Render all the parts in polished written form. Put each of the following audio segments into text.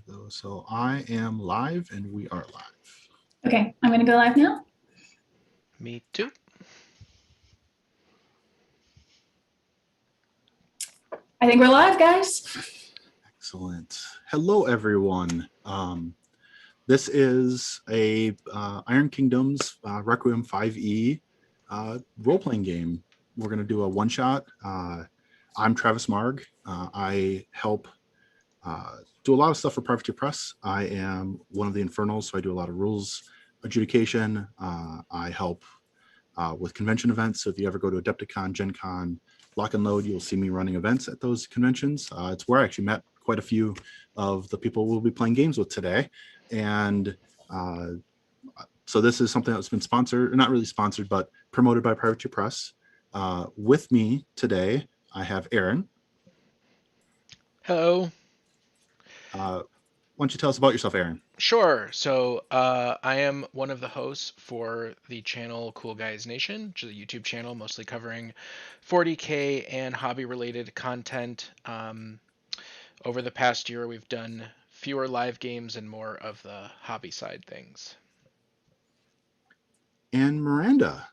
So I am live and we are live. Okay, I'm going to go live now. Me too. I think we're live, guys. Excellent. Hello, everyone. This is a Iron Kingdoms Requiem 5e role-playing game. We're going to do a one-shot. I'm Travis Marg. I help do a lot of stuff for Privateer Press. I am one of the Infernals, so I do a lot of rules adjudication. I help with convention events. So if you ever go to Adepticon, Gen Con, Lock and Load, you'll see me running events at those conventions. It's where I actually met quite a few of the people we'll be playing games with today. And so this is something that's been sponsored, not really sponsored, but promoted by Privateer Press. With me today, I have Aaron. Hello. Why don't you tell us about yourself, Aaron? Sure. So I am one of the hosts for the channel Cool Guys Nation, which is a YouTube channel mostly covering 40K and hobby-related content. Over the past year, we've done fewer live games and more of the hobby side things. And Miranda.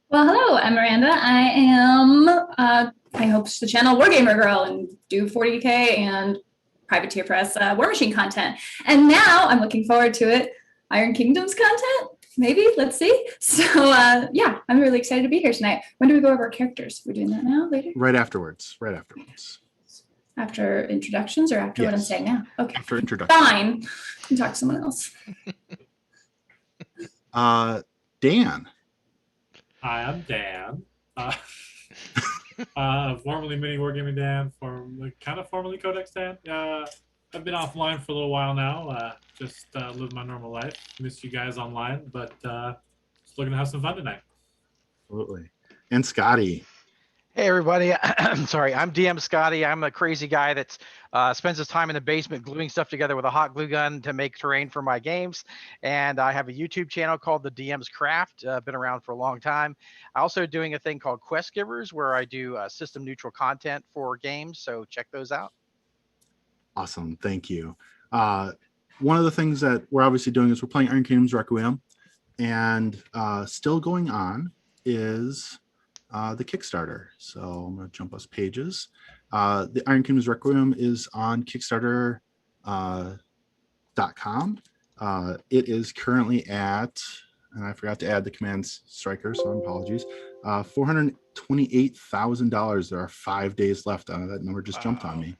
Well, hello, I'm Miranda. I host the channel WargamerGirl and do 40K and Privateer Press War Machine content. And now I'm looking forward to it. Iron Kingdoms content, maybe, let's see. So yeah, I'm really excited to be here tonight. When do we go over our characters? We're doing that now, later? Right afterwards. After introductions or after what I'm saying now? Okay. After introduction. Fine. You can talk to someone else. Dan. Hi, I'm Dan. Formerly Mini Wargaming Dan, formerly Codex Dan. I've been offline for a little while now. Just live my normal life. Missed you guys online, but just looking to have some fun tonight. Absolutely. And Scotty. Hey everybody, I'm sorry, I'm DM Scotty. I'm a crazy guy that spends his time in the basement gluing stuff together with a hot glue gun to make terrain for my games. And I have a YouTube channel called The DM's Craft, been around for a long time. I'm also doing a thing called Quest Givers where I do system neutral content for games, so check those out. Awesome, thank you. One of the things that we're obviously doing is we're playing Iron Kingdoms Requiem, and still going on is the Kickstarter. So I'm going to jump us pages. The Iron Kingdoms Requiem is on Kickstarter.com. It is currently at, and I forgot to add the command striker, so apologies, $428,000. There are 5 days left. That number just jumped on me.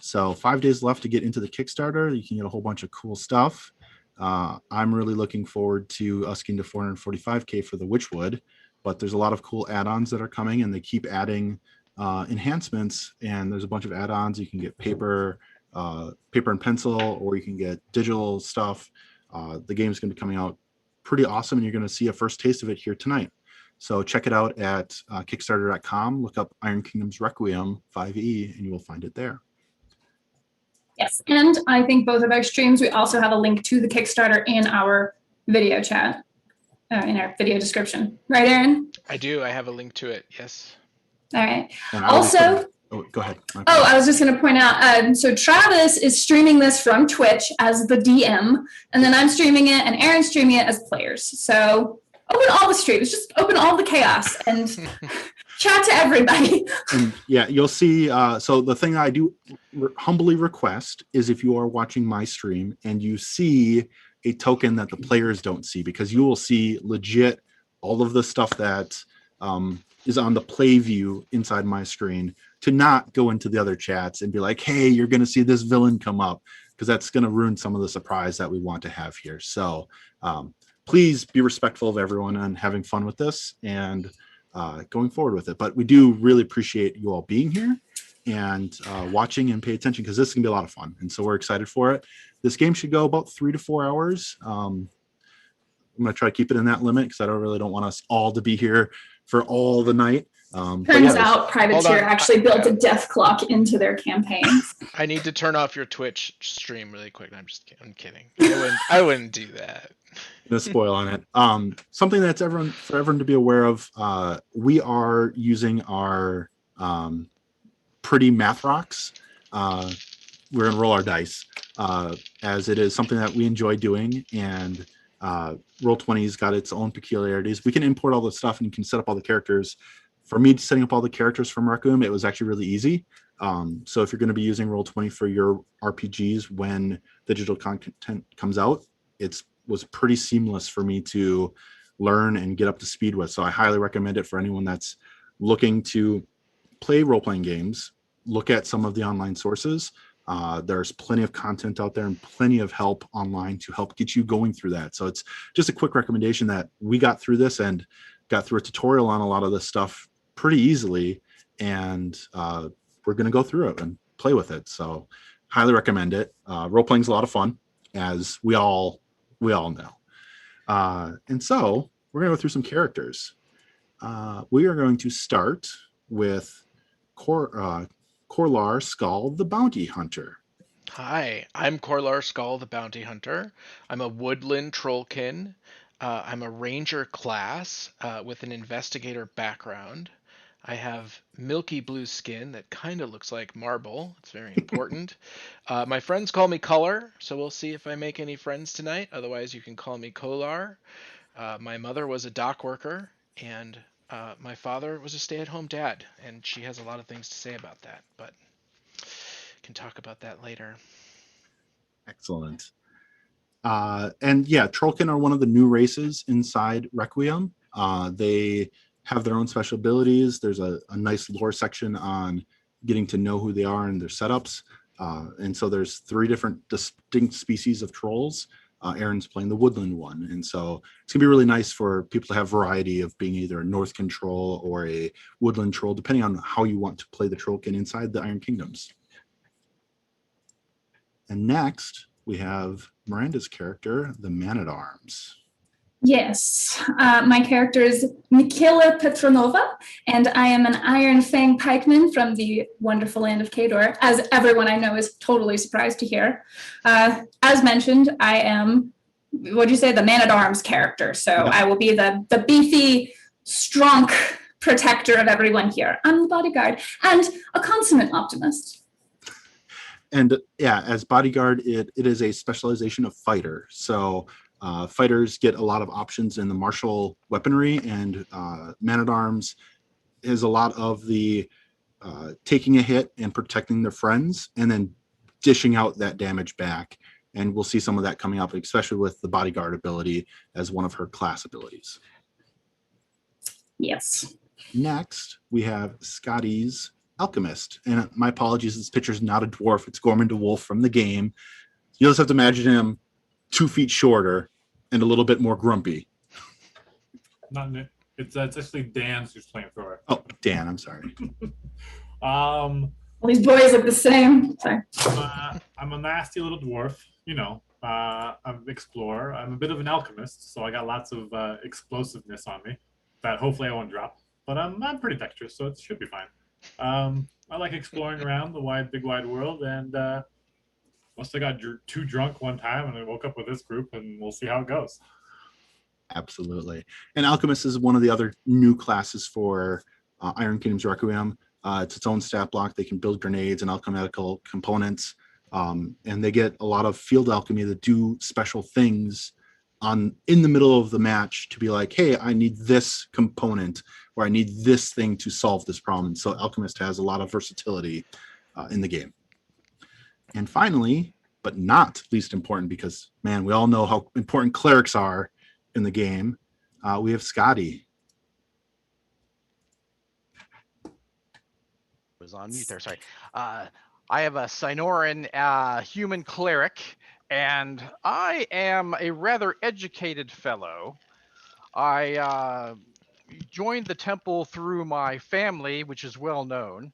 So 5 days left to get into the Kickstarter. You can get a whole bunch of cool stuff. I'm really looking forward to us getting to 445K for the Witchwood. But there's a lot of cool add-ons that are coming, and they keep adding enhancements. And there's a bunch of add-ons. You can get paper and pencil, or you can get digital stuff. The game is going to be coming out pretty awesome, and you're going to see a first taste of it here tonight. So check it out at Kickstarter.com. Look up Iron Kingdoms Requiem 5e, and you will find it there. Yes, and I think both of our streams, we also have a link to the Kickstarter in our video chat. In our video description. Right, Aaron? I do. I have a link to it. Yes. All right. And also, go ahead. I was just going to point out, so Travis is streaming this from Twitch as the DM, and then I'm streaming it, and Aaron's streaming it as players. So open all the streams, just open all the chaos, and chat to everybody. And yeah, you'll see. So the thing I do humbly request is if you are watching my stream and you see a token that the players don't see, because you will see legit all of the stuff that is on the play view inside my screen, to not go into the other chats and be like, hey, you're going to see this villain come up, because that's going to ruin some of the surprise that we want to have here. So please be respectful of everyone and having fun with this and going forward with it. But we do really appreciate you all being here and watching and pay attention, because this is going to be a lot of fun. And so we're excited for it. This game should go about 3 to 4 hours. I'm going to try to keep it in that limit, because I really don't want us all to be here for all the night. Turns out Privateer actually built a death clock into their campaigns. I need to turn off your Twitch stream really quick. I'm kidding. I wouldn't do that. No spoil on it. Something that's for everyone to be aware of. We are using our pretty math rocks. we're gonna roll our dice, as it is something that we enjoy doing, and Roll20's got its own peculiarities. We can import all the stuff and you can set up all the characters. For me, setting up all the characters from Requiem, it was actually really easy. So if you're going to be using Roll20 for your RPGs when digital content comes out, it was pretty seamless for me to learn and get up to speed with. So I highly recommend it for anyone that's looking to play role-playing games. Look at some of the online sources. There's plenty of content out there and plenty of help online to help get you going through that. So it's just a quick recommendation that we got through this and got through a tutorial on a lot of this stuff pretty easily. And we're going to go through it and play with it. So highly recommend it. Role-playing is a lot of fun, as we all know. And so we're going to go through some characters. We are going to start with Corlar Skull, the Bounty Hunter. Hi, I'm Corlar Skull, the Bounty Hunter. I'm a woodland trollkin. I'm a ranger class with an investigator background. I have milky blue skin that kind of looks like marble. It's very important. My friends call me Color, so we'll see if I make any friends tonight. Otherwise, you can call me Kolar. My mother was a dock worker, and my father was a stay-at-home dad, and she has a lot of things to say about that, but can talk about that later. Excellent. And yeah, Trolkin are one of the new races inside Requiem. They have their own special abilities. There's a nice lore section on getting to know who they are and their setups. And so there's 3 different distinct species of trolls. Aaron's playing the woodland one. And so it's gonna be really nice for people to have variety of being either a North Control or a woodland troll, depending on how you want to play the Trolkin inside the Iron Kingdoms. And next we have Miranda's character, the Man-at-Arms. Yes, my character is Mikhaila Petronova, and I am an Iron Fang pikeman from the wonderful land of Kador, as everyone I know is totally surprised to hear. As mentioned, I am, what'd you say, the Man-at-Arms character, so Yeah. I will be the beefy, strong protector of everyone here. I'm the bodyguard, and a consummate optimist. And yeah, as bodyguard, it is a specialization of fighter. So fighters get a lot of options in the martial weaponry, and Man-at-Arms is a lot of the taking a hit and protecting their friends and then dishing out that damage back. And we'll see some of that coming up, especially with the bodyguard ability as one of her class abilities. Yes. Next, we have Scotty's Alchemist. And my apologies, this picture's not a dwarf. It's Gorman DeWolf from the game. You'll just have to imagine him 2 feet shorter and a little bit more grumpy. It's actually Dan's who's playing for it. Oh, Dan, I'm sorry. All these boys look the same. Sorry. I'm a nasty little dwarf, you know. I'm an explorer. I'm a bit of an alchemist, so I got lots of explosiveness on me that hopefully I won't drop. But I'm pretty dexterous, so it should be fine. I like exploring around the big wide world, and must have got too drunk one time, and I woke up with this group, and we'll see how it goes. Absolutely. And Alchemist is one of the other new classes for Iron Kingdoms Requiem. It's its own stat block. They can build grenades and alchemical components, and they get a lot of field alchemy that do special things in the middle of the match to be like, hey, I need this component, or I need this thing to solve this problem. So Alchemist has a lot of versatility in the game. And finally, but not least important, because man, we all know how important clerics are in the game, we have Scotty. Was on mute there, sorry. I have a Cynoran human cleric, and I am a rather educated fellow. I joined the temple through my family, which is well known.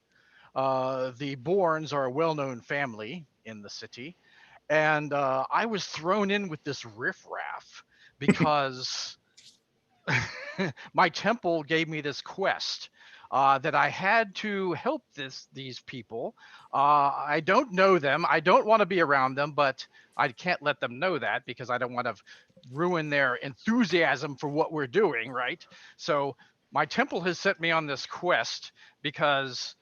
The Bournes are a well-known family in the city, and I was thrown in with this riffraff because my temple gave me this quest that I had to help these people. I don't know them. I don't want to be around them, but I can't let them know that because I don't want to ruin their enthusiasm for what we're doing, right? So my temple has set me on this quest because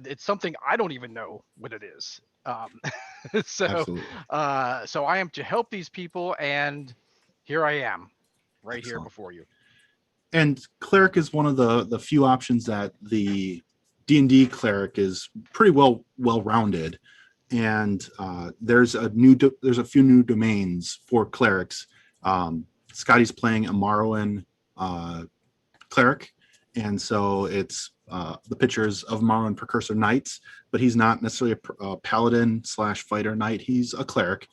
it's something I don't even know what it is. So Absolutely. so I am to help these people, and here I am, right here Excellent. before you. And cleric is one of the few options that the D&D cleric is pretty well-rounded. And there's a few new domains for clerics. Scotty's playing a Marrowan cleric, and so it's the pictures of Marrowan precursor knights, but he's not necessarily a paladin / fighter knight. He's a cleric.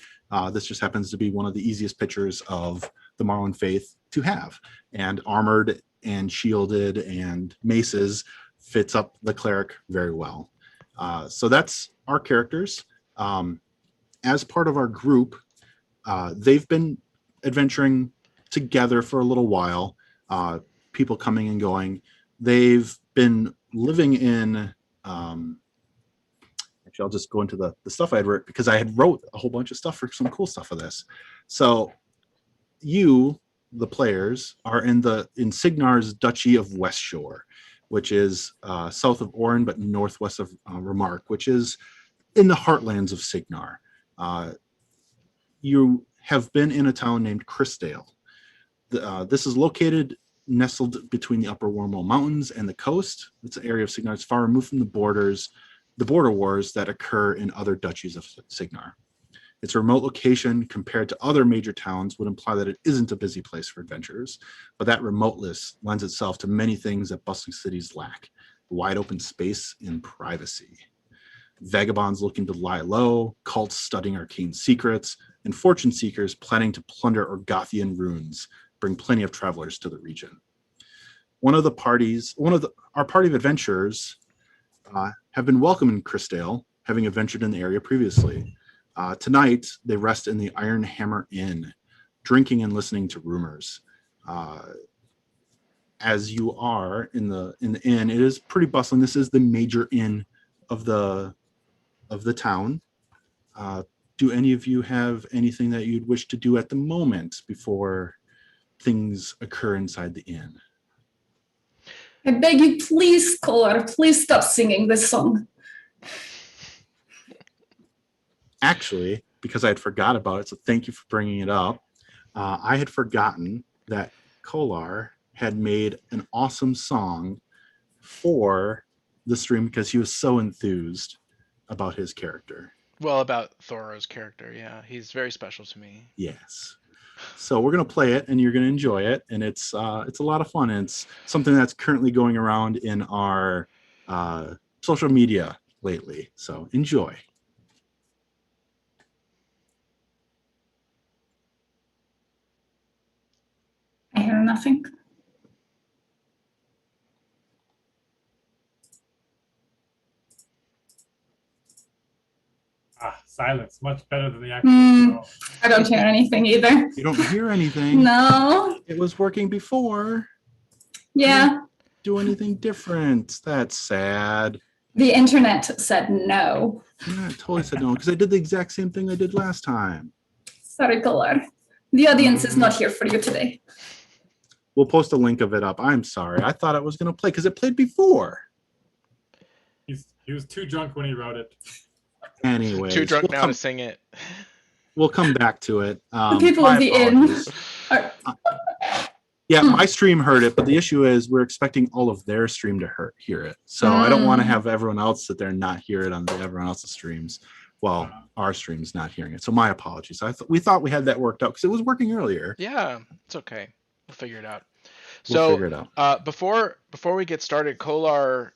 This just happens to be one of the easiest pictures of the Marrowan faith to have, and armored and shielded and maces fits up the cleric very well. So that's our characters. As part of our group, they've been adventuring together for a little while, people coming and going. They've been living in, actually, I'll just go into the stuff I had written, because I had wrote a whole bunch of stuff for some cool stuff for this. So you, the players, are in Signar's Duchy of Westshore, which is south of Oran, but northwest of Remark, which is in the heartlands of Cygnar. You have been in a town named Christale. This is located nestled between the Upper Wormhole Mountains and the coast. It's an area of Cygnar that's far removed from the border wars that occur in other duchies of Cygnar. Its remote location compared to other major towns would imply that it isn't a busy place for adventurers, but that remoteness lends itself to many things that bustling cities lack: wide open space and privacy. Vagabonds looking to lie low, cults studying arcane secrets, and fortune seekers planning to plunder Orgothian ruins bring plenty of travelers to the region. Our party of adventurers have been welcome in Christale, having adventured in the area previously. Tonight, they rest in the Iron Hammer Inn, drinking and listening to rumors. As you are in the inn, it is pretty bustling. This is the major inn of the town. Do any of you have anything that you'd wish to do at the moment before things occur inside the inn? I beg you, please, Kolar, please stop singing this song. Actually, because I had forgot about it, so thank you for bringing it up. I had forgotten that Kolar had made an awesome song for the stream because he was so enthused about his character. Well, about Thoro's character, yeah. He's very special to me. Yes. So we're going to play it, and you're going to enjoy it, and it's a lot of fun. And it's something that's currently going around in our social media lately. So enjoy. I hear nothing. Silence. Much better than the actual. I don't hear anything either. You don't hear anything? No. It was working before. Yeah. Do anything different. That's sad. The internet said no. Yeah, I totally said no, because I did the exact same thing I did last time. Sorry, Kolar. The audience is not here for you today. We'll post a link of it up. I'm sorry. I thought it was going to play because it played before. He was too drunk when he wrote it. Anyways, Too drunk now to sing it. We'll come back to it. The people of the inn are... Yeah, my stream heard it, but the issue is we're expecting all of their stream to hear it. So I don't want to have everyone else sit there and not hear it on everyone else's streams. Well, our stream's not hearing it. So my apologies. We thought we had that worked out because it was working earlier. Yeah, it's okay. We'll figure it out. We'll figure it out. Before we get started, Kolar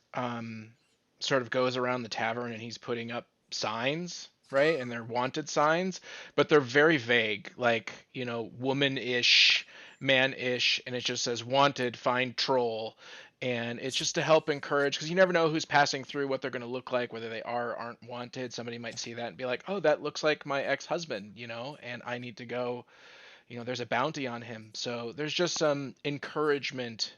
sort of goes around the tavern and he's putting up signs, right? And they're wanted signs, but they're very vague, like, woman-ish, man-ish, and it just says wanted, find troll. And it's just to help encourage, because you never know who's passing through, what they're going to look like, whether they are or aren't wanted. Somebody might see that and be like, oh, that looks like my ex-husband, and I need to go, there's a bounty on him. So there's just some encouragement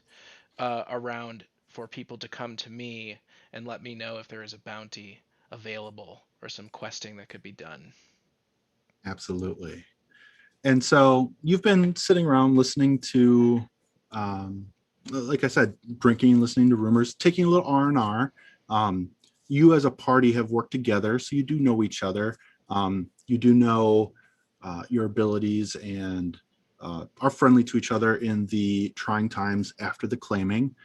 around for people to come to me and let me know if there is a bounty available or some questing that could be done. Absolutely. And so you've been sitting around listening to, like I said, drinking, listening to rumors, taking a little R&R. you as a party have worked together, so you do know each other. You do know your abilities and are friendly to each other in the trying times after the claiming.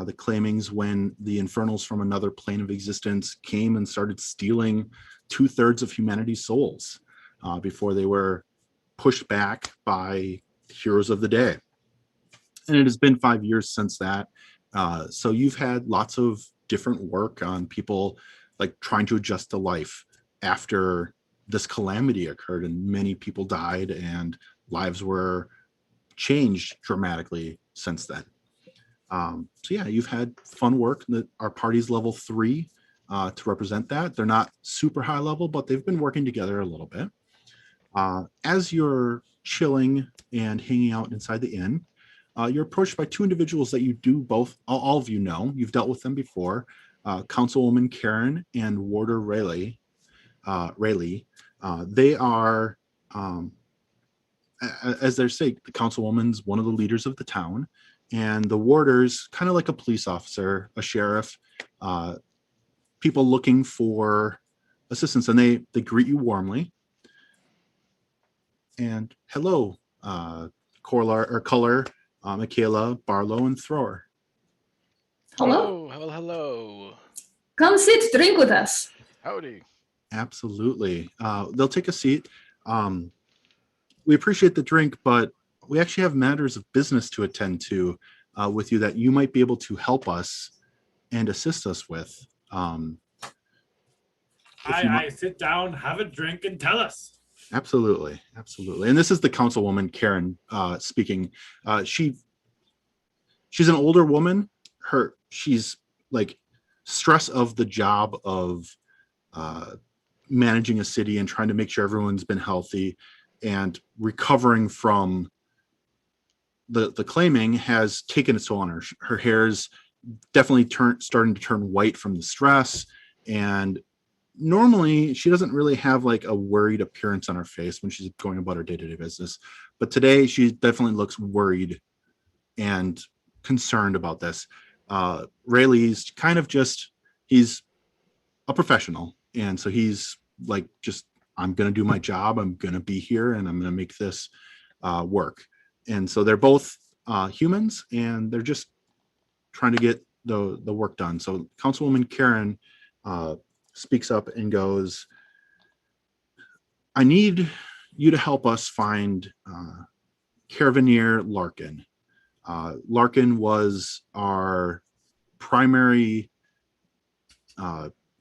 The claimings when the infernals from another plane of existence came and started stealing 2/3 of humanity's souls before they were pushed back by heroes of the day. And it has been 5 years since that. So you've had lots of different work on people like trying to adjust to life after this calamity occurred, and many people died and lives were changed dramatically since then. So yeah, you've had fun work. Our party's level 3 to represent that. They're not super high level, but they've been working together a little bit. As you're chilling and hanging out inside the inn, you're approached by 2 individuals that you do both, all of you know. You've dealt with them before, Councilwoman Karen and Warder Rayleigh. They are, as they say, the Councilwoman's one of the leaders of the town, and the Warder's kind of like a police officer, a sheriff, people looking for assistance, and they greet you warmly. And hello, Color, Michaela, Barlow, and Thrower. Hello. Hello. Come sit, drink with us. Howdy. Absolutely. They'll take a seat. We appreciate the drink, but we actually have matters of business to attend to with you that you might be able to help us and assist us with. I sit down, have a drink, and tell us. Absolutely. And this is the councilwoman, Karen, speaking. She's an older woman. She's like stress of the job of managing a city and trying to make sure everyone's been healthy and recovering from the claiming has taken its toll on her. Her hair's definitely starting to turn white from the stress, and normally she doesn't really have like a worried appearance on her face when she's going about her day-to-day business, but today she definitely looks worried and concerned about this. Rayleigh's kind of he's a professional, and so he's like, I'm gonna do my job, I'm gonna be here, and I'm gonna make this work. And so they're both humans, and they're just trying to get the work done. So Councilwoman Karen speaks up and goes, I need you to help us find Caravaneer Larkin. Larkin was our primary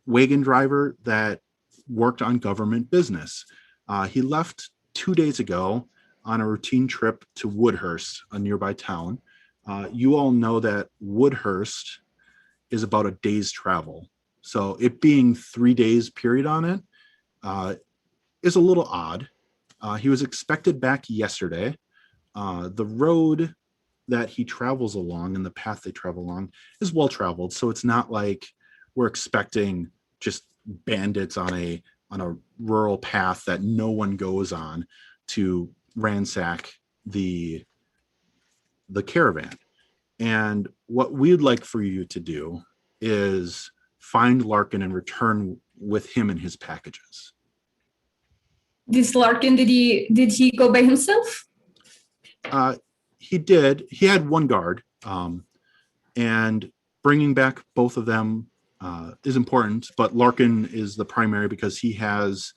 wagon driver that worked on government business. He left 2 days ago on a routine trip to Woodhurst, a nearby town. You all know that Woodhurst is about a day's travel. So it being 3 days period on it is a little odd. He was expected back yesterday. The road that he travels along and the path they travel along is well traveled. So it's not like we're expecting just bandits on a rural path that no one goes on to ransack the caravan. And what we'd like for you to do is find Larkin and return with him and his packages. This Larkin, did he go by himself? He did. He had one guard, and bringing back both of them is important, but Larkin is the primary because he has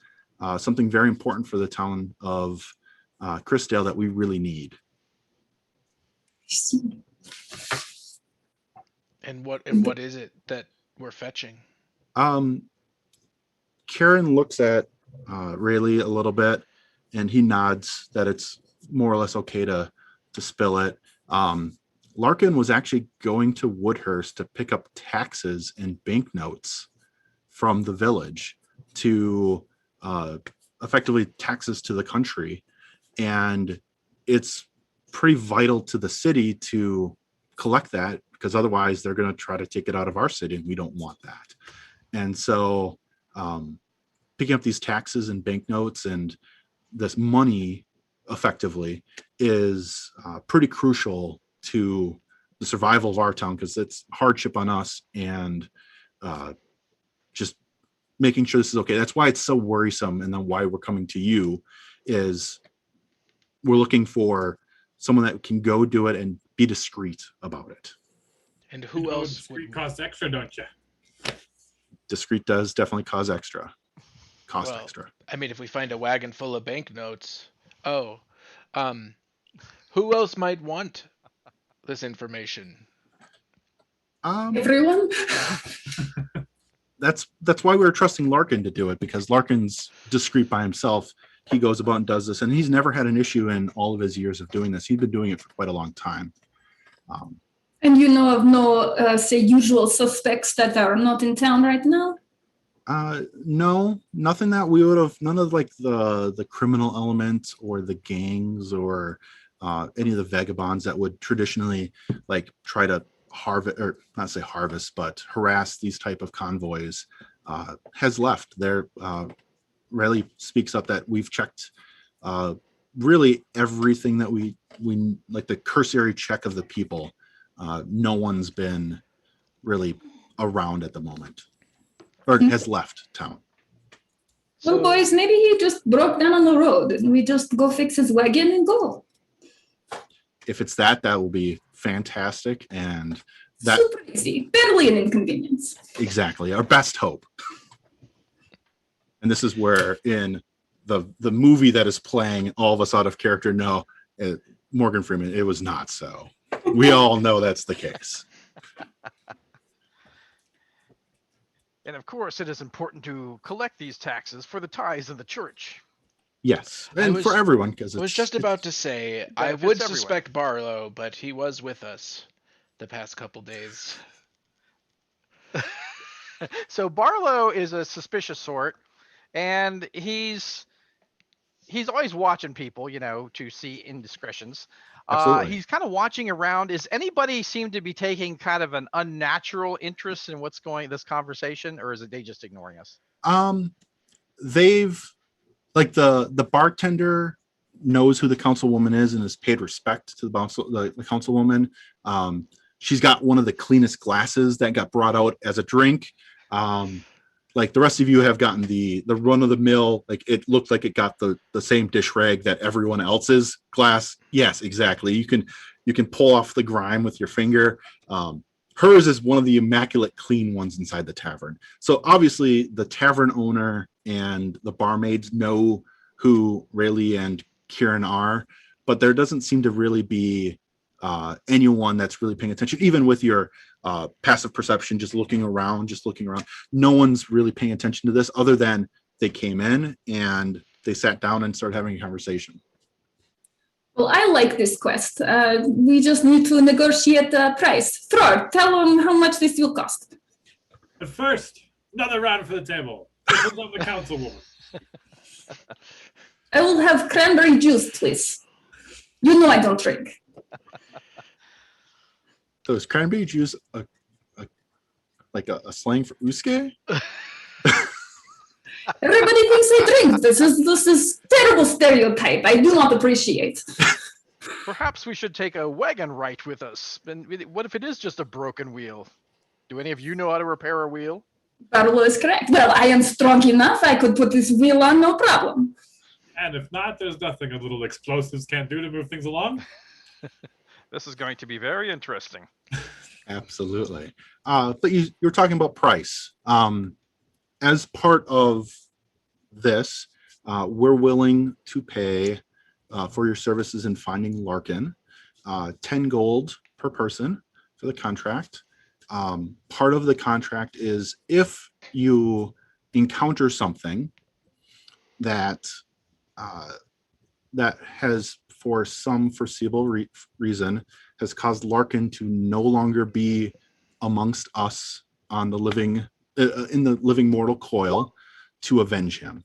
something very important for the town of Christdale that we really need. And what is it that we're fetching? Karen looks at Rayleigh a little bit, and he nods that it's more or less okay to spill it. Larkin was actually going to Woodhurst to pick up taxes and banknotes from the village to effectively taxes to the country. And it's pretty vital to the city to collect that, because otherwise they're going to try to take it out of our city, and we don't want that. And so picking up these taxes and banknotes and this money effectively is pretty crucial to the survival of our town, because it's hardship on us and just making sure this is okay. That's why it's so worrisome, and then why we're coming to you is we're looking for someone that can go do it and be discreet about it. And who else Discreet would costs extra, don't you? Discreet does definitely cause extra. Cost Well, extra. I mean, if we find a wagon full of banknotes, who else might want this information? Everyone? That's why we were trusting Larkin to do it, because Larkin's discreet by himself. He goes about and does this, and he's never had an issue in all of his years of doing this. He's been doing it for quite a long time. And you know of no, say, usual suspects that are not in town right now? No, nothing that we would have, none of like the criminal elements or the gangs or any of the vagabonds that would traditionally like try to harvest, or not say harvest, but harass these type of convoys has left. There Rayleigh speaks up that we've checked really everything that we like, the cursory check of the people. No one's been really around at the moment, or has left town. Well, boys, maybe he just broke down on the road and we just go fix his wagon and go. If it's that will be fantastic, and that Super easy, barely an inconvenience. exactly our best hope. And this is where in the movie that is playing, all of us out of character know Morgan Freeman, it was not so. We all know that's the case. And of course, it is important to collect these taxes for the tithes of the church. Yes, and for everyone, because I was just about to say I benefits would everyone. suspect Barlow, but he was with us the past couple days. So Barlow is a suspicious sort, and he's always watching people, to see indiscretions. Absolutely. He's kind of watching around. Is anybody seem to be taking kind of an unnatural interest in what's going this conversation, or is it they just ignoring us? They've like the bartender knows who the councilwoman is and has paid respect to the councilwoman. She's got one of the cleanest glasses that got brought out as a drink. Like the rest of you have gotten the run of the mill, like it looked like it got the same dish rag that everyone else's glass. Yes, exactly. You can pull off the grime with your finger. Hers is one of the immaculate clean ones inside the tavern. So obviously the tavern owner and the barmaids know who Rayleigh and Kieran are, but there doesn't seem to really be anyone that's really paying attention, even with your passive perception, just looking around. No one's really paying attention to this other than they came in and they sat down and started having a conversation. Well, I like this quest. We just need to negotiate the price. Thror, tell him how much this will cost. But first, another round for the table. This is on the councilwoman. I will have cranberry juice, please. You know I don't drink. So is cranberry juice a slang for uske? Everybody thinks I drink. This is terrible stereotype. I do not appreciate. Perhaps we should take a wagon right with us. And what if it is just a broken wheel? Do any of you know how to repair a wheel? Barlow is correct. Well, I am strong enough. I could put this wheel on, no problem. And if not, there's nothing a little explosives can't do to move things along. This is going to be very interesting. Absolutely. But you're talking about price. As part of this, we're willing to pay for your services in finding Larkin, 10 gold per person for the contract. Part of the contract is if you encounter something that has, for some foreseeable reason, has caused Larkin to no longer be amongst us on the living in the living mortal coil, to avenge him.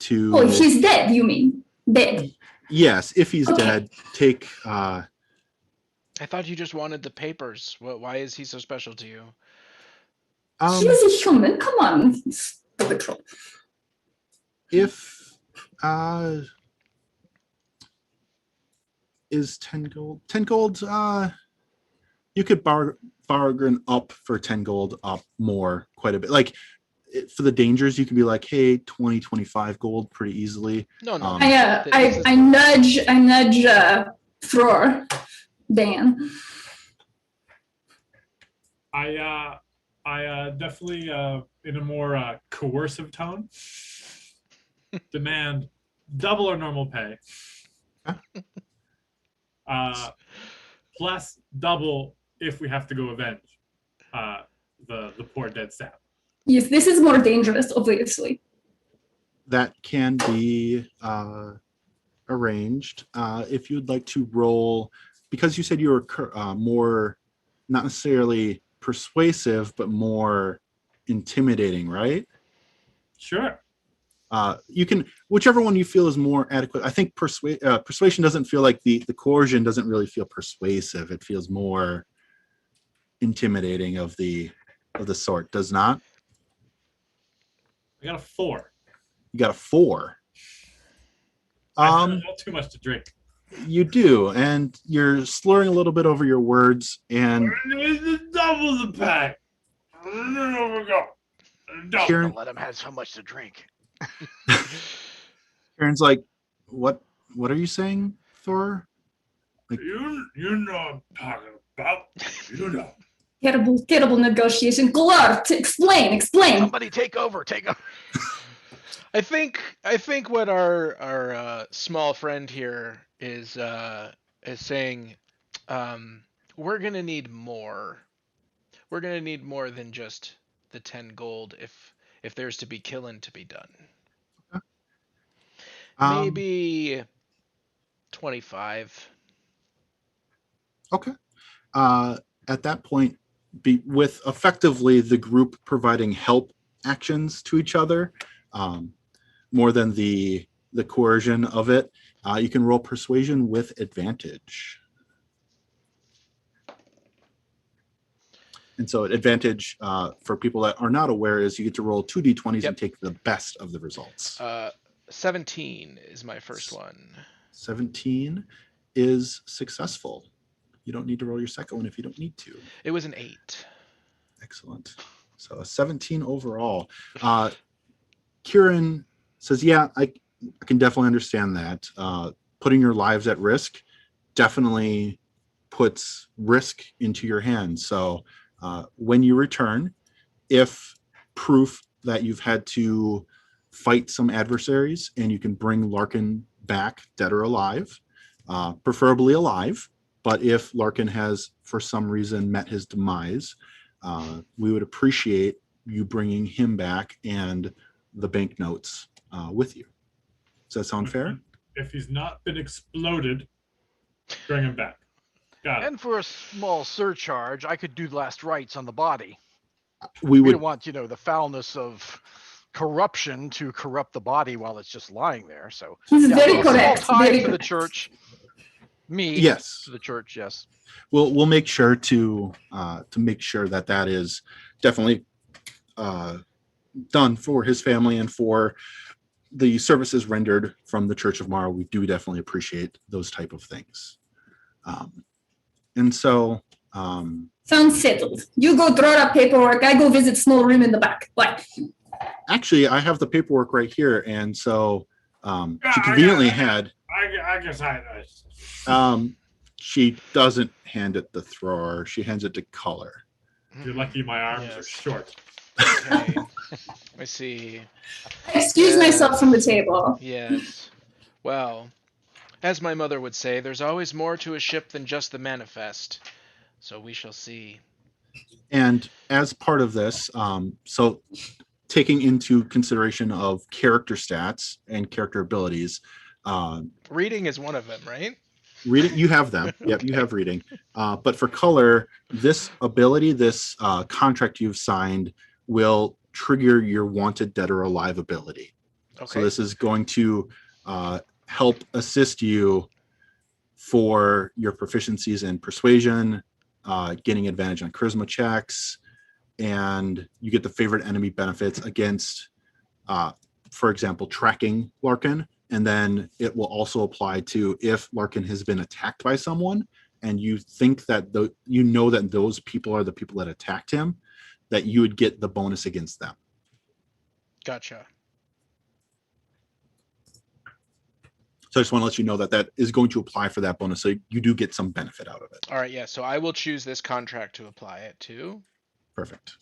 Oh, he's dead, you mean? Dead. Yes, if he's Okay. dead, take I thought you just wanted the papers. Why is he so special to you? He is a human. Come on, stupid troll. if is 10 gold. 10 gold, you could bargain up for 10 gold up more quite a bit. Like for the dangers, you can be like, hey, 20, 25 gold pretty easily. No, no. I nudge Thror, Dan. I definitely, in a more coercive tone, demand double our normal pay, plus double if we have to go avenge the poor dead sap. Yes, this is more dangerous, obviously. That can be arranged. If you'd like to roll, because you said you were more, not necessarily persuasive, but more intimidating, right? Sure. You can, whichever one you feel is more adequate. I think persuasion doesn't feel like the coercion doesn't really feel persuasive. It feels more intimidating of the sort. Does not? I got a 4. You got a 4. Not too much to drink. You do, and you're slurring a little bit over your words, and Double the pack. Kieran, Let him have so much to drink. Kieran's like, what are you saying, Thor? Like, You know what I'm talking about. You know. Terrible negotiation. Glart, explain. Somebody take over. I think what our small friend here is saying, we're gonna need more. We're gonna need more than just the 10 gold if there's to be killing to be done. Maybe 25. Okay. At that point, with effectively the group providing help actions to each other, more than the coercion of it, you can roll persuasion with advantage. And so advantage for people that are not aware is you get to roll 2 d20s and take the best of the results. 17 is my first one. 17 is successful. You don't need to roll your second one if you don't need to. It was an 8. Excellent. So a 17 overall. Kieran says, yeah, I can definitely understand that. Putting your lives at risk definitely puts risk into your hands. So when you return, if proof that you've had to fight some adversaries and you can bring Larkin back dead or alive, preferably alive, but if Larkin has for some reason met his demise, we would appreciate you bringing him back and the banknotes with you. Does that sound fair? If he's not been exploded, bring him back. Got it. And for a small surcharge, I could do last rites on the body. We We would don't want, the foulness of corruption to corrupt the body while it's just lying there. So He's very a correct. small tithe Very to the correct. church. Me, yes. to the church, yes. We'll make sure to make sure that is definitely done for his family and for the services rendered from the Church of Morrow. We do definitely appreciate those type of things. And so Sounds settled. You go draw up paperwork. I go visit small room in the back. What? actually I have the paperwork right here, and so she conveniently had I guess I she doesn't hand it to Thrower, she hands it to Color. You're lucky my arms Yes. are short. Okay. I see. I excuse myself from the table. Yes. Well, as my mother would say, there's always more to a ship than just the manifest. So we shall see. And as part of this, so taking into consideration of character stats and character abilities, Reading is one of them, right? reading, you have them. Yep, you have reading. But for Color, this ability, this contract you've signed will trigger your wanted dead or alive ability. Okay. So this is going to help assist you for your proficiencies in persuasion, getting advantage on charisma checks, and you get the favorite enemy benefits against, for example, tracking Larkin. And then it will also apply to if Larkin has been attacked by someone and you think that that those people are the people that attacked him, that you would get the bonus against them. Gotcha. So I just want to let you know that that is going to apply for that bonus. So you do get some benefit out of it. All right, yeah. So I will choose this contract to apply it to. Perfect.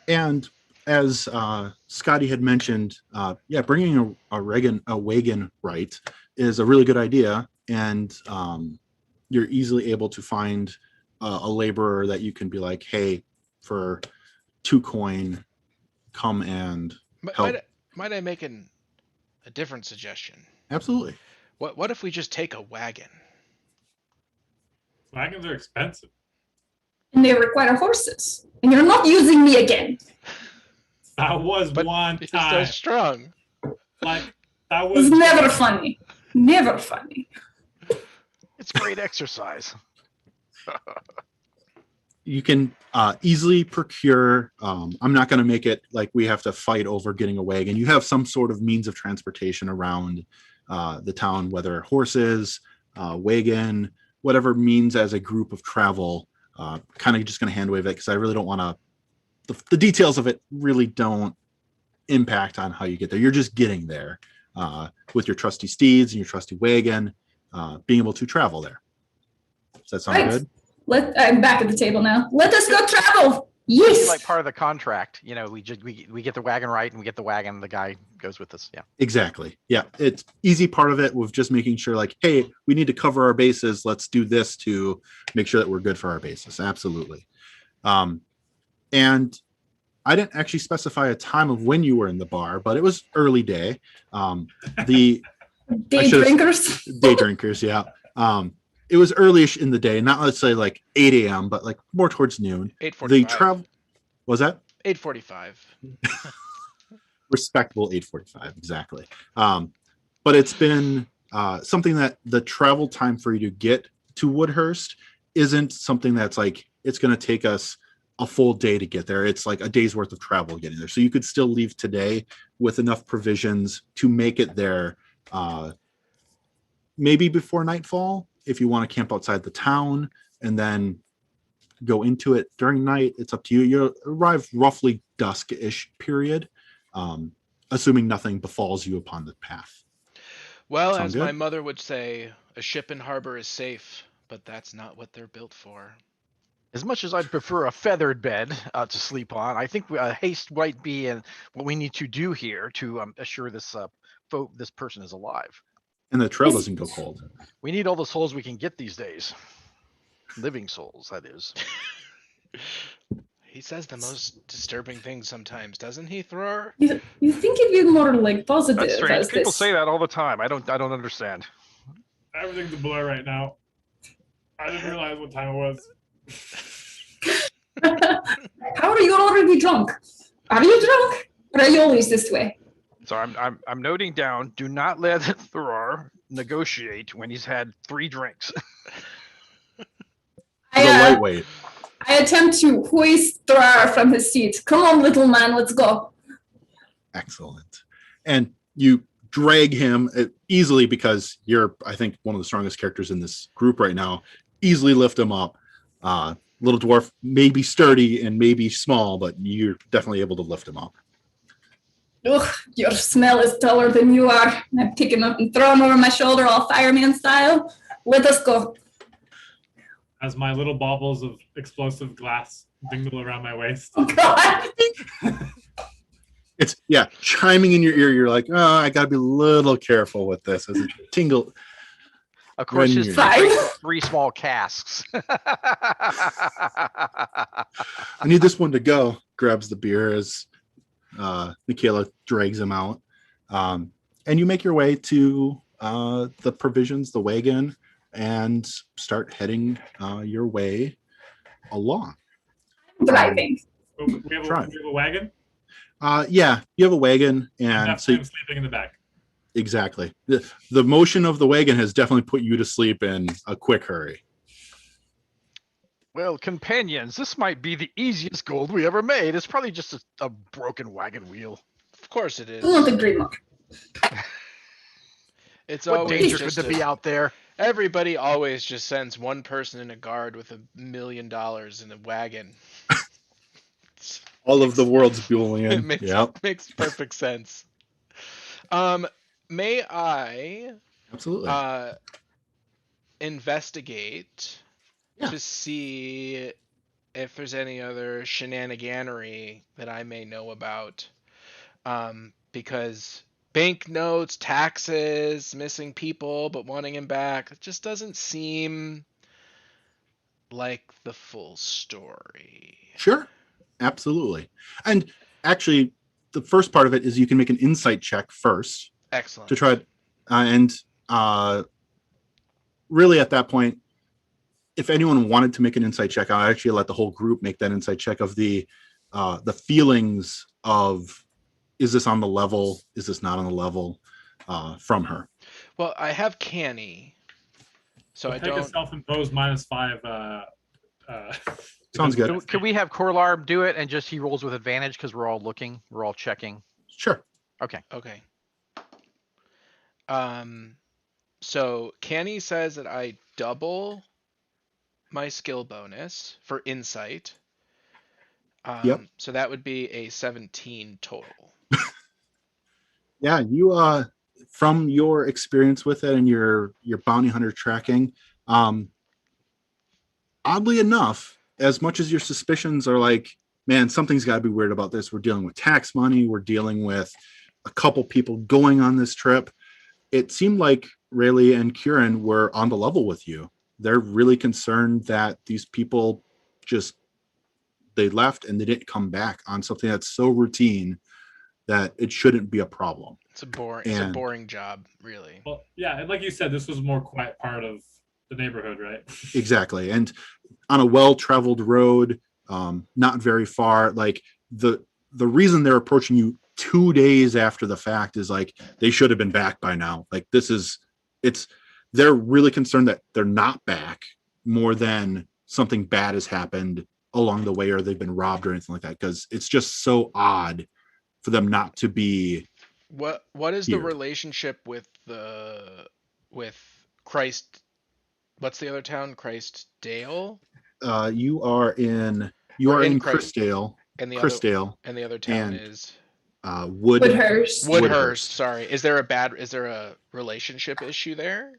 And as Scotty had mentioned, yeah, bringing a wagon right is a really good idea, and you're easily able to find a laborer that you can be like, hey, for 2 coin, come and help. Might I make a different suggestion? Absolutely. What if we just take a wagon? Wagons are expensive. And they require horses. And you're not using me again. That was But one he's time. so strong. Like that It was was never funny. Never funny. It's great exercise. You can easily procure. I'm not going to make it like we have to fight over getting a wagon. You have some sort of means of transportation around the town, whether horses, wagon, whatever means as a group of travel. Kind of just going to hand wave it because I really don't want to. The details of it really don't impact on how you get there. You're just getting there with your trusty steeds and your trusty wagon, being able to travel there. Does that sound Right. good? I'm back at the table now. Let us go travel. It's Yes. like part of the contract. You know, we get the wagon right, and we get the wagon. The guy goes with us. Yeah. Exactly. Yeah. It's easy part of it with just making sure like, hey, we need to cover our bases. Let's do this to make sure that we're good for our bases. Absolutely. And I didn't actually specify a time of when you were in the bar, but it was early day. The Day drinkers. day drinkers. Yeah. It was early-ish in the day, not let's say like 8 a.m., but like more towards noon. 8:45. The travel was that 8:45. respectable 8:45 exactly. But it's been something that the travel time for you to get to Woodhurst isn't something that's like it's going to take us a full day to get there. It's like a day's worth of travel getting there. So you could still leave today with enough provisions to make it there maybe before nightfall if you want to camp outside the town and then go into it during night. It's up to you. You'll arrive roughly dusk-ish period, assuming nothing befalls you upon the path. Well, Sound as good? my mother would say, a ship in harbor is safe, but that's not what they're built for. As much as I'd prefer a feathered bed to sleep on, I think haste might be what we need to do here to assure this person is alive. And the trail doesn't go cold. We need all the souls we can get these days. Living souls, that is. He says the most disturbing things sometimes, doesn't he, Thror? You think it'd be more like positive? That's strange. as People this. say that all the time. I don't understand. everything's a blur right now. I didn't realize what time it was. How are you already drunk? Are you drunk? Or are you always this way? So I'm noting down. Do not let Thurar negotiate when he's had 3 drinks. The lightweight. I attempt to hoist Thrar from his seat. Come on, little man, let's go. Excellent. And you drag him easily because you're, I think, one of the strongest characters in this group right now. Easily lift him up. Little dwarf may be sturdy and maybe small, but you're definitely able to lift him up. Ugh, your smell is taller than you are. I pick him up and throw him over my shoulder, all fireman style. Let us go. As my little baubles of explosive glass dingle around my waist. Oh, God. It's, yeah, chiming in your ear. You're like, oh, I got to be a little careful with this as it tingle. Of course, When his you're- Fine. 3 small casks. I need this one to go. Grabs the beer as Michaela drags him out. And you make your way to the provisions, the wagon, and start heading your way along. Driving. Oh, we have a wagon? Yeah, you have a wagon, and That's so him sleeping in the back. exactly. The motion of the wagon has definitely put you to sleep in a quick hurry. Well, companions, this might be the easiest gold we ever made. It's probably just a broken wagon wheel. Of course it is. Do not agree more. It's What always dangers just would there be out there? Everybody always just sends one person in a guard with $1 million in a wagon. All of the world's It Boolean. makes Yep, makes perfect sense. May I absolutely. investigate Yeah. to see if there's any other shenaniganery that I may know about? Because banknotes, taxes, missing people, but wanting him back, it just doesn't seem like the full story. Sure, absolutely. And actually, the first part of it is you can make an insight check first Excellent. to try, and really at that point, if anyone wanted to make an insight check, I'll actually let the whole group make that insight check of the feelings of, is this on the level? Is this not on the level from her? Well, I have canny, so I Take a don't. self-imposed -5. Sounds good. Could we have Corlar do it and just he rolls with advantage because we're all looking, we're all checking. Sure. Okay. Okay. So canny says that I double my skill bonus for insight. Yep. So that would be a 17 total. Yeah, you from your experience with it and your bounty hunter tracking, oddly enough, as much as your suspicions are like, man, something's got to be weird about this. We're dealing with tax money. We're dealing with a couple people going on this trip. It seemed like Rayleigh and Kieran were on the level with you. They're really concerned that these people they left and they didn't come back on something that's so routine that it shouldn't be a problem. It's a boring job, really. Well, yeah, and like you said, this was a more quiet part of the neighborhood, right? Exactly. And on a well-traveled road, not very far, like the reason they're approaching you 2 days after the fact is like they should have been back by now. Like they're really concerned that they're not back more than something bad has happened along the way or they've been robbed or anything like that, because it's just so odd for them not to be. What is here. the relationship with Christ? What's the other town? Christdale? You are in Christ- Christdale. And the Christdale. and the other town and- is Woodhurst. Woodhurst. Sorry. Is there a relationship issue there?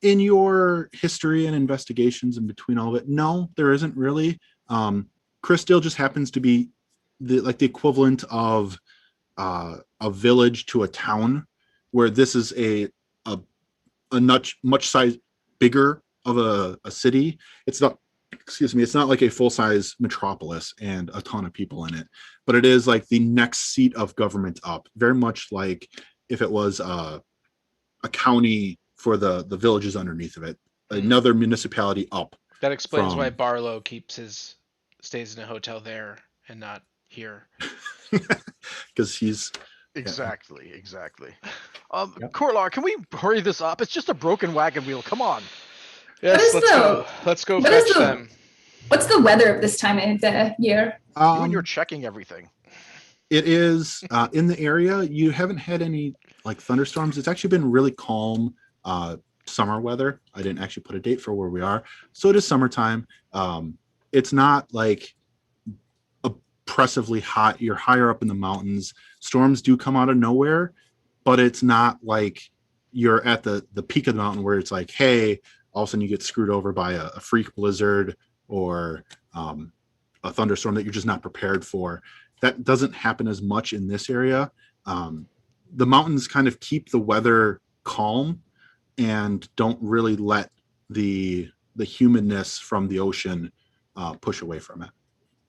In your history and investigations in between all of it, no, there isn't really. Christdale just happens to be the equivalent of a village to a town, where this is a much size bigger of a city. It's not like a full-size metropolis and a ton of people in it, but it is like the next seat of government up, very much like if it was a county for the villages underneath of it, another municipality up. That explains from- why Barlow stays in a hotel there and not here. Because he's Exactly. Yep. Corlar, can we hurry this up? It's just a broken wagon wheel. Come on. Yes, is let's the- go. Let's go what is fetch the- them. What's the weather of this time of the year? You and you're checking everything. It is in the area. You haven't had any like thunderstorms. It's actually been really calm summer weather. I didn't actually put a date for where we are, so it is summertime. It's not like oppressively hot. You're higher up in the mountains. Storms do come out of nowhere, but it's not like you're at the peak of the mountain where it's like, hey, all of a sudden you get screwed over by a freak blizzard or a thunderstorm that you're just not prepared for. That doesn't happen as much in this area. The mountains kind of keep the weather calm and don't really let the humanness from the ocean push away from it.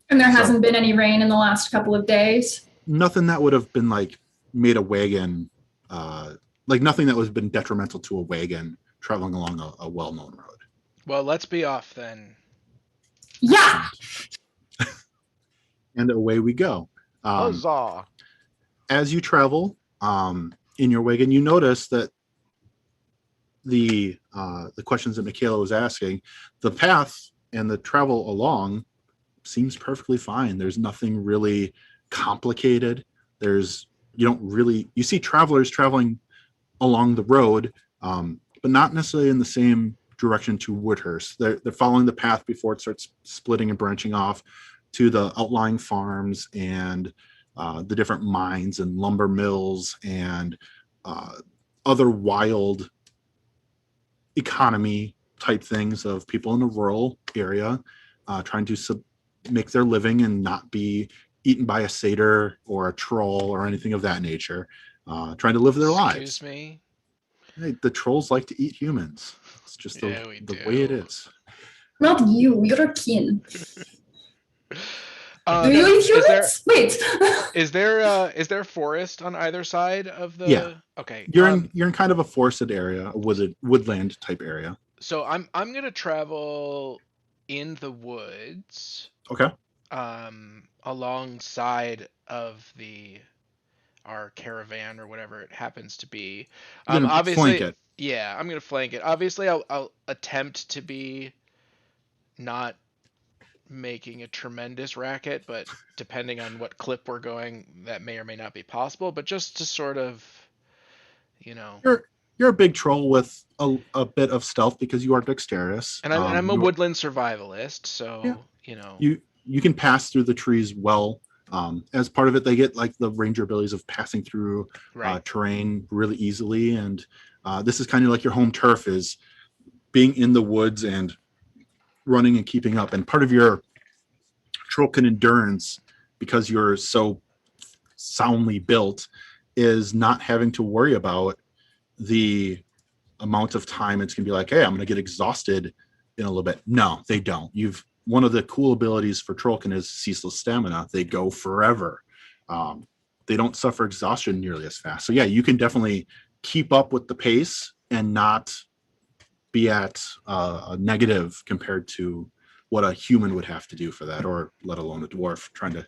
And there So- hasn't been any rain in the last couple of days. Nothing that would have been like made a wagon, like nothing that was been detrimental to a wagon traveling along a well-known road. Well, let's be off then. Yeah. And away we go. Huzzah. As you travel in your wagon, you notice that the questions that Michaela was asking, the path and the travel along seems perfectly fine. There's nothing really complicated. You see travelers traveling along the road. but not necessarily in the same direction to Woodhurst. They're following the path before it starts splitting and branching off to the outlying farms and the different mines and lumber mills and other wild economy type things of people in a rural area trying to make their living and not be eaten by a satyr or a troll or anything of that nature, trying to live their lives. Excuse me? Hey, the trolls like to eat humans. It's just Yeah, the way it is. Not you, you're a kin. Do Then you eat is there humans? Wait. is there forest on either side of the? Yeah. Okay. You're in kind of a forested area, a woodland type area. So I'm gonna travel in the woods. Okay. Alongside of our caravan or whatever it happens to be. You're gonna Obviously, flank it. yeah, I'm gonna flank it. Obviously, I'll attempt to be not making a tremendous racket, but depending on what clip we're going, that may or may not be possible. But just to sort of, You're a big troll with a bit of stealth because you are dexterous. and I'm a woodland survivalist, so Yeah. You can pass through the trees well. As part of it, they get like the ranger abilities of passing through right. terrain really easily, and this is kind of like your home turf is being in the woods and running and keeping up. And part of your Trolkin endurance, because you're so soundly built, is not having to worry about the amount of time it's gonna be like, hey, I'm gonna get exhausted in a little bit. No, they don't. One of the cool abilities for Trolkin is ceaseless stamina. They go forever. They don't suffer exhaustion nearly as fast. So yeah, you can definitely keep up with the pace and not be at a negative compared to what a human would have to do for that, or let alone a dwarf trying to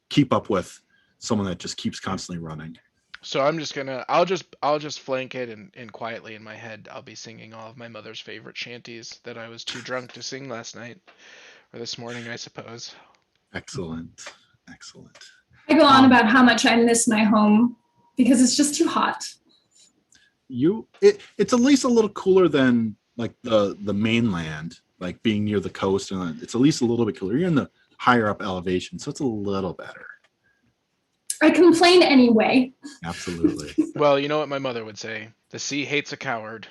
keep up with someone that just keeps constantly running. So I'll just flank it and quietly in my head I'll be singing all of my mother's favorite shanties that I was too drunk to sing last night or this morning, I suppose. Excellent. I go on about how much I miss my home because it's just too hot. It's at least a little cooler than like the mainland, like being near the coast, and it's at least a little bit cooler. You're in the higher up elevation, so it's a little better. I complain anyway. Absolutely. Well, you know what my mother would say: the sea hates a coward.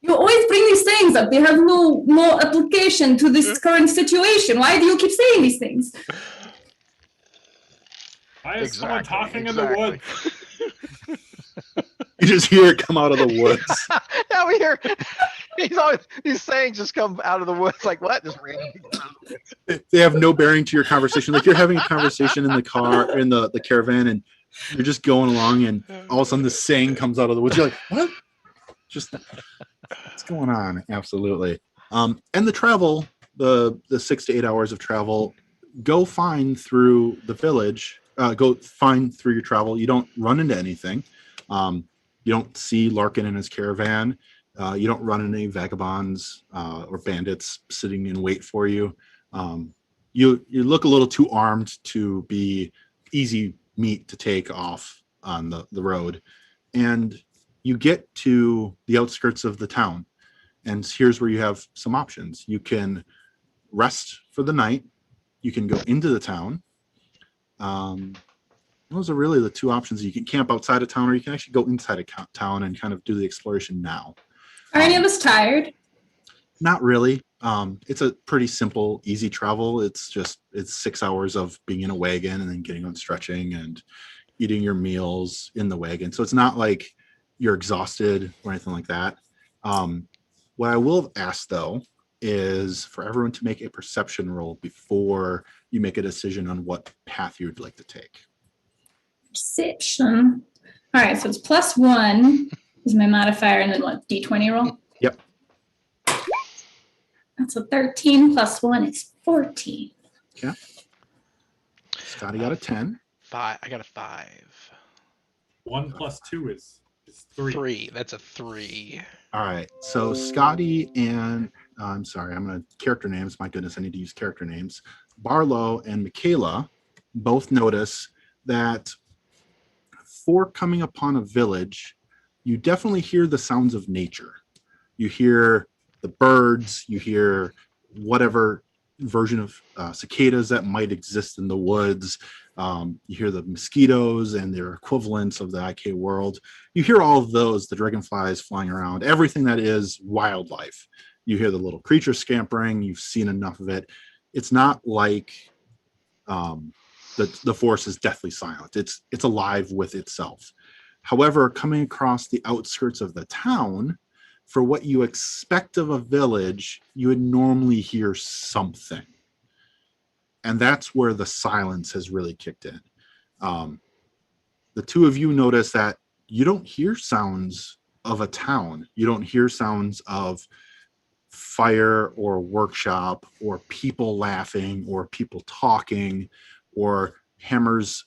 You always bring these things up. They have no application to this current situation. Why do you keep saying these things? Why is someone talking in the woods? You just hear it come out of the woods. Now we hear these sayings just come out of the woods. Like what? Just randomly come out of the woods. They have no bearing to your conversation. Like you're having a conversation in the car, in the caravan, and you're just going along, and all of a sudden this saying comes out of the woods. You're like, what? Just what's going on? Absolutely. And the travel, the 6 to 8 hours of travel, go fine through the village. Go fine through your travel. You don't run into anything. You don't see Larkin and his caravan. You don't run into any vagabonds or bandits sitting in wait for you. You look a little too armed to be easy meat to take off on the road. And you get to the outskirts of the town. And here's where you have some options. You can rest for the night. You can go into the town. Those are really the two options. You can camp outside of town, or you can actually go inside of town and kind of do the exploration now. Are any of us tired? Not really. It's a pretty simple, easy travel. It's 6 hours of being in a wagon and then getting on stretching and eating your meals in the wagon. So it's not like you're exhausted or anything like that. What I will ask though is for everyone to make a perception roll before you make a decision on what path you would like to take. Perception. All right, so it's +1 is my modifier, and then what? D20 roll. Yep. That's a 13 +1 is 14. Okay. Scotty got a 10. I got a 5. 1 + 2 is 3. 3. That's a 3. All right. So Scotty and I'm sorry, I'm going to character names. My goodness, I need to use character names. Barlow and Michaela both notice that for coming upon a village, you definitely hear the sounds of nature. You hear the birds, you hear whatever version of cicadas that might exist in the woods. You hear the mosquitoes and their equivalents of the IK world. You hear all of those, the dragonflies flying around, everything that is wildlife. You hear the little creatures scampering. You've seen enough of it. It's not like the forest is deathly silent. It's alive with itself. However, coming across the outskirts of the town, for what you expect of a village, you would normally hear something. And that's where the silence has really kicked in. The two of you notice that you don't hear sounds of a town. You don't hear sounds of fire or workshop or people laughing or people talking or hammers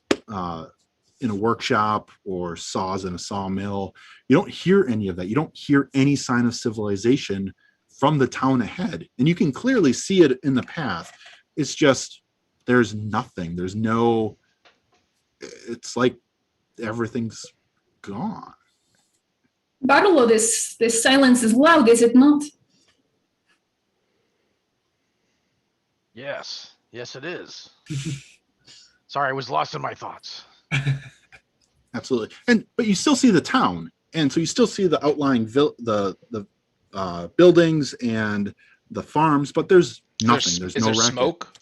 in a workshop or saws in a sawmill. You don't hear any of that. You don't hear any sign of civilization from the town ahead. And you can clearly see it in the path. It's just, there's nothing. There's no, it's like everything's gone. Bartolo, this silence is loud, is it not? Yes, it is. Sorry, I was lost in my thoughts. Absolutely. But you still see the town. And so you still see the outlying buildings and the farms, but there's nothing. There's no there racket. smoke?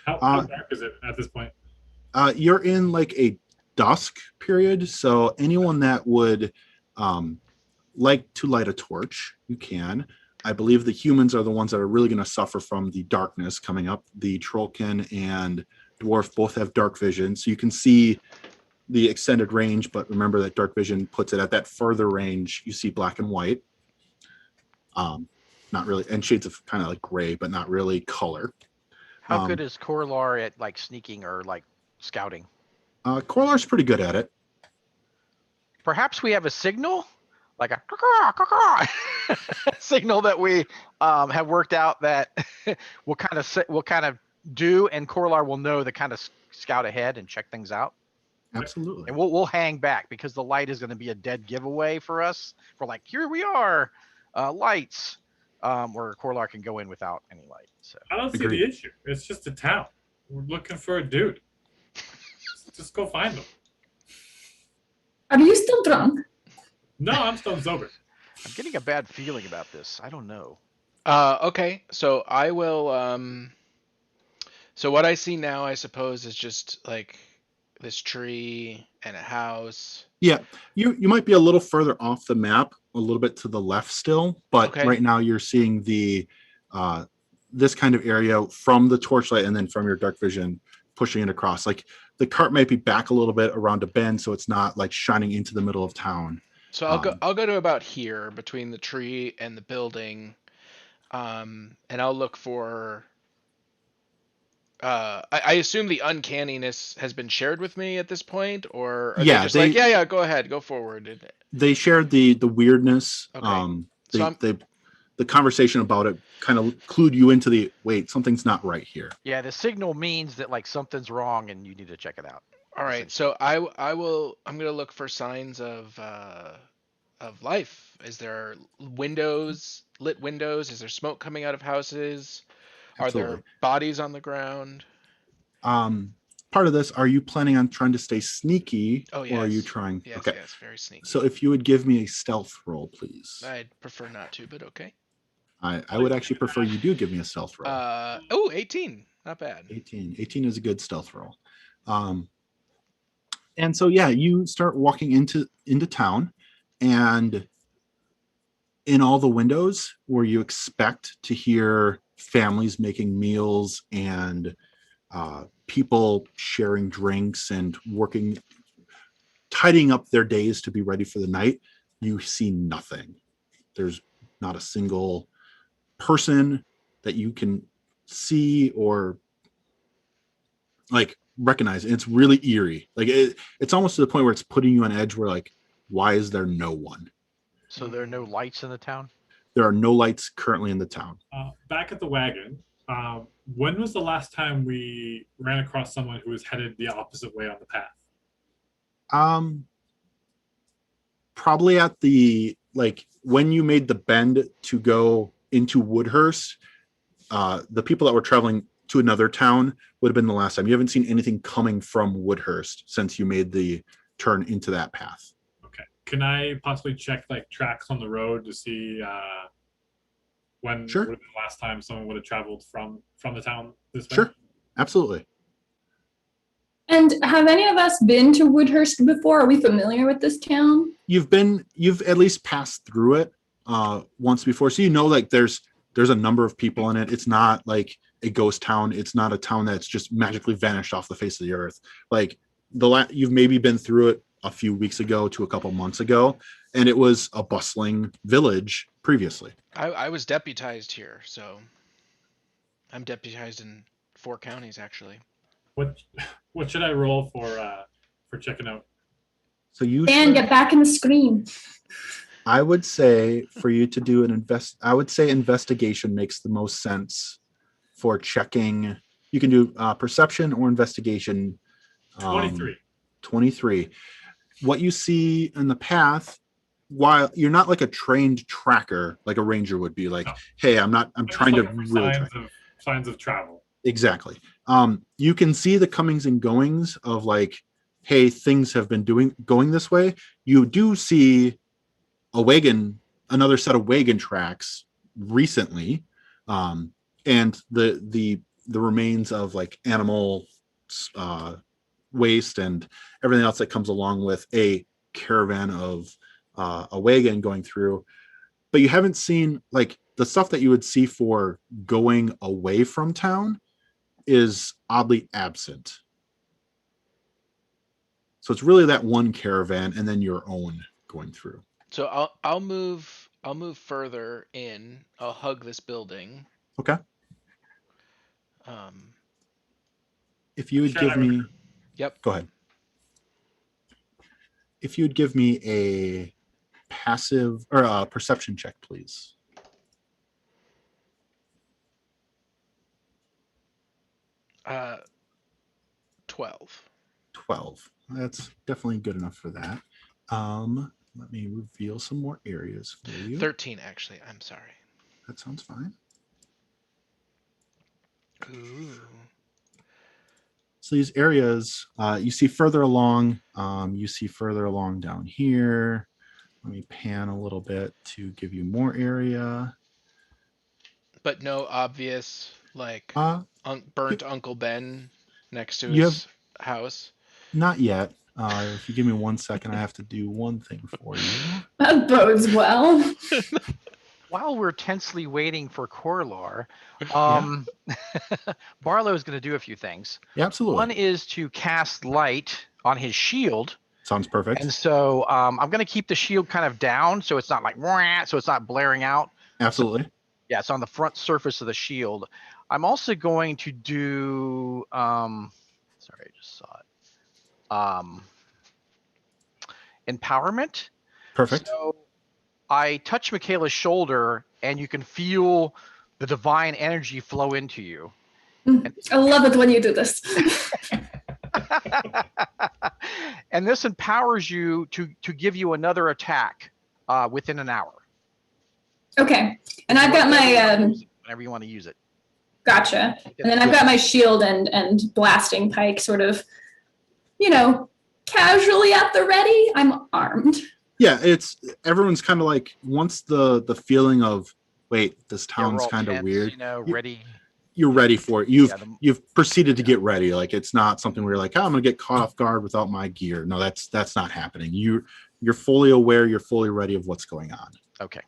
How dark is it at this point? You're in like a dusk period. So anyone that would like to light a torch, you can. I believe the humans are the ones that are really going to suffer from the darkness coming up. The Trolkin and Dwarf both have dark vision, so you can see the extended range, but remember that dark vision puts it at that further range. You see black and white. Not really, and shades of kind of like gray, but not really color. How good is Corlar at like sneaking or like scouting? Corlar's pretty good at it. Perhaps we have a signal, like a signal that we have worked out that we'll kind of do, and Corlar will know to kind of scout ahead and check things out. Absolutely. And we'll hang back because the light is going to be a dead giveaway for us. We're like, here we are, lights, where Corlar can go in without any light. So I don't see the issue. It's just a town. We're looking for a dude. Just go find him. Are you still drunk? No, I'm stone sober. I'm getting a bad feeling about this. I don't know. Okay, so I will. So what I see now, I suppose, is just like this tree and a house. Yeah, you might be a little further off the map, a little bit to the left still, but Okay. Right now you're seeing the this kind of area from the torchlight and then from your dark vision pushing it across. Like the cart might be back a little bit around a bend, so it's not like shining into the middle of town. So I'll go to about here between the tree and the building, and I'll look for. I assume the uncanniness has been shared with me at this point, or are they just like, yeah, go ahead, go forward. They shared the weirdness. Okay. The conversation about it kind of clued you into the wait, something's not right here. Yeah, the signal means that like something's wrong and you need to check it out. All right, so I'm gonna look for signs of life. Is there lit windows? Is there smoke coming out of houses? Absolutely. Are there bodies on the ground? Part of this, are you planning on trying to stay sneaky? Oh, yes. Or are you trying? Yes, okay. yes, very sneaky. So if you would give me a stealth roll, please. I'd prefer not to, but okay. I would actually prefer you do give me a stealth roll. 18. Not bad. 18 is a good stealth roll. And so yeah, you start walking into town, and in all the windows where you expect to hear families making meals and people sharing drinks and working, tidying up their days to be ready for the night, you see nothing. There's not a single person that you can see or like recognize. It's really eerie. Like it's almost to the point where it's putting you on edge where like, why is there no one? So there are no lights in the town? There are no lights currently in the town. Back at the wagon, when was the last time we ran across someone who was headed the opposite way on the path? probably at the, like, when you made the bend to go into Woodhurst, the people that were traveling to another town would have been the last time. You haven't seen anything coming from Woodhurst since you made the turn into that path. Okay. Can I possibly check like tracks on the road to see when Sure. would have been the last time someone would have traveled from the town this way? Sure, absolutely. And have any of us been to Woodhurst before? Are we familiar with this town? You've at least passed through it once before, so you know, like, there's a number of people in it. It's not like a ghost town. It's not a town that's just magically vanished off the face of the earth. Like, you've maybe been through it a few weeks ago to a couple months ago, and it was a bustling village previously. I was deputized here, so I'm deputized in 4 counties actually. What should I roll for checking out? So you Dan, get back in the screen. I would say for you to do I would say investigation makes the most sense for checking. You can do perception or investigation. 23. 23. What you see in the path, while you're not like a trained tracker like a ranger would be, like, No. hey, I'm trying to Looking for really track. signs of travel. Exactly. You can see the comings and goings of, like, hey, things have been going this way. You do see another set of wagon tracks recently, and the remains of, like, animal waste and everything else that comes along with a caravan of a wagon going through. But you haven't seen, like, the stuff that you would see for going away from town is oddly absent. So it's really that one caravan and then your own going through. So I'll move further in. I'll hug this building. Okay. If you would Sure, give me, Yep. go ahead. If you would give me a passive or a perception check, please. 12. 12. That's definitely good enough for that. Let me reveal some more areas for you. 13 actually. I'm sorry. That sounds fine. Ooh. So these areas, you see further along. You see further along down here. Let me pan a little bit to give you more area. But no obvious, like, burnt Uncle Ben next to You his house. Not yet. If you give me 1 second, I have to do one thing for you. That bodes well. While we're tensely waiting for Corlar, Barlow is going to do a few things. Yeah, absolutely. One is to cast light on his shield. Sounds perfect. And so I'm going to keep the shield kind of down so it's not like, so it's not blaring out. Absolutely. So, yeah, it's on the front surface of the shield. I'm also going to do, sorry, I just saw it. Empowerment. Perfect. So I touch Michaela's shoulder and you can feel the divine energy flow into you. I love it when you do this. And this empowers you to give you another attack within an hour. Okay. And I've got my whenever you want to use it. Gotcha. And then I've got my shield and blasting pike sort of, casually at the ready. I'm armed. Yeah, everyone's kind of like, once the feeling of, wait, this town's kind of weird. Ready. You're ready for it. You've proceeded to get ready. Like, it's not something where you're like, oh, I'm gonna get caught off guard without my gear. No, that's not happening. You're fully aware. You're fully ready of what's going on. Okay.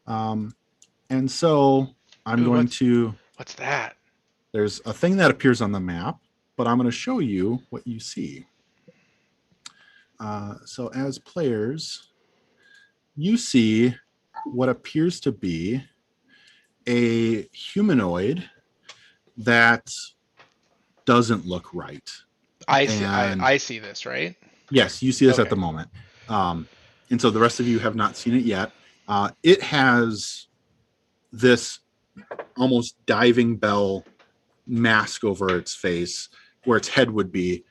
And so I'm going to. What's that? There's a thing that appears on the map, but I'm going to show you what you see. So as players, you see what appears to be a humanoid that doesn't look right. I see this, right? Yes, you see this Okay. at the moment. And so the rest of you have not seen it yet. It has this almost diving bell mask over its face where its head would be,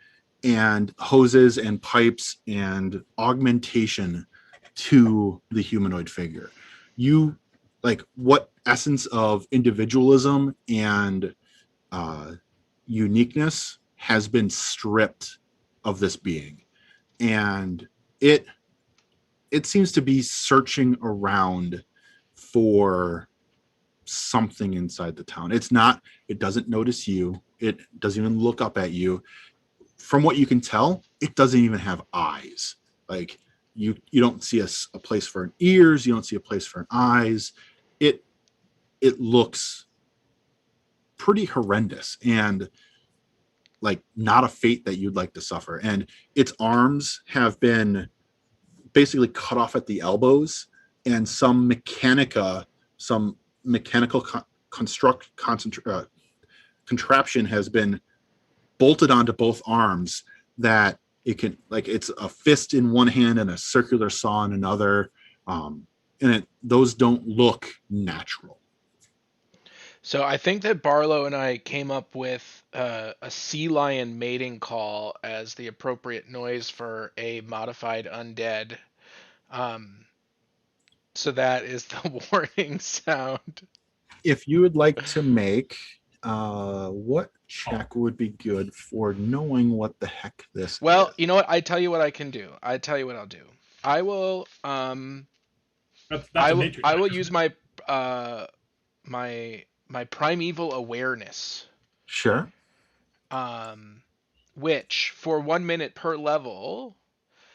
and hoses and pipes and augmentation to the humanoid figure. You like what essence of individualism and uniqueness has been stripped of this being, and it seems to be searching around for something inside the town. It doesn't notice you. It doesn't even look up at you. From what you can tell, it doesn't even have eyes. Like you don't see a place for an ears. You don't see a place for an eyes. It looks pretty horrendous and like not a fate that you'd like to suffer. And its arms have been basically cut off at the elbows, and some mechanical contraption has been bolted onto both arms that it can, like, it's a fist in one hand and a circular saw in another, and those don't look natural. So I think that Barlow and I came up with a sea lion mating call as the appropriate noise for a modified undead. So that is the warning sound. If you would like to make, what check would be good for knowing what the heck this Well, is? you know what? I tell you what I can do. I tell you what I'll do. I will That's I a will nature I will check, use isn't it? my primeval awareness, Sure. which for 1 minute per level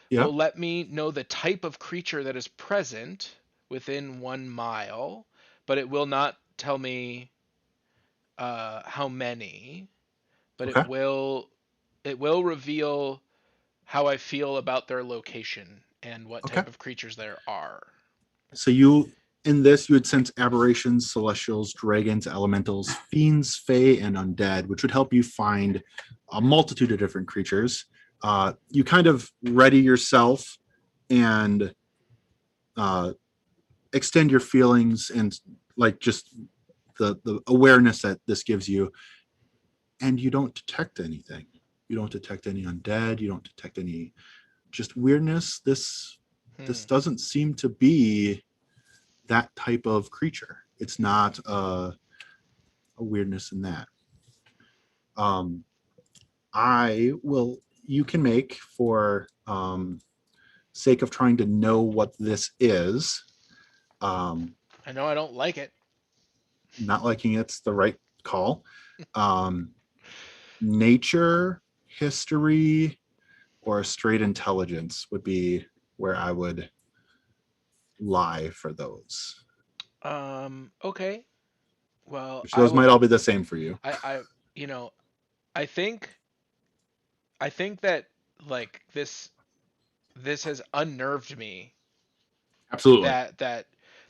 Yeah. will let me know the type of creature that is present within 1 mile, but it will not tell me how many, but Okay. it will reveal how I feel about their location and what Okay. type of creatures there are. So you would sense aberrations, celestials, dragons, elementals, fiends, fae, and undead, which would help you find a multitude of different creatures. You kind of ready yourself and extend your feelings and like just the awareness that this gives you, and you don't detect anything. You don't detect any undead. You don't detect any just weirdness. This doesn't seem to be that type of creature. It's not a weirdness in that. You can make, for sake of trying to know what this is, I know I don't like it. not liking it's the right call. Nature, history, or straight intelligence would be where I would lie for those. Okay. Well, Which those might all be the same for you. I you know, I think that like this has unnerved me, Absolutely. that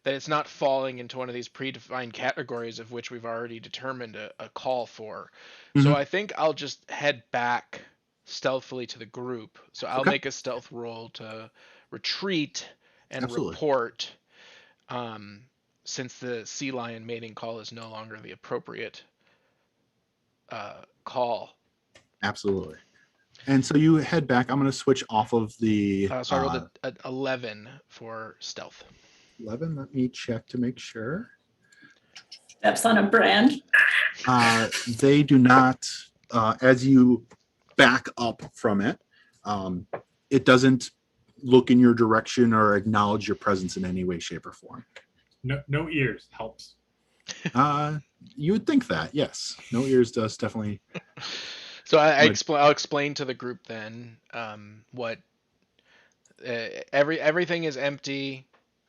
it's not falling into one of these predefined categories of which we've already determined a call for. So Mhm. I think I'll just head back stealthily to the group. So I'll Okay. make a stealth roll to retreat and Absolutely. report, since the sea lion mating call is no longer the appropriate call. Absolutely. And so you head back. I'm going to switch off of the So I rolled a 11 for stealth. 11. Let me check to make sure. Steps on a brand. They do not, as you back up from it, it doesn't look in your direction or acknowledge your presence in any way, shape, or form. No ears helps. You would think that, yes. No ears does definitely. So I'll explain to the group then, what everything is empty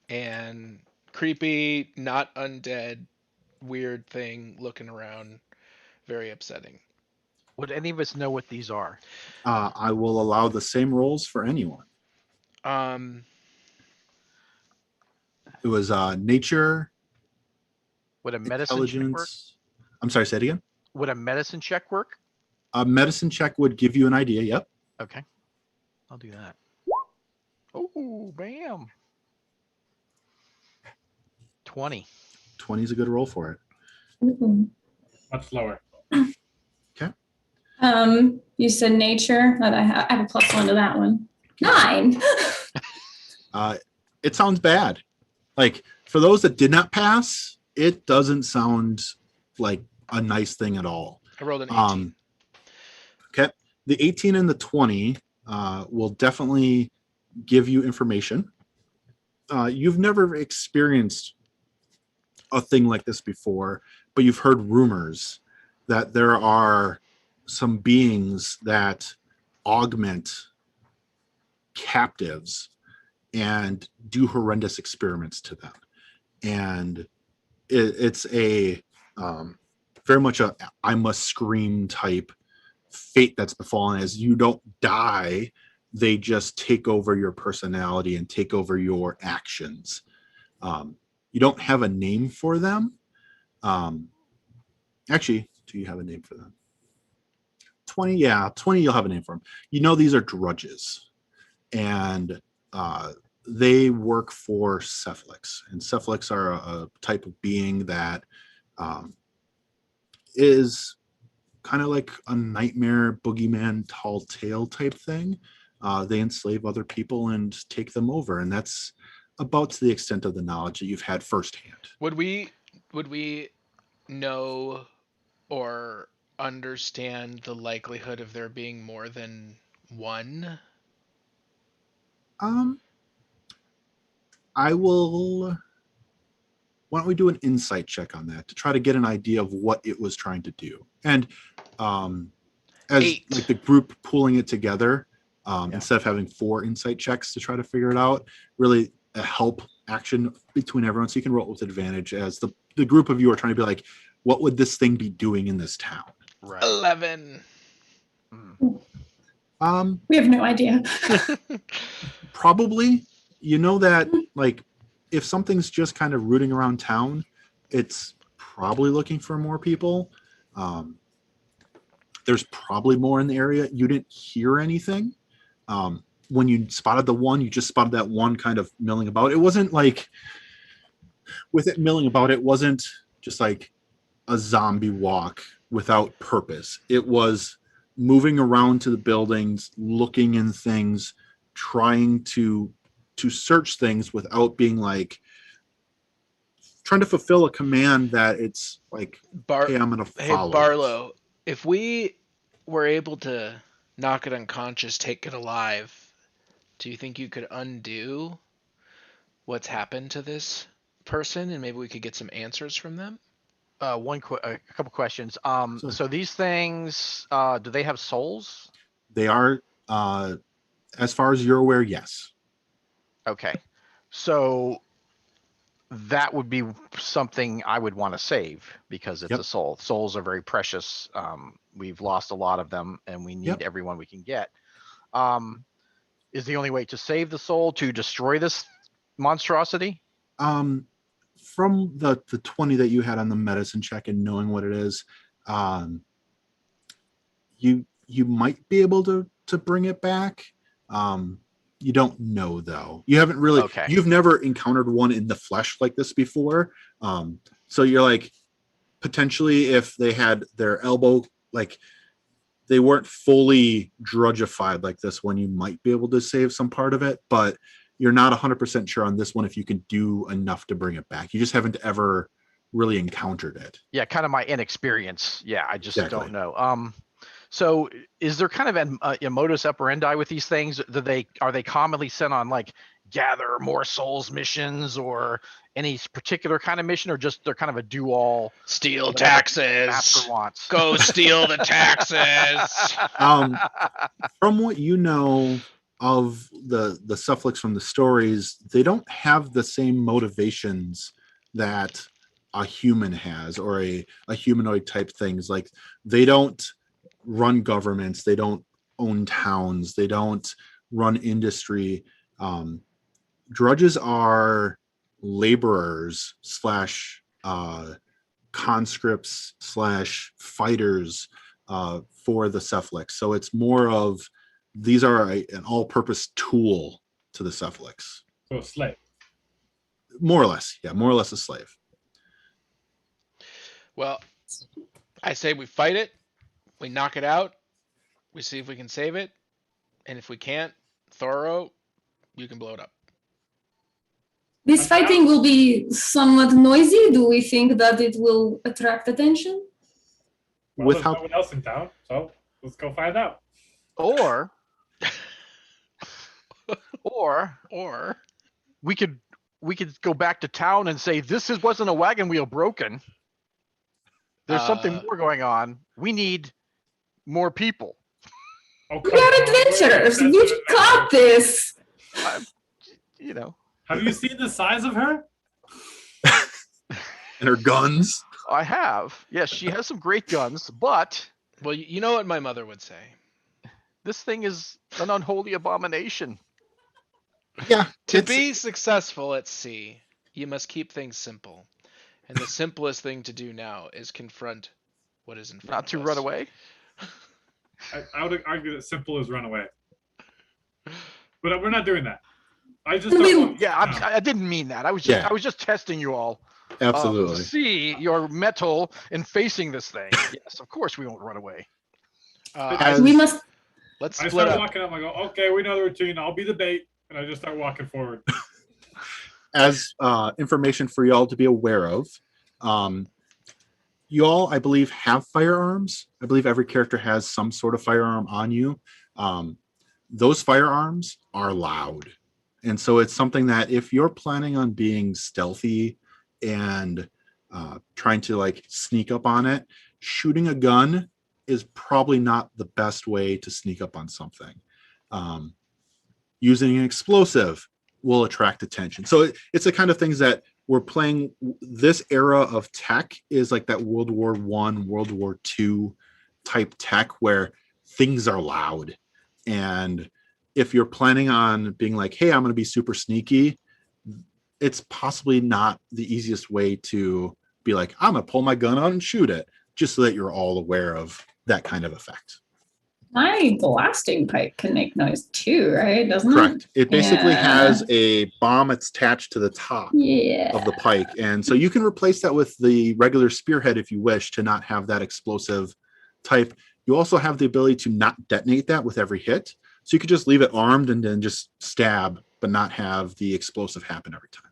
and creepy, not undead, weird thing looking around, very upsetting. Would any of us know what these are? I will allow the same rolls for anyone. It was nature, Would a medicine check work? intelligence. I'm sorry, say it again. Would a medicine check work? A medicine check would give you an idea. Yep. Okay. I'll do that. Oh, bam. 20. 20 is a good roll for it. Ooh. Much lower. Okay. You said nature. That I have a +1 to that one. 9. it sounds bad. Like, for those that did not pass, it doesn't sound like a nice thing at all. I rolled an 18. Okay. The 18 and the 20 will definitely give you information. You've never experienced a thing like this before, but you've heard rumors that there are some beings that augment captives and do horrendous experiments to them. And it's a very much a I must scream type fate that's befallen. As you don't die, they just take over your personality and take over your actions. You don't have a name for them. Actually, do you have a name for them? 20, yeah, 20 you'll have a name for them. You know these are drudges. And they work for cephalics. And cephalics are a type of being that is kind of like a nightmare, boogeyman, tall tale type thing. They enslave other people and take them over. And that's about to the extent of the knowledge that you've had firsthand. Would we know or understand the likelihood of there being more than one? I will. Why don't we do an insight check on that to try to get an idea of what it was trying to do? And as 8. like the group pulling it together, instead of having 4 insight checks to try to figure it out, really a help action between everyone, so you can roll with advantage as the group of you are trying to be like, what would this thing be doing in this town? Right. 11. We have no idea. Probably, you know that like if something's just kind of rooting around town, it's probably looking for more people. There's probably more in the area. You didn't hear anything. When you spotted the one, you just spotted that one kind of milling about. It wasn't like, with it milling about, it wasn't just like a zombie walk without purpose. It was moving around to the buildings, looking in things, trying to search things without being like trying to fulfill a command that it's like, hey, I'm gonna follow. Hey, Barlow, if we were able to knock it unconscious, take it alive, do you think you could undo what's happened to this person, and maybe we could get some answers from them? A couple questions. Sure. So these things, do they have souls? They are, as far as you're aware, yes. Okay. So that would be something I would want to save because it's a soul. Souls are very precious. We've lost a lot of them and we need everyone we can get. Is the only way to save the soul to destroy this monstrosity? From the 20 that you had on the medicine check and knowing what it is, you might be able to bring it back. You don't know though. You haven't really, you've never encountered one in the flesh like this before. So you're like, potentially if they had their elbow, like they weren't fully drudgified like this one, you might be able to save some part of it, but you're not 100% sure on this one if you can do enough to bring it back. You just haven't ever really encountered it. Yeah, kind of my inexperience. Yeah, I just don't know. So is there kind of a modus operandi with these things? Are they commonly sent on like gather more souls missions or any particular kind of mission, or just they're kind of a do all? Steal taxes. Go steal the taxes. From what you know of the cephalics from the stories, they don't have the same motivations that a human has, or a humanoid type things. Like they don't run governments, they don't own towns, they don't run industry. Drudges are laborers slash conscripts slash fighters for the cephalics. So it's more of, these are an all-purpose tool to the cephalics. So a slave. More or less, yeah, more or less a slave. Well, I say we fight it, we knock it out, we see if we can save it, and if we can't, Thoro, you can blow it up. This fighting will be somewhat noisy. Do we think that it will attract attention? Well, With there's how- no one else in town, so let's go find out. Or Or we could go back to town and say this wasn't a wagon wheel broken. There's something more going on. We need more people. Oh, We come are on, adventurers. we're We've got this. You know, Have you seen the size of her? And her guns. I have. Yes, she has some great guns, but well, you know what my mother would say. this thing is an unholy abomination. Yeah. To it's- be successful at sea, you must keep things simple. And the simplest thing to do now is confront what is in front Not of to us. run away. I would argue that simple is run away. But we're not doing that. I just We- don't want- Yeah, I didn't mean that. I was just Yeah. I was just testing you all. Absolutely. To see your mettle in facing this thing. Yes, of course we won't run away. As- We must. Let's I split start up. walking up. I go, okay, we know the routine. I'll be the bait, and I just start walking forward. As information for y'all to be aware of, you all, I believe, have firearms. I believe every character has some sort of firearm on you. Those firearms are loud. And so it's something that if you're planning on being stealthy and trying to like sneak up on it, shooting a gun is probably not the best way to sneak up on something. Using an explosive will attract attention. So it's the kind of things that we're playing. This era of tech is like that World War I, World War II type tech where things are loud. And if you're planning on being like, hey, I'm going to be super sneaky, it's possibly not the easiest way to be like, I'm going to pull my gun out and shoot it, just so that you're all aware of that kind of effect. My blasting pipe can make noise too, right? Doesn't Correct. It basically Yeah. has a bomb attached to the top it? Yeah. of the pike. And so you can replace that with the regular spearhead if you wish to not have that explosive type. You also have the ability to not detonate that with every hit. So you could just leave it armed and then just stab, but not have the explosive happen every time.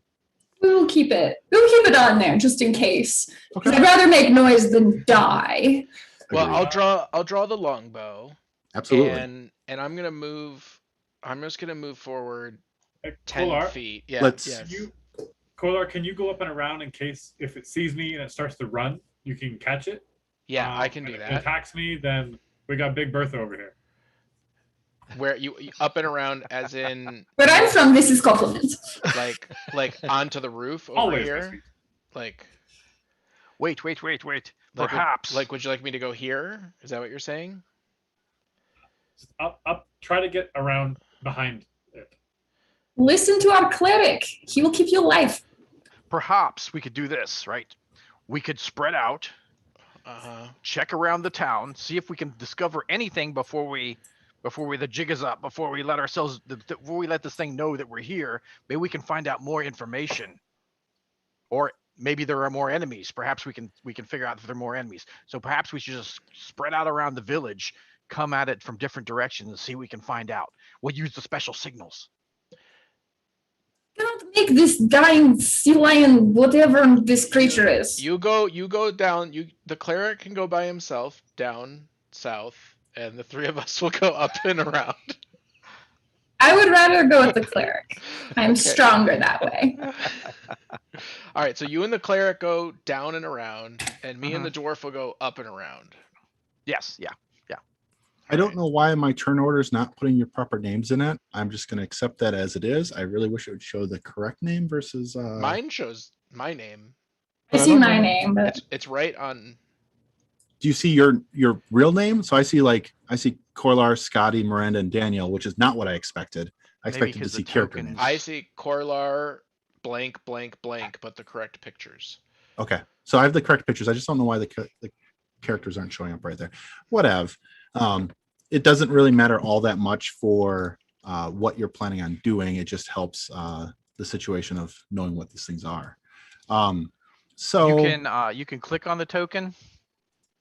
We'll keep it. We'll keep it on there just in case. 'Cause Okay. I'd rather make noise than die. Well, Agreed. I'll draw the longbow. Absolutely. And I'm gonna move. I'm just gonna move forward Hey, 10 Kolar, feet. Yeah. Let's- Yes. Kolar, can you go up and around in case if it sees me and it starts to run, you can catch it? Yeah, I can And do if it that. attacks me, then we got Big Bertha over here. Where you up and around, as in Where I'm from, this is compliments. like onto the roof over Always, my here. sweet. Like Wait. like Perhaps. would you like me to go here? Is that what you're saying? Just up. Try to get around behind it. Listen to our cleric. He will keep you alive. Perhaps we could do this, right? We could spread out, check around the town, see if we can discover anything before the jig is up, before we let ourselves, before we let this thing know that we're here. Maybe we can find out more information, or maybe there are more enemies. Perhaps we can figure out if there are more enemies. So perhaps we should just spread out around the village, come at it from different directions, and see what we can find out. We'll use the special signals. Cannot make this dying sea lion whatever this creature is. You go down. The cleric can go by himself down south, and the three of us will go up and around. I would rather go with the cleric. I'm Okay. stronger that way. All right, so you and the cleric go down and around, and me and the dwarf will go up and around. Yes, yeah. I don't know why my turn order is not putting your proper names in it. I'm just going to accept that as it is. I really wish it would show the correct name versus Mine shows my name. I But I see don't my know. name, but It's right on. Do you see your real name? So I see Corlar, Scotty, Miranda, and Daniel, which is not what I expected. I Maybe expected to 'cause see the character tokens- names. I see Corlar blank blank blank, but the correct pictures. Okay, so I have the correct pictures. I just don't know why the characters aren't showing up right there. Whatever. It doesn't really matter all that much for what you're planning on doing. It just helps the situation of knowing what these things are. So You can click on the token,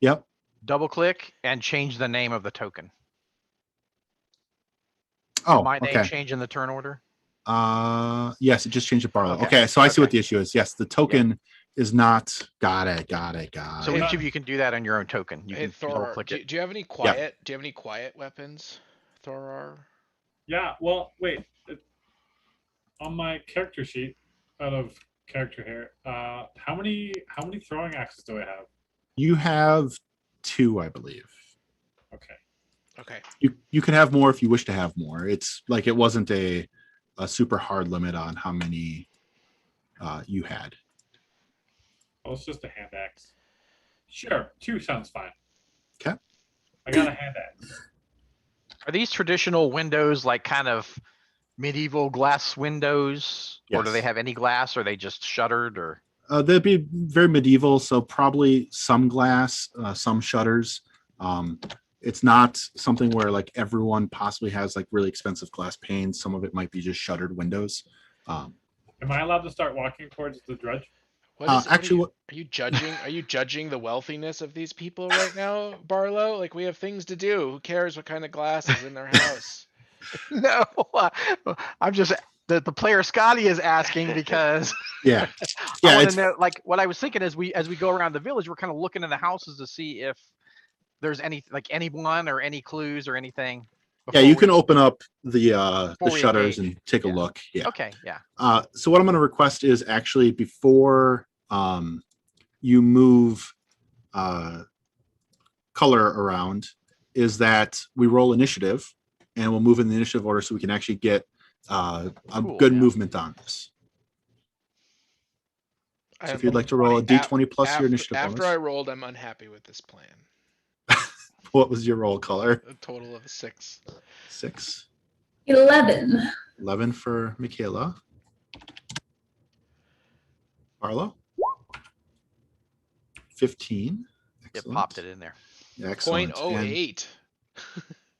yep. double click, and change the name of the token. Oh, My name okay. change in the turn order. Yes, it just changed to Barlow. Okay. Okay, so I see what Okay. the issue is. Yes, the token is not. Got it. So Yeah. each of you can do that on your own token. You Hey, can Thor, double click do, it. do you have any quiet? Do you have any quiet weapons, Thorar? Yeah. Well, wait. On my character sheet, out of character here, how many throwing axes do I have? You have 2, I believe. Okay. Okay. You can have more if you wish to have more. It's like it wasn't a super hard limit on how many you had. Well, it's just a hand axe. Sure, 2 sounds fine. Okay. I got a hand axe. Are these traditional windows like kind of medieval glass windows, or do they Yes. have any glass? Or are they just shuttered? Or They'd be very medieval, so probably some glass, some shutters. It's not something where like everyone possibly has like really expensive glass panes. Some of it might be just shuttered windows. Am I allowed to start walking towards the dredge? Actually, are you judging? Are you judging the wealthiness of these people right now, Barlow? Like we have things to do. Who cares what kind of glass is in their house? no, I'm just the player Scotty is asking because yeah, I yeah, want it's to know. Like what I was thinking as we go around the village, we're kind of looking in the houses to see if there's any like anyone or any clues or anything. yeah. You before can we- open up the before we shutters engage. and take a Yeah. look. Yeah. Okay, yeah. So what I'm going to request is actually before you move color around, is that we roll initiative, and we'll move in the initiative order so we can actually get a Cool, good yeah. movement on this. So if you'd like to roll a d20 plus your initiative After bonus. I rolled, I'm unhappy with this plan. What was your roll color? A total of 6. 6. 11. 11 for Michaela. Barlow? 15. It Excellent. popped it in there. Excellent. And 0.08.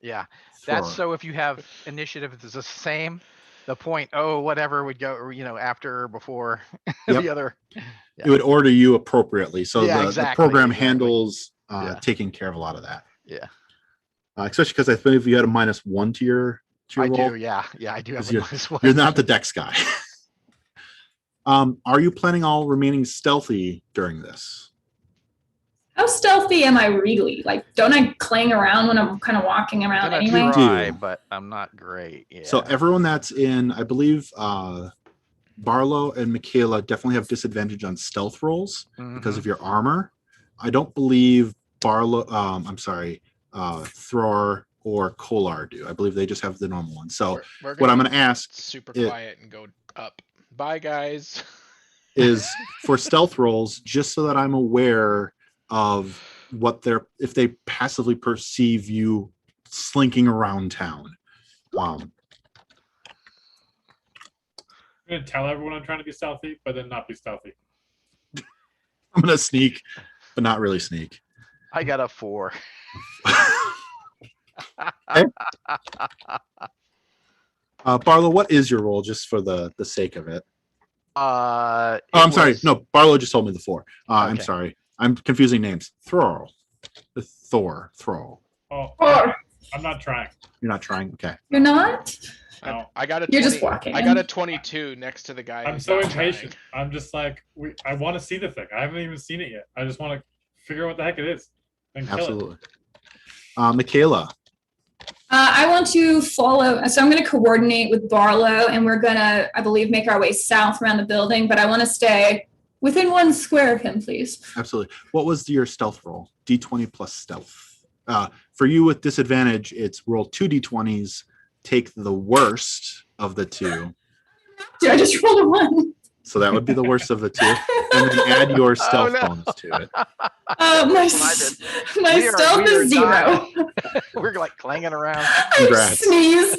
Yeah, that's Thor. so if you have initiative, it's the same. The point whatever would go, or, after or before Yep. the other. It would order you appropriately. So Yeah, the exactly, program exactly. handles Yeah. taking care of a lot of that. Yeah, Especially because I think if you had a -1 to your I roll, do. Yeah, I do have Because a -1. you're not the dex guy. Are you planning on remaining stealthy during this? How stealthy am I really? Like, don't I clang around when I'm kind of walking I'm around gonna anyway? You try, do. but I'm not great. Yeah. So everyone that's in, I believe, Barlow and Michaela definitely have disadvantage on stealth rolls because of your armor. I don't believe Barlow. Thror or Kolar do. I believe they just have the normal one. So We're what I'm gonna going to ask super it- quiet and go up. Bye, guys. is for stealth rolls, just so that I'm aware of what if they passively perceive you slinking around town. I'm gonna tell everyone I'm trying to be stealthy, but then not be stealthy. I'm going to sneak, but not really sneak. I got a 4. Barlow, what is your role, just for the sake of it? I'm Sorry. No, Barlow just told me the 4. I'm Okay. sorry. I'm confusing names. Thor. Thor. Oh, Or I'm not trying. You're not trying? Okay. you're not? No. I got a 20, You're just walking I got a in. 22 next to the guy. I'm who's so not trying. impatient. I'm just like, I want to see the thing. I haven't even seen it yet. I just want to figure out what the heck it is and kill it. Absolutely. Michaela. I want to follow, so I'm going to coordinate with Barlow, and we're going to, I believe, make our way south around the building, but I want to stay within 1 square of him, please. Absolutely. What was your stealth roll? D20 plus stealth. For you with disadvantage, it's roll 2 D20s, take the worst of the 2. Dude, I just rolled a 1. So that would be the worst of the 2. And then add your stealth no. bonus to it. My That's what I my We are- stealth we are is 0. not- We're like clanging around. I Congrats. sneeze.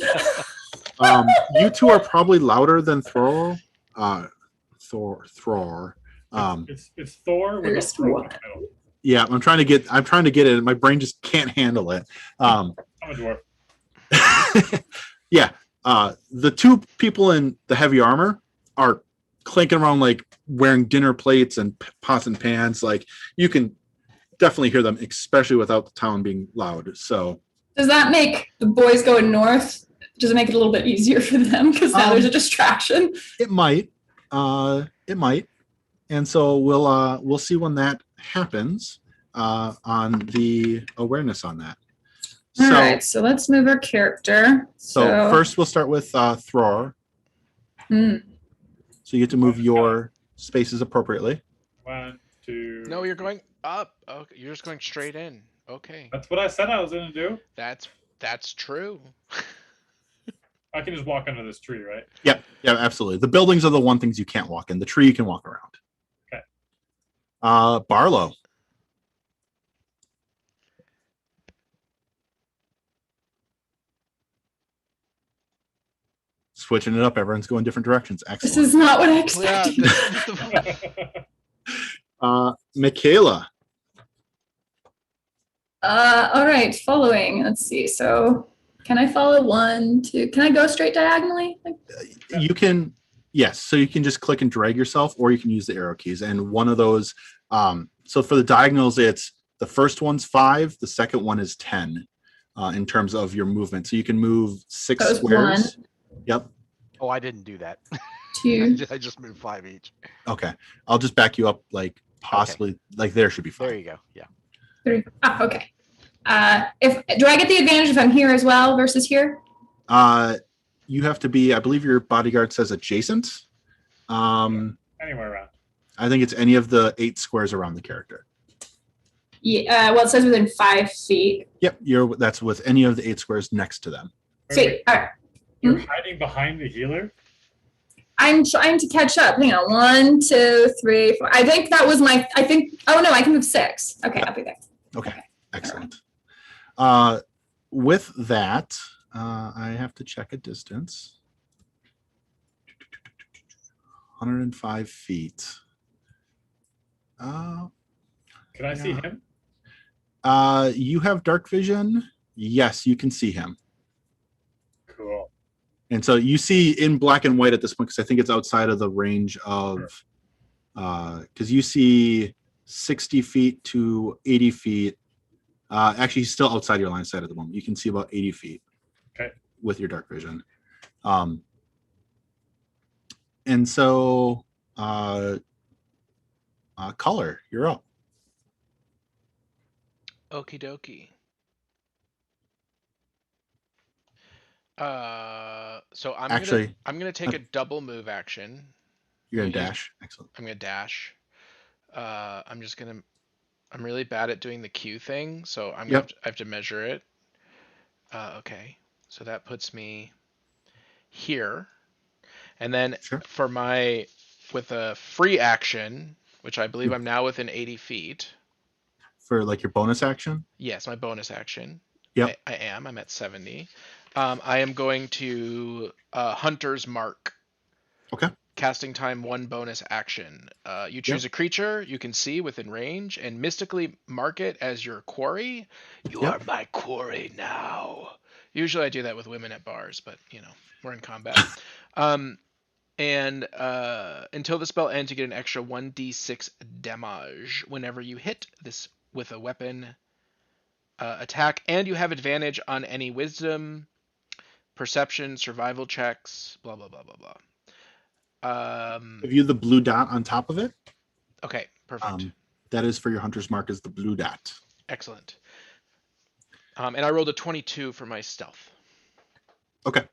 You two are probably louder than Thor. Thor. It's Thor with a First throat in one. the middle. Yeah, I'm trying to get it. My brain just can't handle it. I'm a dwarf. Yeah. The 2 people in the heavy armor are clanking around like wearing dinner plates and pots and pans. Like you can definitely hear them, especially without the town being loud. So Does that make the boys going north Does it make it a little bit easier for them because now there's a distraction? It might. It might. And so we'll see when that happens on the awareness on that. All right, so let's move our character. So first we'll start with Thror. Mm. So you get to move your spaces appropriately. 1, 2. No, you're going up. Okay, you're just going straight in. Okay. That's what I said I was gonna do. That's true. I can just walk under this tree, right? Yeah, absolutely. The buildings are the one things you can't walk in. The tree you can walk around. Okay. Barlow. Switching it up. Everyone's going different directions. Excellent. This is not what I Yeah, expected. Michaela. All right, following. Let's see. So can I follow 1, 2? Can I go straight diagonally? You can, yes. So you can just click and drag yourself, or you can use the arrow keys. And one of those, so for the diagonals, it's the first one's 5, the second one is 10 in terms of your movement. So you can move 6 Goes squares. 1. Yep. Oh, I didn't do that. 2. I just moved 5 each. Okay. I'll just back you up, like possibly, like there should be 5. There you go. Yeah. 3. Ah, okay. Do I get the advantage if I'm here as well versus here? You have to be, I believe your bodyguard says adjacent. Anywhere around. I think it's any of the 8 squares around the character. Yeah. Well, it says within 5 feet. Yep, that's with any of the 8 squares next to them. Sweet. All right. You're hiding behind the healer? I'm trying to catch up. Hang on. 1, 2, 3, 4. I think that was my. Oh no, I can move 6. Okay, I'll be there. Okay, excellent. With that, I have to check a distance. 105 feet. Can I see him? You have dark vision. Yes, you can see him. Cool. And so you see in black and white at this point, because I think it's outside of the range of, because you see 60 feet to 80 feet. Actually, he's still outside your line of sight at the moment. You can see about 80 feet with your dark vision. And so, Color, you're up. Okie dokie. So I'm gonna take a double move action. You're gonna dash. Excellent. I'm gonna dash. I'm really bad at doing the Q thing, so I have to measure it. Okay, so that puts me here, and then for with a free action, which I believe I'm now within 80 feet. For like your bonus action? Yes, my bonus action. Yep. I am. I'm at 70. I am going to Hunter's Mark. Okay. Casting time 1 bonus action. You choose a creature you can see within range and mystically mark it as your quarry. You are my quarry now. Usually I do that with women at bars, but we're in combat. And until the spell ends, you get an extra 1d6 damage whenever you hit this with a weapon attack, and you have advantage on any wisdom, perception, survival checks, blah blah blah blah blah. Have you the blue dot on top of it? Okay, perfect. That is for your Hunter's Mark is the blue dot. Excellent. And I rolled a 22 for my stealth. Okay.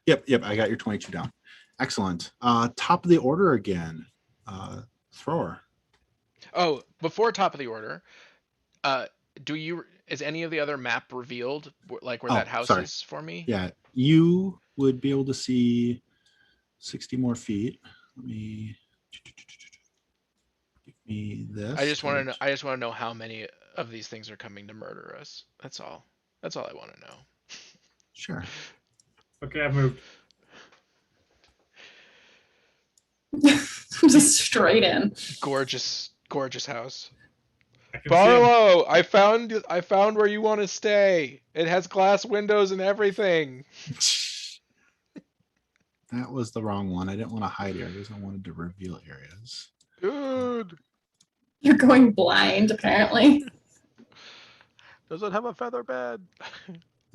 Yep, I got your 22 down. Excellent. Top of the order again. Thrower. Oh, before top of the order, is any of the other map revealed, like where that house is for me? Yeah, you would be able to see 60 more feet. Let me give me this. I just want to know how many of these things are coming to murder us. That's all I want to know. Sure. Okay, I've moved. Just straight in. Gorgeous house. I can see him. Barlow, I found where you want to stay. It has glass windows and everything. That was the wrong one. I didn't want to hide areas. I wanted to reveal areas. Good. You're going blind, apparently. Does it have a feather bed?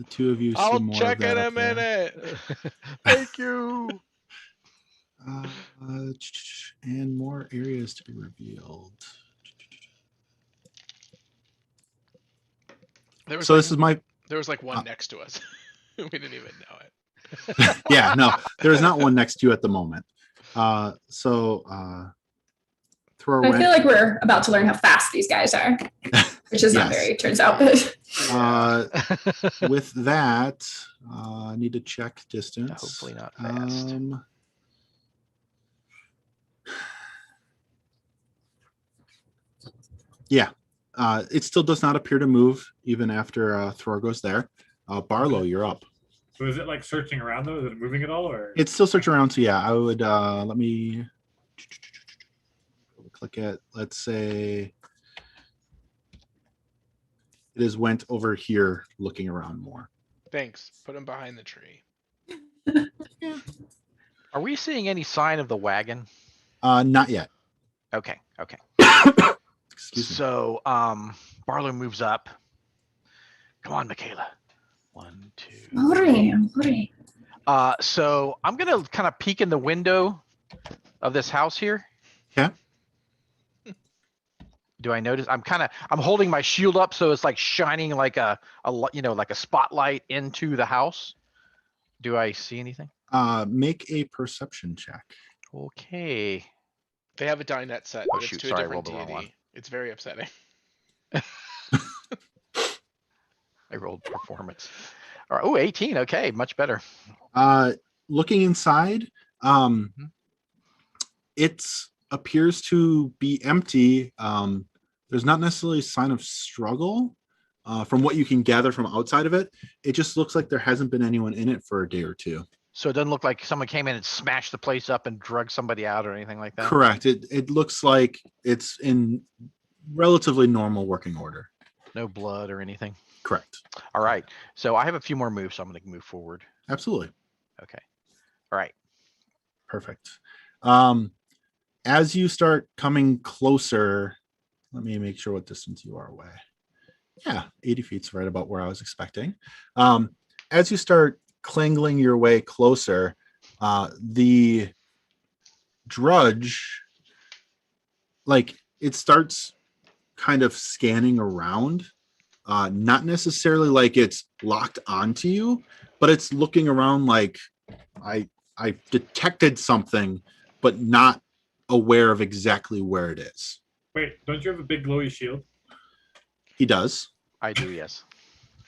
The two of you see I'll more check of that in a up there. minute. Thank you. And more areas to be revealed. There was So like, this is my there was like one next to us. We didn't even know it. yeah, no, there's not one next to you at the moment. Throw a I wrench. feel like we're about to learn how fast these guys are, which is not Yes. very, turns out. But With that, I need to check distance. Hopefully not fast. Yeah, it still does not appear to move even after Thorgo's there. Barlow, you're up. So is it like searching around though? Is it moving at all, or It's still searching around. So yeah, I would let me click at. Let's say it is went over here looking around more. Thanks. Put him behind the tree. Are we seeing any sign of the wagon? Not yet. Okay. Excuse me. So Barlow moves up. Come on, Michaela. 1, 2. Hurry. So I'm gonna kind of peek in the window of this house here. Yeah. Do I notice? I'm holding my shield up so it's like shining like a spotlight into the house. Do I see anything? Make a perception check. Okay. They have a dinette set, Oh, but shoot, it's to sorry, I a different rolled the wrong one. deity. It's very upsetting. I rolled performance. All right. Oh, 18. Okay, much better. Looking inside, it appears to be empty. There's not necessarily a sign of struggle. From what you can gather from outside of it, it just looks like there hasn't been anyone in it for a day or two. So it doesn't look like someone came in and smashed the place up and drug somebody out or anything like that? Correct. It looks like it's in relatively normal working order. No blood or anything? Correct. All right. So I have a few more moves, so I'm going to move forward. Absolutely. Okay. All right. Perfect. As you start coming closer, let me make sure what distance you are away. Yeah, 80 feet's right about where I was expecting. As you start clangling your way closer, the drudge, like, it starts kind of scanning around, not necessarily like it's locked onto you, but it's looking around like I detected something, but not aware of exactly where it is. wait? Don't you have a big glowy shield? He does. I do, yes.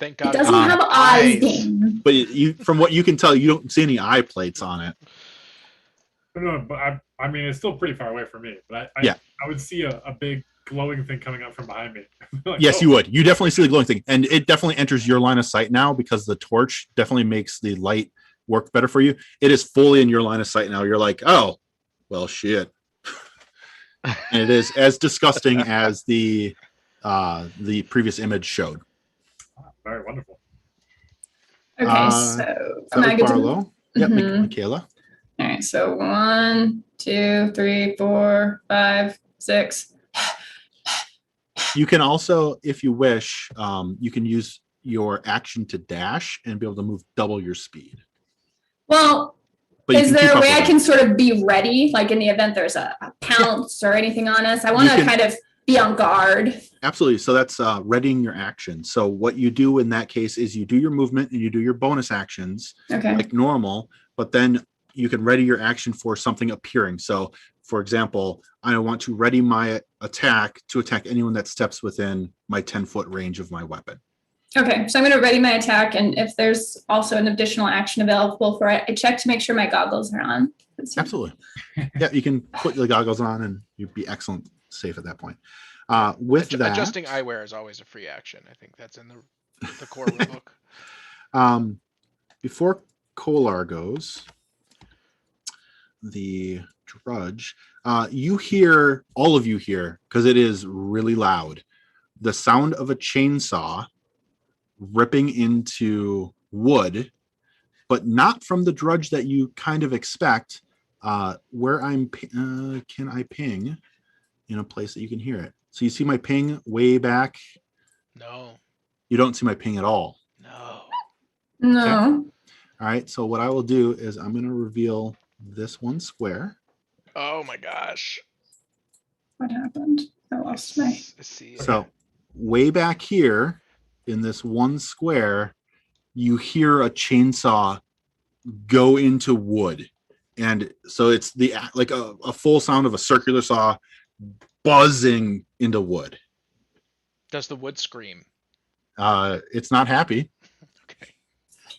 Thank It God. doesn't have eyes, Dane. But you, from what you can tell, you don't see any eye plates on it. No, but I mean, it's still pretty far away from me. But Yeah. I would see a big glowing thing coming up from behind me. Like, Yes, oh, you would. You definitely see the glowing thing, and it definitely enters your line of sight now because the torch definitely makes the light work better for you. It is fully in your line of sight now. You're like, oh, well, shit. And it is as disgusting as the previous image showed. Very wonderful. Okay, so That am I was good to Barlow. Yep, Mhm. Michaela. All right, so 1, 2, 3, 4, 5, 6. You can also, if you wish, you can use your action to dash and be able to move double your speed. Well, But you is can there keep a up way I with can it. sort of be ready, like in the event there's a pounce or anything on us? I want to can- kind of be on guard. Absolutely. So that's readying your action. So what you do in that case is you do your movement and you do your bonus actions Okay. like normal, but then you can ready your action for something appearing. So, for example, I want to ready my attack to attack anyone that steps within my 10-foot range of my weapon. Okay, so I'm going to ready my attack, and if there's also an additional action available for it, I check to make sure my goggles are on. Absolutely. Yeah, you can put the goggles on and you'd be excellent safe at that point. With that, Adjusting eyewear is always a free action. I think that's in the core rulebook. Before Kolar goes, the drudge, you hear, all of you hear, because it is really loud, the sound of a chainsaw ripping into wood, but not from the drudge that you kind of expect. Where I'm, can I ping in a place that you can hear it? So you see my ping way back? No. You don't see my ping at all. No. No. All right. So what I will do is I'm going to reveal this one square. Oh my gosh. What happened? I lost my. I see. So way back here in this one square, you hear a chainsaw go into wood. And so it's the like a full sound of a circular saw buzzing into wood. Does the wood scream? It's not happy. Okay.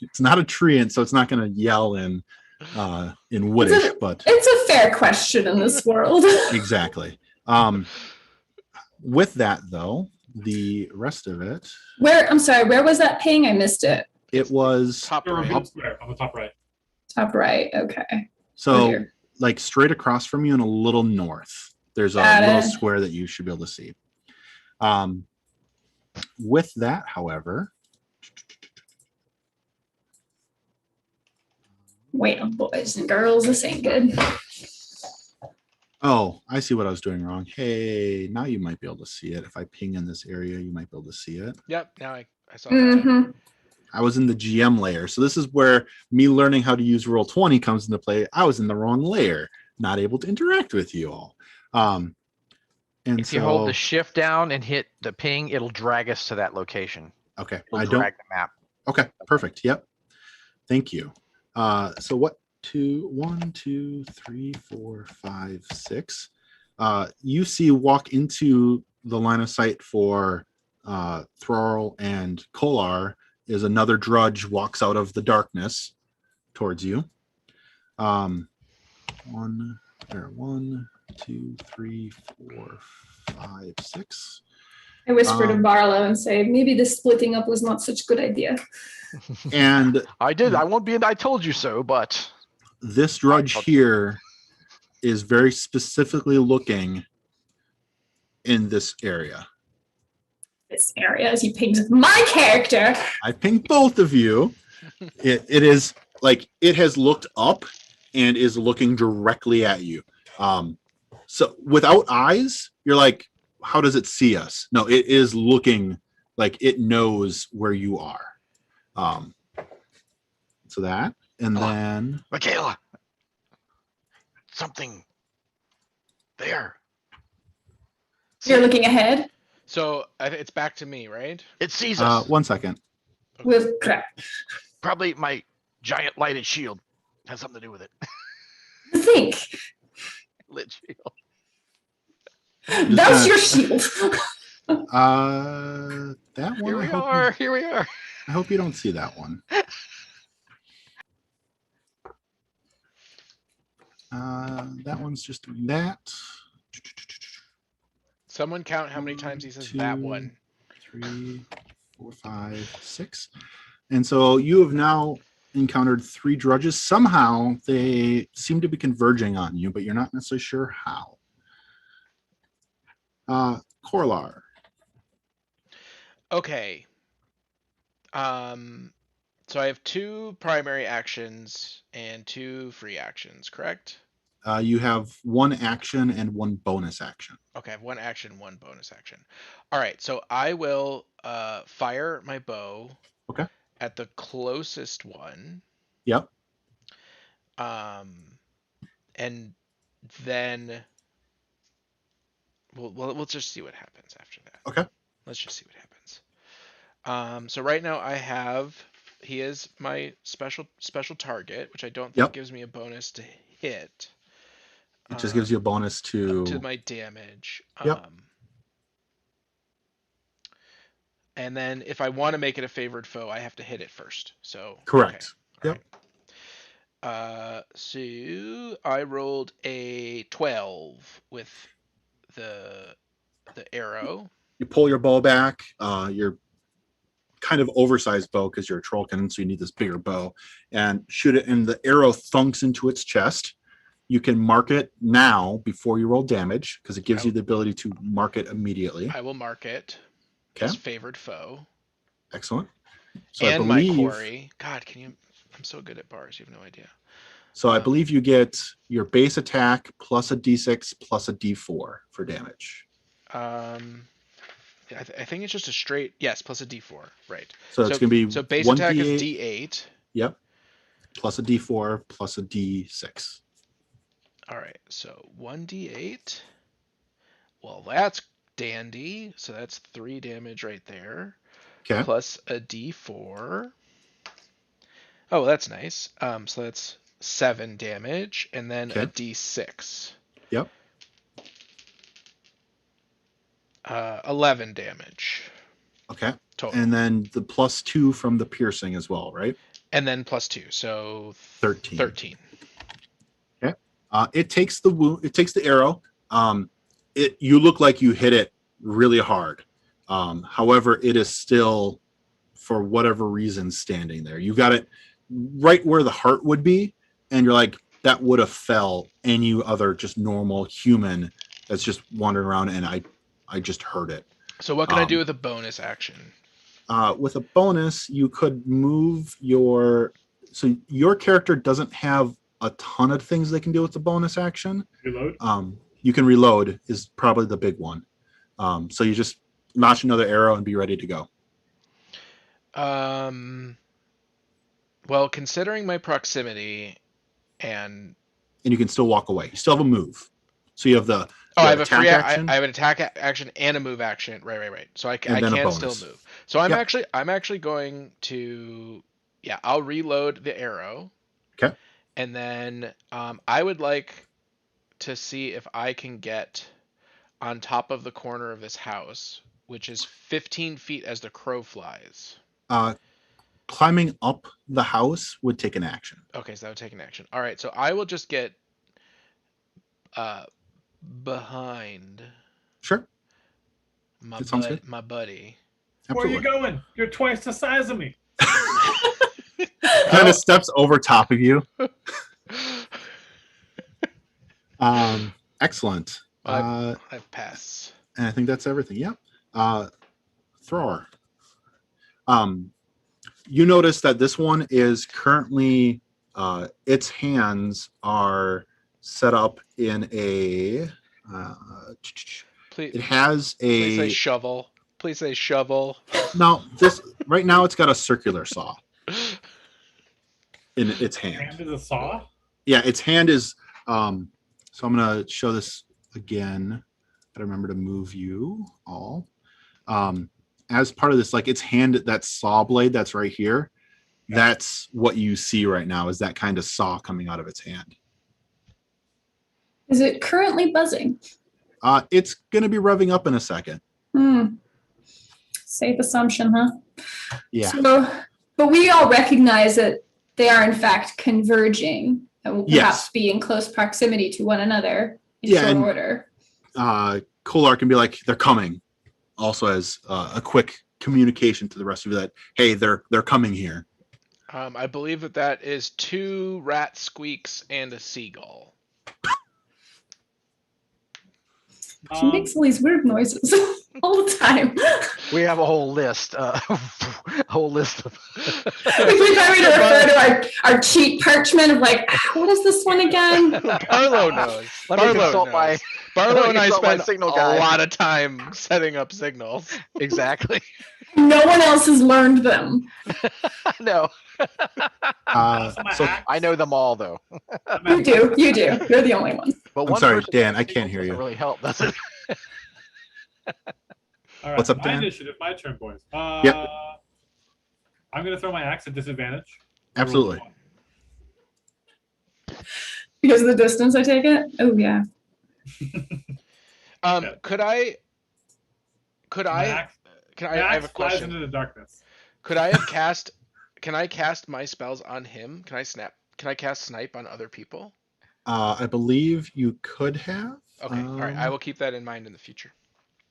It's not a tree, and so it's not going to yell in woodish, but It's a fair question in this world. exactly. With that though, the rest of it. I'm sorry, where was that ping? I missed it. It was Top Your right. revealed square on the top right. Top right. Okay. so Here. like straight across from you and a little north. There's a Got little it. square that you should be able to see. With that, however, Wait, boys and girls, this ain't good. oh, I see what I was doing wrong. Hey, now you might be able to see it. If I ping in this area, you might be able to see it. Yep. Now I saw that. Mm-hmm. I was in the GM layer. So this is where me learning how to use Roll20 comes into play. I was in the wrong layer, not able to interact with you all. And If you hold the shift down and hit the ping, it'll drag us to that location. okay, It'll I don't. drag the map. Okay, perfect. Yep. Thank you. So what? 1, 2, 3, 4, 5, 6. You see walk into the line of sight for Thrall and Kolar is another drudge walks out of the darkness towards you. 1, 2, 3, 4, 5, 6. I whisper to Barlow and say, maybe this splitting up was not such a good idea. And I did. I won't be. I told you so. But this drudge here is very specifically looking in this area. This area, as he pings my character. I pinged both of you. It is like it has looked up and is looking directly at you. So without eyes, you're like, how does it see us? No, it is looking like it knows where you are. So that, and then Michaela, something there. You're looking ahead So it's back to me, right? It sees us. 1 second. with crap. Probably my giant lighted shield has something to do with it. Think. Lit shield. That's your shield. That one. Here we I hope are. Here we are. I hope you don't see that one. That one's just doing that. Someone count how many times he says that one. 3, 4, 5, 6. And so you have now encountered 3 drudges. Somehow they seem to be converging on you, but you're not necessarily sure how. Corlar. Okay. So I have 2 primary actions and 2 free actions, correct? You have 1 action and 1 bonus action. Okay, I have 1 action, 1 bonus action. All right, so I will fire my bow. Okay. At the closest one. Yep. And then we'll just see what happens after that. Okay. Let's just see what happens. So right now he is my special target, which I don't think gives me a bonus to hit. It just gives you a bonus to my damage. Yep. And then if I want to make it a favored foe, I have to hit it first. So correct. Okay. Yep. Right. So I rolled a 12 with the arrow. You pull your bow back. You're kind of oversized bow because you're a Trolkin, so you need this bigger bow, and shoot it, and the arrow thunks into its chest. You can mark it now before you roll damage because it gives you the ability to mark it immediately. I will mark it. Okay. As favored foe. Excellent. So and I believe, my quarry. God, I'm so good at bars, you have no idea. So I believe you get your base attack plus a d6 plus a d4 for damage. I think it's just a straight yes plus a D4, right? So it's going to be so base 1 attack D8. is D8. Yep. Plus a D4 plus a D6. All right, so 1d8. Well, that's dandy. So that's 3 damage right there. Okay. Plus a d4. Oh, that's nice. So that's 7 damage, and then a d6. Yep. 11 damage. Okay. Total. And then the +2 from the piercing as well, right? And then +2, so 13. 13. Okay. It takes the wound. It takes the arrow. You look like you hit it really hard. However, it is still, for whatever reason, standing there. You got it right where the heart would be, and you're like, that would have fell any other just normal human that's just wandering around, and I just heard it. So what can I do with a bonus action? With a bonus, you could move your character doesn't have a ton of things they can do with the bonus action. Reload. You can reload is probably the big one. So you just notch another arrow and be ready to go. Well, considering my proximity and you can still walk away. You still have a move. So you have the I have a attack free action. I have an attack action and a move action. Right. So I can still move. So I'm actually going to I'll reload the arrow. Okay. And then I would like to see if I can get on top of the corner of this house, which is 15 feet as the crow flies. Climbing up the house would take an action. Okay, so that would take an action. All right, so I will just get behind. Sure. My good. buddy. Absolutely. Where are you going? You're twice the size of me. Kind of steps over top of you. Excellent. I've passed. And I think that's everything. Yep. Thrower. You notice that this one is currently its hands are set up in a Please, it has please say a shovel. Please say shovel. no, this right now it's got a circular saw in its hand. Hand is a saw? Yeah, its hand is so I'm gonna show this again. Gotta remember to move you all. As part of this, like its hand, that saw blade that's right here, that's what you see right now, is that kind of saw coming out of its hand. Is it currently buzzing? It's gonna be revving up in a second. Safe assumption, huh? Yeah. So, but we all recognize that they are in fact converging and will perhaps be in close proximity to one another in short order. Kolar can be like, they're coming. Also as a quick communication to the rest of you that, hey, they're coming here. I believe that is 2 rat squeaks and a seagull. She makes all these weird noises all the time. We have a whole list. A whole list of. If we try to refer to our cheat parchment of like, what is this one again? Barlow knows. Barlow and I spend a lot of time setting up signals. Exactly. No one else has learned them. No. So I know them all, though. You do. You're the only one. But I'm sorry, Dan, I can't hear you. Doesn't really help, does it? All right, What's up, my Dan? initiative, my turn, boys. Yep. I'm going to throw my axe at disadvantage. Absolutely. Because of the distance, I take it? Oh, yeah. Could I My I have a axe flies question. into the darkness. Can I cast my spells on him? Can I cast snipe on other people? I believe you could have. Okay, all right. I will keep that in mind in the future.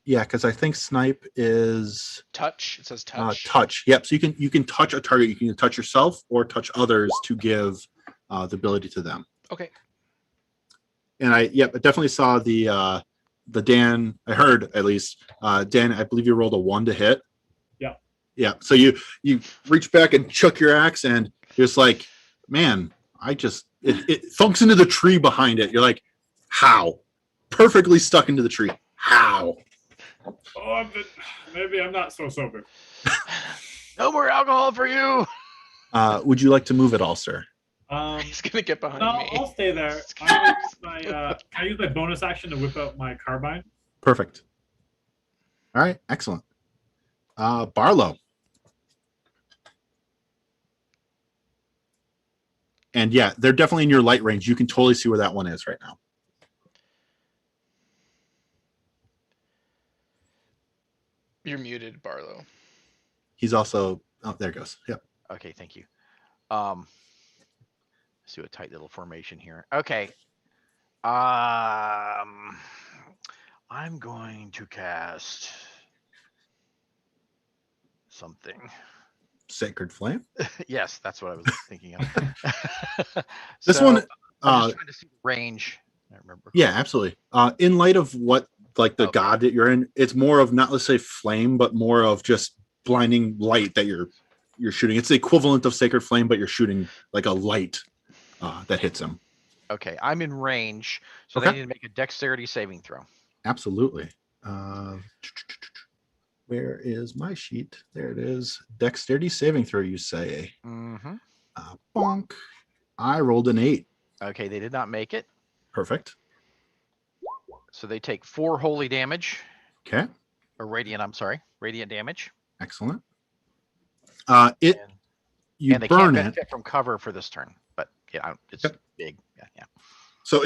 Yeah, because I think snipe is Touch. It says touch. touch. Yep. So you can touch a target. You can touch yourself or touch others to give the ability to them. Okay. And I definitely saw the Dan. I heard at least Dan. I believe you rolled a 1 to hit. Yeah. Yeah. So you reach back and chuck your axe, and you're just like, man, it thunks into the tree behind it. You're like, how? Perfectly stuck into the tree. How? Oh, maybe I'm not so sober. No more alcohol for you. Would you like to move at all, sir? He's gonna get behind No, me. I'll stay there. I'm gonna use can I use my bonus action to whip out my carbine? Perfect. All right, excellent. Barlow. And yeah, they're definitely in your light range. You can totally see where that one is right now. You're muted, Barlow. He's also, oh, there it goes. Yep. Okay, thank you. Let's do a tight little formation here. Okay. I'm going to cast something. Sacred Flame. Yes, that's what I was thinking of. This So, one, I'm just trying to see the range. I remember. yeah, absolutely. In light of what, like the Okay. god that you're in, it's more of not, let's say, flame, but more of just blinding light that you're shooting. It's the equivalent of Sacred Flame, but you're shooting like a light that hits him. Okay, I'm in range, so Okay. they need to make a dexterity saving throw. Absolutely. Where is my sheet? There it is. Dexterity saving throw, you say. Mm-hmm. Bonk. I rolled an 8. Okay, they did not make it, Perfect. so they take 4 holy damage, Okay. or radiant. I'm sorry, radiant damage. Excellent. And, You and they burn can't it. benefit from cover for this turn, but yeah, it's Yep. big. Yeah. So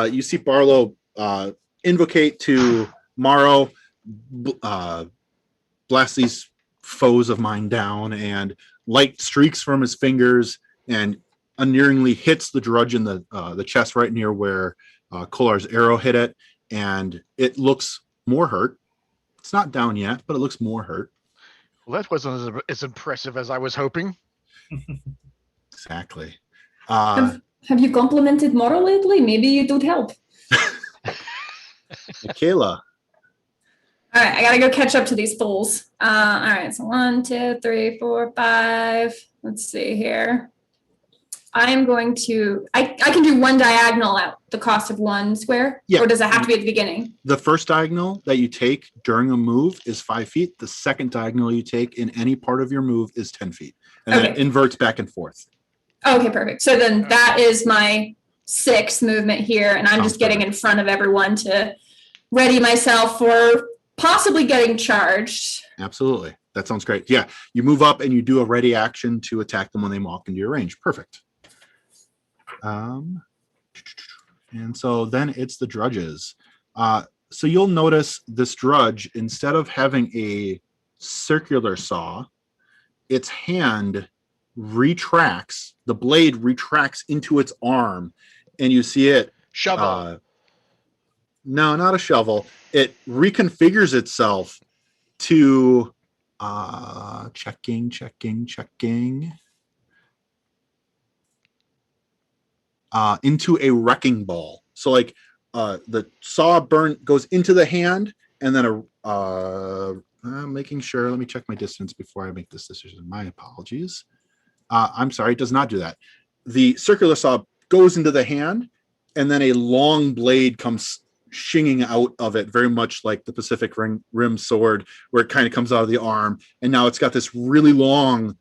you see Barlow invocate to Morrow, blast these foes of mine down, and light streaks from his fingers and unerringly hits the drudge in the chest right near where Kolar's arrow hit it, and it looks more hurt. It's not down yet, but it looks more hurt. Well, that wasn't as impressive as I was hoping. Exactly. Have you complimented Moro lately? Maybe it would help. Michaela. All right, I gotta go catch up to these fools. All right, so 1, 2, 3, 4, 5. Let's see here. I am going to. I can do one diagonal at the cost of 1 square. Yeah. Or does it have to be at the beginning? The first diagonal that you take during a move is 5 feet. The second diagonal you take in any part of your move is 10 feet. And then it Okay. inverts back and forth. Okay, perfect. So then that is my 6th movement here, and I'm Sounds just getting in front of everyone to ready myself for possibly getting charged. Absolutely. That sounds great. Yeah. You move up and you do a ready action to attack them when they walk into your range. Perfect. And so then it's the drudges. So you'll notice this drudge, instead of having a circular saw, its hand retracts, the blade retracts into its arm, and you see it. Shovel. No, not a shovel. It reconfigures itself to checking. Into a wrecking ball. So like the saw goes into the hand, and then making sure. Let me check my distance before I make this decision. My apologies. I'm sorry, it does not do that. The circular saw goes into the hand, and then a long blade comes shinging out of it, very much like the Pacific Rim sword, where it kind of comes out of the arm, and now it's got this really long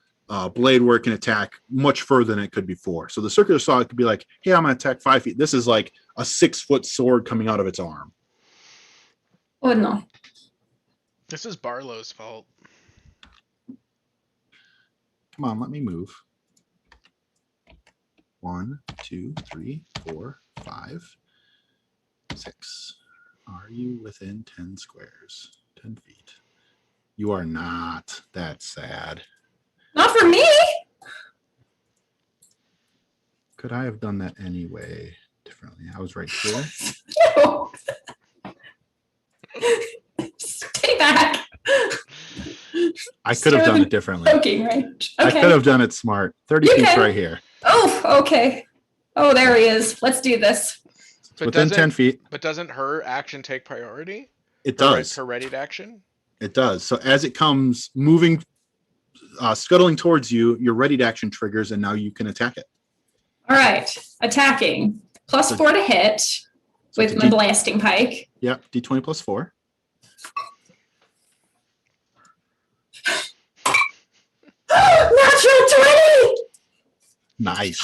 blade where it can attack much further than it could before. So the circular saw could be like, hey, I'm going to attack 5 feet. This is like a 6-foot sword coming out of its arm. Oh no. This is Barlow's fault. Come on, let me move. 1, 2, 3, 4, 5, 6. Are you within 10 squares? 10 feet. You are not. That's sad. Not for me. Could I have done that anyway differently? I was right here. No. Stay back. I could have done it differently. Poking range. I Okay. could have done it smart. 30 You feet's can. right here. Oh, okay. Oh, there he is. Let's do this. It's within 10 feet. But doesn't her action take priority? It does. Her readied action? It does. So as it comes moving, scuttling towards you, your readied action triggers, and now you can attack it. All right. Attacking. +4 to hit So with it's my blasting pike. Yep, D20 plus 4. natural 20! Nice.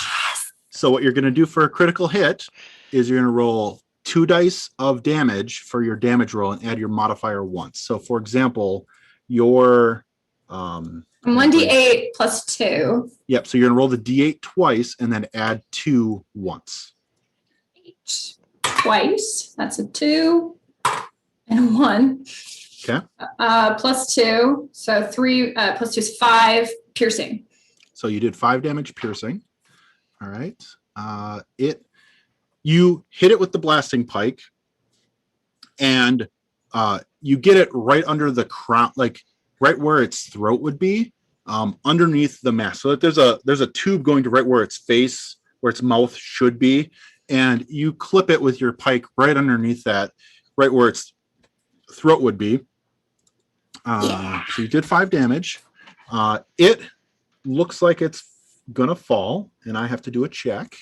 So what you're going to do for a critical hit is you're going to roll 2 dice of damage for your damage roll and add your modifier once. So for example, your 1d8 plus 2. Yep. So you're going to roll the d8 twice and then add 2 once. Twice. That's a 2 and a 1. Okay. Plus 2. So 3 plus 2 is 5 piercing. So you did 5 damage piercing. All right. You hit it with the blasting pike, and you get it right under the crown, like right where its throat would be, underneath the mask. So that there's a tube going to right where its face, where its mouth should be, and you clip it with your pike right underneath that, right where its throat would be. So you did 5 damage. It looks like it's gonna fall, and I have to do a check.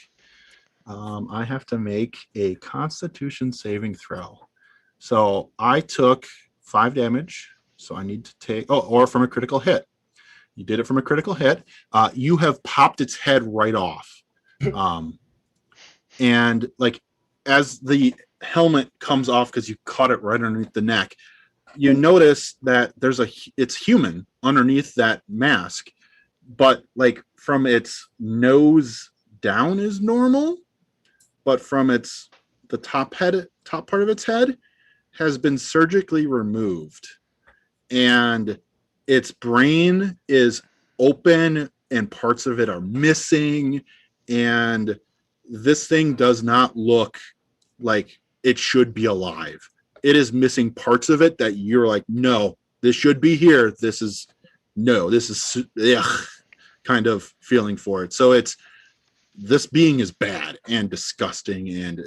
I have to make a Constitution saving throw. So I took 5 damage. So I need to take, or from a critical hit. You did it from a critical hit. You have popped its head right off. And like as the helmet comes off, because you caught it right underneath the neck, you notice that it's human underneath that mask, but like from its nose down is normal, but from the top part of its head has been surgically removed, and its brain is open and parts of it are missing, and this thing does not look like it should be alive. It is missing parts of it that you're like, no, this should be here. This is kind of feeling for it. So this being is bad and disgusting and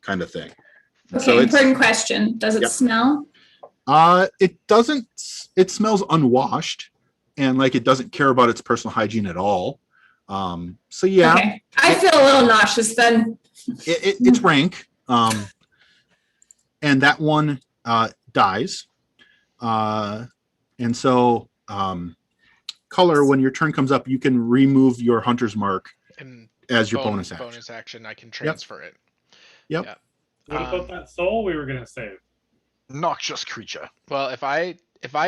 kind of thing. Okay, so important question. Does it smell? It doesn't. It smells unwashed, and like it doesn't care about its personal hygiene at all. So yeah. Okay. I feel a little nauseous then. It's rank. And that one dies. And so Color, when your turn comes up, you can remove your hunter's mark And as your bonus action. Bonus action, I can transfer it. Yep. Yeah. What about that soul we were gonna save? Noxious creature. Well, if I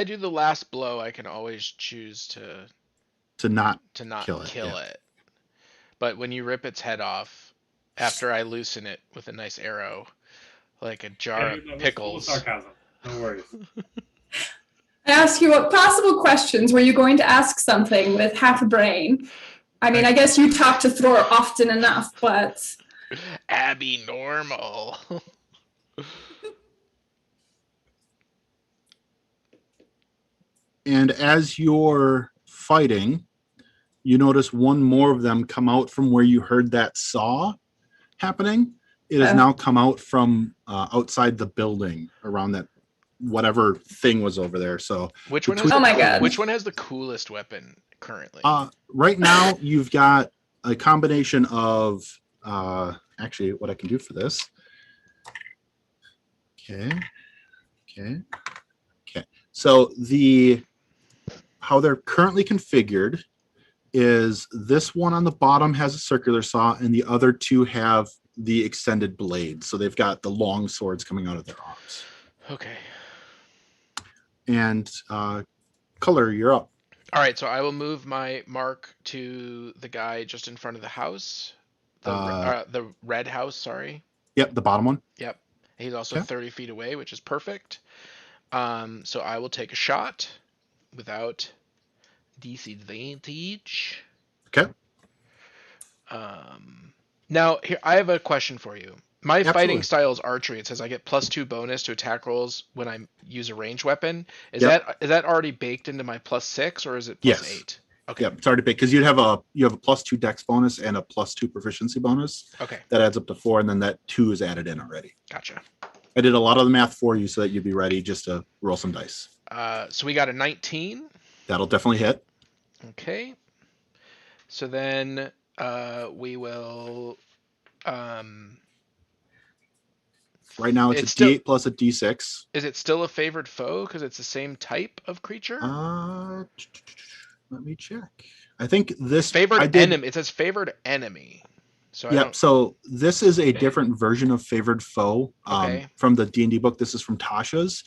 do the last blow, I can always choose To not kill it. But when you rip its head off, after I loosen it with a nice arrow, like a jar of pickles. Sarcasm. No worries. I asked you what possible questions were you going to ask something with half a brain? I mean, I guess you talk to Thor often enough, but... Abby normal. And as you're fighting, you notice one more of them come out from where you heard that saw happening. It has now come out from outside the building around that whatever thing was over there. So Which one has Oh my God. Which one has the coolest weapon currently? right now you've got a combination of actually what I can do for this. Okay. So how they're currently configured is this one on the bottom has a circular saw and the other two have the extended blades. So they've got the long swords coming out of their arms. Okay. And Color, you're up. All right, so I will move my mark to the guy just in front of the house. The red house, sorry. Yep, the bottom one. Yep. He's also Okay. 30 feet away, which is perfect. So I will take a shot without disadvantage. Okay. Now, here I have a question for you. My Absolutely. fighting style is archery. It says I get +2 bonus to attack rolls when I use a ranged weapon. Is Yep. that already baked into my +6 or is it +8? Yes. Okay. Yep, it's already big because you have a +2 dex bonus and a +2 proficiency bonus. Okay. That adds up to 4, and then that 2 is added in already. Gotcha. I did a lot of the math for you so that you'd be ready just to roll some dice. So we got a 19. That'll definitely hit. Okay. So then we will. Right now it's It's a D8 plus a D6. Is it still a favored foe because it's the same type of creature? Let me check. I think this Favored I did. enemy. It says favored enemy. So I Yep. don't. So this is a different version of favored foe Okay. from the D&D book. This is from Tasha's.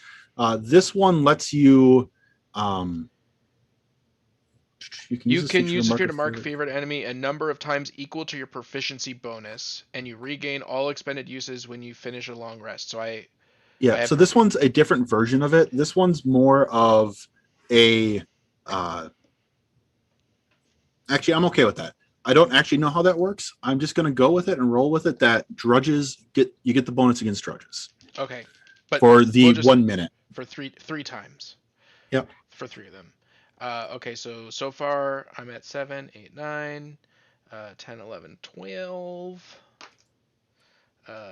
This one lets you. You can use this feature to mark a favorite. favorite enemy a number of times equal to your proficiency bonus, and you regain all expended uses when you finish a long rest. So I So this one's a different version of it. This one's more of a. Actually, I'm okay with that. I don't actually know how that works. I'm just going to go with it and roll with it. That drudges you get the bonus against drudges. Okay, but for the we'll just, 1 minute for three times. Yep. For 3 of them. Okay, so far I'm at 7, 8, 9, 10, 11, 12,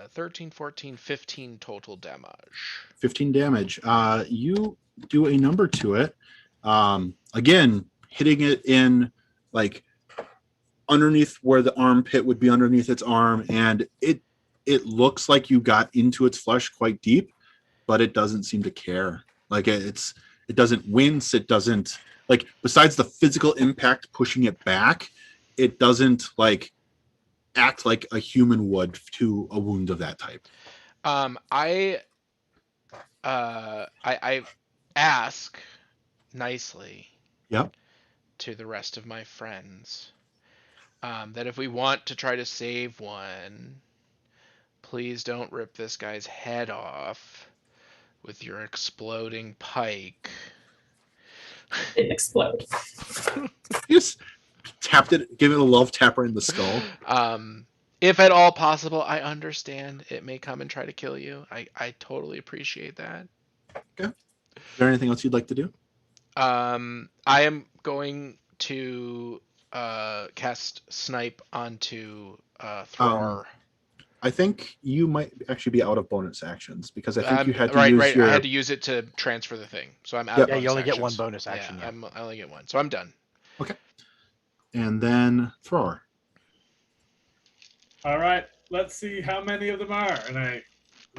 13, 14, 15 total damage. 15 damage. You do a number to it. Again, hitting it in like underneath where the armpit would be underneath its arm, and it looks like you got into its flesh quite deep, but it doesn't seem to care. Like it doesn't wince. It doesn't, like, besides the physical impact pushing it back, it doesn't like act like a human would to a wound of that type. I ask nicely. Yep. To the rest of my friends, that if we want to try to save one, please don't rip this guy's head off with your exploding pike. It explode. You just tapped it, give it a love tapper in the skull. If at all possible, I understand it may come and try to kill you. I totally appreciate that. Okay. Is there anything else you'd like to do? I am going to cast Snipe onto Thror. I think you might actually be out of bonus actions because I think you had to right, use right. your... I had to use it to transfer the thing, so I'm out. Yep. Of Yeah, you only bonus get one actions. bonus action. Yeah, I only get one, so I'm done. Okay. And then Thror. All right, let's see how many of them are. And I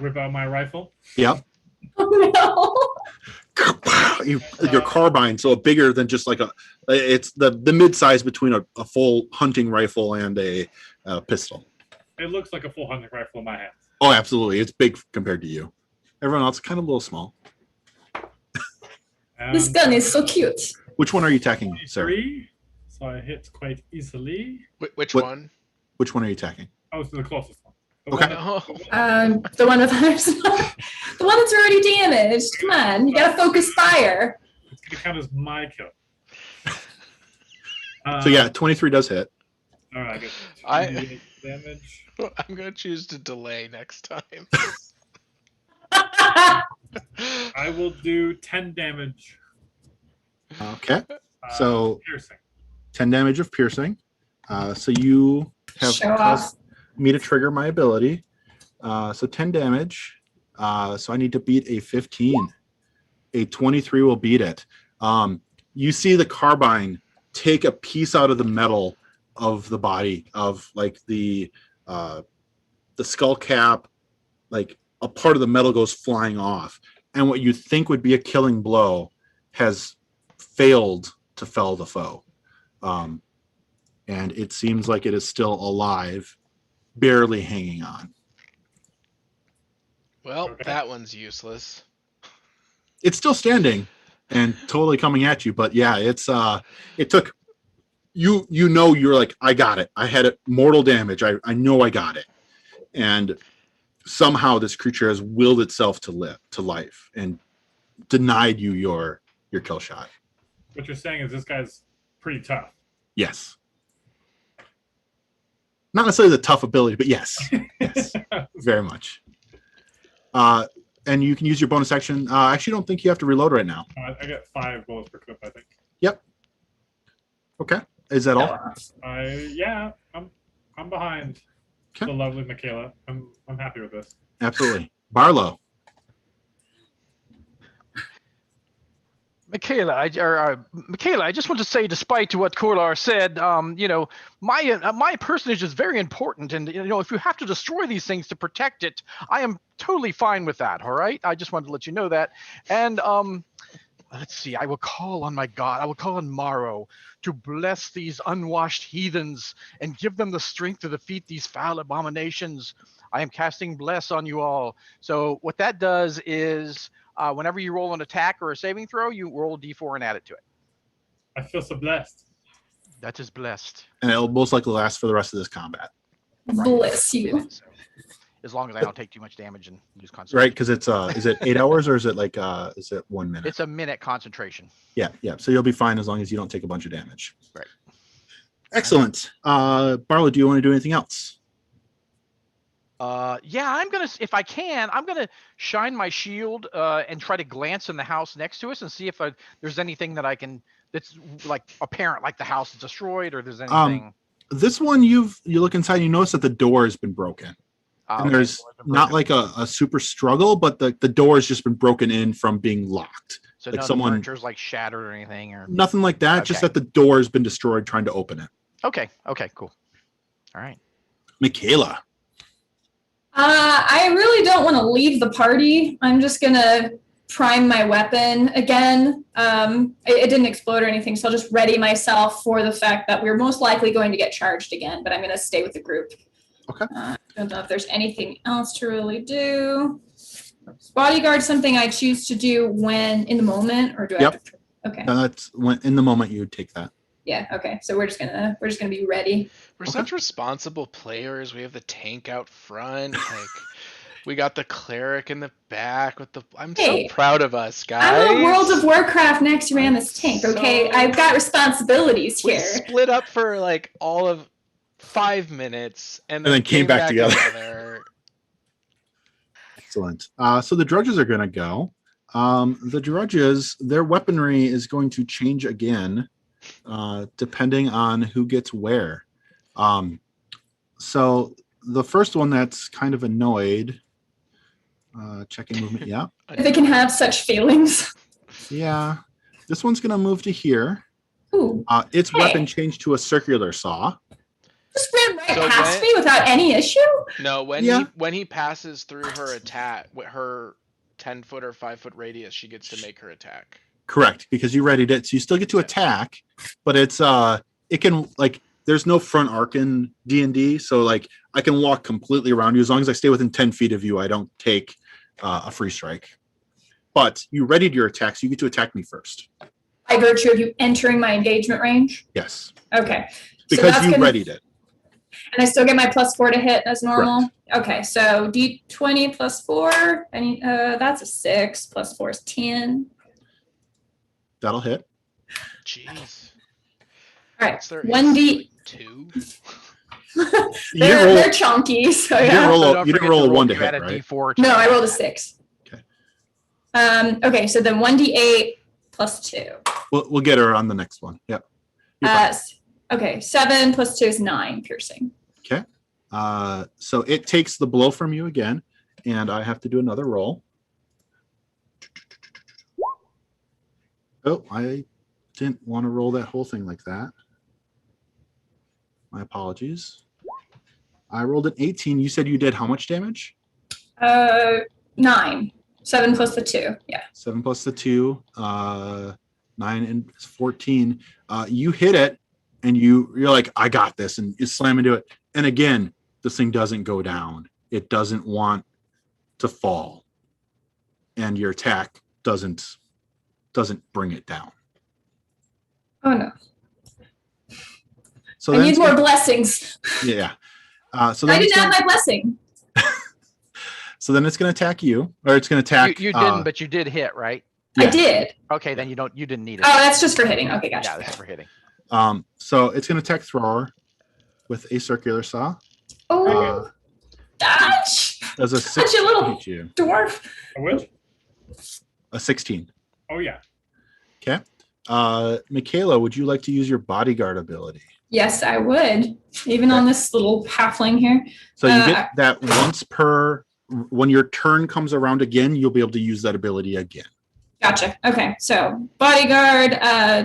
whip out my rifle. Yep. Oh no. Your carbine, so bigger than just like it's the mid-size between a full hunting rifle and a pistol. It looks like a full hunting rifle in my hands. Oh, absolutely. It's big compared to you. Everyone else is kind of a little small. This gun is so cute. Which one are you attacking, sir? 3, so I hit quite easily. Which What- one? Which one are you attacking? I was the closest one. Okay. Oh. The one with the one that's already damaged. Come on, you gotta focus fire. It's going to count as my kill. So yeah, 23 does hit. All right, I get I- 28 damage. I'm gonna choose to delay next time. I will do 10 damage. Okay. So Piercing. 10 damage of piercing. So you have Show caused me to trigger my ability. So 10 damage. So I need to beat a 15. A 23 will beat it. You see the carbine take a piece out of the metal of the body of like the skull cap, like a part of the metal goes flying off. And what you think would be a killing blow has failed to fell the foe. And it seems like it is still alive, barely hanging on. Well, Okay. that one's useless. It's still standing and totally coming at you, but yeah, it's it took you you're like, I got it. I had it mortal damage. I know I got it. And somehow this creature has willed itself to life and denied you your kill shot. What you're saying is this guy's pretty tough. Yes. Not necessarily the tough ability, but yes. Yes. Very much. And you can use your bonus action. I actually don't think you have to reload right now. I get 5 bullets per clip, I think. Yep. Okay. Is that all? Yeah, I'm behind Okay. the lovely Michaela. I'm happy with this. Absolutely. Barlow. Michaela, I just want to say, despite what Korlar said, my personage is very important, and if you have to destroy these things to protect it, I am totally fine with that. All right, I just wanted to let you know that. And Let's see. I will call on my God. I will call on Morrow to bless these unwashed heathens and give them the strength to defeat these foul abominations. I am casting bless on you all. So what that does is whenever you roll an attack or a saving throw, you roll a d4 and add it to it. I feel so blessed. That is blessed. And it'll most likely last for the rest of this combat. Bless you. Minutes. As long as I don't take too much damage and lose concentration. Right, because it's is it 8 hours or is it like is it 1 minute? It's a minute concentration. Yeah. So you'll be fine as long as you don't take a bunch of damage. Right. Excellent. Barlow, do you want to do anything else? Yeah, I'm gonna, if I can, I'm gonna shine my shield and try to glance in the house next to us and see if there's anything that I can that's like apparent, like the house is destroyed or there's anything. This one you look inside, you notice that the door has been broken. And Okay, there's not like a super struggle, but the door has just been broken in from being locked. so like no someone- furniture's like shattered or anything or. Nothing like that, just Okay. that the door has been destroyed trying to open it. Okay, cool. All right. Michaela. I really don't want to leave the party. I'm just gonna prime my weapon again. It didn't explode or anything, so I'll just ready myself for the fact that we're most likely going to get charged again, but I'm gonna stay with the group. Okay. I don't know if there's anything else to really do. Bodyguard, something I choose to do when in the moment, or do I have to? Okay. And that's when in the moment you would take that. Yeah. Okay. So we're just gonna be ready. We're Okay. such responsible players. We have the tank out front. Like, we got the cleric in the back with the. I'm Hey, so proud of us, guys. I'm a World of Warcraft next ran this tank. Okay, So- I've got responsibilities We here. split up for like all of 5 minutes and then came back together. Excellent. So the drudges are going to go. The drudges, their weaponry is going to change again, depending on who gets where. So the first one that's kind of annoyed, checking movement. Yeah. If they can have such feelings. Yeah. This one's going to move to here. Ooh, Its Hey. weapon changed to a circular saw. just ran right So past when- me without any issue. No, Yeah. when he passes through her attack, with her 10-foot or 5-foot radius, she gets to make her attack. Correct, because you readied it, so you still get to attack, but it's it can like there's no front arc in D&D, so like I can walk completely around you as long as I stay within 10 feet of you. I don't take a free strike. But you readied your attack, so you get to attack me first. By virtue of you entering my engagement range. Yes, Okay. because that's you gonna- readied it. And I still get my +4 to hit as normal. Okay, so D20 +4. That's a 6. +4 is 10. That'll hit. Jeez. All right. What's their 1D. 2? You They're, didn't roll, they're chunky, so you yeah. didn't roll So a, don't you didn't forget roll a roll- 1 to you hit, add a right? D4 to No, that. I rolled a 6. Okay. Okay, so then 1D8 +2. We'll get her on the next one. Yep. You're fine. Okay, 7 +2 is 9 piercing. So it takes the blow from you again, and I have to do another roll. Oh, I didn't want to roll that whole thing like that. My apologies. I rolled an 18. You said you did how much damage? 9. 7 plus the 2. Yeah. 7 plus the 2, 9 and 14. You hit it, and you're like, I got this, and you slam into it. And again, this thing doesn't go down. It doesn't want to fall, and your attack doesn't bring it down. Oh no. So I then need it's more gonna- blessings. yeah. So I then it's didn't have gonna, my blessing. so then it's going to attack you, or it's going to attack. You didn't, but you did hit, right? I yeah. did. Okay, then you didn't need it. Oh, that's just for hitting. Okay, gotcha. Yeah, that's for hitting. So it's going to attack Thrower with a circular saw. Oh, Uh, dodge! Does a Such 16 a little hit you? dwarf. A which? A 16. Oh yeah. Okay. Michaela, would you like to use your bodyguard ability? Yes, I would. Even on this little halfling here. So you get that once per, when your turn comes around again, you'll be able to use that ability again. Gotcha. Okay, so bodyguard. I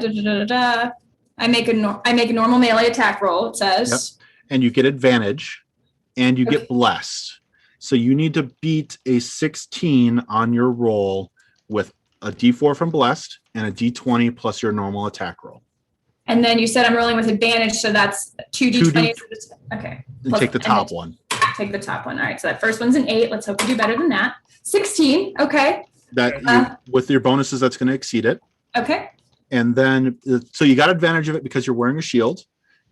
make a normal melee attack roll. It says. And you get advantage and you Okay. get blessed. So you need to beat a 16 on your roll with a d4 from blessed and a d20 plus your normal attack roll. And then you said I'm rolling with advantage, so that's 2d20. Okay. And take the top one. Take the top one. All right. So that first one's an 8. Let's hope we do better than that. 16. Okay. With your bonuses, that's going to exceed it. Okay. And then, so you got advantage of it because you're wearing a shield.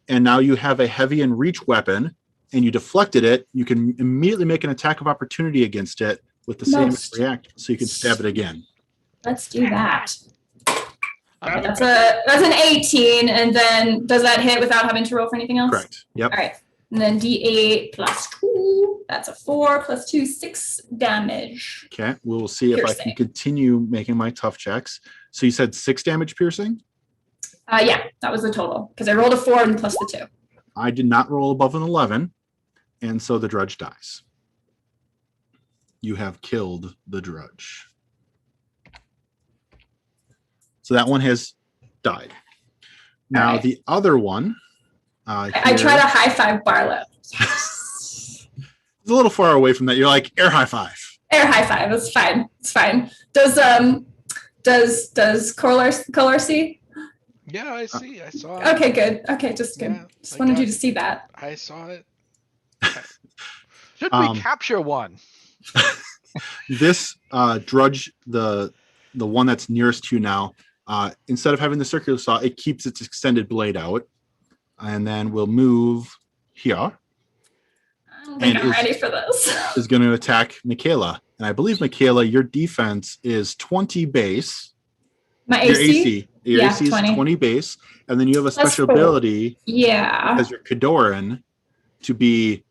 And now you have a heavy and reach weapon, and you deflected it. You can immediately make an attack of opportunity against it with the same react, so you can stab it again. Let's do that. That's an 18, and then does that hit without having to roll for anything else? Correct. Yep. All right. And then D8 plus 2. That's a 4 plus 2, 6 damage. Okay. We'll see if I can continue making my tough checks. So you said 6 damage piercing? Yeah, that was the total because I rolled a 4 and plus the 2. I did not roll above an 11, and so the drudge dies. You have killed the drudge. So that one has died. Now the other one. I try to high five Barlow. It's a little far away from that. You're like air high five. Air high five. It's fine. It's fine. Does Color see? Yeah, I see. I saw it. Okay, good. Okay, just good. Yeah, just wanted you to see that. I saw it. Should we capture one? This drudge, the one that's nearest to you now, instead of having the circular saw, it keeps its extended blade out. And then we'll move here. I don't think I'm ready for this. Is going to attack Michaela. And I believe, Michaela, your defense is 20 base. My AC? Your AC is 20 base. And then you have a special ability. Yeah. As your Kadoran to be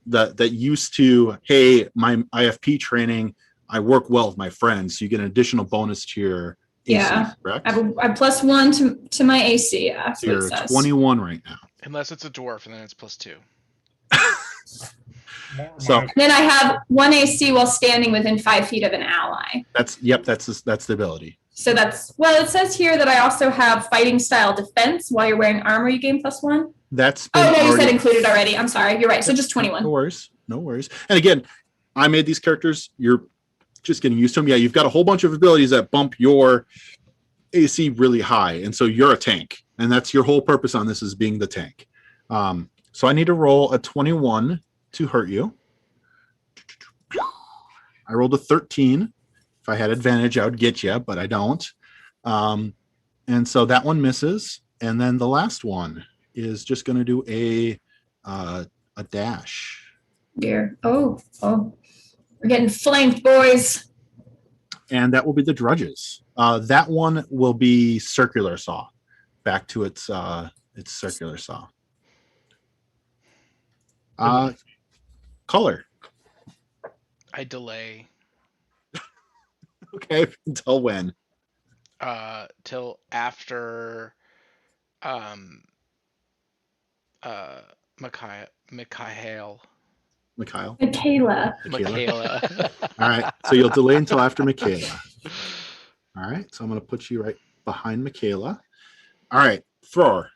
that used to, hey, my IFP training, I work well with my friends. So you get an additional bonus to your AC, correct? I have +1 to my AC. Yeah, so you're 21 right now. Unless it's a dwarf, and then it's +2. So then I have 1 AC while standing within 5 feet of an ally. That's the ability. So it says here that I also have fighting style defense. While you're wearing armor, you gain +1. That's you said included already. I'm sorry. You're right. So just 21. No worries. And again, I made these characters. You're just getting used to them. Yeah, you've got a whole bunch of abilities that bump your AC really high, and so you're a tank, and that's your whole purpose on this, is being the tank. So I need to roll a 21 to hurt you. I rolled a 13. If I had advantage, I would get you, but I don't. And so that one misses, and then the last one is just going to do a dash. Dear. Oh. We're getting flanked, boys. And that will be the drudges. That one will be circular saw. Back to its circular saw. Color. I delay. Okay, until when? Till after Mikhail. Michaela. All right, so you'll delay until after Michaela. All right, so I'm going to put you right behind Michaela. All right, thrower.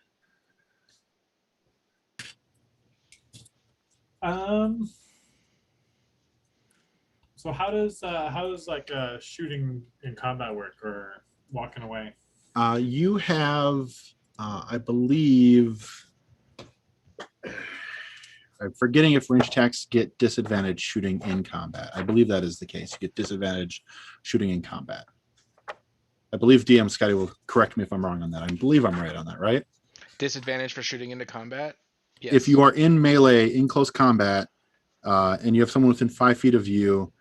So how does like shooting in combat work, or walking away? You have, I believe, I'm forgetting if range attacks get disadvantage shooting in combat. I believe that is the case. You get disadvantage shooting in combat. I believe DM Scotty will correct me if I'm wrong on that. I believe I'm right on that, right? Disadvantage for shooting into combat? Yes. If you are in melee, in close combat, and you have someone within 5 feet of you,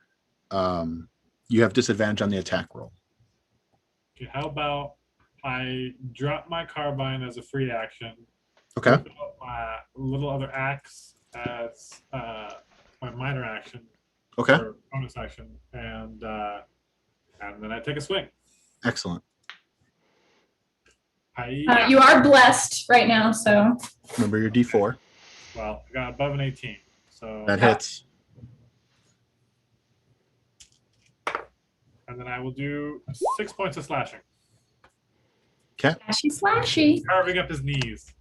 you have disadvantage on the attack roll. Okay, how about I drop my carbine as a free action? Okay. My little other axe as my minor action. Okay. Or bonus action, and then I take a swing. Excellent. You are blessed right now, so. Remember your D4. Well, I got above an 18, so. That hits. And then I will do 6 points of slashing. Okay. Slashy. Carving up his knees.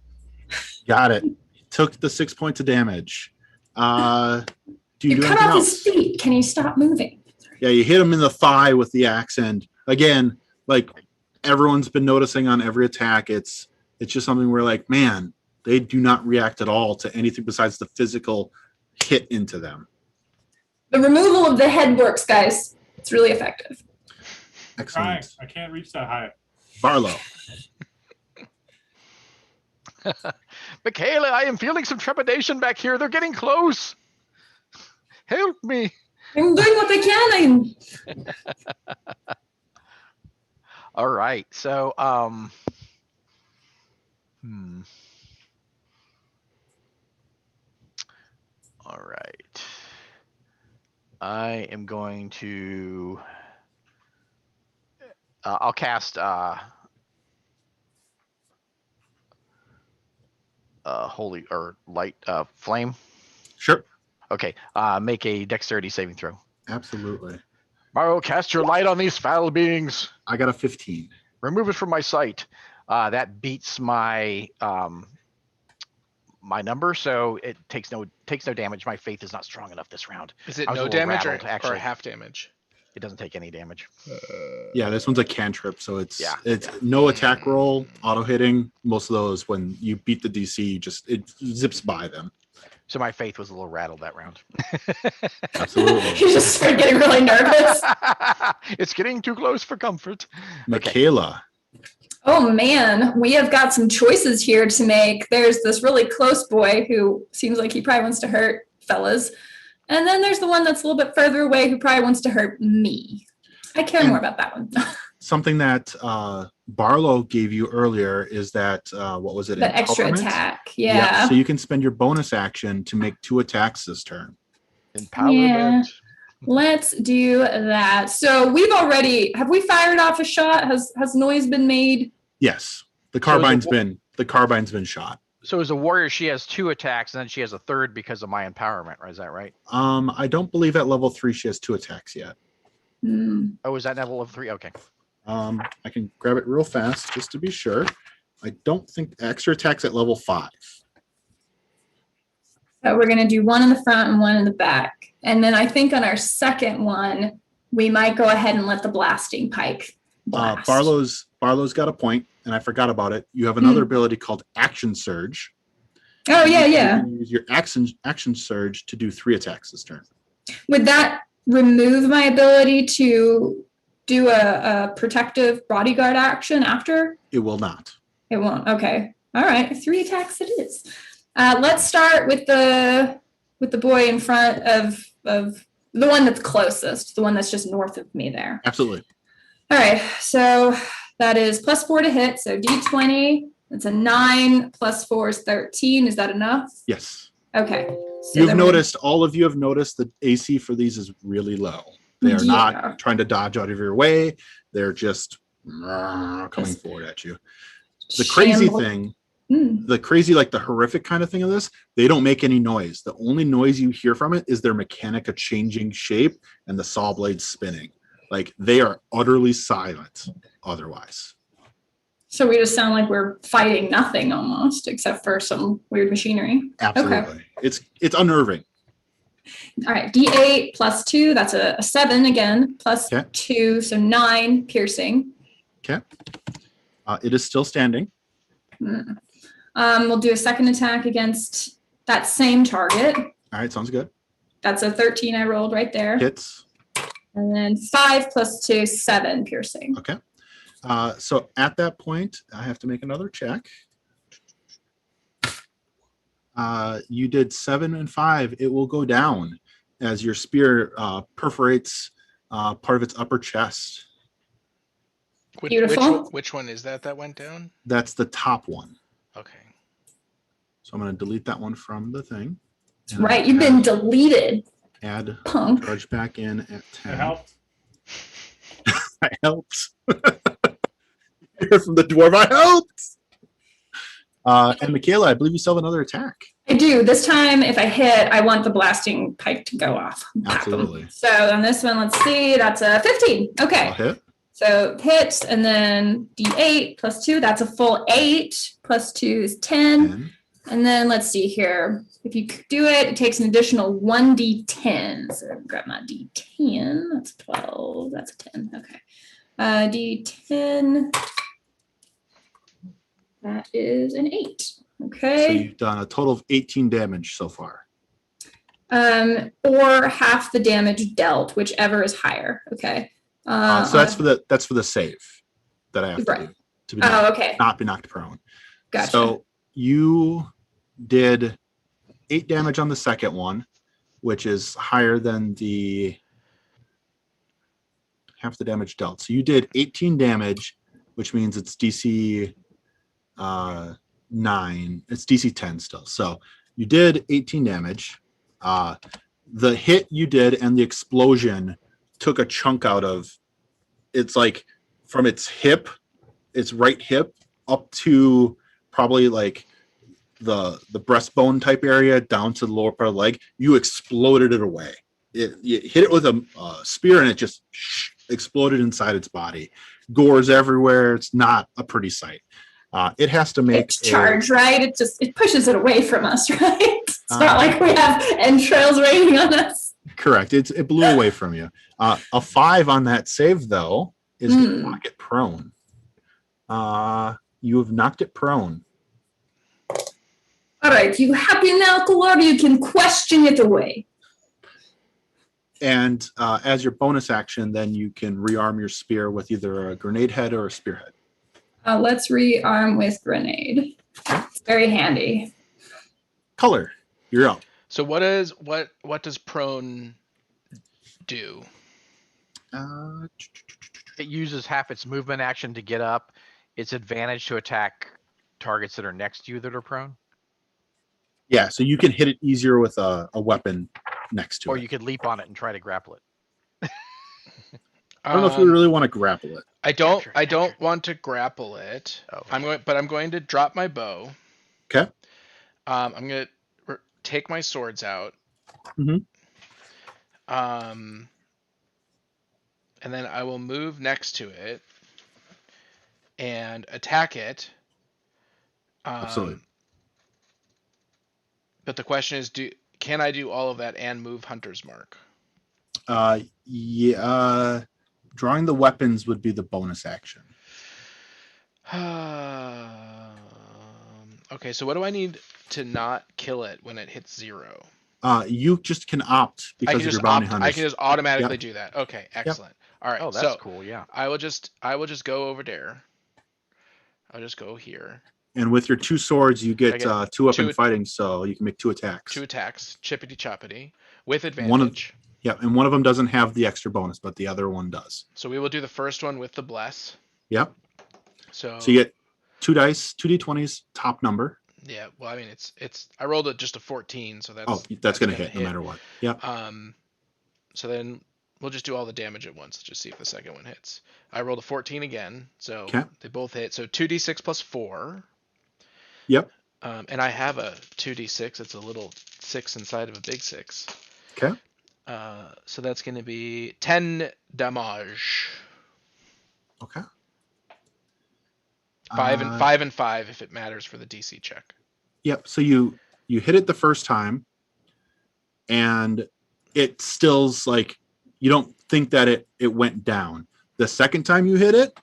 Got it. Took the 6 points of damage. Do you do cut anything off else? his feet. Can you stop moving? Yeah, you hit him in the thigh with the axe, and again, like everyone's been noticing on every attack. It's just something where like, man, they do not react at all to anything besides the physical hit into them. The removal of the head works, guys. It's really effective. Excellent. I can't reach that high. Barlow. Michaela, I am feeling some trepidation back here. They're getting close. Help me. I'm doing what I can. All right. So, All right. I am going to. I'll cast holy or light flame. Sure. Okay. Make a dexterity saving throw. Absolutely. Morrow, cast your light on these foul beings. I got a 15. Remove it from my sight. That beats my my number, so it takes no damage. My faith is not strong enough this round. Is it I was no a little damage rattled, or actually. half damage? It doesn't take any damage. Yeah, this one's a cantrip, so it's Yeah. no attack roll, auto hitting. Most of those, when you beat the DC, it zips by them. So my faith was a little rattled that round. Absolutely. You just start getting really nervous. It's getting too close for comfort. Michaela. Oh man, we have got some choices here to make. There's this really close boy who seems like he probably wants to hurt fellas. And then there's the one that's a little bit further away who probably wants to hurt me. I care more about that one. Something that Barlow gave you earlier is that, what was it? The extra Empowerment? attack. Yeah. So you can spend your bonus action to make 2 attacks this turn. Empowerment. Yeah. Let's do that. So have we fired off a shot? Has noise been made? Yes. The carbine's been shot. So as a warrior, she has 2 attacks, and then she has a third because of my empowerment. Is that right? I don't believe at level 3 she has 2 attacks yet. Oh, is that level of 3? Okay. I can grab it real fast just to be sure. I don't think extra attacks at level 5. So we're going to do one in the front and one in the back. And then I think on our second one, we might go ahead and let the blasting pike blast. Barlow's got a point, and I forgot about it. You have another ability called Action Surge. Oh, yeah. You can use your action surge to do 3 attacks this turn. Would that remove my ability to do a protective bodyguard action after? It will not. It won't. Okay. All right. 3 attacks it is. Let's start with the boy in front of the one that's closest, the one that's just north of me there. Absolutely. All right. So that is +4 to hit. So D20. It's a 9 + 4 is 13. Is that enough? Yes. Okay. So all of you have noticed the AC for these is really low. They are not trying to dodge out of your way. They're just coming forward at you. The crazy thing, the horrific kind of thing of this, they don't make any noise. The only noise you hear from it is their mechanica changing shape and the saw blades spinning. Like, they are utterly silent otherwise. So we just sound like we're fighting nothing almost, except for some weird machinery. Absolutely. Okay. It's unnerving. All right, D8 + 2, that's a 7 again, +2, so 9 piercing. Okay. It is still standing. We'll do a second attack against that same target. All right, sounds good. That's a 13 I rolled right there. Hits. And then 5 + 2, 7 piercing. Okay. So at that point, I have to make another check. You did 7 and 5. It will go down as your spear perforates part of its upper chest. Beautiful. Which one is that went down? That's the top one. Okay. So I'm going to delete that one from the thing. That's right. You've been deleted. Add Punk. Drudge back in at 10. It helped. I helped. Hear from the dwarf. I helped. And Michaela, I believe you still have another attack. I do. This time, if I hit, I want the blasting pike to go off. Absolutely. So on this one, let's see. That's a 15. Okay. I'll hit. So hit, and then D8 + 2. That's a full 8. + 2 is 10. And then let's see here. If you do it, it takes an additional 1d10. So grab my d10. That's 12. That's a 10. Okay. D10. That is an 8. So Okay. you've done a total of 18 damage so far. Or half the damage dealt, whichever is higher. Okay. So that's for the save that I have to do to be not be knocked prone. Gotcha. So you did 8 damage on the second one, which is higher than the half the damage dealt. So you did 18 damage, which means it's DC 9. It's DC 10 still. So you did 18 damage. The hit you did and the explosion took a chunk out of, it's like from its hip, its right hip, up to probably like the breastbone type area down to the lower part of the leg. You exploded it away. You hit it with a spear and it just exploded inside its body. Gore's everywhere. It's not a pretty sight. It has to make it's charge, right? It pushes it away from us, right? It's not like we have entrails raining on us. Correct. It blew away from you. A 5 on that save though is to knock it prone. You have knocked it prone. All right, you happy now, Kalor? You can question it away. And as your bonus action, then you can rearm your spear with either a grenade head or a spearhead. Let's rearm with grenade. It's very handy. Color, you're up. So what does prone do? It uses half its movement action to get up. It's advantage to attack targets that are next to you that are prone. Yeah, so you can hit it easier with a weapon next to it. Or you could leap on it and try to grapple it. I don't know if you really want to grapple it. I don't want to grapple it. Oh. I'm going to drop my bow. Okay. I'm going to take my swords out. Mm-hmm. And then I will move next to it and attack it. Absolutely. But the question is, can I do all of that and move Hunter's Mark? Yeah. Drawing the weapons would be the bonus action. Okay, so what do I need to not kill it when it hits 0? You just can opt because of your bounty hunters. I can just automatically do that. Okay, excellent. All right. Oh, that's cool. Yeah. I will just go over there. I'll just go here. And with your 2 swords, you get 2 up in fighting, so you can make 2 attacks. 2 attacks, chippity choppity, with advantage. And one of them doesn't have the extra bonus, but the other one does. So we will do the first one with the bless. Yep. So you get 2 dice, 2 d20s, top number. Yeah. Well, I mean, it's I rolled just a 14, so that's going to hit no matter what. Yep. So then we'll just do all the damage at once. Just see if the second one hits. I rolled a 14 again, so they both hit. So 2d6 plus 4. Yep. And I have a 2d6. It's a little 6 inside of a big 6. Okay. So that's going to be 10 damage. Okay. 5 and 5 if it matters for the DC check. Yep. So you hit it the first time, and it still's like you don't think that it went down. The second time you hit it,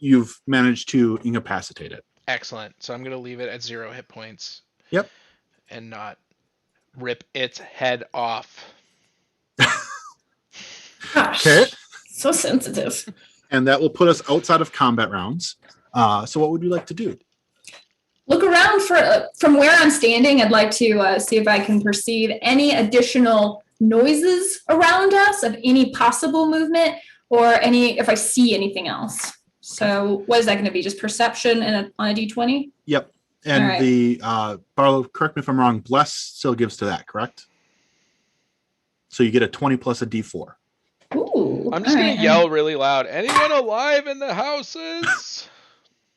you've managed to incapacitate it. Excellent. So I'm going to leave it at 0 hit points. Yep. And not rip its head off. Gosh, Okay. so sensitive. And that will put us outside of combat rounds. So what would you like to do? Look around from where I'm standing. I'd like to see if I can perceive any additional noises around us of any possible movement or if I see anything else. So what is that going to be? Just perception on a D20? Yep. And right. The Barlow, correct me if I'm wrong, Bless still gives to that, correct? So you get a 20 plus a D4. Ooh. I'm just going to yell really loud. Anyone alive in the houses?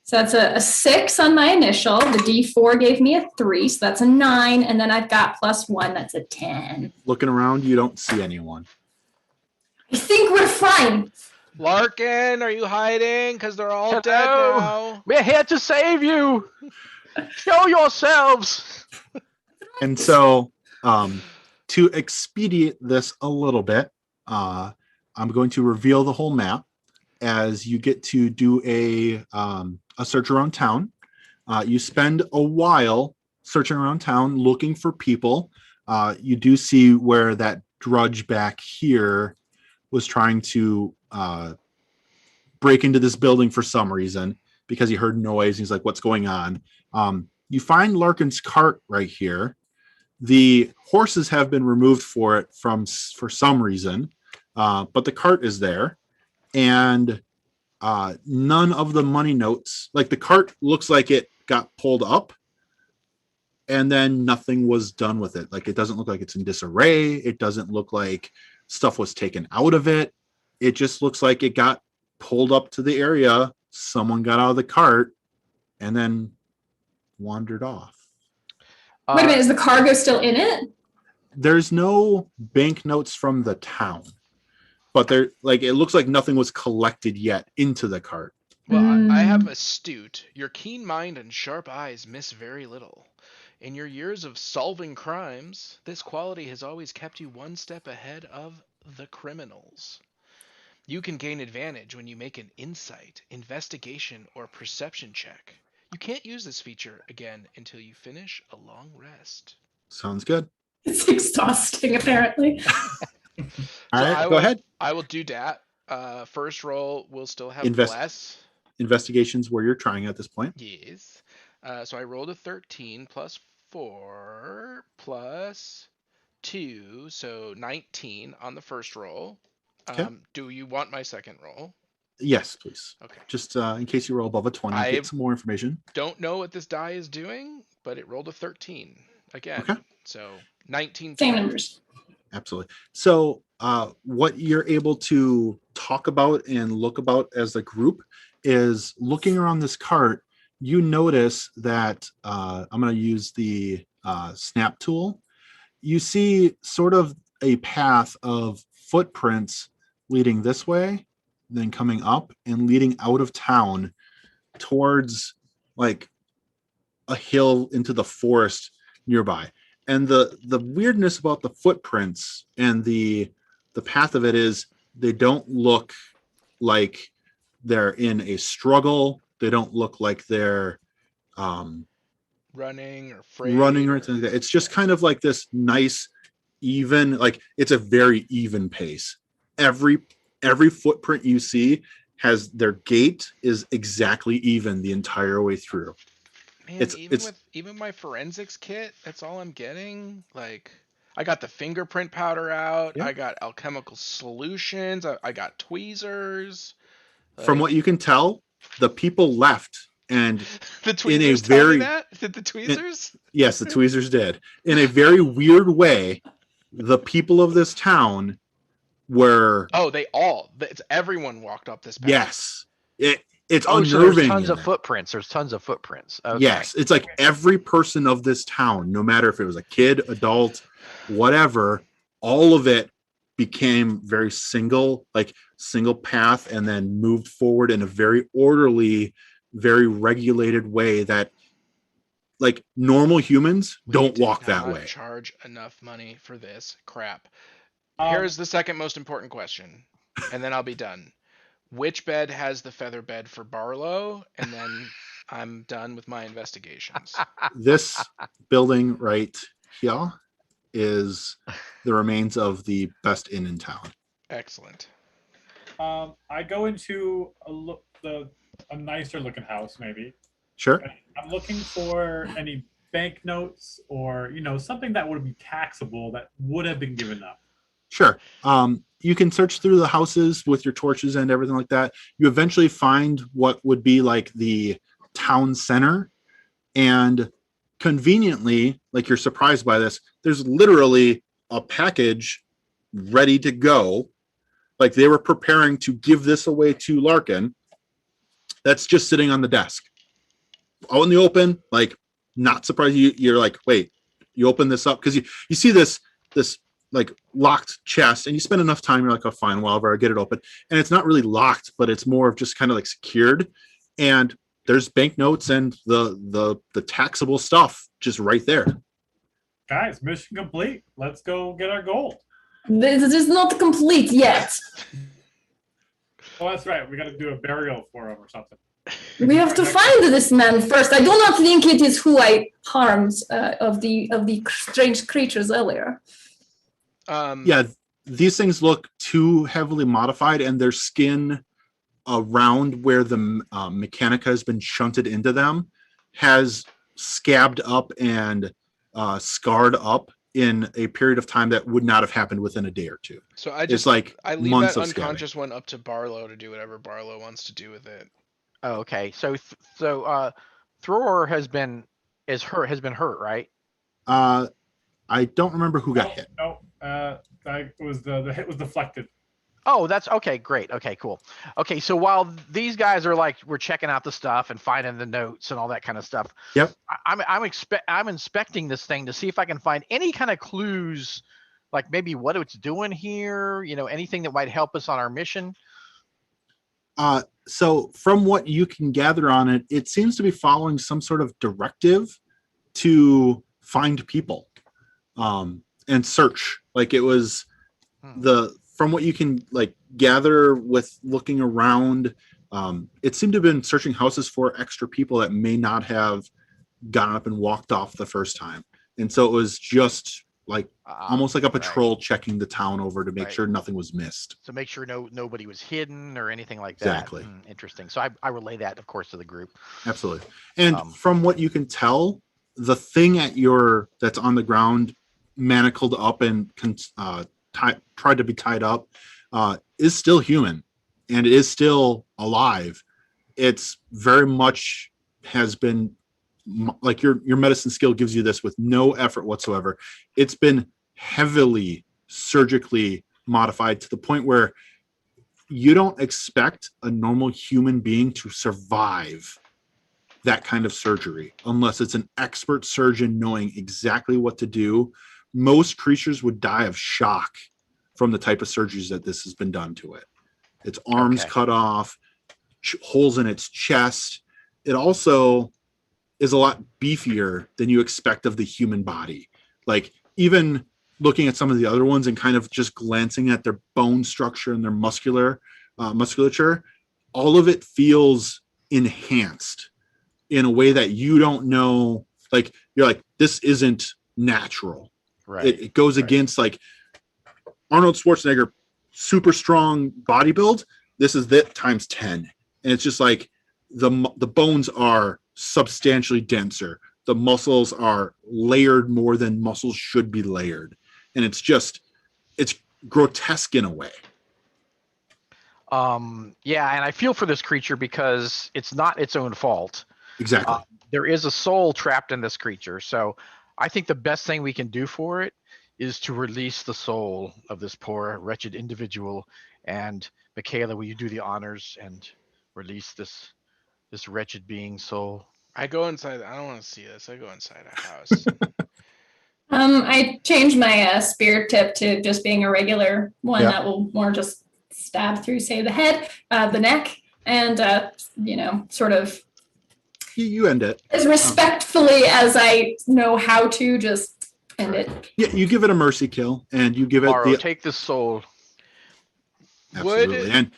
So that's a 6 on my initial. The D4 gave me a 3, so that's a 9. And then I've got +1, that's a 10. Looking around, you don't see anyone. I think we're fine. Larkin, are you hiding? Because they're all dead now. We're here to save you. Show yourselves. And so to expedite this a little bit, I'm going to reveal the whole map. as you get to do a search around town. You spend a while searching around town looking for people. You do see where that drudge back here was trying to break into this building for some reason because he heard noise. He's like, what's going on? You find Larkin's cart right here. The horses have been removed for it for some reason, but the cart is there. And none of the money notes, like the cart looks like it got pulled up and then nothing was done with it. Like it doesn't look like it's in disarray. It doesn't look like stuff was taken out of it. It just looks like it got pulled up to the area. Someone got out of the cart and then wandered off. Wait a minute, is the cargo still in it? There's no banknotes from the town, but there, like, it looks like nothing was collected yet into the cart. Well, I have astute. Your keen mind and sharp eyes miss very little. In your years of solving crimes, this quality has always kept you one step ahead of the criminals. You can gain advantage when you make an insight, investigation, or perception check. You can't use this feature again until you finish a long rest. Sounds good. It's exhausting, apparently. All right, go ahead. I will do that. First roll will still have less. Investigations where you're trying at this point. Yes. So I rolled a 13 plus 4 plus 2, so 19 on the first roll. Okay. Do you want my second roll? Yes, please. Okay. Just in case you roll above a 20, get some more information. Don't know what this die is doing, but it rolled a 13 again. Okay. So 19. Same numbers. Absolutely. So what you're able to talk about and look about as a group is looking around this cart. You notice that I'm going to use the snap tool. You see sort of a path of footprints leading this way, then coming up and leading out of town towards like a hill into the forest nearby. And the weirdness about the footprints and the path of it is they don't look like they're in a struggle. They don't look like they're running or afraid. Running or anything like that. It's just kind of like this nice, even, like it's a very even pace. Every footprint you see has their gait is exactly even the entire way through. Man, even my forensics kit, that's all I'm getting. Like, I got the fingerprint powder out. Yeah. I got alchemical solutions. I got tweezers. From what you can tell, the people left, and the tweezers tell me that? Did the tweezers? Yes, the tweezers did. In a very weird way, the people of this town were. Oh, everyone walked up this path. Yes, it's unnerving. So there's tons of footprints. There's tons of footprints. Okay. Yes, it's like every person of this town, no matter if it was a kid, adult, whatever, all of it became very single path, and then moved forward in a very orderly, very regulated way that like normal humans don't walk that way. Charge enough money for this crap. Here's the second most important question, and then I'll be done. Which bed has the feather bed for Barlow? And then I'm done with my investigations. This building right here is the remains of the best inn in town. Excellent. I go into a nicer looking house, maybe. Sure. I'm looking for any banknotes or something that would be taxable that would have been given up. Sure. You can search through the houses with your torches and everything like that. You eventually find what would be like the town center, and conveniently, like you're surprised by this, there's literally a package ready to go. Like they were preparing to give this away to Larkin. That's just sitting on the desk. Out in the open, like not surprised. You're like, wait, you open this up because you see this like locked chest, and you spend enough time, you're like, oh fine, whatever, I'll get it open. And it's not really locked, but it's more of just kind of like secured. And there's banknotes and the taxable stuff just right there. Guys, mission complete. Let's go get our gold. This is not complete yet. Oh, that's right. We got to do a burial for him or something. We have to find this man first. I do not think it is who I harmed of the strange creatures earlier. Yeah, these things look too heavily modified, and their skin around where the mechanica has been shunted into them has scabbed up and scarred up in a period of time that would not have happened within a day or two. So I It's like I leave months that of scabbing. unconscious one up to Barlow to do whatever Barlow wants to do with it. Oh, okay. So Thror has been hurt, right? I don't remember who got hit. No, it was the hit was deflected. Oh, that's okay. Great. Okay, cool. Okay, so while these guys are like we're checking out the stuff and finding the notes and all that kind of stuff. Yep. I'm inspecting this thing to see if I can find any kind of clues, like maybe what it's doing here. You know, anything that might help us on our mission. So from what you can gather on it, it seems to be following some sort of directive to find people and search. Like it was from what you can like gather with looking around, it seemed to have been searching houses for extra people that may not have gotten up and walked off the first time. And so it was just like almost like a patrol checking the town over to make sure nothing was missed. So make sure nobody was hidden or anything like that. Exactly. Interesting. So I relay that, of course, to the group. Absolutely. And from what you can tell, the thing that's on the ground, manacled up and tried to be tied up, is still human and is still alive. It's very much has been like your medicine skill gives you this with no effort whatsoever. It's been heavily surgically modified to the point where you don't expect a normal human being to survive that kind of surgery unless it's an expert surgeon knowing exactly what to do. Most creatures would die of shock from the type of surgeries that this has been done to it. Its arms cut off, holes in its chest. It also is a lot beefier than you expect of the human body. Like even looking at some of the other ones and kind of just glancing at their bone structure and their musculature, all of it feels enhanced in a way that you don't know. Like you're like, this isn't natural. Right. It goes against like Arnold Schwarzenegger, super strong body build. This is that times 10. And it's just like the bones are substantially denser. The muscles are layered more than muscles should be layered. And it's grotesque in a way. Yeah, and I feel for this creature because it's not its own fault. Exactly. There is a soul trapped in this creature. So I think the best thing we can do for it is to release the soul of this poor, wretched individual. And Michaela, will you do the honors and release this wretched being's soul? I go inside. I don't want to see this. I go inside a house. I changed my spear tip to just being a regular one that will more just stab through, say, the head, the neck, and sort of. You end it as respectfully as I know how to, just end it. Yeah, you give it a mercy kill, and you give it take the soul. Absolutely, and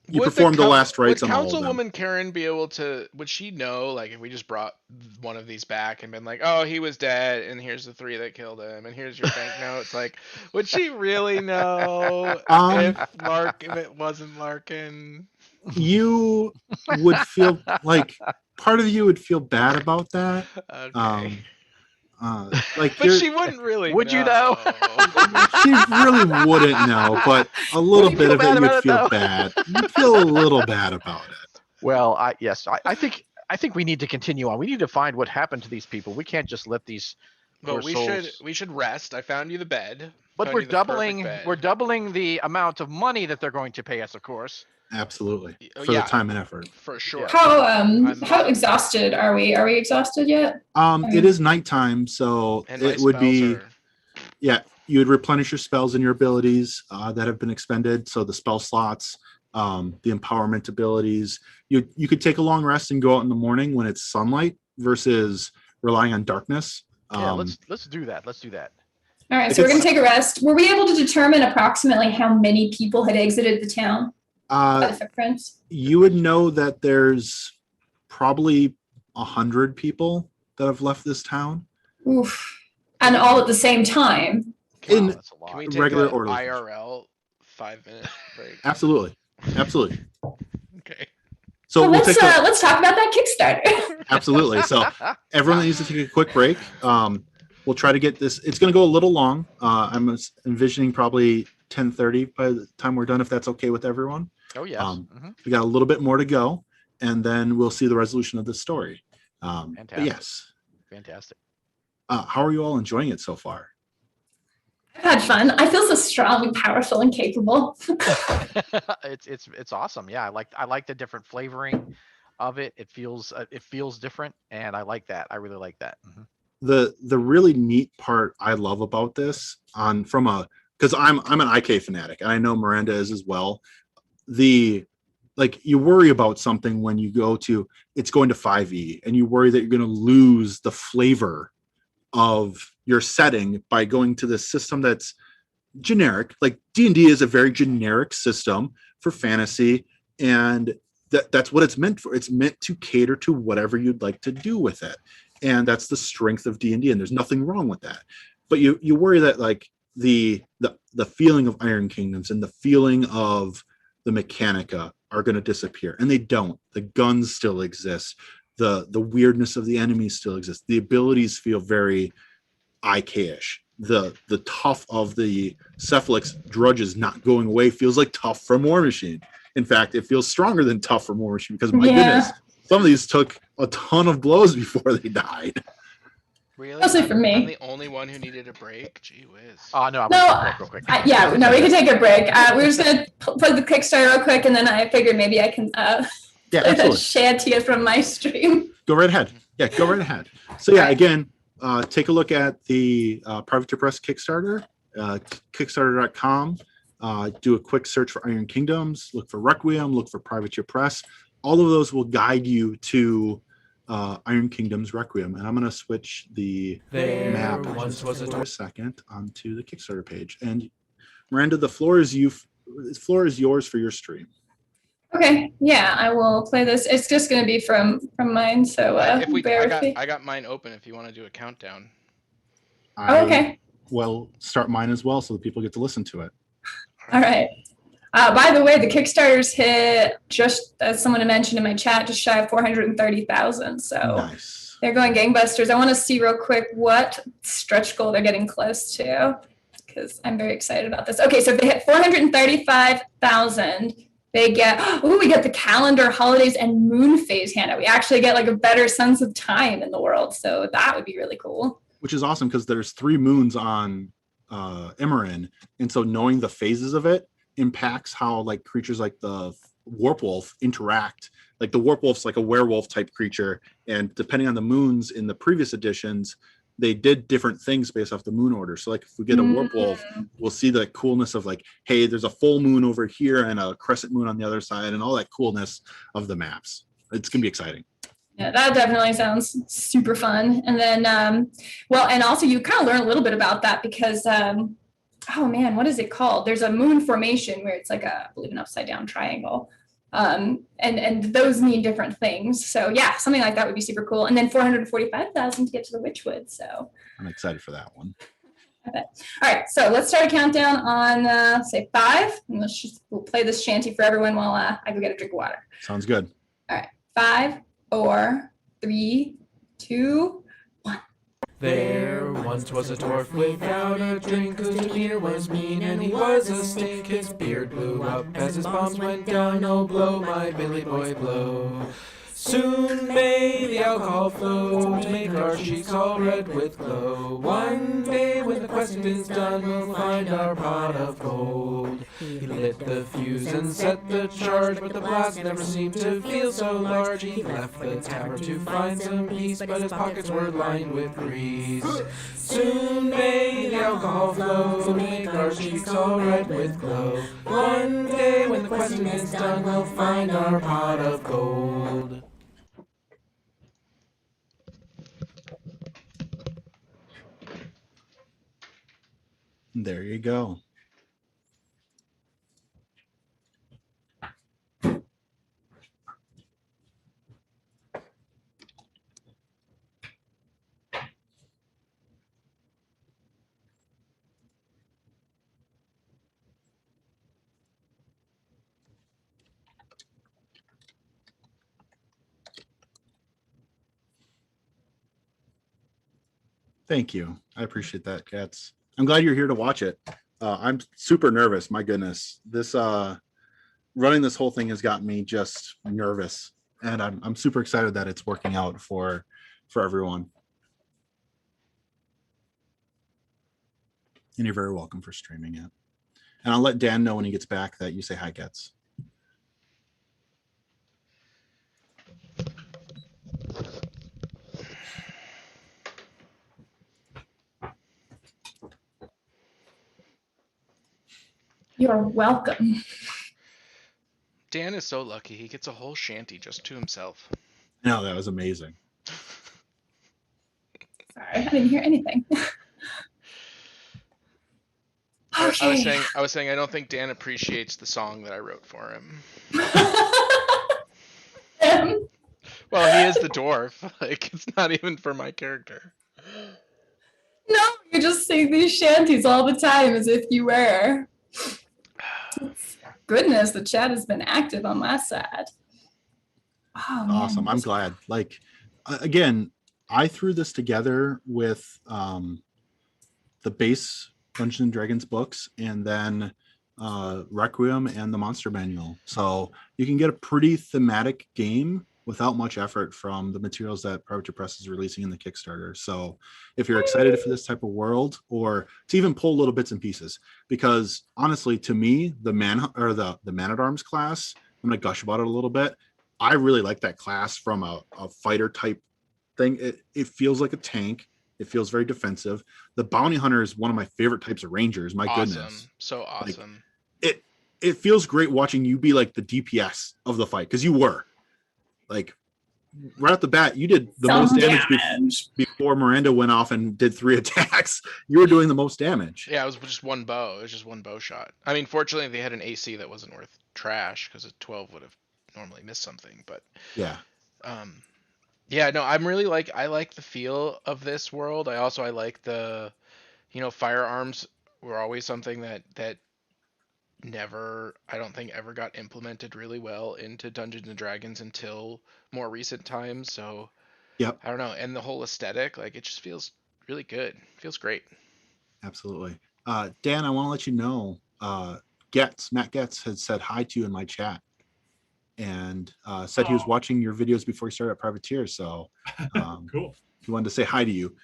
you perform the last rites on all of them. Would Councilwoman Karen be able to? Would she know, like, if we just brought one of these back and been like, "Oh, he was dead, and here's the 3 that killed him, and here's your banknotes"? Like, would she really know if it wasn't Larkin? You would feel like part of you would feel bad about that. Okay. Like, but she wouldn't really. Would you though? She really wouldn't know, but a little bit of it you'd feel bad. You'd feel a little bad about it. Well, I think we need to continue on. We need to find what happened to these people. We can't just let these. Well, we should rest. I found you the bed. But we're doubling the amount of money that they're going to pay us, of course. Absolutely, for the time and effort. For sure. How exhausted are we? Are we exhausted yet? It is nighttime, so it would be. You would replenish your spells and your abilities that have been expended. So the spell slots, the empowerment abilities. You could take a long rest and go out in the morning when it's sunlight versus relying on darkness. Let's do that. Let's do that. All right, so we're going to take a rest. Were we able to determine approximately how many people had exited the town? by the footprints? You would know that there's probably 100 people that have left this town. Oof. And all at the same time. In Wow, that's a lot. Can we take regular an order. IRL 5-minute break? Absolutely. Okay. So Well, we'll let's take a, let's talk about that Kickstarter. absolutely. So everyone needs to take a quick break. We'll try to get this. It's going to go a little long. I'm envisioning probably 10:30 by the time we're done, if that's okay with everyone. Oh yes. We got a little bit more to go, and then we'll see the resolution of the story. But Fantastic. yes. Fantastic. How are you all enjoying it so far? I've had fun. I feel so strong and powerful and capable. It's awesome. Yeah, I like the different flavoring of it. It feels different, and I like that. I really like that. The really neat part I love about this because I'm an IK fanatic, and I know Miranda is as well. You worry about something when you go to it's going to 5e, and you worry that you're going to lose the flavor of your setting by going to this system that's generic. Like D&D is a very generic system for fantasy, and that's what it's meant for. It's meant to cater to whatever you'd like to do with it, and that's the strength of D&D, and there's nothing wrong with that. But you worry that like the feeling of Iron Kingdoms and the feeling of the Mechanica are going to disappear, and they don't. The guns still exist. The weirdness of the enemies still exists. The abilities feel very IK-ish. The tough of the Cephalix drudges not going away feels like tough from War Machine. In fact, it feels stronger than tough from War Machine, because my goodness, some of these took a ton of blows before they died. Really? Mostly for me. I'm the only one who needed a break. Gee whiz. Oh no, I'm No, gonna real quick. we can take a break. We're just gonna plug the Kickstarter real quick, and then I figured maybe I can Yeah, absolutely. shanty it from my stream. Go right ahead. Yeah, go right ahead. So yeah, again, take a look at the Privateer Press Kickstarter, kickstarter.com. Do a quick search for Iron Kingdoms, look for Requiem, look for Privateer Press. All of those will guide you to Iron Kingdoms Requiem. And I'm going to switch the map for a second onto the Kickstarter page. And Miranda, the floor is yours for your stream. Okay, yeah, I will play this. It's just going to be from mine, so bear with me. I got mine open if you want to do a countdown. Okay. Well, start mine as well so that people get to listen to it. All right. By the way, the Kickstarter's hit, just as someone had mentioned in my chat, just shy of 430,000. So nice. They're going gangbusters. I want to see real quick what stretch goal they're getting close to, because I'm very excited about this. Okay, so if they hit 435,000, we get the calendar, holidays, and moon phase handout. We actually get like a better sense of time in the world. So that would be really cool. Which is awesome, because there's 3 moons on Immorin, and so knowing the phases of it impacts how like creatures like the warp wolf interact. Like the warp wolf's like a werewolf type creature, and depending on the moons in the previous editions, they did different things based off the moon order. So like if we get a warp wolf, we'll see the coolness of like, hey, there's a full moon over here and a crescent moon on the other side, and all that coolness of the maps. It's gonna be exciting. Yeah, that definitely sounds super fun. And then, and also you kind of learn a little bit about that because, oh man, what is it called? There's a moon formation where it's like I believe an upside down triangle. And those mean different things. So yeah, something like that would be super cool. And then 445,000 to get to the Witchwood. So I'm excited for that one. I bet. All right, so let's start a countdown on say 5. And we'll play this shanty for everyone while I go get a drink of water. Sounds good. All right, 5, 4, 3, 2, 1. There once was a dwarf without a drink, whose demeanor was mean and he was a stink. His beard blew up as his bombs went down. Oh, blow, my Billy boy, blow. Soon may the alcohol flow to make our cheeks all red with glow. One day when the quest is done, we'll find our pot of gold. He lit the fuse and set the charge, but the blast never seemed to feel so large. He left the tavern to find some peace, but his pockets were lined with grease. Soon may the alcohol flow to make our cheeks all red with glow. One day when the questing is done, we'll find our pot of gold. There you go. Thank you. I appreciate that, Cats. I'm glad you're here to watch it. I'm super nervous. My goodness, this running this whole thing has got me just nervous, and I'm super excited that it's working out for everyone. And you're very welcome for streaming it. And I'll let Dan know when he gets back that you say hi, Gets. You're welcome. Dan is so lucky. He gets a whole shanty just to himself. No, that was amazing. Sorry, I didn't hear anything. Okay. I was saying I don't think Dan appreciates the song that I wrote for him. Well, he is the dwarf. Like, it's not even for my character. No, you just sing these shanties all the time as if you were. Goodness, the chat has been active on my side. Oh, man. Awesome. I'm glad. Like, again, I threw this together with the base Dungeons and Dragons books and then Requiem and the Monster Manual. So you can get a pretty thematic game without much effort from the materials that Privateer Press is releasing in the Kickstarter. So if you're excited for this type of world, or to even pull little bits and pieces, because honestly, to me, the Man-at-Arms class, I'm gonna gush about it a little bit. I really like that class from a fighter type thing. It feels like a tank. It feels very defensive. The Bounty Hunter is one of my favorite types of Rangers. My goodness. So awesome. Like, it feels great watching you be like the DPS of the fight, because you were. Like, right off the bat, you did the most damage before Miranda went off and did 3 attacks. You were doing the most damage. Yeah, it was just one bow. It was just one bow shot. I mean, fortunately, they had an AC that wasn't worth trash, because a 12 would have normally missed something. But yeah, yeah, no, I like the feel of this world. I like the, firearms were always something that never, I don't think, ever got implemented really well into Dungeons and Dragons until more recent times. So yep, I don't know. And the whole aesthetic, like, it just feels really good. It feels great. Absolutely. Dan, I want to let you know, Matt Getz had said hi to you in my chat, and said he was watching your videos before he started at Privateer. So Cool. he wanted to say hi to you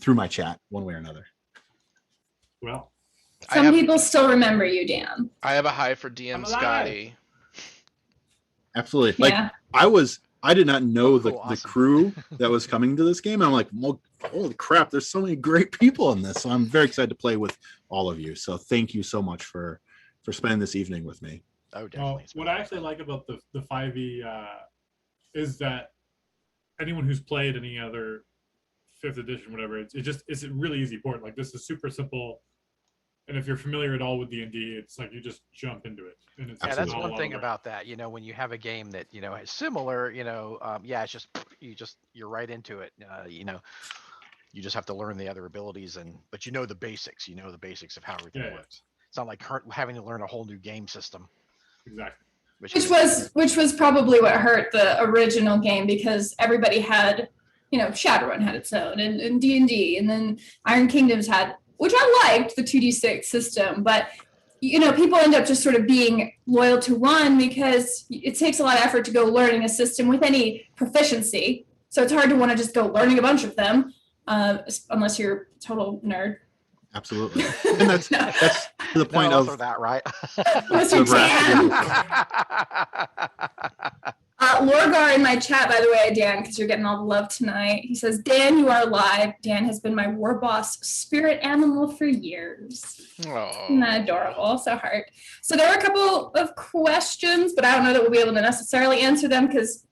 through my chat one way or another. Well, Some people still remember you, Dan. I have a hi for DM I'm alive. Scotty. Absolutely. Like, Yeah. I did not know the awesome. crew that was coming to this game. And I'm like, well, holy crap, there's so many great people in this. So I'm very excited to play with all of you. So thank you so much for spending this evening with me. Oh, definitely. what I actually like about the 5e is that anyone who's played any other 5th edition, whatever, it's a really easy port. Like, this is super simple. And if you're familiar at all with D&D, it's like you just jump into it. And it's Yeah, that's all one thing over. about that. When you have a game that is similar, it's just you're right into it. You just have to learn the other abilities, but the basics. The basics of how everything Yeah. works. It's not like having to learn a whole new game system. Exactly. Which was probably what hurt the original game, because everybody had, Shadowrun had its own, and D&D, and then Iron Kingdoms had, which I liked, the 2d6 system, but people end up just sort of being loyal to one because it takes a lot of effort to go learning a system with any proficiency. So it's hard to want to just go learning a bunch of them, unless you're a total nerd. Absolutely. And that's to the point of that, right? Mr. Lorgar in my chat, by the way, Dan, because you're getting all the love tonight. He says, Dan, you are alive. Dan has been my war boss spirit animal for years. Oh. Isn't that adorable? So hard. So there are a couple of questions, but I don't know that we'll be able to necessarily answer them, because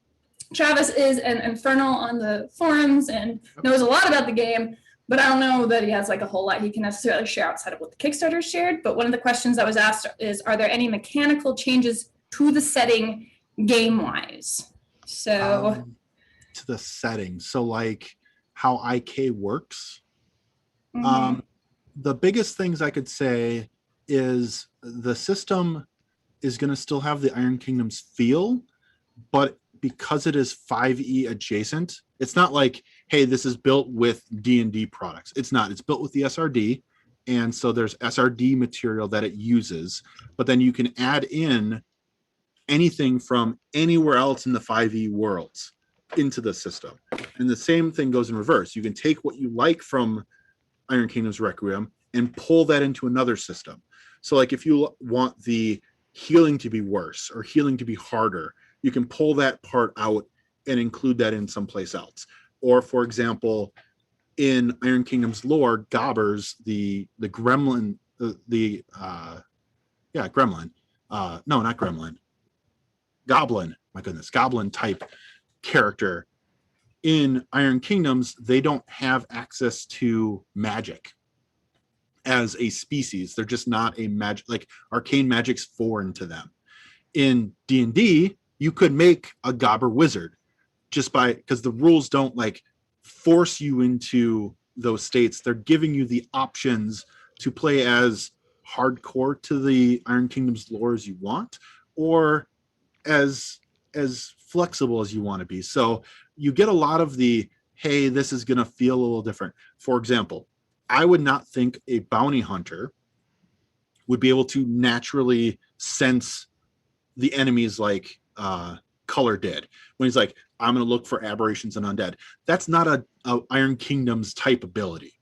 Travis is an infernal on the forums and knows a lot about the game, but I don't know that he has like a whole lot he can necessarily share outside of what the Kickstarter shared. But one of the questions that was asked is, are there any mechanical changes to the setting game-wise? So to the setting, so like how IK works. The biggest things I could say is the system is going to still have the Iron Kingdoms feel, but because it is 5e adjacent, it's not like, hey, this is built with D&D products. It's not. It's built with the SRD, and so there's SRD material that it uses, but then you can add in anything from anywhere else in the 5e worlds into the system. And the same thing goes in reverse. You can take what you like from Iron Kingdoms Requiem and pull that into another system. So like if you want the healing to be worse or healing to be harder, you can pull that part out and include that in someplace else. Or for example, in Iron Kingdoms lore, Gobbers, the gremlin, gremlin. No, not gremlin. Goblin. My goodness, goblin type character. In Iron Kingdoms, they don't have access to magic as a species. They're just not a magic, like arcane magic's foreign to them. In D&D, you could make a Gobber wizard just by, because the rules don't like force you into those states. They're giving you the options to play as hardcore to the Iron Kingdoms lore as you want, or as flexible as you want to be. So you get a lot of the, hey, this is going to feel a little different. For example, I would not think a bounty hunter would be able to naturally sense the enemies like Color did when he's like, I'm going to look for aberrations and undead. That's not a Iron Kingdoms type ability,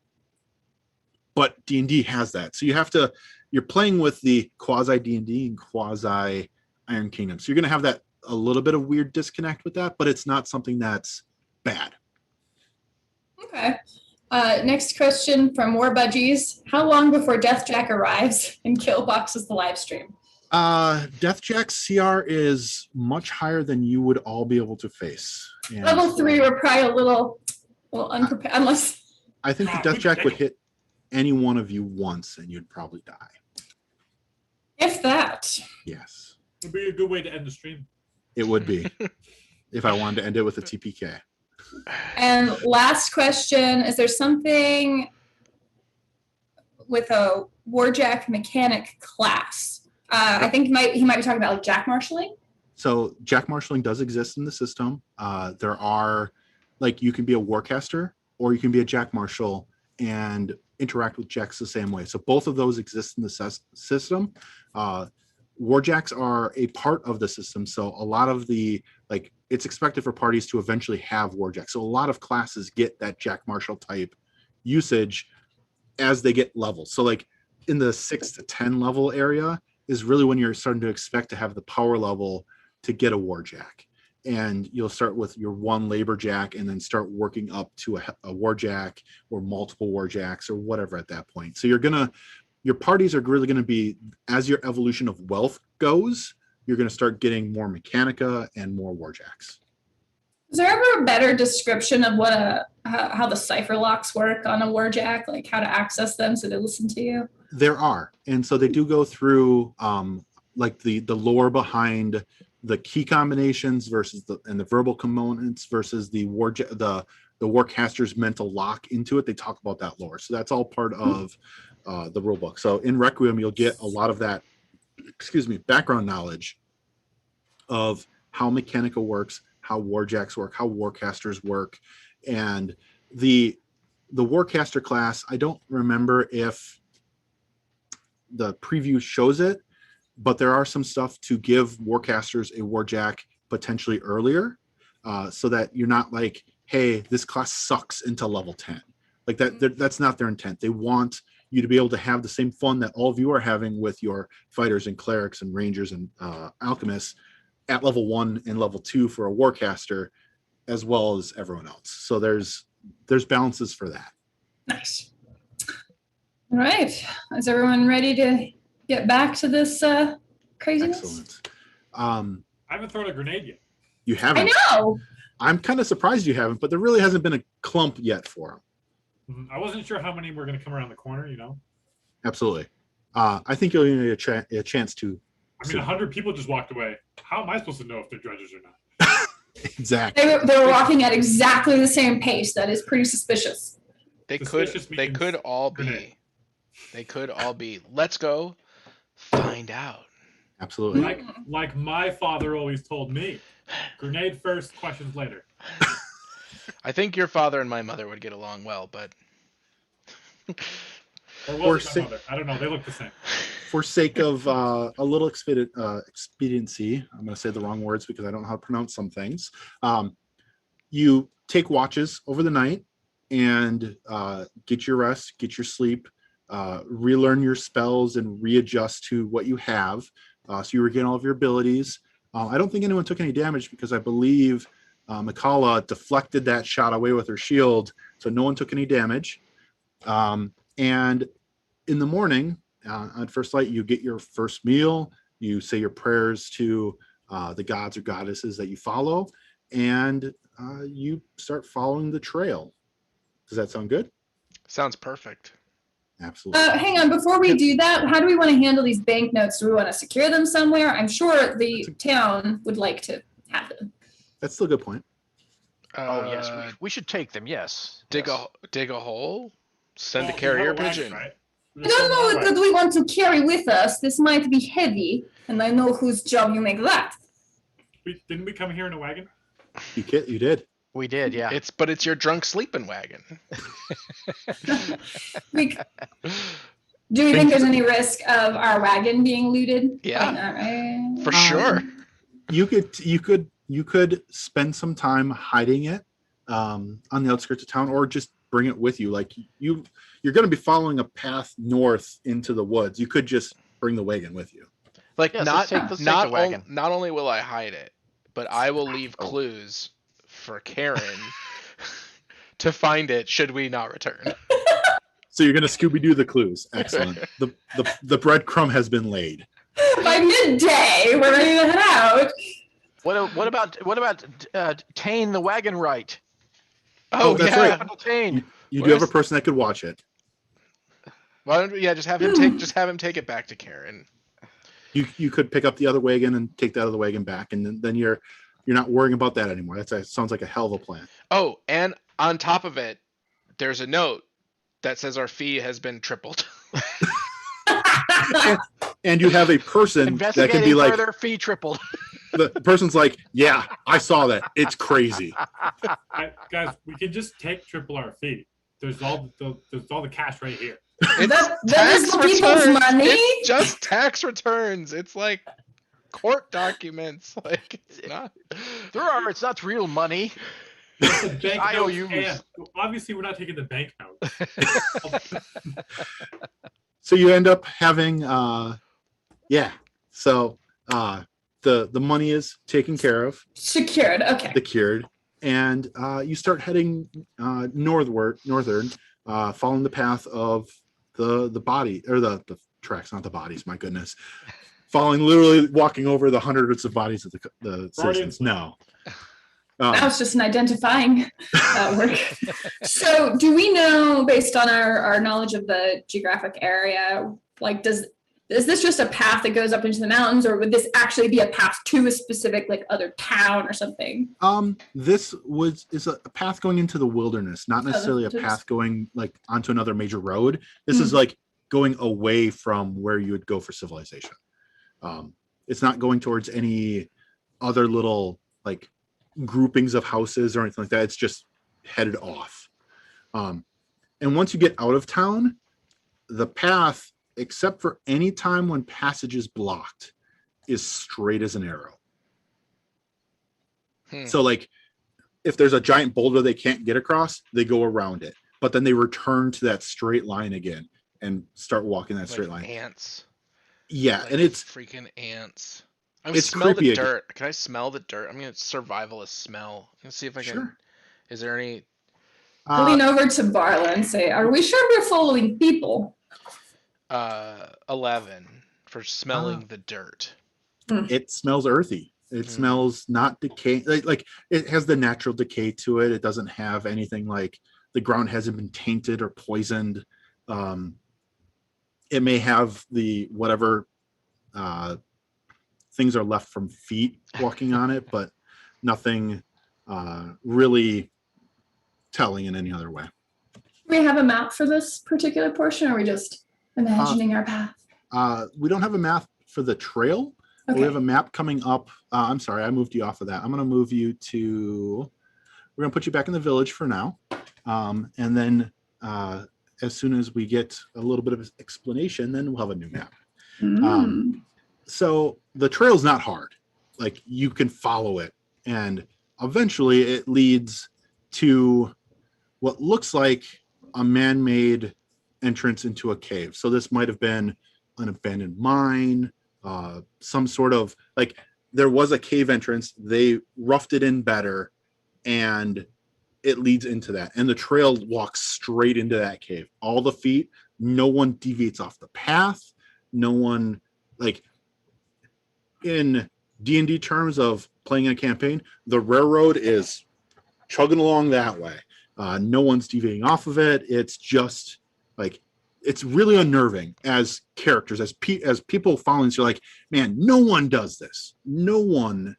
but D&D has that. So you're playing with the quasi D&D and quasi Iron Kingdom. So you're going to have that a little bit of weird disconnect with that, but it's not something that's bad. Okay. Next question from War Budgies. How long before Deathjack arrives and killboxes the live stream? Deathjack's CR is much higher than you would all be able to face. And Level 3, we're probably a little unprepared, unless... I think the Deathjack would hit any one of you once and you'd probably die. If that. Yes. It would be a good way to end the stream. It would be. If I wanted to end it with a TPK. And last question, is there something with a Warjack mechanic class? I think he might be talking about like Jack marshalling. So Jack marshalling does exist in the system. There are, like, you can be a warcaster or you can be a Jack marshal and interact with Jacks the same way. So both of those exist in the system. Warjacks are a part of the system. So a lot of the, like, it's expected for parties to eventually have Warjacks. So a lot of classes get that Jack marshal type usage as they get levels. So like in the 6 to 10 level area is really when you're starting to expect to have the power level to get a Warjack. And you'll start with your one Laborjack and then start working up to a Warjack or multiple Warjacks or whatever at that point. So your parties are really going to be, as your evolution of wealth goes, you're going to start getting more Mechanica and more Warjacks. Is there ever a better description of what how the cipher locks work on a Warjack, like how to access them so they listen to you? There are, and so they do go through like the lore behind the key combinations versus the verbal components versus the Warcaster's mental lock into it. They talk about that lore, so that's all part of the rule book. So in Requiem, you'll get a lot of that, background knowledge of how Mechanica works, how Warjacks work, how Warcasters work, and the Warcaster class. I don't remember if the preview shows it, but there are some stuff to give Warcasters a Warjack potentially earlier, so that you're not like, hey, this class sucks until level 10. Like that. That's not their intent. They want you to be able to have the same fun that all of you are having with your fighters and clerics and rangers and alchemists at level 1 and level 2 for a Warcaster, as well as everyone else. So there's balances for that. Nice. All right. Is everyone ready to get back to this craziness? Excellent. I haven't thrown a grenade yet. You haven't? I know. I'm kind of surprised you haven't, but there really hasn't been a clump yet for them. I wasn't sure how many were going to come around the corner, Absolutely. I think you'll get a chance to. I mean, 100 people just walked away. How am I supposed to know if they're dredges or not? Exactly. They were walking at exactly the same pace. That is pretty suspicious. They could all grenade. be. They could all be. Let's go find out. Absolutely. Like my father always told me, grenade first, questions later. I think your father and my mother would get along well, but Or Or was it say- my mother? I don't know. They look the same. For sake of a little expediency, I'm going to say the wrong words because I don't know how to pronounce some things. You take watches over the night and get your rest, get your sleep, relearn your spells, and readjust to what you have. So you regain all of your abilities. I don't think anyone took any damage because I believe Mikala deflected that shot away with her shield, so no one took any damage. And in the morning, on first light, you get your first meal. You say your prayers to the gods or goddesses that you follow, and you start following the trail. Does that sound good? sounds perfect. Absolutely. Hang on, before we do that, how do we want to handle these banknotes? Do we want to secure them somewhere? I'm sure the town would like to have them. That's still a good point. Oh yes, we should take them. Yes. Dig yes. a hole. Send Well, a we carrier have a wagon, pigeon. right? I don't know what we want to carry with us. This might be heavy, and I know whose job you make that. Didn't we come here in a wagon? You did. We did, yeah. But it's your drunk sleeping wagon. Do you think there's any risk of our wagon being looted? Yeah. Probably not, right? For sure. You could spend some time hiding it on the outskirts of town, or just bring it with you. Like you're going to be following a path north into the woods. You could just bring the wagon with you. Like Yes, not let's take the wagon. not only will I hide it, but I will leave clues for Karen to find it should we not return. So you're going to Scooby-Doo the clues. Excellent. The breadcrumb has been laid. By midday, we're ready to head out. What about Tane the wagon right? Oh, that's yeah. right. Tane. You do have a person that could watch it. Why don't we, just have him take it back to Karen. You could pick up the other wagon and take the other wagon back, and then you're not worrying about that anymore. Sounds like a hell of a plan. Oh, and on top of it, there's a note that says our fee has been tripled. And you have a person that can be like, further fee tripled. the person's like, yeah, I saw that. It's crazy. Guys, we can just take triple our fee. There's all the cash right here. It's that is the people's money? It's just tax returns. It's like court documents. Like it's not. It's not real money. It's the bank IOUs. notes, and obviously, we're not taking the bank note. So you end up having So the money is taken care of, Secured, okay. secured, and you start heading northern, following the path of the body, or the tracks, not the bodies, my goodness. Literally walking over the hundreds of bodies of the citizens. No. Now it's just an identifying work. So do we know, based on our knowledge of the geographic area, like is this just a path that goes up into the mountains, or would this actually be a path to a specific other town or something? This is a path going into the wilderness, not necessarily a just- path going onto another major road. This is like going away from where you would go for civilization. It's not going towards any other little groupings of houses or anything like that. It's just headed off. And once you get out of town, the path, except for any time when passage is blocked, is straight as an arrow. So if there's a giant boulder they can't get across, they go around it, but then they return to that straight line again and start walking that straight line. Ants. Yeah, and it's freaking ants. I it's smell the creepy again. dirt. Can I smell the dirt? I'm gonna survivalist smell. Let's see if I can. Sure. Is there any? Lean over to Barla and say, "Are we sure we're following people?" 11 for smelling the dirt. It smells earthy. It smells not decay. Like it has the natural decay to it. It doesn't have anything like the ground hasn't been tainted or poisoned. It may have the whatever things are left from feet walking on it, but nothing really telling in any other way. Do we have a map for this particular portion, or are we just imagining our path? We don't have a map for the trail. Okay. We have a map coming up. I'm sorry, I moved you off of that. I'm going to move you to we're gonna put you back in the village for now, and then as soon as we get a little bit of explanation, then we'll have a new map. So the trail's not hard. Like, you can follow it, and eventually it leads to what looks like a man-made entrance into a cave. So this might have been an abandoned mine, some sort of, like, there was a cave entrance. They roughed it in better, and it leads into that. And the trail walks straight into that cave. All the feet, no one deviates off the path. No one, like, in D&D terms of playing a campaign, the railroad is chugging along that way. No one's deviating off of it. It's just like, it's really unnerving as characters, as people following. So you're like, man, no one does this. No one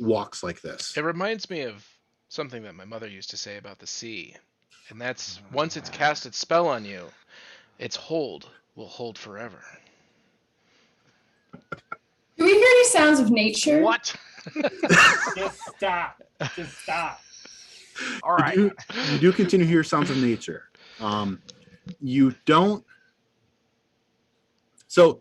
walks like this. It reminds me of something that my mother used to say about the sea, and that's, once it's cast its spell on you, its hold will hold forever. Do we hear any sounds of nature? What? Just stop. Just stop. All right. You do continue to hear sounds of nature. You don't. So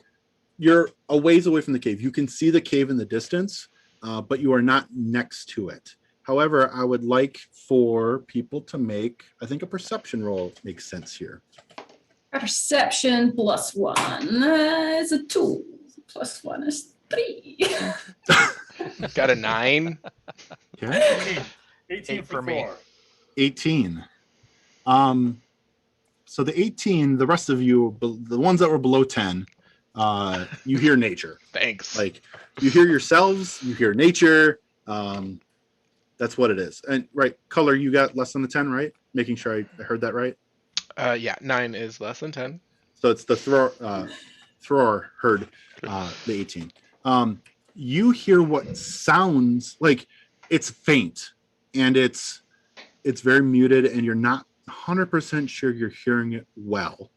you're a ways away from the cave. You can see the cave in the distance, but you are not next to it. However, I would like for people to make, I think, a perception roll makes sense here. Perception +1 is a 2. +1 is 3. Got a 9. Okay. 18 8 for for me. 4. 18. So the 18, the rest of you, the ones that were below 10, you hear nature. Thanks. Like, you hear yourselves, you hear nature. That's what it is. And right, color, you got less than the 10, right? Making sure I heard that right. Yeah, 9 is less than 10. So it's the thrower heard the 18. You hear what sounds like, it's faint, and it's very muted, and you're not 100% sure you're hearing it well,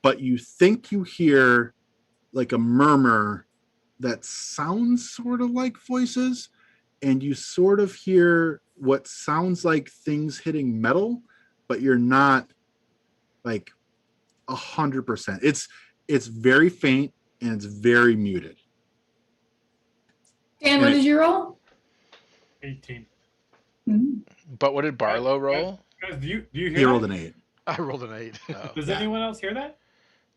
but you think you hear like a murmur that sounds sort of like voices, and you sort of hear what sounds like things hitting metal, but you're not like 100%. It's very faint, and it's very muted. Dan, what did you roll? 18. But what did Barlow roll? Guys, do you hear He that? rolled an 8. I rolled an 8. Oh, Does anyone else hear that?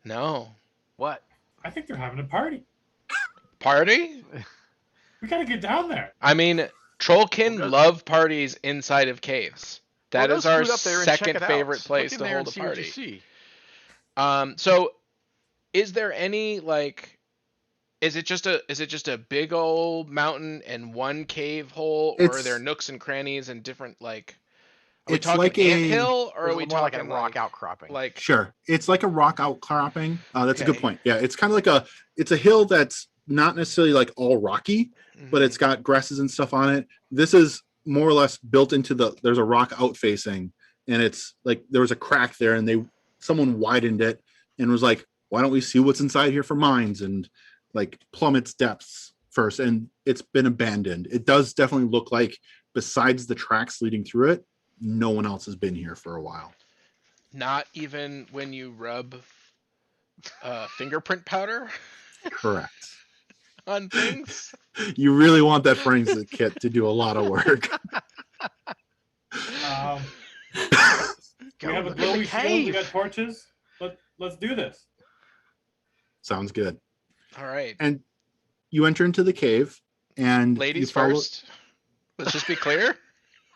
no. What? I think they're having a party. Party? We gotta get down there. I mean, Trolkin Well, love parties inside of caves. That Well, is go our scoot up there and check second it out. favorite place Look in to there hold and a see what you party. see. So is there any, like, is it just a big old mountain and one cave hole, or are there nooks and crannies and different, like, are we It's talking like anthill, or are Or we more like talking a rock outcropping? like Sure. It's like a rock outcropping. That's a good Okay. point. Yeah, it's kind of like it's a hill that's not necessarily like all rocky, but it's got grasses and stuff on it. This is more or less built into there's a rock outfacing, and it's like there was a crack there, and someone widened it and was like, why don't we see what's inside here for mines, and like plumb its depths first. And it's been abandoned. It does definitely look like, besides the tracks leading through it, no one else has been here for a while. not even when you rub fingerprint powder Correct. on things? You really want that forensic kit to do a lot of work. We have a glowy shield. We got torches. Let's do this. Sounds good. All right. And you enter into the cave, and Ladies you follow... first. Let's just be clear.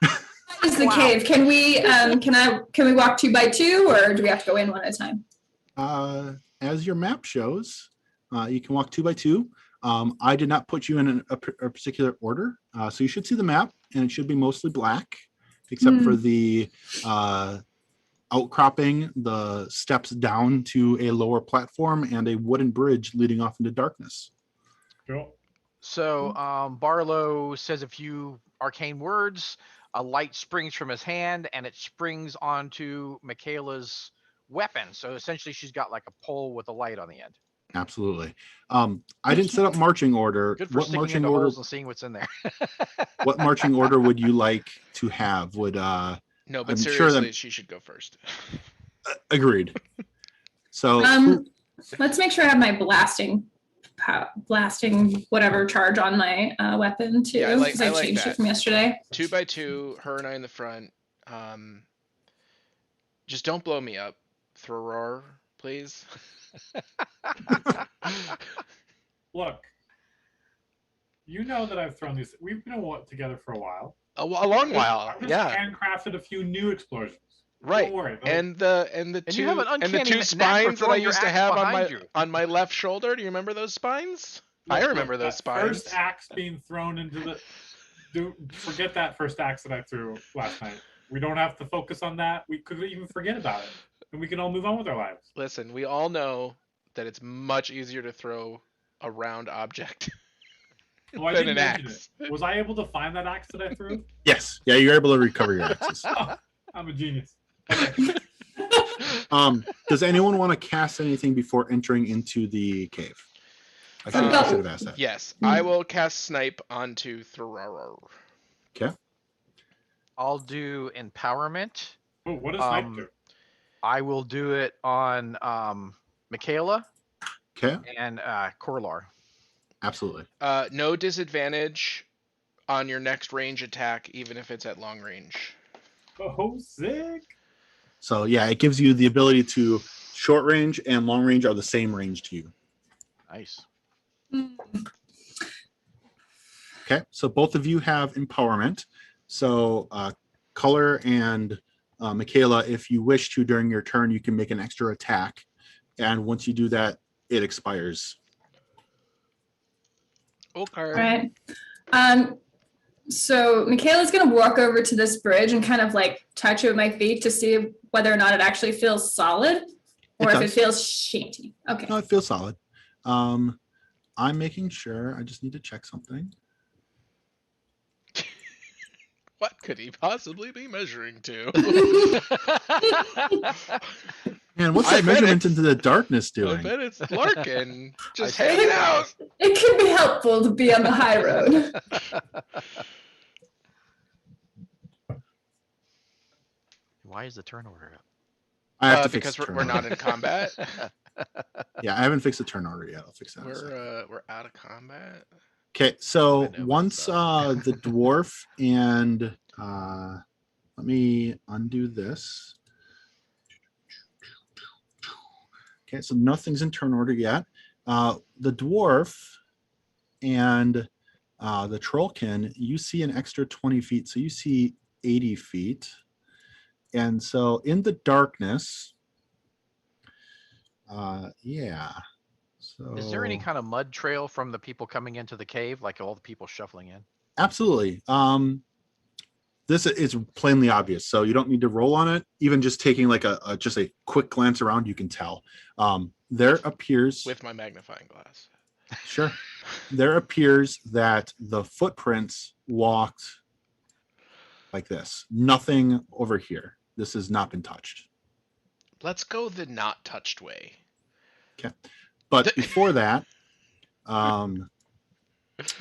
What is the cave? Can we can we walk 2 by 2, or do we have to go in one at a time? As your map shows, you can walk 2 by 2. I did not put you in a particular order, so you should see the map, and it should be mostly black, except for the outcropping, the steps down to a lower platform, and a wooden bridge leading off into darkness. Cool. So Barlow says a few arcane words. A light springs from his hand, and it springs onto Michaela's weapon. So essentially, she's got like a pole with a light on the end. Absolutely. I didn't set up marching order. Good for What sticking marching into order? holes and seeing what's in there. What marching order would you like to have? Would No, but I'm sure seriously, that she should go first. agreed. So Let's make sure I have my blasting whatever charge on my weapon too. Yeah, I like- 'cause I I like changed that. it from yesterday. 2x2, her and I in the front. Just don't blow me up, Throror, please. Look, you know that I've thrown these. We've been together for a while. A long while, I've just yeah. handcrafted a few new explosions. Right. Don't worry. And the you have an two uncanny knack for spines that I throwing your used to axe have behind you. on my left shoulder. Do you remember those spines? I Look, remember those that spines. First axe being thrown into the. Forget that first axe that I threw last night. We don't have to focus on that. We could even forget about it, and we can all move on with our lives. Listen, we all know that it's much easier to throw a round object Well, I than didn't an mention axe. it. Was I able to find that axe that I threw? yes, yeah, you're able to recover your axes. Oh, I'm a genius. Okay. Does anyone want to cast anything before entering into the cave? I should have asked that. Yes, I will cast Snipe onto Throror. Okay. I'll do empowerment. Oh, what does Snipe do? I will do it on Michaela Okay. and Corlar. Absolutely. No disadvantage on your next range attack, even if it's at long range. Oh, sick. So yeah, it gives you the ability to short range and long range are the same range to you. Nice. Okay, so both of you have empowerment. So Color and Michaela, if you wish to during your turn, you can make an extra attack, and once you do that, it expires. Okay. All right. So Michaela's gonna walk over to this bridge and kind of like touch it with my feet to see whether or not it actually feels solid or if it does. feels shanty. Okay. No, it feels solid. I'm making sure. I just need to check something. What could he possibly be measuring to? Man, what's I that bet measurement it's- into the darkness I doing? bet it's Larkin just I see. hanging out. It could be helpful to be on the high road. Why is the turn order up? I have to fix Because the turn we're not order. in combat. Yeah, I haven't fixed the turn order yet. I'll fix that. in a second. We're out of combat. Okay, so I know once myself. the dwarf and let me undo this. Okay, so nothing's in turn order yet. The dwarf and the trollkin, you see an extra 20 feet, so you see 80 feet. And so in the darkness, yeah. So Is there any kind of mud trail from the people coming into the cave, like all the people shuffling in? absolutely. This is plainly obvious, so you don't need to roll on it. Even just taking like just a quick glance around, you can tell. There appears With my magnifying glass. sure. There appears that the footprints walked like this. Nothing over here. This has not been touched. Let's go the not touched way. But before that,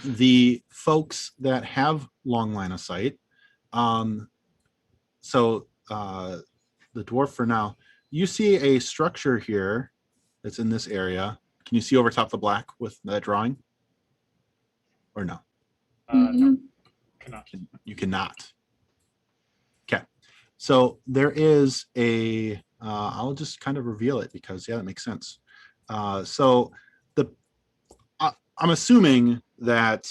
the folks that have long line of sight, so the dwarf for now, you see a structure here that's in this area. Can you see over top the black with that drawing? Or no? No, cannot. You cannot. Okay. So there is a, I'll just kind of reveal it because, yeah, that makes sense. So I'm assuming that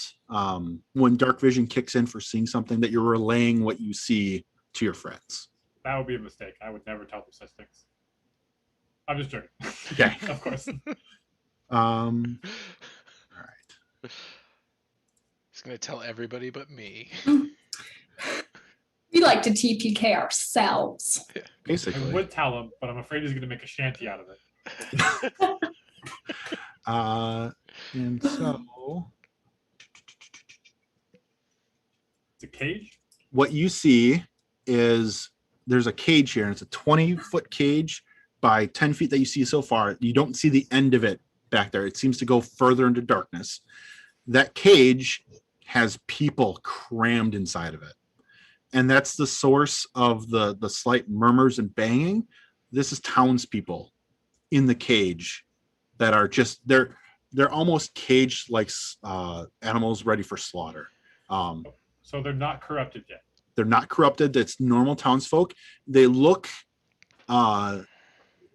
when dark vision kicks in for seeing something, that you're relaying what you see to your friends. That would be a mistake. I would never tell them such things. I'm just joking. Okay. Of course. All right. He's gonna tell everybody but me. We like to TPK ourselves. I Basically. would tell him, but I'm afraid he's going to make a shanty out of it. And so It's a cage. what you see is there's a cage here, and it's a 20-foot cage by 10 feet that you see so far. You don't see the end of it back there. It seems to go further into darkness. That cage has people crammed inside of it. And that's the source of the slight murmurs and banging. This is townspeople in the cage that are just, they're almost caged like animals ready for slaughter. So they're not corrupted yet. They're not corrupted. It's normal townsfolk. They look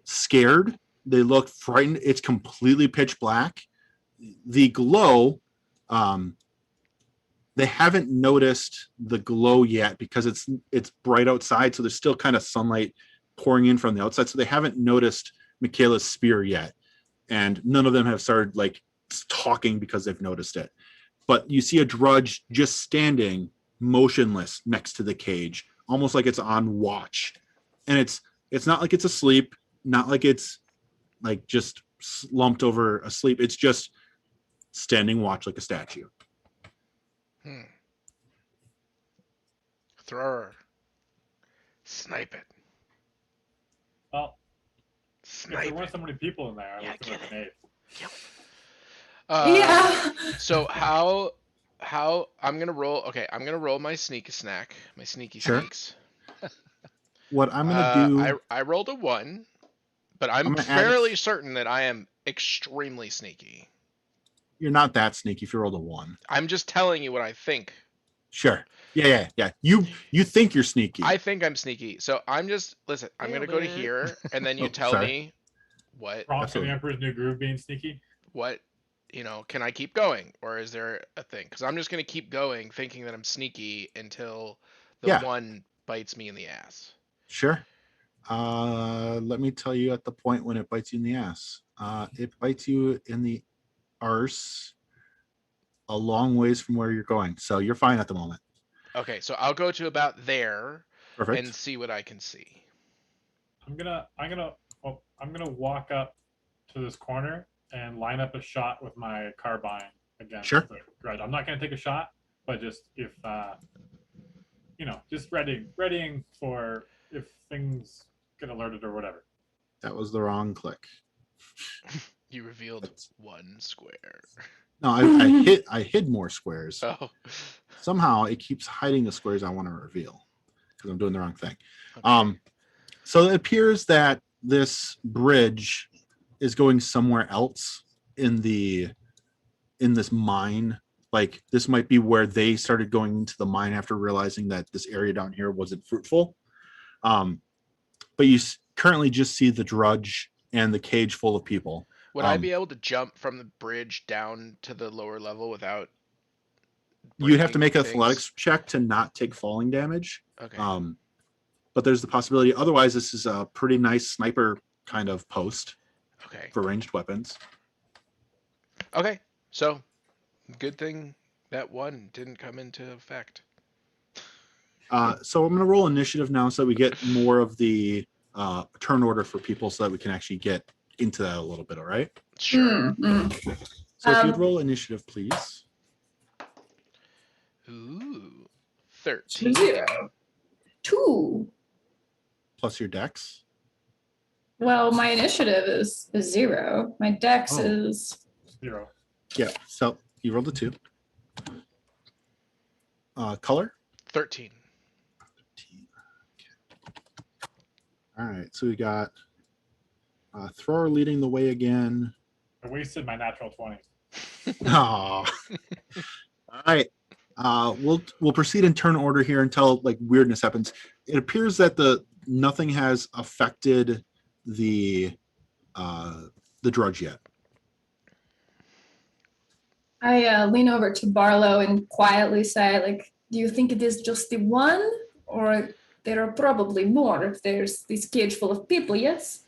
scared. They look frightened. It's completely pitch black. The glow, they haven't noticed the glow yet because it's bright outside. So there's still kind of sunlight pouring in from the outside. So they haven't noticed Michaela's spear yet. And none of them have started like talking because they've noticed it. But you see a drudge just standing motionless next to the cage, almost like it's on watch. And it's not like it's asleep, not like it's like just slumped over asleep. It's just standing watch like a statue. Thrower. Snipe it. Well, if Snipe there weren't it. so many people in there, I Yeah, would get throw a it. grenade. Yeah. So how I'm gonna roll? Okay, I'm gonna roll my sneak snack, my sneaky Sure. sneaks. What I'm going to do... I rolled a 1, but I'm gonna add fairly certain that I am extremely sneaky. You're not that sneaky if you rolled a 1. I'm just telling you what I think. Sure. Yeah. You think you're sneaky. I think I'm sneaky. So I'm just listen. I'm gonna go to Nailed it. here, and then you Oh, tell sorry. me what Wrong for Absolutely. the Emperor's New Groove being sneaky. can I keep going, or is there a thing? Because I'm just gonna keep going, thinking that I'm sneaky until the Yeah. 1 bites me in the ass. Sure. Let me tell you at the point when it bites you in the ass. It bites you in the arse a long ways from where you're going. So you're fine at the moment. Okay, so I'll go to about there Perfect. and see what I can see. I'm gonna walk up to this corner and line up a shot with my carbine against Sure. the grudge. I'm not gonna take a shot, but just if just readying for if things get alerted or whatever. That was the wrong click. You revealed 1 square. No, I hid more squares. Oh. Somehow it keeps hiding the squares I want to reveal because I'm doing the wrong thing. Okay. So it appears that this bridge is going somewhere else in this mine. Like this might be where they started going into the mine after realizing that this area down here wasn't fruitful. But you currently just see the drudge and the cage full of people. Would I be able to jump from the bridge down to the lower level without? You'd have to breaking make an things? athletics check to not take falling damage. Okay. But there's the possibility. Otherwise, this is a pretty nice sniper kind of post Okay. for ranged weapons. Okay. So, good thing that 1 didn't come into effect. So I'm going to roll initiative now so that we get more of the turn order for people so that we can actually get into that a little bit. All right. Sure. So if you'd roll initiative, please. Ooh. 13. 2. Plus your dex. Well, my initiative is 0. My dex Oh. is 0. Yeah. So you rolled a 2. Color. 13. All right. So we got thrower leading the way again. I wasted my natural 20. Oh. All right. We'll proceed in turn order here until like weirdness happens. It appears that nothing has affected the drudge yet. I lean over to Barlow and quietly say, like, do you think it is just the 1? Or there are probably more if there's this cage full of people, yes?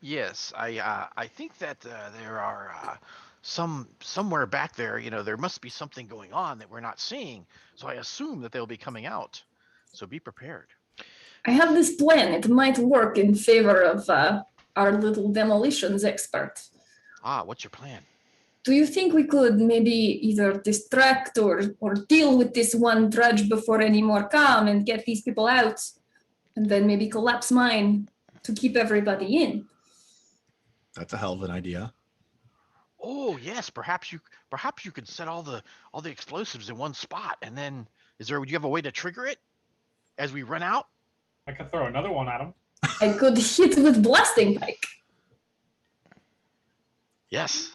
Yes, I think that there are somewhere back there. There must be something going on that we're not seeing. So I assume that they'll be coming out. So be prepared. I have this plan. It might work in favor of our little demolitions expert. What's your plan? Do you think we could maybe either distract or deal with this 1 drudge before any more come and get these people out, and then maybe collapse mine to keep everybody in? That's a hell of an idea. Oh yes, perhaps you could set all the explosives in one spot, and then would you have a way to trigger it as we run out? I could throw another one at him. I could hit with blasting pike. Yes.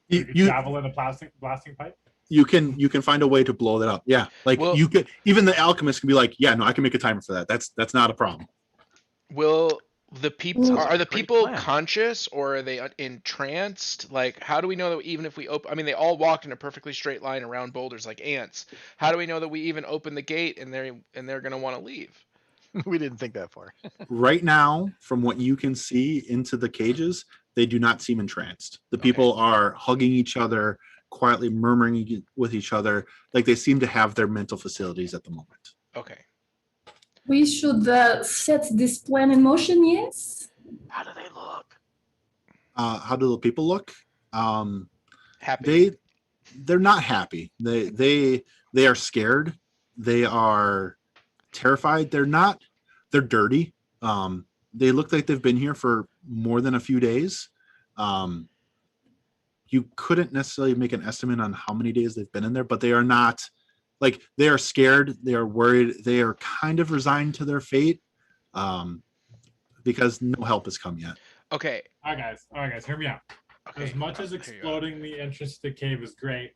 You javelin a blasting pipe. You can find a way to blow that up. Yeah, like you could. Even the alchemist can be like, yeah, no, I can make a timer for that. That's not a problem. Will the people are the people plan. conscious, or are they entranced? Like, how do we know that even if we open? I mean, they all walked in a perfectly straight line around boulders like ants. How do we know that we even open the gate and they're gonna want to leave? We didn't think that far. Right now, from what you can see into the cages, they do not seem entranced. The people are hugging each other, quietly murmuring with each other, like they seem to have their mental facilities at the moment. Okay. We should set this plan in motion, yes? How do they look? How do the people look? Happy. They're not happy. They are scared. They are terrified. They're dirty. They look like they've been here for more than a few days. You couldn't necessarily make an estimate on how many days they've been in there, but they are not, like, they are scared. They are worried. They are kind of resigned to their fate, because no help has come yet. Okay. All right, guys, hear me out. Okay. As much as exploding the entrance to the cave is great,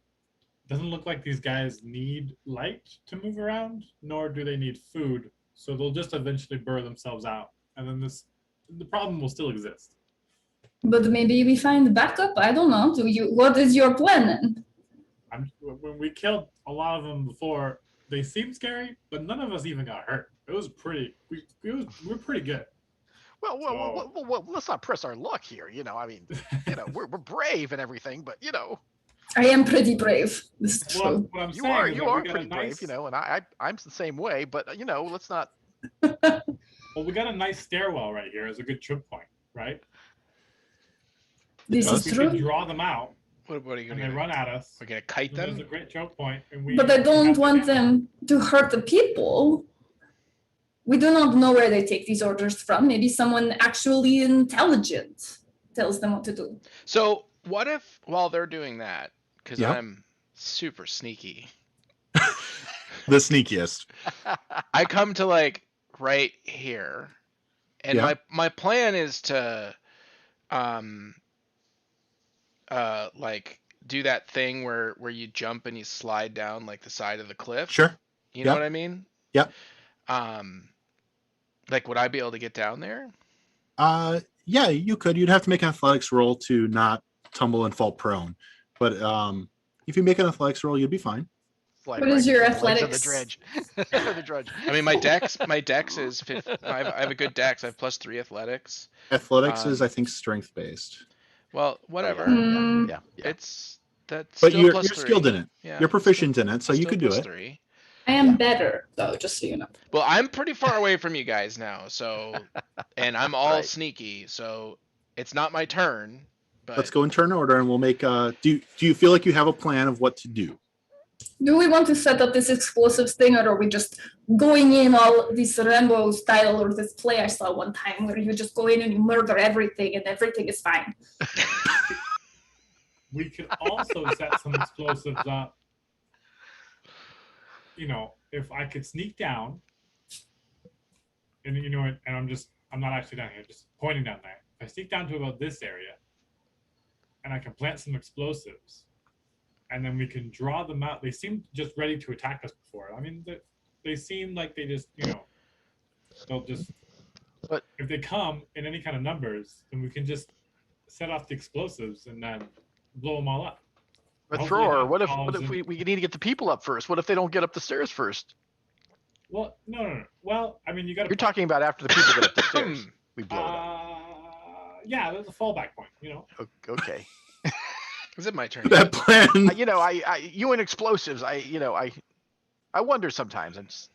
doesn't look like these guys need light to move around, nor do they need food. So they'll just eventually burn themselves out, and then the problem will still exist. But maybe we find backup. I don't know. What is your plan then? When we killed a lot of them before, they seemed scary, but none of us even got hurt. It was pretty. We're pretty good. Well, let's not press our luck here. I mean, we're brave and everything, but I am pretty brave. This is Well, true. what I'm you saying are is you that are we got a pretty nice, brave, and I'm the same way. But let's not. Well, we got a nice stairwell right here as a good choke point, right? This Does is We can true. draw them out, What are you and gonna they do? run at us. We're gonna kite There's them. a great choke point, and we. But I have don't to want get them to hurt the people. We do not know where they take these orders from. Maybe someone actually intelligent tells them what to do. So what if while they're doing that, because Yeah. I'm super sneaky, The sneakiest. I come to like right here, and Yeah. my plan is to like do that thing where you jump and you slide down like the side of the cliff. Sure. You know Yep. what I mean? Yep. Like, would I be able to get down there? Yeah, you could. You'd have to make an athletics roll to not tumble and fall prone. But if you make an athletics roll, you'd be fine. Slide What is your between the legs of the athletics? dredge. The dredge. I mean, my dex is 50. I have a good dex. I have +3 athletics. Athletics is, I think, strength based. Well, whatever. Hmm. Yeah. It's that's But still you're +3. skilled in it. Yeah, You're proficient in it, so you still could do it. +3. I am better, though, just so you know. Well, I'm pretty far away from you guys now, so, and I'm all Right. sneaky, so it's not my turn. But Let's go in turn order, and we'll make. Do you feel like you have a plan of what to do? Do we want to set up this explosives thing, or are we just going in all this Rambo style or this play I saw one time where you just go in and you murder everything and everything is fine? We could also set some explosives up. If I could sneak down, and and I'm not actually down here, just pointing down there. If I sneak down to about this area, and I can plant some explosives, and then we can draw them out. They seem just ready to attack us before. I mean, they seem like they just, they'll just. But if they come in any kind of numbers, then we can just set off the explosives and then blow them all up. But Hopefully thrower, that what if follows we need to get the people up first? What if they don't get up the stairs first? Well, no. Well, I mean, you got to. You're talking about after the people get up the stairs. We blow it up. Yeah, there's a fallback point. Okay. is it my turn? That plan. You and explosives. I wonder sometimes.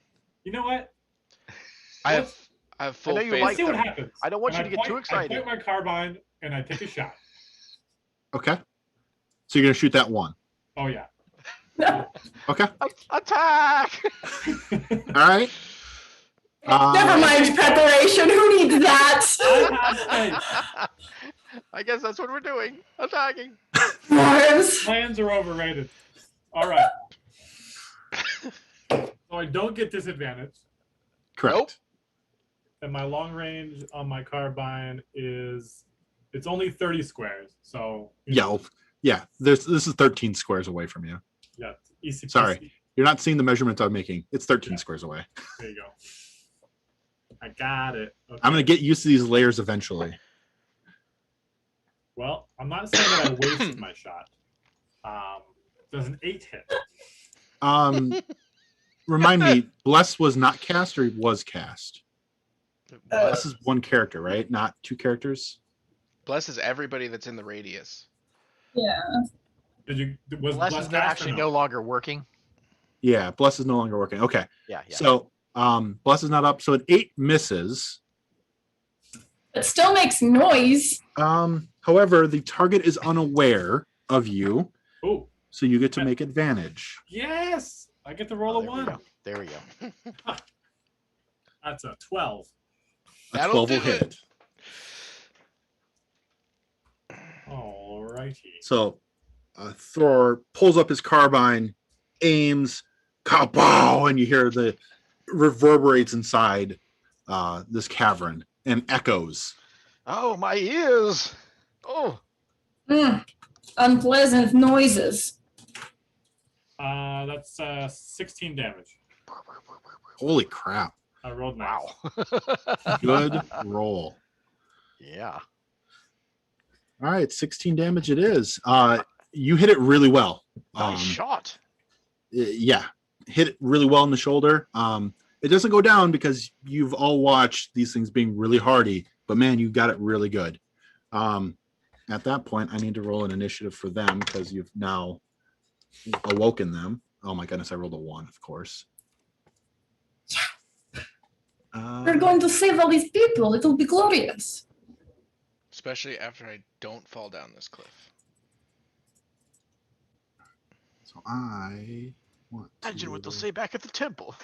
You know what? I have full know you faith. like Let's see what them. happens. I don't want And you to get too I excited. point my carbine and I take a shot. Okay. So you're gonna shoot that one. Oh yeah. Okay. Attack! All right. Never mind preparation. Who needs that? I have faith. I guess that's what we're doing. Attacking. Dwarves. Plans are overrated. All right. So I don't get disadvantage, Correct. Nope. and my long range on my carbine is it's only 30 squares. So Yeah. This is 13 squares away from you. yeah, easy. Sorry. You're not seeing the measurement I'm making. It's 13 squares away. There you go. I got it. Okay. I'm going to get used to these layers eventually. Well, I'm not saying that I wasted my shot. Does an 8 hit? Remind me, Bless was not cast or was cast? Uh, Bless is one character, right? Not two characters? Bless is everybody that's in the radius. Yeah. Was Bless Bless is cast or actually no longer working. Yeah, Bless is no longer working. Okay. Yeah. So Bless is not up. So an 8 misses. It still makes noise. However, the target is unaware of you, Oh, so you get to make advantage. yes! I get to roll a there we 1. go. There we go. That's a 12. A That'll 12 will do it. hit. Alrighty. So Thor pulls up his carbine, aims, kapow, and you hear the reverberates inside this cavern and echoes. Oh, my ears. Oh. Unpleasant noises. That's 16 damage. Holy crap. I rolled nice. Wow. Good roll. Yeah. All right, 16 damage it is. You hit it really well. Nice shot. Yeah, hit it really well in the shoulder. It doesn't go down because you've all watched these things being really hardy, but man, you got it really good. At that point, I need to roll an initiative for them because you've now awoken them. Oh my goodness, I rolled a 1, of course. We're going to save all these people. It'll be glorious. Especially after I don't fall down this cliff. So I want to... Imagine what they'll say back at the temple.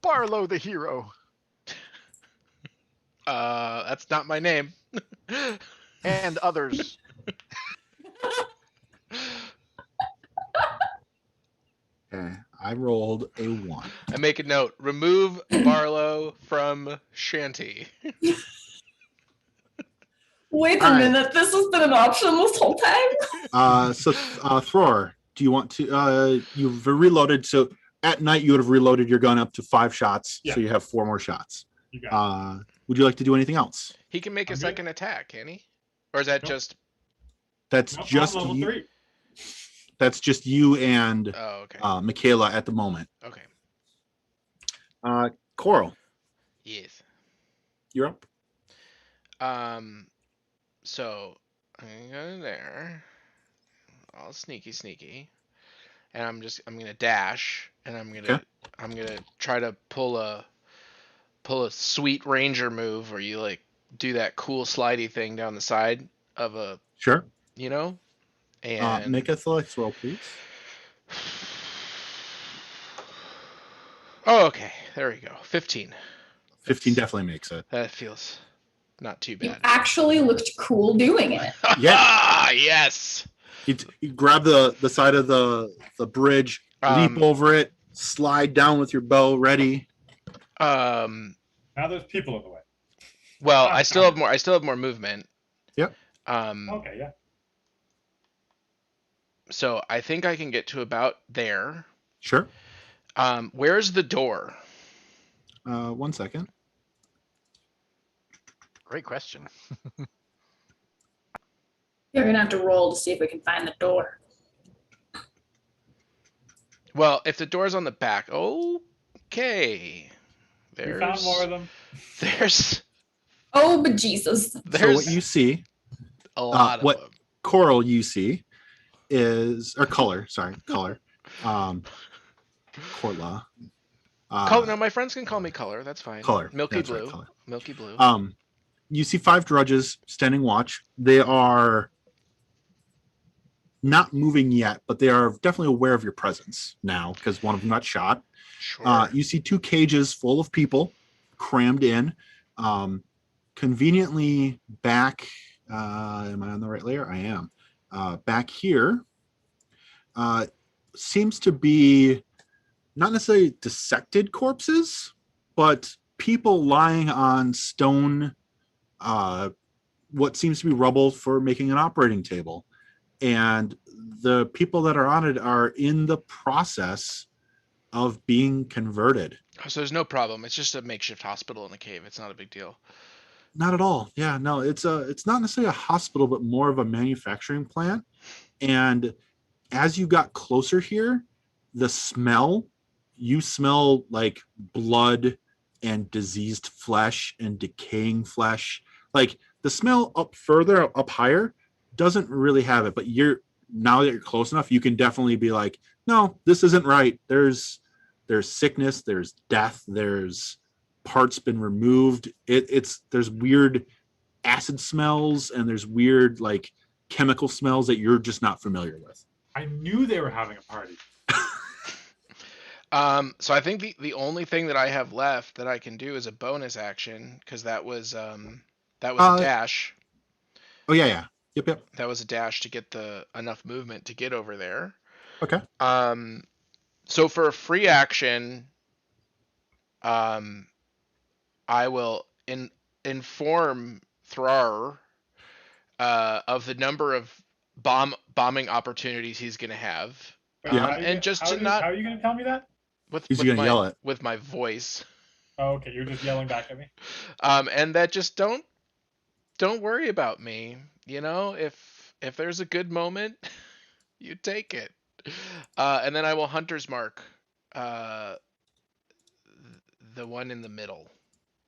Barlow the hero. That's not my name. And others. Okay, I rolled a 1. I make a note. Remove Barlow from Shanty. Wait a All right. minute. This has been an option this whole time. So Thror, do you want to... you've reloaded, so at night you would have reloaded your gun up to 5 shots, Yeah. so you have 4 more shots. You got it. Would you like to do anything else? He can make a I'm good. second attack, can he? Or is that Nope. just... That's Nope, I'm just level you. 3. That's just you and Oh, okay. Michaela at the moment. Okay. Coral, Yes. you're up. So I'm gonna go there. All sneaky. And I'm gonna dash and I'm gonna try to pull a sweet ranger move where you like do that cool slidey thing down the side of a, Sure. and Make a athletics roll, please. Oh, okay. There we go. 15. 15 definitely makes it. That feels not too You bad. actually looked cool doing it. Yeah. Ah, yes. You grab the side of the bridge, leap over it, slide down with your bow ready. Now there's people in the way. Well, I still have more movement. Yep. Okay, yeah. So I think I can get to about there. Sure. Where's the door? 1 second. Great question. You're going to have to roll to see if we can find the door. Well, if the door's on the back, okay. We found more of them. There's Oh, but Jesus. So what you see, a lot what of them. Coral you see is, or color, Corla. No, my friends can call me Color. That's fine. Color. Milky That's blue. right, color. Milky blue. You see 5 drudges standing watch. They are not moving yet, but they are definitely aware of your presence now because one of them got shot. Sure. You see 2 cages full of people crammed in. Conveniently back, am I on the right layer? I am. back here seems to be not necessarily dissected corpses, but people lying on stone, what seems to be rubble for making an operating table. And the people that are on it are in the process of being converted. So there's no problem. It's just a makeshift hospital in the cave. It's not a big deal. Not at all. Yeah, no, it's not necessarily a hospital, but more of a manufacturing plant. And as you got closer here, the smell, you smell like blood and diseased flesh and decaying flesh. Like the smell up further, up higher, doesn't really have it. But now that you're close enough, you can definitely be like, no, this isn't right. There's sickness, there's death, there's parts been removed. There's weird acid smells and there's weird like chemical smells that you're just not familiar with. I knew they were having a party. So I think the only thing that I have left that I can do is a bonus action, because that was a dash. Oh yeah. Yep. That was a dash to get enough movement to get over there. Okay. So for a free action, I will inform Thrar of the number of bombing opportunities he's going to have. Yeah. How are you going to tell me that? He's going to yell it with my voice. Oh, okay. You're just yelling back at me. And that just don't worry about me. You know, if there's a good moment, you take it. And then I will Hunter's Mark the one in the middle.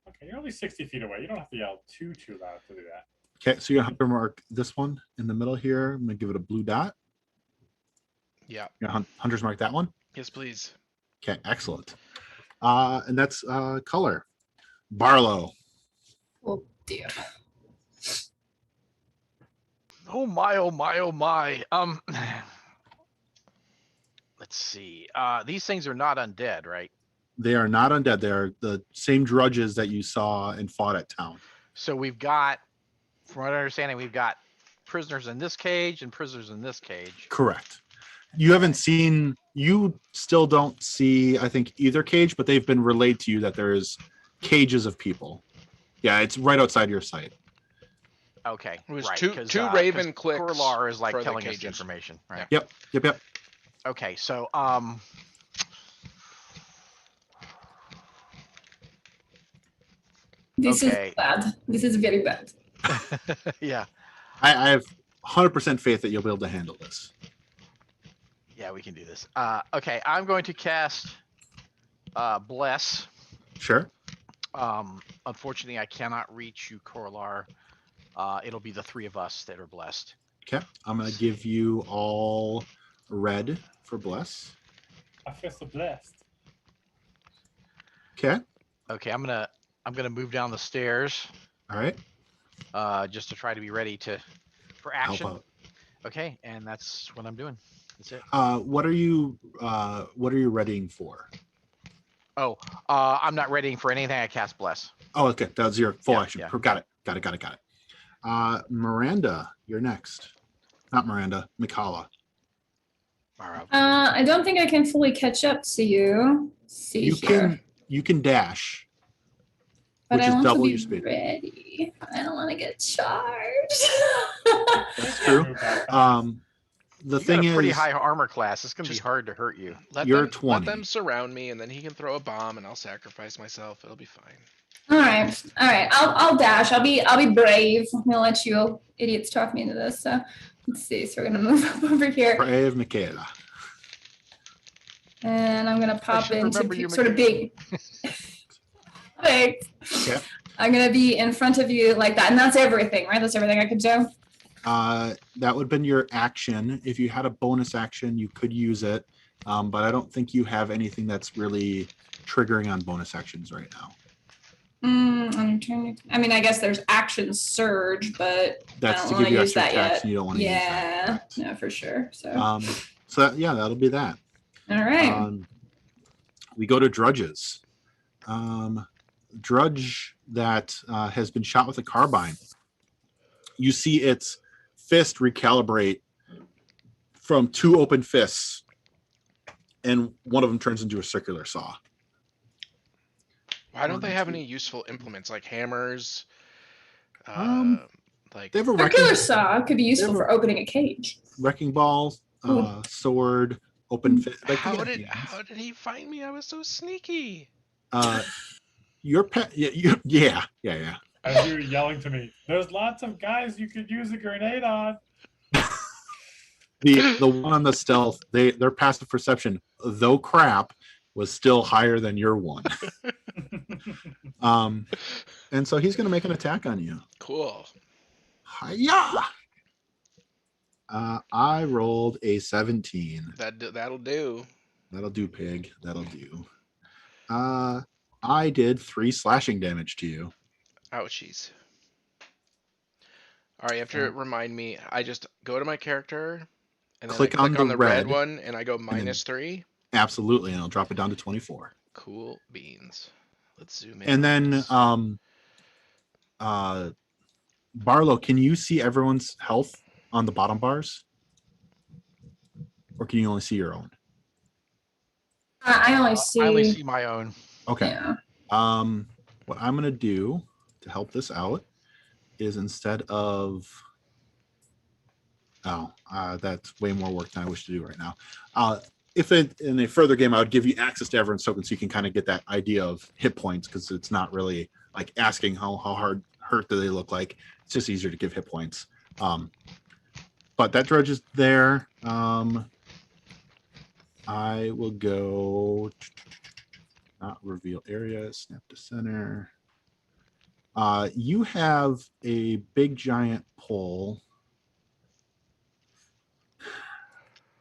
Okay, you're only 60 feet away. You don't have to yell too loud to do that. Okay, so you're going to Hunter Mark this one in the middle here. I'm going to give it a blue dot. Yeah. You're going to Hunter's Mark that one? Yes, please. Okay, excellent. And that's color. Barlow. Oh dear. Oh my, oh my, oh my. Let's see. These things are not undead, right? They are not undead. They are the same drudges that you saw and fought at town. So we've got, from what I understand, we've got prisoners in this cage and prisoners in this cage. Correct. You still don't see, I think, either cage, but they've been relayed to you that there's cages of people. Yeah, it's right outside your sight. Okay. It was right, two Raven clicks. Kurlar is like for the telling us cages. the information, right? Yep. Okay, so This Okay. is bad. This is very bad. yeah. I have 100% faith that you'll be able to handle this. Yeah, we can do this. Okay, I'm going to cast Bless. Sure. Unfortunately, I cannot reach you, Korlar. It'll be the three of us that are blessed. Okay. I'm going to give you all red for bless. I feel so blessed. Okay. Okay, I'm gonna move down the stairs. All right. Just to try to be ready for Help action. out. Okay, and that's what I'm doing. That's it. What are you readying for? Oh, I'm not readying for anything. I cast Bless. Oh, okay. That was your full Yeah, action. yeah. Got it. Miranda, you're next. Not Miranda, Mikala. I don't think I can fully catch up to you. You can dash, but which I is want double to your be speed. ready. I don't want to get charged. That's true. The You thing got a pretty is, high armor class. It's gonna be Just- hard to hurt you. You're Let 20. them surround me, and then he can throw a bomb, and I'll sacrifice myself. It'll be fine. All right. I'll dash. I'll be brave. I'm gonna let you idiots talk me into this. So let's see. So we're gonna move up over here, brave Michaela. and I'm gonna pop should into remember you, sort of big. Thanks. Okay. I'm gonna be in front of you like that, and that's everything, right? That's everything I could do. That would have been your action. If you had a bonus action, you could use it, but I don't think you have anything that's really triggering on bonus actions right now. I'm trying to. I mean, I guess there's action surge, but That's I to don't give you want to use extra that attacks, yet. and you don't want to use that. Yeah, Correct. no, for sure. So, So that'll be that. all right. We go to drudges. Drudge that has been shot with a carbine. You see its fist recalibrate from 2 open fists, and one of them turns into a circular saw. Why don't 1, they have 2. any useful implements like hammers? Like They have a Circular saw could be useful have a- for opening a cage. wrecking ball, sword, open fist. Like, how did he find me? I was so sneaky. Your pet? Yeah. As you were yelling to me, there's lots of guys you could use a grenade on. The one on the stealth, their passive perception, though crap, was still higher than your one. And so he's going to make an attack on you. Cool. Hiya! I rolled a 17. That'll do. That'll do, pig. That'll do. I did 3 slashing damage to you. Ouchies. All right, you have to remind me. I just go to my character and then Click I click on on the the red red, one and I go -3. Absolutely, and I'll drop it down to 24. Cool beans. Let's zoom in. And on then, this. Barlow, can you see everyone's health on the bottom bars? Or can you only see your own? I only I only see my own. Okay. Yeah. What I'm going to do to help this out is instead of... that's way more work than I wish to do right now. If in a further game, I would give you access to everyone's token so you can kind of get that idea of hit points, because it's not really like asking how hurt do they look like. It's just easier to give hit points. But that drudge is there. I will go not reveal area, snap to center. You have a big giant pole.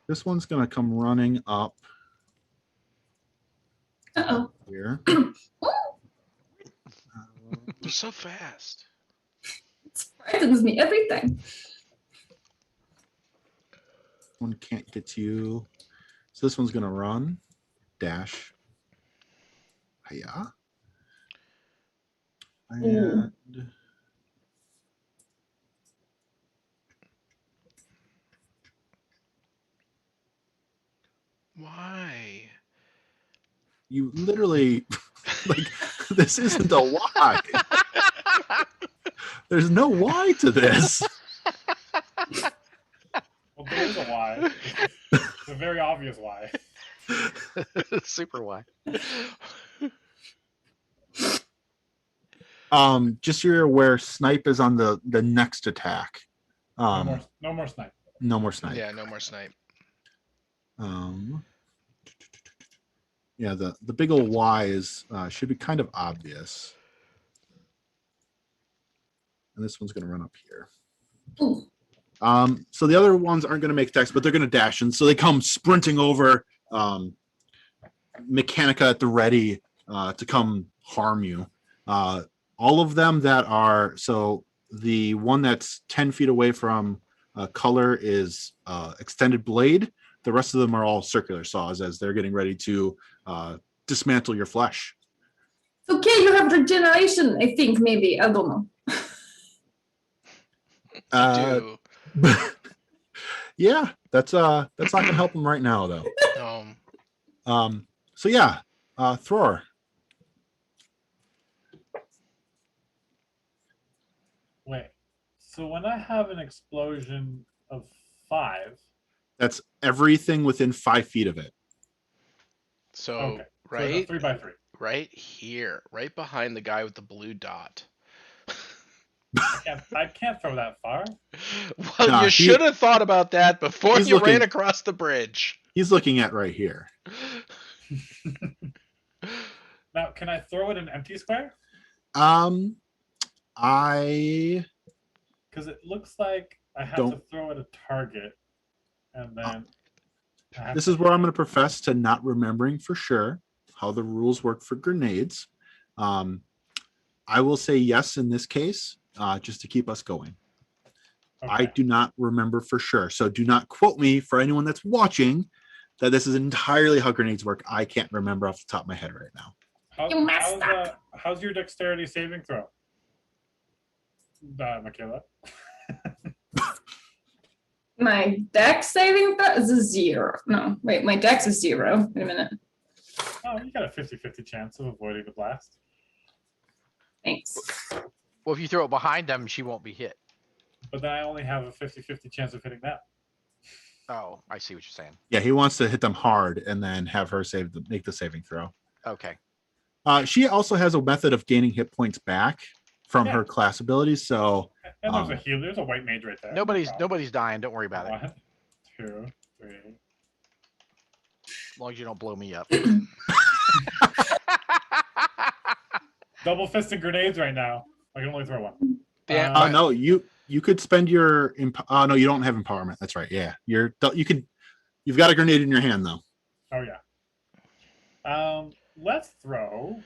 This one's going to come running up here. They're so fast. It frightens me everything. One can't get to you. So this one's going to run, dash. Hiya. And Why? you literally, like, this isn't a why. There's no why to this. Well, there is a why. It's a very obvious why. Super wide. Just so you're aware, snipe is on the next attack. No more snipe. No more snipe. Yeah, no more snipe. Yeah, the big old Y is should be kind of obvious. And this one's going to run up here. Ooh. So the other ones aren't going to make attacks, but they're going to dash, and so they come sprinting over Mechanica at the ready to come harm you. All of them that are, so the one that's 10 feet away from color is extended blade. The rest of them are all circular saws as they're getting ready to dismantle your flesh. Okay, you have regeneration, I think, maybe. I don't know. Do. Yeah, that's not gonna help him right now though. So yeah, Thror. Wait. So when I have an explosion of 5, That's everything within 5 feet of it. So okay. right, So 3x3. right here, right behind the guy with the blue dot. I can't throw that far. Well, Nah, you should have thought about that before he's you looking- ran across the bridge. He's looking at right here. Now, can I throw it in empty square? I Because it looks like I have to Don't- throw at a target, and then I have this to- is where I'm going to profess to not remembering for sure how the rules work for grenades. I will say yes in this case, just to keep us going. I Okay. do not remember for sure, so do not quote me for anyone that's watching that this is entirely how grenades work. I can't remember off the top of my head right now. You messed up. How's your dexterity saving throw? Michaela? My dex saving throw is a 0. No, wait, my dex is 0. Wait a minute. Oh, you got a 50-50 chance of avoiding the blast. Thanks. Well, if you throw it behind them, she won't be hit. But then I only have a 50-50 chance of hitting that. Oh, I see what you're saying. Yeah, he wants to hit them hard and then have her make the saving throw. Okay. She also has a method of gaining hit points back from Yeah. her class abilities. So And there's a heal. There's a white mage right there. Nobody's dying. Don't worry about it. 1, 2, 3. As long as you don't blow me up. Double fisted grenades right now. I can only throw one. Yeah. no, you could spend your no, you don't have empowerment. That's right. Yeah, you've got a grenade in your hand though. Oh yeah. Let's throw.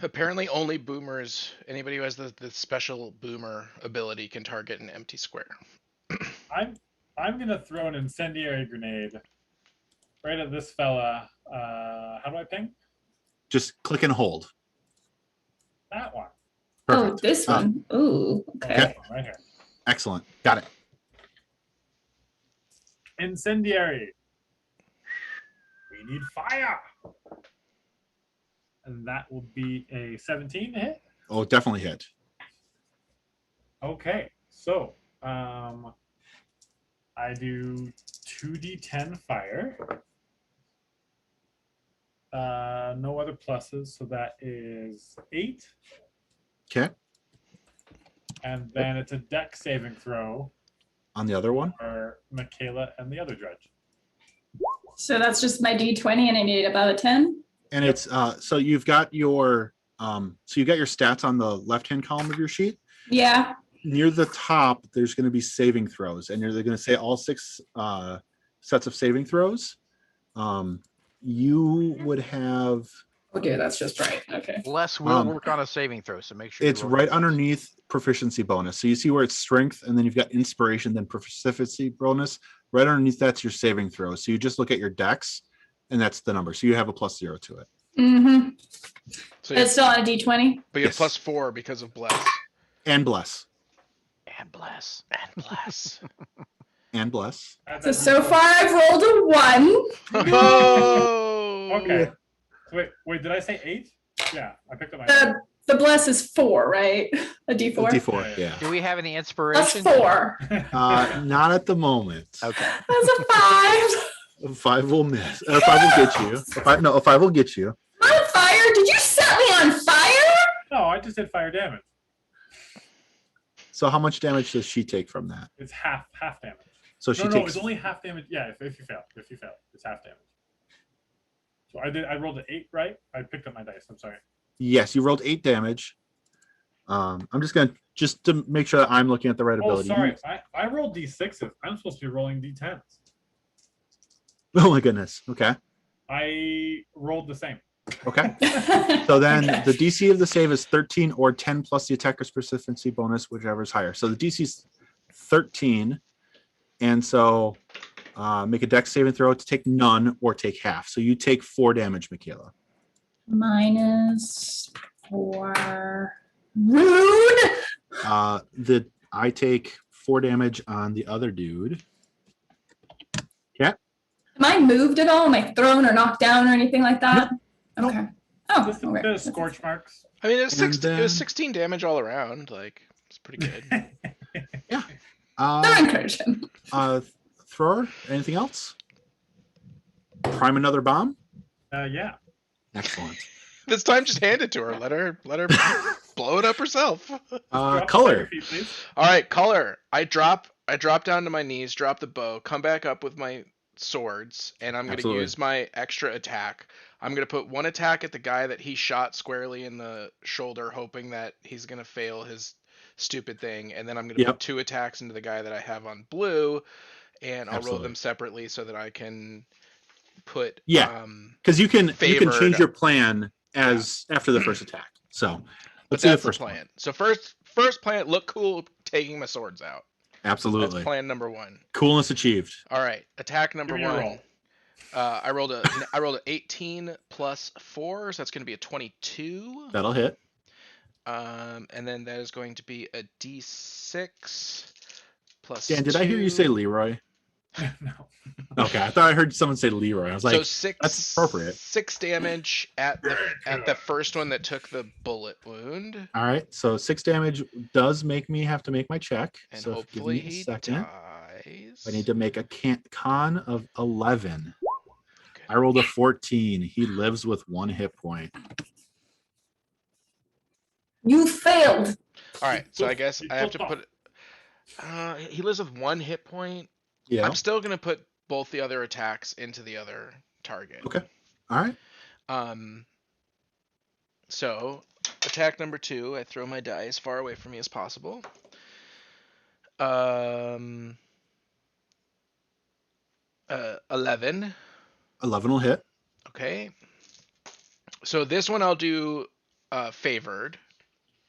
Apparently, only boomers, anybody who has the special boomer ability, can target an empty square. I'm gonna throw an incendiary grenade right at this fella. How do I ping? Just click and hold. That one. Perfect. Oh, this one. Ooh, okay. This one right here. Excellent. Got it. Incendiary. We need fire. And that will be a 17 to hit. Oh, definitely hit. Okay, so I do 2d10 fire. No other pluses, so that is 8. Okay. And then it's a dex saving throw On the other one. for Michaela and the other dredge. So that's just my D20 and I need about a 10. And it's so you've got your stats on the left-hand column of your sheet. Yeah. Near the top, there's going to be saving throws, and they're going to say all 6 sets of saving throws. You would have. Oh dear, that's just right. Okay. Les will work on a saving throw, so make sure. It's right underneath proficiency bonus. So you see where it's strength, and then you've got inspiration, then proficiency bonus. Right underneath that's your saving throw. So you just look at your dex, and that's the number. So you have a +0 to it. Mm-hmm. So It's still on a D20. but you have Yes. +4 because of bless. And bless. And bless. And bless. And bless. So far I've rolled a 1. Oh. Okay. Wait, did I say 8? Yeah, I picked up my. The bless is 4, right? A D4. D4, yeah. Do we have any That's inspiration? 4. Not at the moment. Okay. That's a 5. 5 will miss. 5 will get you. A 5 will get you. On fire? Did you set me on fire? No, I just did fire damage. So how much damage does she take from that? It's half damage. So she No, takes. it's only half damage. Yeah, if you fail, it's half damage. So I rolled an 8, right? I picked up my dice. I'm sorry. Yes, you rolled 8 damage. I'm just to make sure that I'm looking at the right Oh, ability. sorry. I rolled d6s. I'm supposed to be rolling d10s. Oh my goodness. Okay. I rolled the same. Okay. So then the DC of the save is 13 or 10 plus the attacker's proficiency bonus, whichever is higher. So the DC is 13. And so make a dex saving throw to take none or take half. So you take 4 damage, Michaela. -4. Rude. I take 4 damage on the other dude. Am I moved at all? Am I thrown or knocked down or anything like that? Nope. Okay. Oh, Just a okay. bit of scorch marks. I mean, it was, And 16, it was then- 16 damage all around. Like, it's pretty good. Don't encourage him. Thrower, anything else? Prime another bomb? Yeah. Excellent. This time, just hand it to her. Let her blow it up herself. Drop Color. your feet, please. All right, color. I drop down to my knees, drop the bow, come back up with my swords, and I'm going to Absolutely. use my extra attack. I'm going to put 1 attack at the guy that he shot squarely in the shoulder, hoping that he's going to fail his stupid thing, and then I'm going to Yep. put 2 attacks into the guy that I have on blue, and I'll roll Absolutely. them separately so that I can put Yeah. Because you can Favored. change your plan as after the first attack. So but let's see the that's the first plan. plan. So first plan, look cool taking my swords out. Absolutely. That's plan number 1. Coolness achieved. All right, attack number Give me your 1. roll. I rolled a 18 plus 4, so that's going to be a 22. That'll hit. And then that is going to be a d6 plus Dan, did I hear you 2. say Leroy? No. Okay, I thought I heard someone say Leroy. I was like, So 6 that's appropriate. 6 damage at the first one that took the bullet wound. All right, so 6 damage does make me have to make my check. And so hopefully give me a he second. dies. I need to make a con of 11. Okay. I rolled a 14. He lives with 1 hit point. You failed. All right, so I guess I have to put. He lives with 1 hit point. Yeah. I'm still gonna put both the other attacks into the other target. Okay. All right. So attack number 2, I throw my die as far away from me as possible. 11. 11 will hit. Okay. So this one I'll do favored.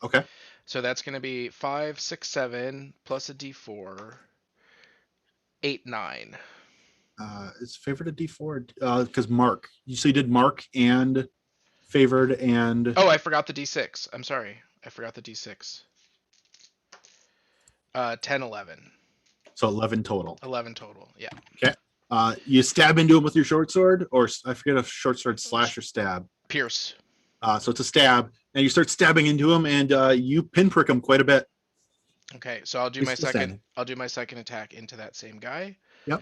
Okay. So that's going to be 5, 6, 7 plus a d4, 8, 9. It's favored a D4 because Mark. So you did Mark and favored and. Oh, I forgot the d6. I'm sorry. I forgot the d6. 10, 11. So 11 total. 11 total. Yeah. Okay. You stab into him with your short sword, or I forget if short sword slash or stab. Pierce. So it's a stab, and you start stabbing into him, and you pinprick him quite a bit. Okay, so I'll do He's my still second. standing. I'll do my second attack into that same guy. Yep.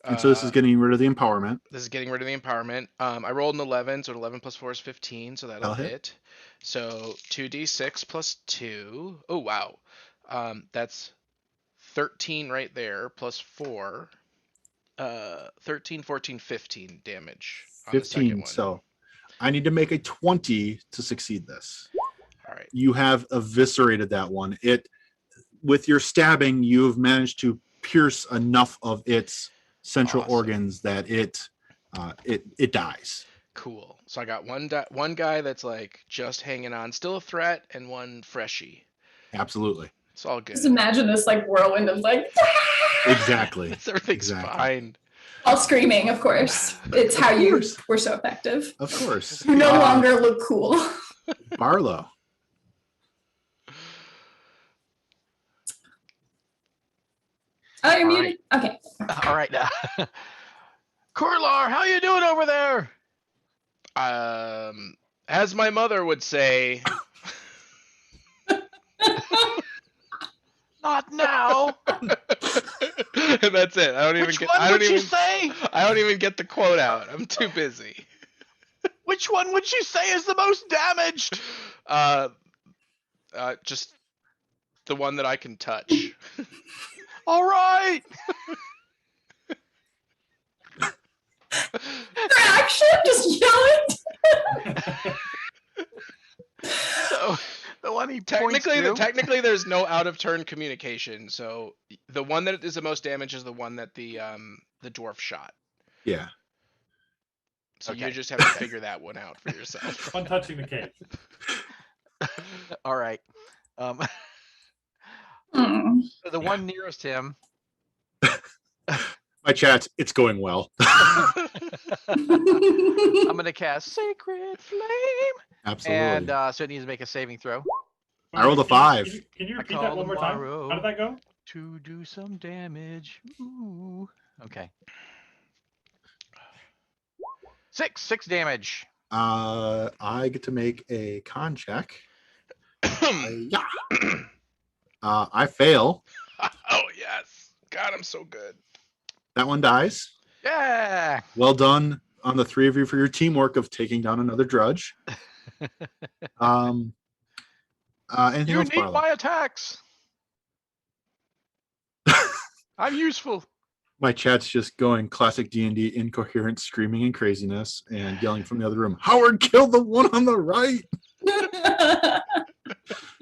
And so this is getting rid of the empowerment. This is getting rid of the empowerment. I rolled an 11, so 11 plus 4 is 15, so that'll That'll hit. hit. So 2d6 plus 2. Oh, wow. That's 13 right there, plus 4. 13, 14, 15 damage on the second 15. one. So I need to make a 20 to succeed this. All right. You have eviscerated that one. With your stabbing, you have managed to pierce enough of its central Awesome. organs that it dies. Cool. So I got one guy that's like just hanging on, still a threat, and one freshie. Absolutely. It's all good. Just imagine this like whirlwind of like Exactly. Everything's Exactly. fine. all screaming, of course. It's how you were so effective. Of course. You no longer look cool. Barlow. Oh, you're All muted? Okay. All right. Corlar, how you doing over there? As my mother would say, Not now. that's it. I don't even Which get. one I would don't you even. say? I don't even get the quote out. I'm too busy. Which one would you say is the most damaged? Just the one that I can touch. All right. Action, just yelling. So the one he points Technically, to. technically, there's no out of turn communication. So the one that is the most damage is the one that the dwarf shot. Yeah. So Okay. you just have to figure that one out for yourself. Fun touching the cage. All right. Hmm. So the one nearest him. My chat, it's going well. I'm gonna cast Sacred Flame, Absolutely. and so it needs to make a saving throw I rolled a 5. Can you I repeat call that one more time? tomorrow. How did that go? to do some damage. Ooh. Okay. 6 damage. I get to make a con check. Yeah. I fail. Oh yes, God, I'm so good. That one dies. Yeah. Well done on the 3 of you for your teamwork of taking down another drudge. Anything You else, need Barlow? my attacks. I'm useful. My chat's just going classic D&D incoherent screaming and craziness and yelling from the other room. Howard killed the one on the right.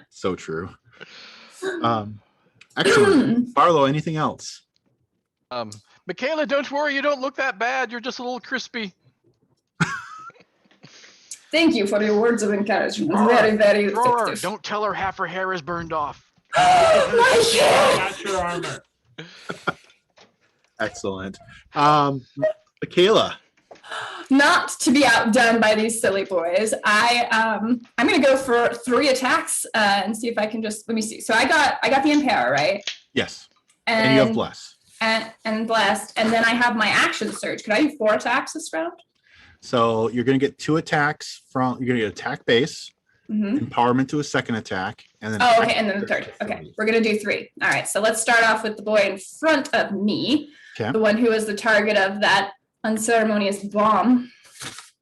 So true. Excellent. Barlow, anything else? Michaela, don't worry. You don't look that bad. You're just a little crispy. Thank you for your words of encouragement. Very, very Roar, effective. don't tell her half her hair is burned off. My shit! Got your armor. Excellent. Michaela. Not to be outdone by these silly boys, I'm gonna go for 3 attacks and see if I can just let me see. So I got the Empower, right? Yes. And you have bless. And blessed. And then I have my action surge. Could I do 4 attacks this round? So you're going to get 2 attacks from. You're going to get attack base, empowerment to a second attack, and then. Oh, okay, and then the third. Okay, we're going to do 3. All right. So let's start off with the boy in front of me, the one who was the target of that unceremonious bomb.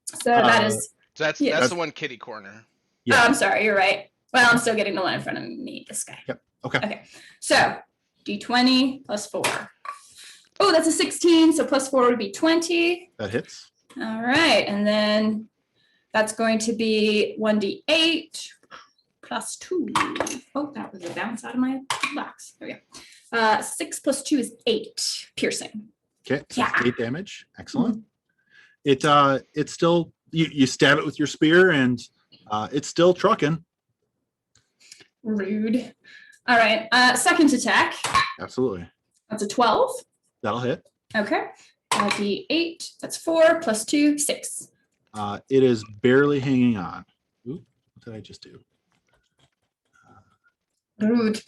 So that is. That's the one kitty corner. Yeah. Oh, I'm sorry. You're right. Well, I'm still getting the one in front of me. This guy. Yep. Okay. Okay. So D20 plus 4. Oh, that's a 16. So plus 4 would be 20. That hits. All right. And then that's going to be 1d8 plus 2. Oh, that was a bounce out of my box. There we go. 6 plus 2 is 8 piercing. Okay. So 8 damage. Excellent. It's still, you stab it with your spear and it's still trucking. Rude. All right. Second attack. Absolutely. That's a 12. That'll hit. Okay. D8. That's 4 plus 2, 6. It is barely hanging on. Ooh, what did I just do? Rude.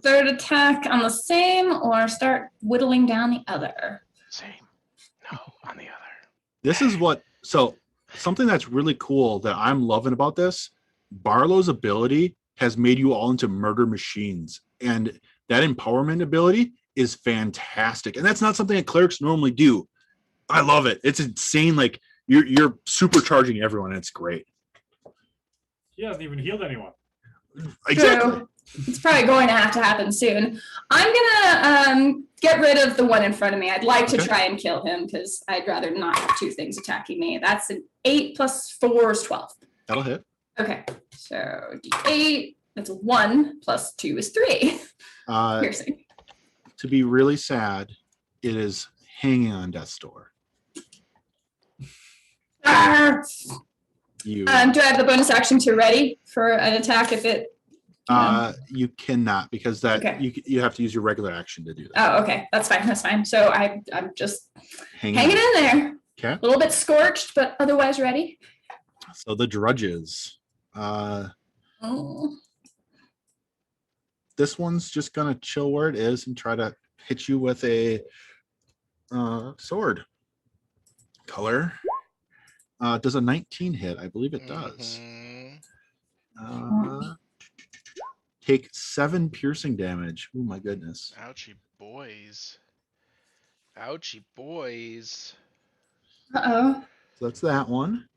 Third attack on the same or start whittling down the other? Same. No, on the other. This is what, so something that's really cool that I'm loving about this, Barlow's ability has made you all into murder machines. And that empowerment ability is fantastic. And that's not something that clerics normally do. I love it. It's insane. Like you're supercharging everyone. And it's great. He hasn't even healed anyone. Exactly. True. It's probably going to happen soon. I'm gonna get rid of the one in front of me. I'd like to try and kill him because I'd rather not have 2 things attacking me. That's an 8 plus 4 is 12. That'll hit. Okay, so D8. That's a 1 plus 2 is 3. Piercing. To be really sad, it is hanging on death's door. Do I have the bonus action to ready for an attack if it? You cannot because that you have to use your regular action to do that. Oh, okay, that's fine. That's fine. So I'm just hanging in there. Okay. A little bit scorched, but otherwise ready. So the drudges. This one's just gonna chill where it is and try to hit you with a sword. Color. Does a 19 hit? I believe it does. Take 7 piercing damage. Oh my goodness. Ouchie boys. Ouchie boys. Uh-oh. So that's that one.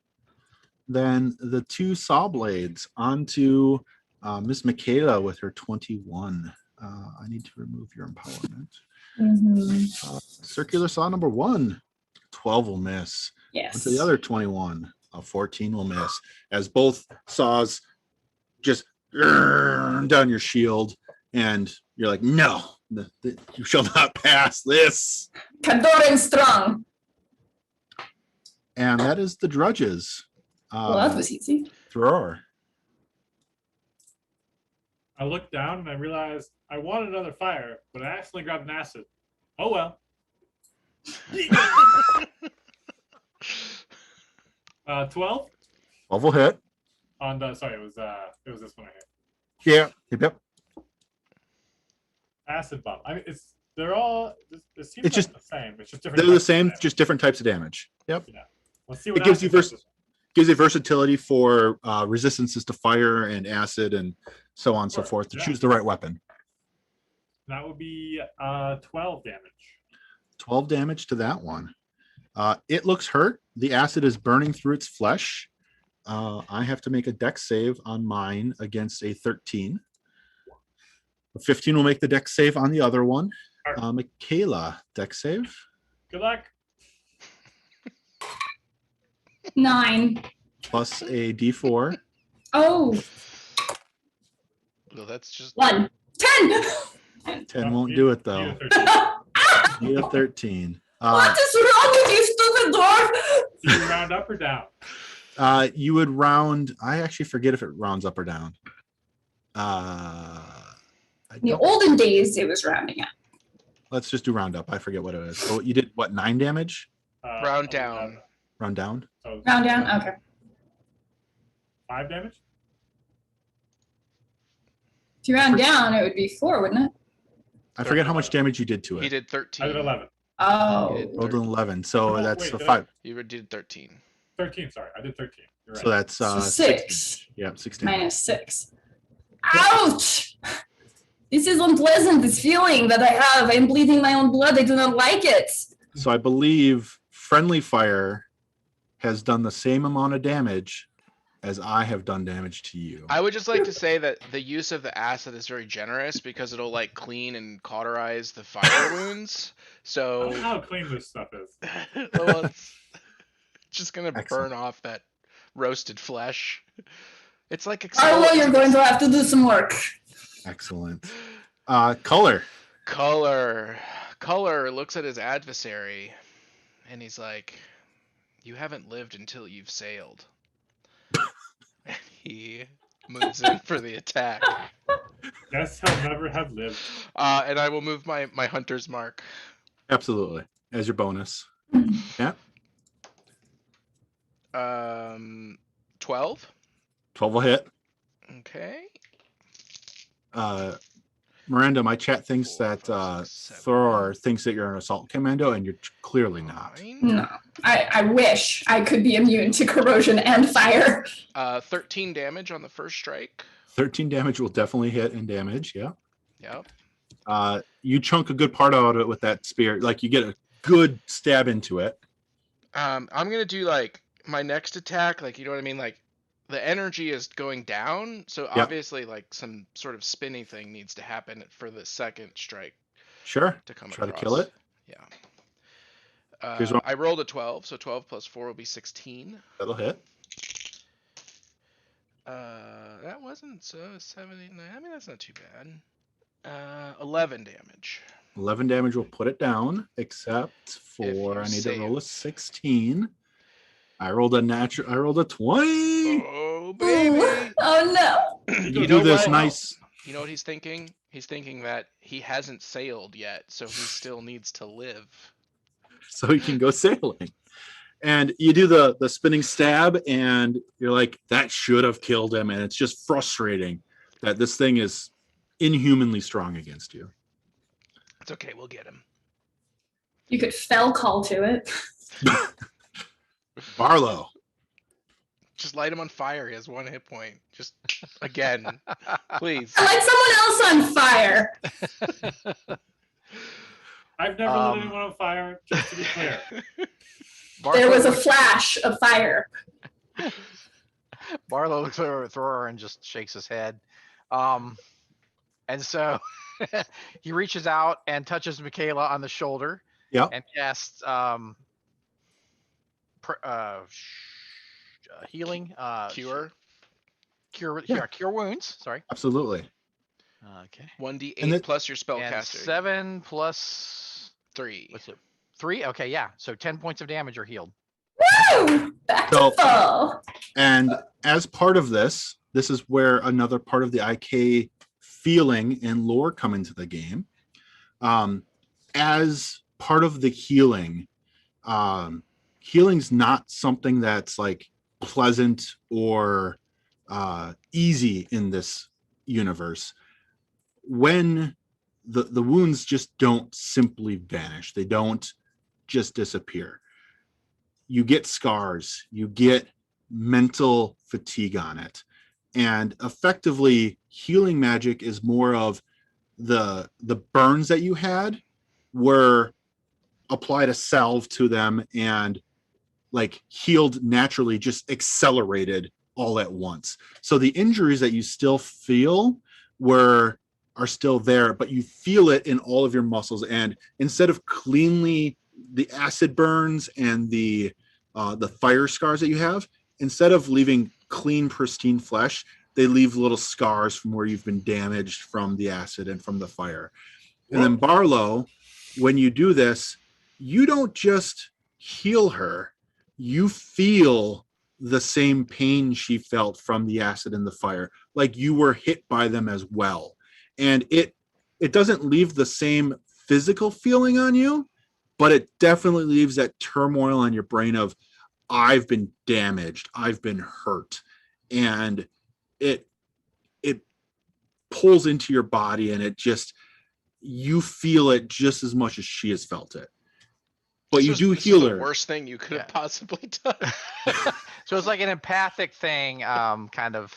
Then the 2 saw blades onto Miss Michaela with her 21. I need to remove your empowerment. Circular saw number 1. 12 will miss. Yes. Onto the other 21. 14 will miss. As both saws just down your shield, and you're like, no, you shall not pass this. Kadoran strong. And that is the drudges. Well, that was easy. Thrower. I looked down and I realized I wanted another fire, but I accidentally grabbed an acid. Oh well. 12 12 will hit. on the sorry, it was this one right Yeah. Yep. Acid bomb. I mean, they're all. It seems It's like just the same. It's just different. They're the types of same, damage. just different types of damage. Yep. Yeah. Let's see what It gives you acid does. gives you versatility for resistances to fire and acid and so on and so forth to choose the right weapon. That would be 12 damage. 12 damage to that one. It looks hurt. The acid is burning through its flesh. I have to make a dex save on mine against a 13. A 15 will make the dex save on the other one. Michaela, dex save. Good luck. 9. Plus a d4. Oh, Well, that's just 1. 10. 10 won't do it though. Need a 13. What is wrong with you, stupid dwarf? Do you round up or down? You would round. I actually forget if it rounds up or down. In the olden days, it was rounding up. Let's just do round up. I forget what it is. So you did what? 9 damage? round down. Round down? So Round down? Okay. 5 damage? If you round down, it would be 4, wouldn't it? I forget how much damage you did to He it. did 13. I did 11. Oh. You did Rolled an 11, so Oh, that's wait, a did 5. You did 13. 13, sorry. I did 13. You're right. So that's So 6. 6 Yeah, 6 damage. minus 6. Ouch! This is unpleasant, this feeling that I have. I'm bleeding my own blood. I do not like it. So I believe friendly fire has done the same amount of damage as I have done damage to you. I would just like to say that the use of the acid is very generous because it'll like clean and cauterize the fire wounds. I So don't know how clean this stuff is. well, it's just gonna Excellent. burn off that roasted flesh. It's like Arlo, you're going to have to do some work. Excellent. Color. Color looks at his adversary and he's like, "You haven't lived until you've sailed." And he moves in for the attack. Guess he'll never have lived. And I will move my hunter's mark. Absolutely. As your bonus. Yeah. 12. 12 will hit. Okay. Miranda, my chat thinks 4, that 5, 6, 7. Thor thinks that you're an assault commando, and you're clearly not. 9. No, I wish I could be immune to corrosion and fire. 13 damage on the first strike. 13 damage will definitely hit and damage. Yeah. Yep. You chunk a good part out of it with that spear. Like you get a good stab into it. I'm gonna do like my next attack. Like, you know what I mean? Like the energy is going down, so Yep. obviously like some sort of spinning thing needs to happen for the second strike Sure. to come Try across. to kill it. Yeah. Here's what- I rolled a 12, so 12 plus 4 will be 16. That'll hit. That wasn't so 79. I mean, that's not too bad. 11 damage. 11 damage will put it down, except for you I need save. to roll a 16. I rolled a 20. Oh baby! Oh no. You You do know this what? nice. You know what he's thinking? He's thinking that he hasn't sailed yet, so he still needs to live. So you can go sailing. And you do the spinning stab, and you're like, that should have killed him. And it's just frustrating that this thing is inhumanly strong against you. It's okay, we'll get him. You could fell call to it. Barlow. Just light him on fire. He has 1 hit point. Just again, please. Light someone else on fire. I've never lit anyone on fire, just to be clear. There was a flash of fire. Barlow looks over at Thor and just shakes his head. And so he reaches out and touches Michaela on the shoulder. Yep. And casts healing. Cure. Cure wounds. Sorry. Absolutely. Okay. 1d8 And the- plus your And spellcaster. 7 plus 3. what's it? 3. Okay, yeah. So 10 points of damage are healed. Woo! Back So- to full. And as part of this is where another part of the IK feeling and lore come into the game. As part of the healing, healing's not something that's like pleasant or easy in this universe. When the wounds just don't simply vanish, they don't just disappear. You get scars, you get mental fatigue on it. And effectively, healing magic is more of the burns that you had were applied a salve to them and like healed naturally, just accelerated all at once. So the injuries that you still feel are still there, but you feel it in all of your muscles. And instead of cleanly the acid burns and the fire scars that you have, instead of leaving clean, pristine flesh, they leave little scars from where you've been damaged from the acid and from the fire. And then Barlow, when you do this, you don't just heal her, you feel the same pain she felt from the acid and the fire, like you were hit by them as well. And it doesn't leave the same physical feeling on you, but it definitely leaves that turmoil on your brain of, I've been damaged, I've been hurt. And pulls into your body, and you feel it just as much as she has felt it. But This you was- do this is heal the her. Worst thing you could have possibly done. So it's like an empathic thing, kind of.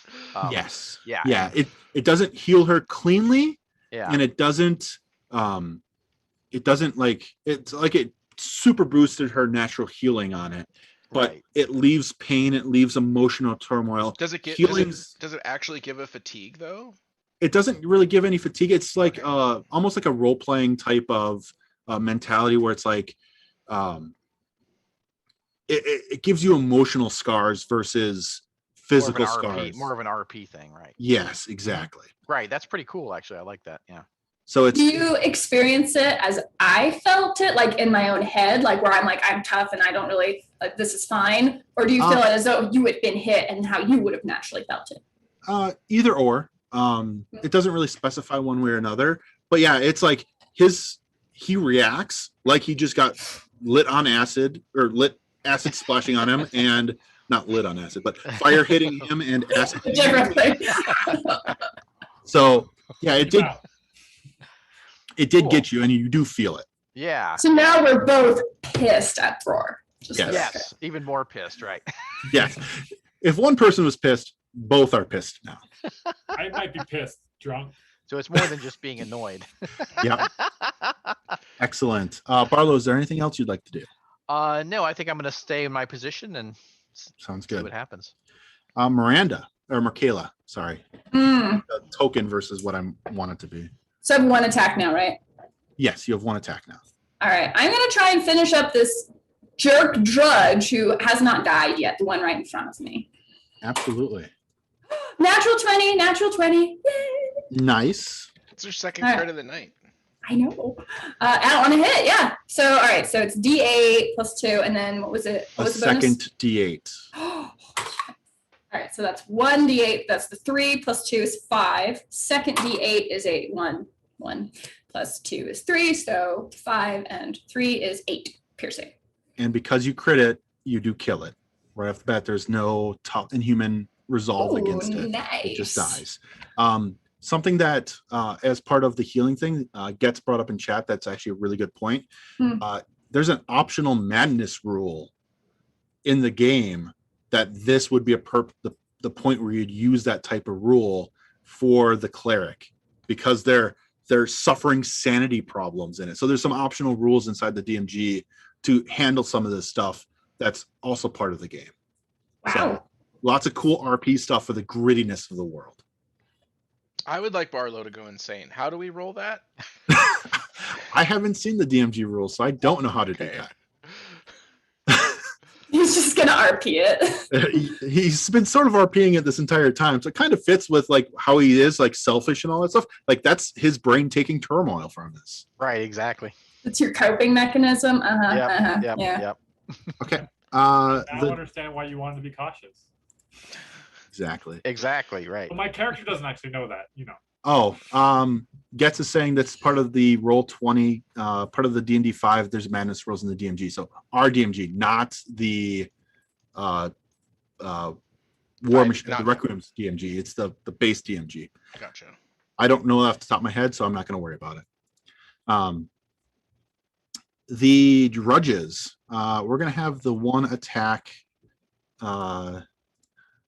Yes. Yeah. Yeah. It doesn't heal her cleanly, Yeah. and it doesn't like it super boosted her natural healing on it, but Right. it leaves pain, it leaves emotional turmoil. Does it Healing's- does it actually give a fatigue though? It doesn't really give any fatigue. It's like almost like a role-playing type of mentality where it's like it gives you emotional scars versus physical scars. More of an RP thing, right? Yes, exactly. Right. That's pretty cool, actually. I like that. Yeah. So it's Do you experience it as I felt it, like in my own head, like where I'm like, I'm tough and I don't really, like, this is fine? Or do you feel it as though you had been hit and how you would have naturally felt it? either or. It doesn't really specify one way or another. But yeah, it's like he reacts like he just got lit on acid, or lit acid splashing on him, and not lit on acid, but fire hitting him and acid. Different thing. So yeah, it did. Wow. It did Cool. get you, and you do feel it. Yeah. So now we're both pissed at Thor. Just Yes. so that's Yes. Even more pissed, right? Yes. If one person was pissed, both are pissed now. I might be pissed, drunk. So it's more than just being annoyed. Yeah. Excellent. Barlow, is there anything else you'd like to do? No, I think I'm going to stay in my position and Sounds see good. what happens. Miranda or Michaela, sorry. good. Token versus what I want it to be. So I have one attack now, right? Yes, you have one attack now. All right. I'm going to try and finish up this jerk drudge who has not died yet, the one right in front of me. Absolutely. Natural 20, natural 20. Yay. Nice. It's your second All right. crit of the night. I know. Out on a hit, yeah. So, all right. So it's D8 plus 2. And then what was it? What A was the bonus? second D8. All right, so that's 1d8. That's the 3 plus 2 is 5. Second d8 is a 1. 1 plus 2 is 3. So 5 and 3 is 8 piercing. And because you crit it, you do kill it. Right off the bat, there's no tough inhuman resolve Ooh, against it. nice. It just dies. Something that, as part of the healing thing, gets brought up in chat, that's actually a really good point. Hmm. There's an optional madness rule in the game that this would be the point where you'd use that type of rule for the cleric, because they're suffering sanity problems in it. So there's some optional rules inside the DMG to handle some of this stuff that's also part of the game. Wow. So lots of cool RP stuff for the grittiness of the world. I would like Barlow to go insane. How do we roll that? I haven't seen the DMG rules, so I don't know how to do Okay. that. He's just going to RP it. He's been sort of RPing it this entire time, so it kind of fits with like how he is, like selfish and all that stuff. Like that's his brain taking turmoil from this. Right. Exactly. It's your coping mechanism. Yep. Yeah. Yep. Okay. Now I understand why you wanted to be cautious. Exactly. Exactly. Right. But my character doesn't actually know that, you know. Oh, Getz is saying that's part of the Roll20, part of the D&D 5. There's madness rules in the DMG. So our DMG, not the War Machine, not- the Requiem's DMG. It's the base DMG. Gotcha. I don't know off the top of my head, so I'm not going to worry about it. The drudges, we're going to have the one attack,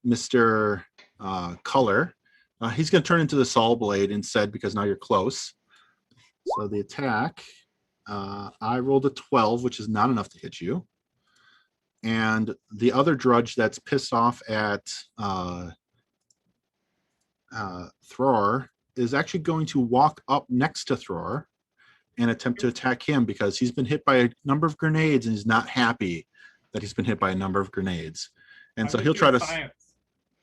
Mr. Color. He's going to turn into the Saw Blade instead, because now you're close. So the attack, I rolled a 12, which is not enough to hit you. And the other drudge that's pissed off at Thror is actually going to walk up next to Thror and attempt to attack him, because he's been hit by a number of grenades and he's not happy that he's been hit by a number of grenades. And so I'm he'll just try to... doing Science.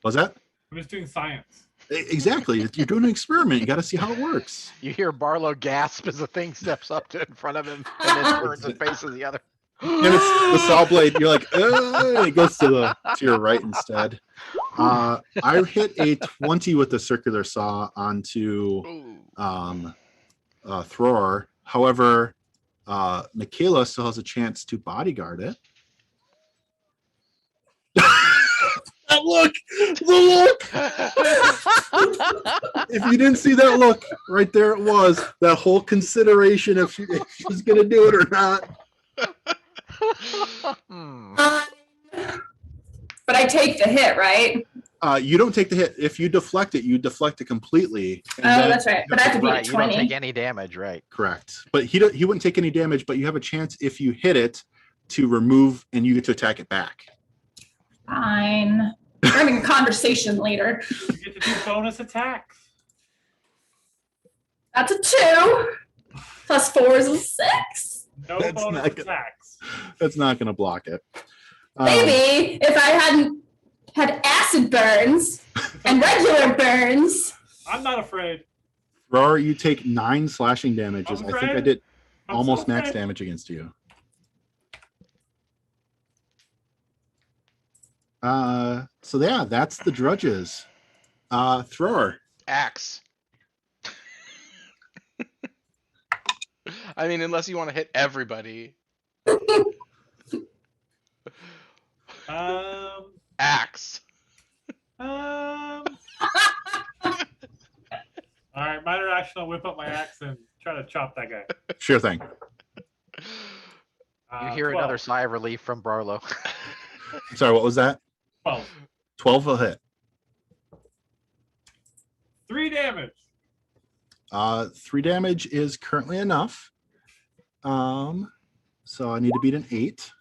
What's that? I'm just doing science. Exactly. You're doing an experiment. You got to see how it works. You hear Barlow gasp as the thing steps up to in front of him and then turns and faces the other. And it's the saw blade. You're like, it goes to your right instead. I hit a 20 with the circular saw onto Ooh. Thror. However, Michaela still has a chance to bodyguard it. that look. The look. If you didn't see that look, right there it was. That whole consideration if she's gonna do it or not. But I take the hit, right? You don't take the hit. If you deflect it, you deflect it completely. Oh, that's right. But I have to beat Right, a you don't 20. take any damage, right? Correct. But he wouldn't take any damage, but you have a chance if you hit it to remove and you get to attack it back. Fine. We're having a conversation later. You get to do bonus attacks. That's a 2. Plus 4 is a 6. No That's bonus not good. attacks. That's not going to block it. Maybe if I hadn't had acid burns and regular burns. I'm not afraid. Roar, you take 9 slashing damages. I'm I think I afraid. did I'm almost so max afraid. damage against you. So yeah, that's the drudges. Thrower. Axe. I mean, unless you want to hit everybody. Axe. All right, minor action. I'll whip up my axe and try to chop that guy. Sure thing. You hear 12. another sigh of relief from Barlow. Sorry, what was that? 12. 12 will hit. 3 damage. 3 damage is currently enough. So I need to beat an 8.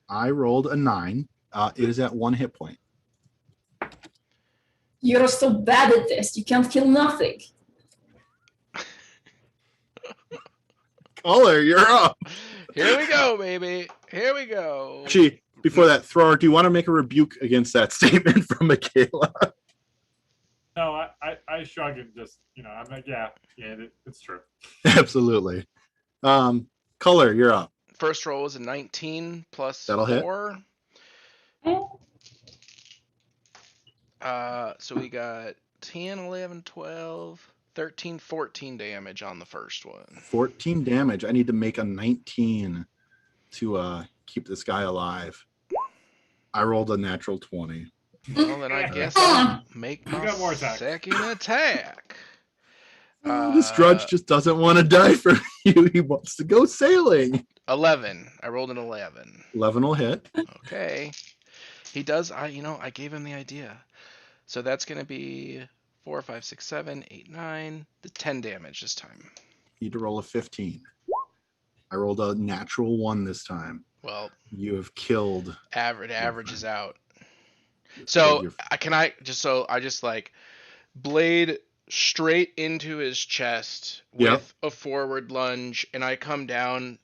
I rolled a 9. It is at 1 hit point. You're so bad at this. You can't kill nothing. Caller, you're up. Here we go, baby. Here we go. Actually, before that, Thrower, do you want to make a rebuke against that statement from Michaela? No, I shrug and just, I'm like, yeah, it's true. Absolutely. Color, you're up. First roll was a 19 plus That'll hit. 4. So we got 10, 11, 12, 13, 14 damage on the first one. 14 damage. I need to make a 19 to keep this guy alive. I rolled a natural 20. Well, then I guess I'll make You my got more attacks. second attack. This drudge just doesn't want to die for you. He wants to go sailing. 11. I rolled an 11. 11 will hit. Okay. He does. I gave him the idea. So that's going to be 4, 5, 6, 7, 8, 9. The 10 damage this time. Need to roll a 15. I rolled a natural 1 this time. Well, You have killed. average is out. So I just like blade straight into his chest with Yep. a forward lunge, and I come down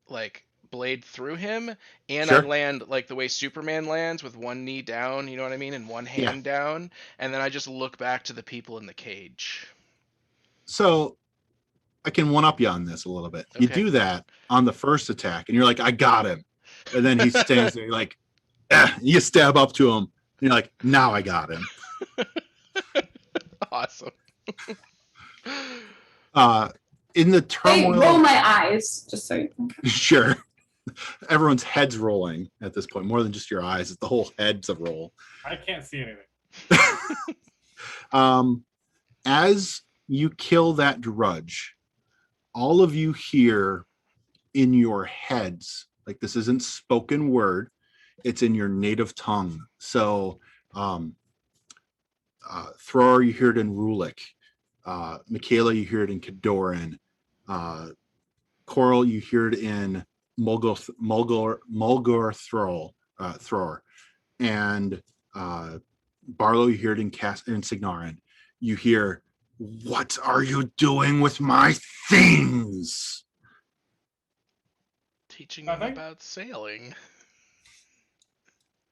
like blade through him, and Sure. I land like the way Superman lands with one knee down, you know what I mean, and one hand down, and then I just look back to the people in the cage. So I can one up you on this a little bit. You Okay. do that on the first attack, and you're like, I got him. And then he stands there, you're like, you stab up to him, and you're like, now I got him. Awesome. In the Hey, turmoil. roll my eyes, just so you can. Sure. Everyone's head's rolling at this point, more than just your eyes. It's the whole head's a roll. I can't see anything. As you kill that drudge, all of you hear in your heads, like this isn't spoken word, it's in your native tongue. So Thrower, you hear it in Rhulic. Michaela, you hear it in Kadoran. Coral, you hear it in Mulgor Thrower. And Barlow, you hear it in Cygaran. You hear, what are you doing with my things? Teaching them Nothing? about sailing.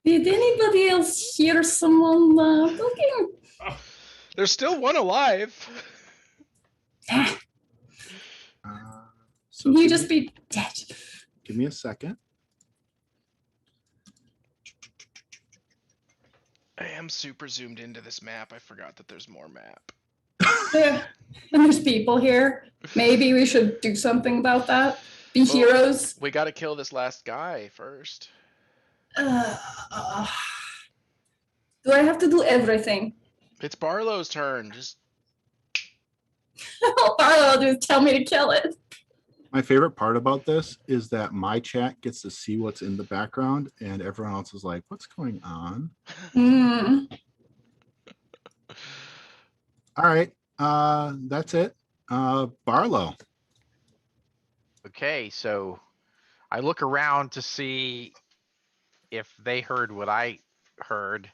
Did anybody else hear someone looking? There's still one alive. So You give just me- be dead. give me a second. I am super zoomed into this map. I forgot that there's more map. Yeah. And there's people here. Maybe we should do something about that. Be Well, heroes. We got to kill this last guy first. Do I have to do everything? It's Barlow's turn. Just All Barlow will do is tell me to kill it. My favorite part about this is that my chat gets to see what's in the background, and everyone else is like, "What's going on?" Mm. All right, that's it. Barlow. Okay, so I look around to see if they heard what I heard,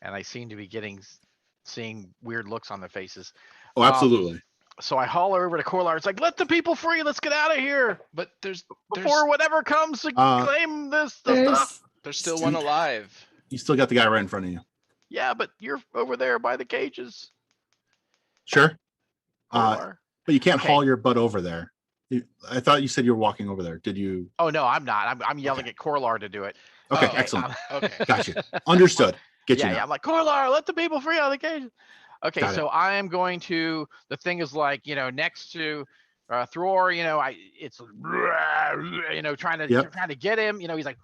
and I seem to be seeing weird looks on their faces. Oh, absolutely. So I holler over to Corlar. It's like, let the people free. Let's get out of here but there's before whatever comes to claim the stuff. there's still one alive. You still got the guy right in front of you. Yeah, but you're over there by the cages. Sure. Corlar. But you can't haul your butt over there. I thought you said you were walking over there. Did you? Oh no, I'm not. I'm yelling at Corlar to do it. Okay, excellent. Okay. Gotcha. Understood. Get you. Yeah, I'm like, Corlar, let the people free out of the cages. Okay, Got so I am going to. The thing is like, next to Thror, it's trying to get him. He's like,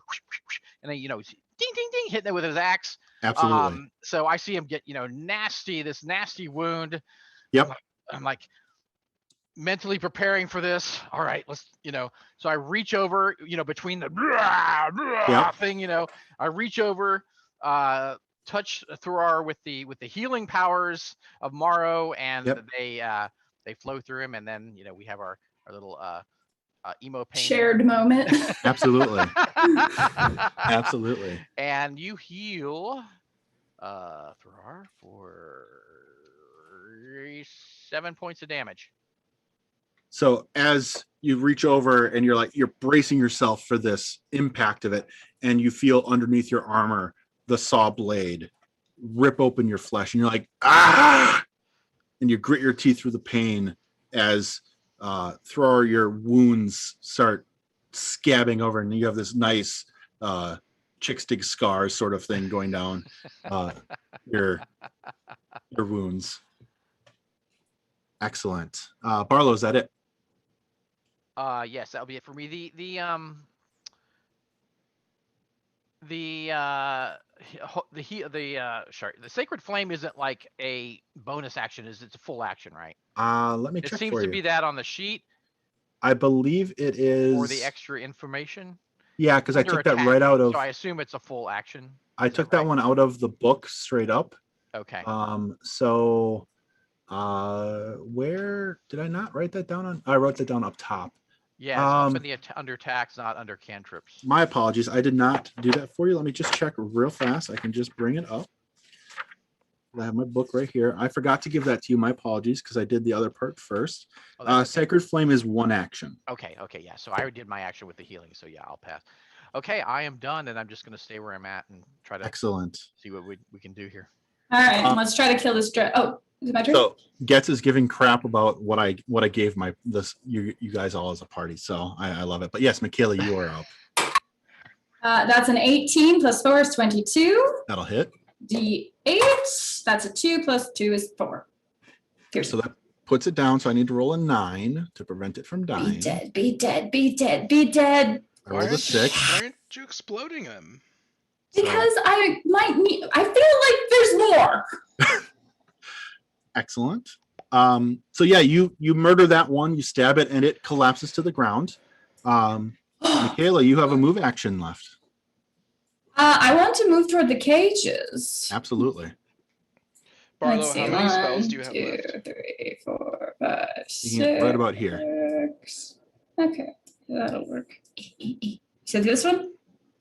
and then ding ding ding, hitting it with his axe. Absolutely. So I see him get this nasty wound. Yep. I'm like mentally preparing for this. All right, let's So I reach over, between the thing, I reach over, touch Thurar with the healing powers of Morrow, and they flow through him, and then we have our little emo pain shared moment. Absolutely. Absolutely. And you heal Thurar for 7 points of damage. So as you reach over and you're bracing yourself for this impact of it, and you feel underneath your armor the saw blade rip open your flesh, and you're like, ah! And you grit your teeth through the pain as through your wounds start scabbing over, and you have this nice chickstick scars sort of thing going down your wounds. Excellent. Barlow, is that it? Yes, that'll be it for me. The Sacred Flame isn't like a bonus action, it's a full action, right? Let me check for you. It seems to be that on the sheet. I believe it is. For the extra information. Yeah, because I took that right out of. So I assume it's a full action. I took that one out of the book straight up. Okay. So where did I not write that down on? I wrote that down up top. Yeah, it's under attacks, not under cantrips. My apologies. I did not do that for you. Let me just check real fast. I can just bring it up. I have my book right here. I forgot to give that to you. My apologies, because I did the other part first. Okay. Sacred Flame is one action. Okay, yeah. So I did my action with the healing, so yeah, I'll pass. Okay, I am done, and I'm just going to stay where I'm at and try to see what we can do here. All right, let's try to kill this dread. Oh, is it my turn? So Getz is giving crap about what I gave you guys all as a party. So I love it. But yes, Michaela, you are up. That's an 18 plus 4 is 22. That'll hit. D8. That's a 2 plus 2 is 4. So that puts it down. So I need to roll a 9 to prevent it from dying. Be dead, be dead, be dead, be dead. I rolled a 6. Why aren't you exploding him? Because I might need. I feel like there's more. Excellent. So yeah, you murder that one, you stab it, and it collapses to the ground. Michaela, you have a move action left. I want to move toward the cages. Absolutely. Barlow, Let's see. how many spells do you have 1, left? 2, 3, 4, 5, 6. You can right about here. Okay, that'll work. So this one?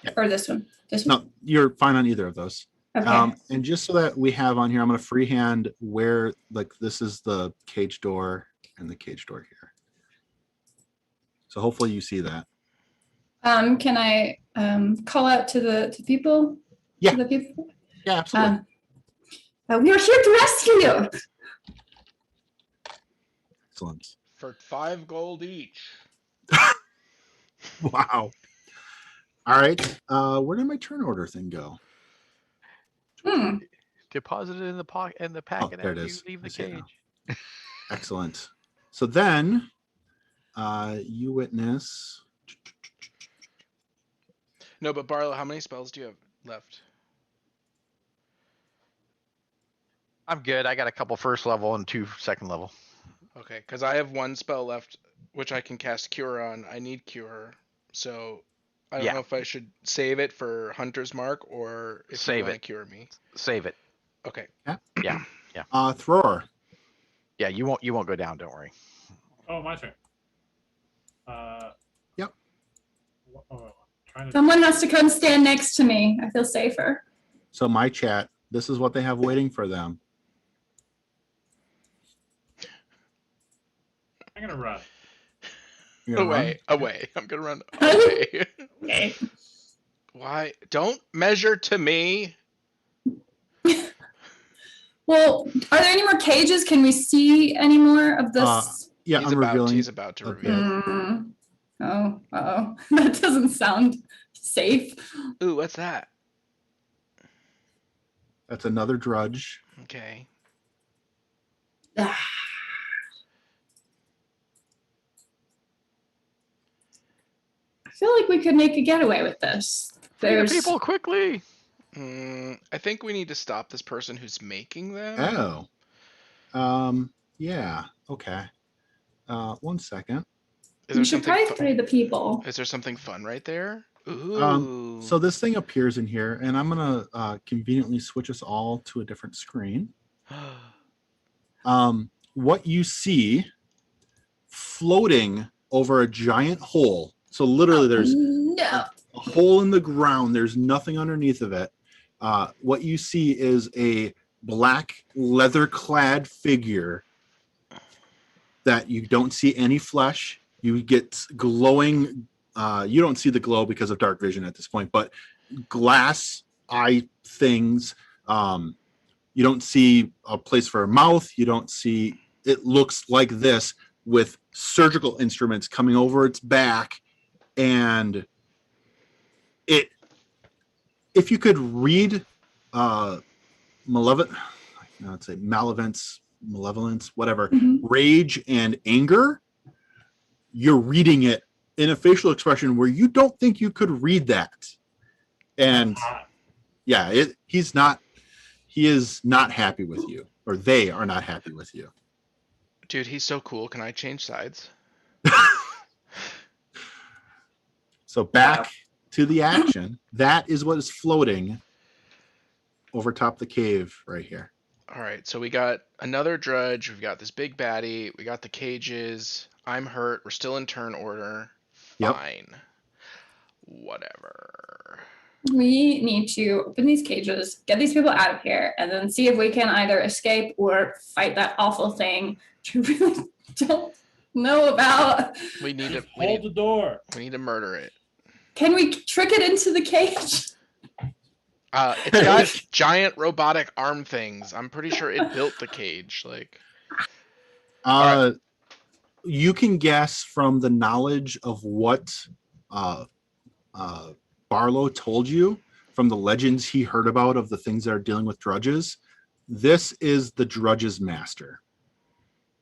Yeah. Or this one? This one? No, you're fine on either of those. Okay. And just so that we have on here, I'm going to freehand where, like, this is the cage door and the cage door here. So hopefully you see that. Can I call out to the people? Yeah. To the people? Yeah, absolutely. We are here to rescue you. Excellent. For 5 gold each. Wow. All right. Where did my turn order thing go? Deposit it in the packet there it after is. you leave the cage. Excellent. So then you witness. No, but Barlow, how many spells do you have left? I'm good. I got a couple first level and 2 second level. Okay, because I have 1 spell left, which I can cast Cure on. I need Cure, so I don't Yeah. know if I should save it for Hunter's Mark or if Save you want it. to cure me. Save it. Okay. Yeah. Thrower. Yeah, you won't go down. Don't worry. Oh, my turn. Yep. Trying to. Someone has to come stand next to me. I feel safer. So my chat, this is what they have waiting for them. I'm gonna run. You're gonna run? Away. I'm gonna run away. Okay. Why? Don't measure to me. Well, are there any more cages? Can we see any more of this? Yeah, I'm revealing. He's about to a reveal. bit. Oh, that doesn't sound safe. Ooh, what's that? That's another drudge. Okay. I feel like we could make a getaway with this. There's people quickly. I think we need to stop this person who's making them. Oh. Yeah. Okay. 1 second. We should probably free the people. Is there something fun right there? Ooh. So this thing appears in here, and I'm gonna conveniently switch us all to a different screen. What you see floating over a giant hole. So literally, there's a hole in the ground. There's nothing underneath of it. What you see is a black leather-clad figure that you don't see any flesh. You get glowing. You don't see the glow because of dark vision at this point, but glass eye things. You don't see a place for a mouth. You don't see. It looks like this with surgical instruments coming over its back, and it. If you could read, malevolence, whatever, rage and anger, you're reading it in a facial expression where you don't think you could read that. And yeah, he is not happy with you, or they are not happy with you. Dude, he's so cool. Can I change sides? So back to the action. That is what is floating over top the cave right here. All right, so we got another drudge. We've got this big baddie. We got the cages. I'm hurt. We're still in turn order. Yep. Fine. Whatever. We need to open these cages, get these people out of here, and then see if we can either escape or fight that awful thing, which we really don't know about. We need to Hold the door. We need to murder it. Can we trick it into the cage? It's got giant robotic arm things. I'm pretty sure it built the cage. Like, right. You can guess from the knowledge of what Barlow told you, from the legends he heard about of the things that are dealing with drudges. This is the drudge's master.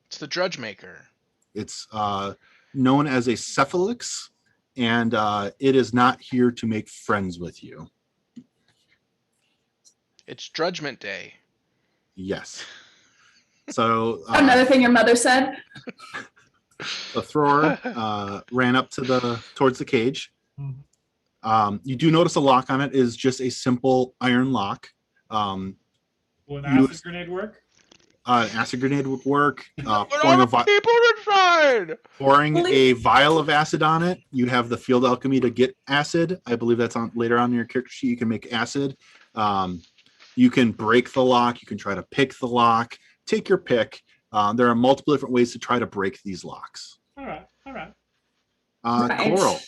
It's the drudge maker. It's known as a cephalix, and it is not here to make friends with you. It's Drudgement Day. Yes. So Another thing your mother said. the thrower ran up towards the cage. You do notice a lock on it is just a simple iron lock. Will an acid grenade work? An acid grenade would work. Pouring a vial of acid on it. You have the field alchemy to get acid. I believe that's on later on in your character sheet. You can make acid. You can break the lock. You can try to pick the lock. Take your pick. There are multiple different ways to try to break these locks. All right. Coral.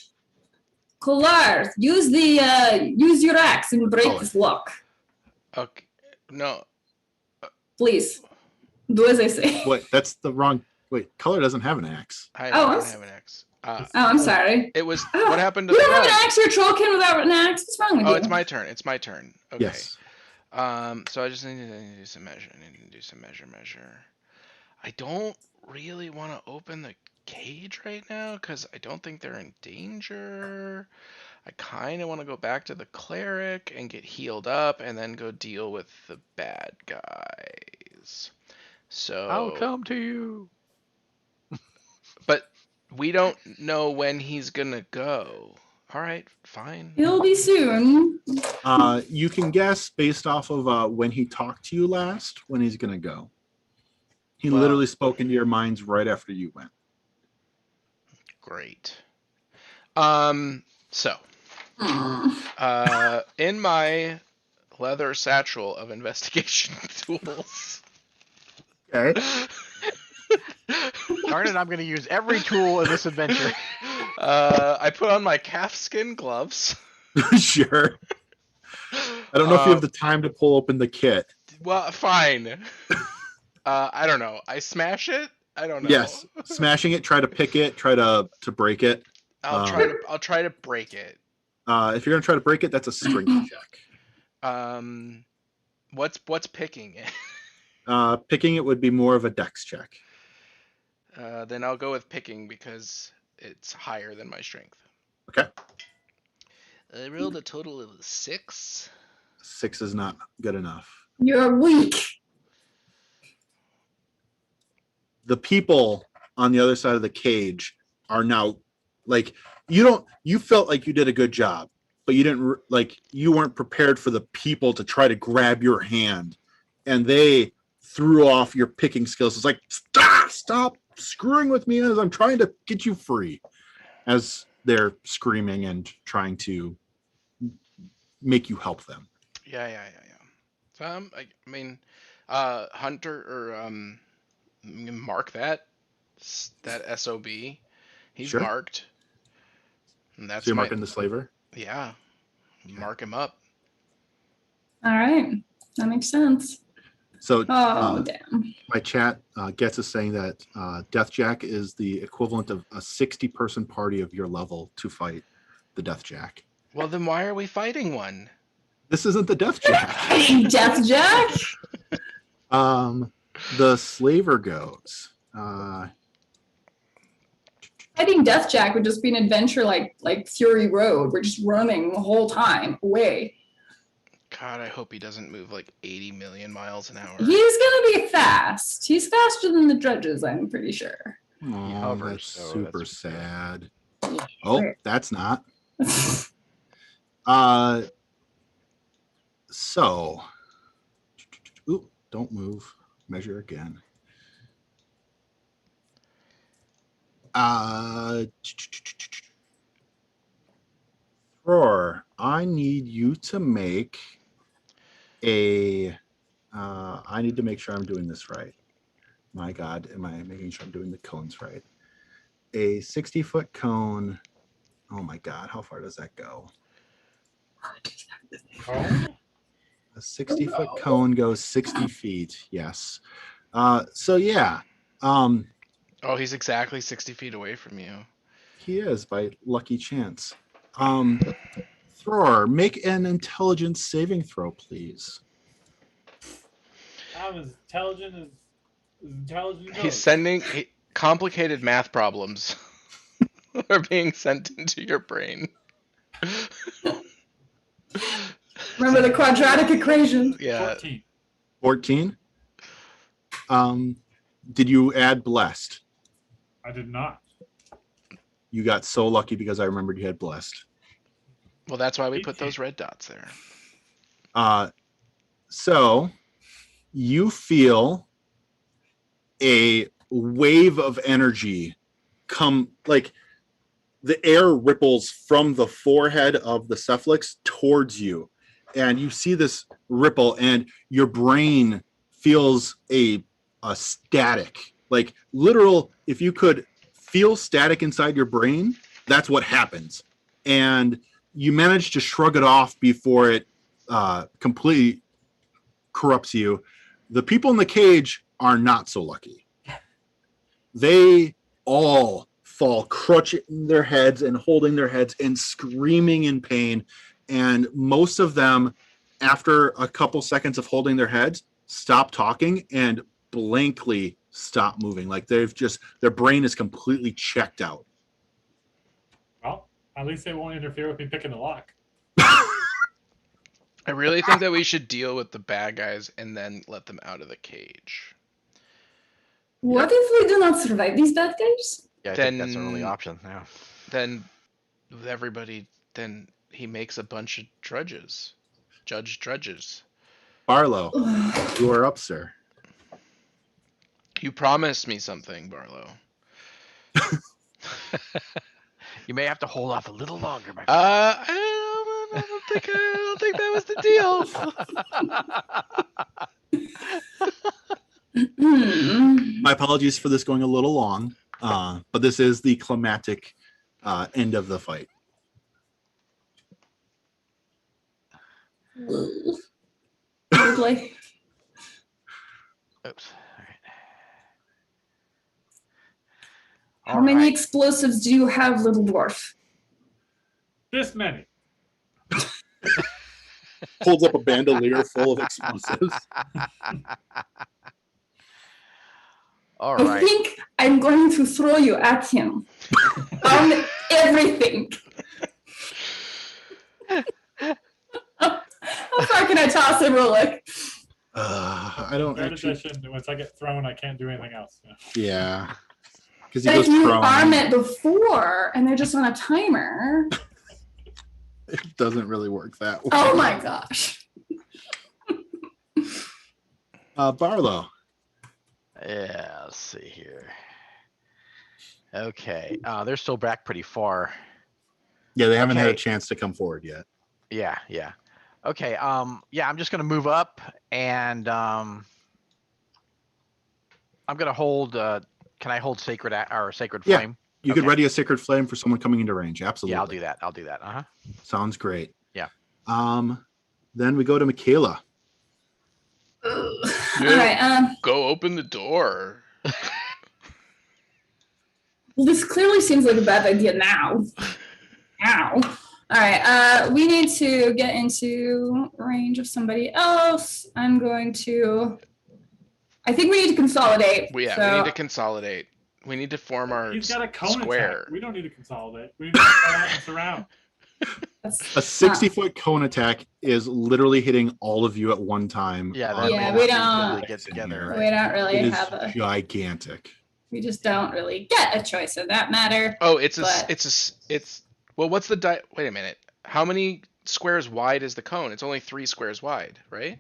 Kolar, use your axe and break Color. this lock. Okay. No. Please. Do as I say. Wait, that's the wrong. Wait, Color doesn't have an axe. I Oh, don't have an axe. I'm sorry. It was what happened to You the don't have an drudge? axe. You're a Trolkin without an axe. What's wrong with you? Oh, it's my turn. It's my turn. Okay. Yes. So I just need to do some measure. Measure. I don't really want to open the cage right now because I don't think they're in danger. I kind of want to go back to the cleric and get healed up and then go deal with the bad guys. is. So I'll come to you. But we don't know when he's gonna go. All right, fine. It'll be soon. You can guess based off of when he talked to you last when he's gonna go. He Well- literally spoke into your minds right after you went. Great. So, in my leather satchel of investigation tools. Okay. Darn it, I'm going to use every tool in this adventure. I put on my calfskin gloves. Sure. I don't know if you have the time to pull open the kit. Well, fine. I don't know. I smash it. I don't know. Yes. Smashing it, try to pick it, try to break it. I'll try to break it. If you're gonna try to break it, that's a strength check. What's picking it? Picking it would be more of a dex check. Then I'll go with picking because it's higher than my strength. Okay. I rolled a total of 6. 6 is not good enough. You're weak. The people on the other side of the cage are now like you felt like you did a good job, but you didn't you weren't prepared for the people to try to grab your hand, and they threw off your picking skills. It's like stop screwing with me as I'm trying to get you free, as they're screaming and trying to make you help them. Yeah. So I mean, Hunter or mark that SOB. He's Sure. marked. And that's So you're marking the slaver? Yeah. Mark him up. All right. That makes sense. So Oh, damn. my chat gets us saying that Death Jack is the equivalent of a 60-person party of your level to fight the Death Jack. Well, then why are we fighting one? This isn't the Death Jack. Death Jack? The slaver goes. Fighting Death Jack would just be an adventure like Fury Road. We're just running the whole time away. God, I hope he doesn't move like 80 million miles an hour. He's gonna be fast. He's faster than the judges, I'm pretty sure. Oh, hovers, that's so super that's- sad. Oh, that's not. So, ooh, don't move. Measure again. Roar, I need you to make a. I need to make sure I'm doing this right. My God, am I making sure I'm doing the cones right? A 60-foot cone. Oh my God, how far does that go? A 60-foot cone goes 60 feet. Yes. So yeah. Oh, he's exactly 60 feet away from you. He is by lucky chance. Thrower, make an intelligence saving throw, please. I'm as intelligent as intelligent goes. He's sending complicated math problems are being sent into your brain. Remember the quadratic equation? Yeah. 14. 14. Did you add blessed? I did not. You got so lucky because I remembered you had blessed. Well, that's why we put those red dots there. So you feel a wave of energy come, like the air ripples from the forehead of the Cephalix towards you, and you see this ripple, and your brain feels a static, like literal. If you could feel static inside your brain, that's what happens, and you manage to shrug it off before it completely corrupts you. The people in the cage are not so lucky. They all fall crunching their heads and holding their heads and screaming in pain. And most of them, after a couple seconds of holding their heads, stop talking and blankly stop moving. Like they've just, their brain is completely checked out. Well, at least they won't interfere with me picking the lock. I really think that we should deal with the bad guys and then let them out of the cage. What if we do not survive these bad guys? Yeah, I think that's our only Then- option. Yeah. Then then he makes a bunch of drudges. Judge drudges. Barlow, you are up, sir. You promised me something, Barlow. You may have to hold off a little longer, my friend. I don't think that was the deal. My apologies for this going a little long, but this is the climatic end of the fight. Probably. Oops. How many explosives do you have, little dwarf? This many. Holds up a bandolier full of explosives. All I right. think I'm going to throw you at him. On everything. How far can I toss him, Rhulic? I don't Third actually. edition, once I get thrown, I can't do anything else. Yeah. Yeah. Because he But if goes you prone. arm it before and they're just on a timer, It doesn't really work that way. oh my gosh. Barlow. Yeah, let's see here. Okay. They're still back pretty far. Yeah, they haven't had a Okay. chance to come forward yet. Yeah, yeah. Okay. Yeah, I'm just gonna move up and I'm gonna hold can I hold sacred or sacred Yeah. flame? You could Okay. ready a sacred flame for someone coming into range. Absolutely. Yeah, I'll do that. I'll do that. Uh-huh. Sounds great. Yeah. Then we go to Michaela. All right. Go open the door. Well, this clearly seems like a bad idea now. Ow. All right. We need to get into range of somebody else. I'm going to. I think we need to consolidate. We so- need to consolidate. We need to form our He's got a cone square. attack. We don't need to consolidate. We need to spread out and surround. that's A 60-foot cone attack is literally hitting all of you at one time. Yeah, on that Yeah, may we not be don't- good to get together, We right? don't really It is have a. gigantic. We just don't really get a choice in that matter. Oh, well, what's the wait a minute. How many squares wide is the cone? It's only 3 squares wide, right?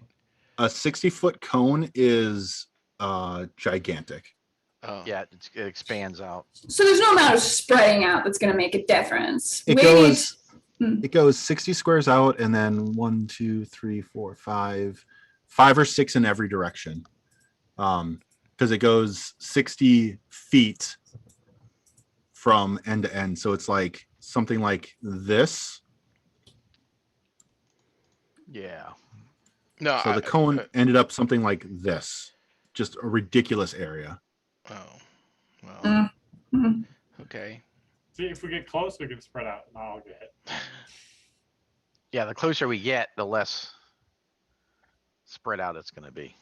A 60-foot cone is gigantic. Oh. Yeah, it expands out. So there's no amount of spreading out that's going to make a difference. It We goes need- it goes 60 squares out and then 1, 2, 3, 4, 5 or 6 in every direction. Because it goes 60 feet from end to end. So it's like something like this. Yeah. No. So the cone ended up something like this. Just a ridiculous area. Oh. Well. Mhm. Okay. See, if we get close, we can spread out and I'll get hit. Yeah, the closer we get, the less spread out it's gonna be.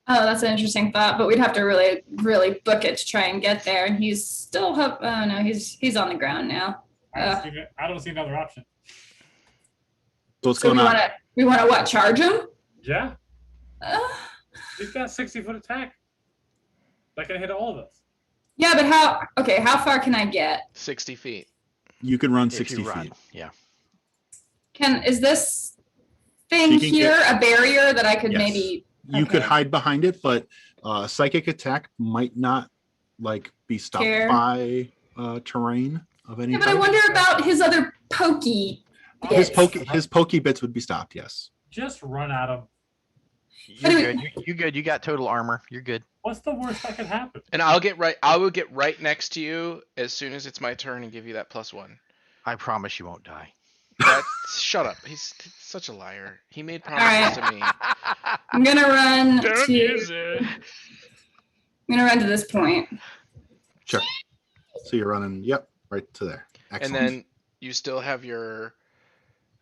Oh, that's an interesting thought, but we'd have to really, really book it to try and get there. And he's still up. Oh no, he's on the ground now. I don't see another option. So what's So going on? we want to what? Charge him? Yeah, Uh, he's got 60-foot attack. That can hit all of us. yeah, but how? Okay, how far can I get? 60 feet. You can run If 60 you run. feet. Yeah. Is this thing She can here a barrier that I could Yes. maybe? You could Okay. hide behind it, but psychic attack might not be stopped Care. by terrain of any Yeah, but I type. wonder about his other pokey. His bits. pokey bits would be stopped. Yes. Just run at him. You're Anyway- good. You good. You got total armor. You're good. What's the worst that could happen? And I will get right next to you as soon as it's my turn and give you that +1. I promise you won't die. Shut up. He's such a liar. He made right. promises to me. I'm gonna run Don't to. use it. I'm gonna run to this point. Sure. So you're running. Yep. Right to there. Excellent. And then you still have your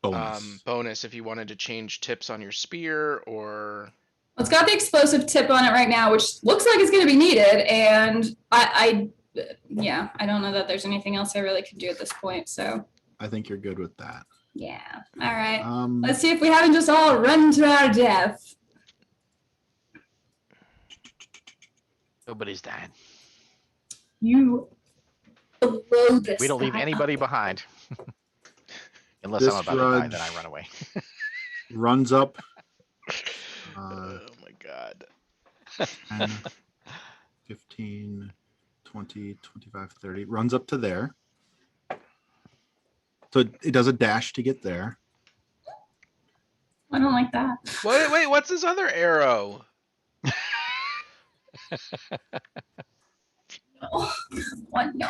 bonus. bonus if you wanted to change tips on your spear or It's got the explosive tip on it right now, which looks like it's going to be needed. And I don't know that there's anything else I really could do at this point. So I think you're good with that. Yeah. All right. Um, Let's see if we haven't just all run to our death. Nobody's dying. You blow this. We don't leave guy anybody up. behind. Unless This I'm about to die, then drudge- I run away. runs up. Oh my god. 10, 15, 20, 25, 30. Runs up to there. So it does a dash to get there. I don't like that. Wait, what's this other arrow? Oh, what? No.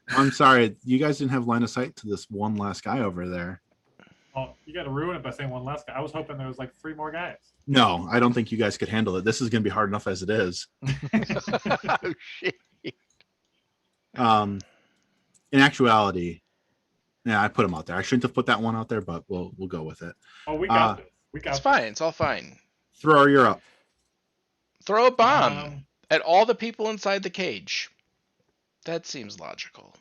I'm sorry, you guys didn't have line of sight to this one last guy over there. Oh, you got to ruin it by saying one last guy. I was hoping there was like 3 more guys. No, I don't think you guys could handle it. This is going to be hard enough as it is. Oh, shit. In actuality, yeah, I put him out there. I shouldn't have put that one out there, but we'll go with it. Oh, we got this. We got It's this. fine. It's all fine. Thrower, you're up. Throw a bomb Um, at all the people inside the cage. That seems logical.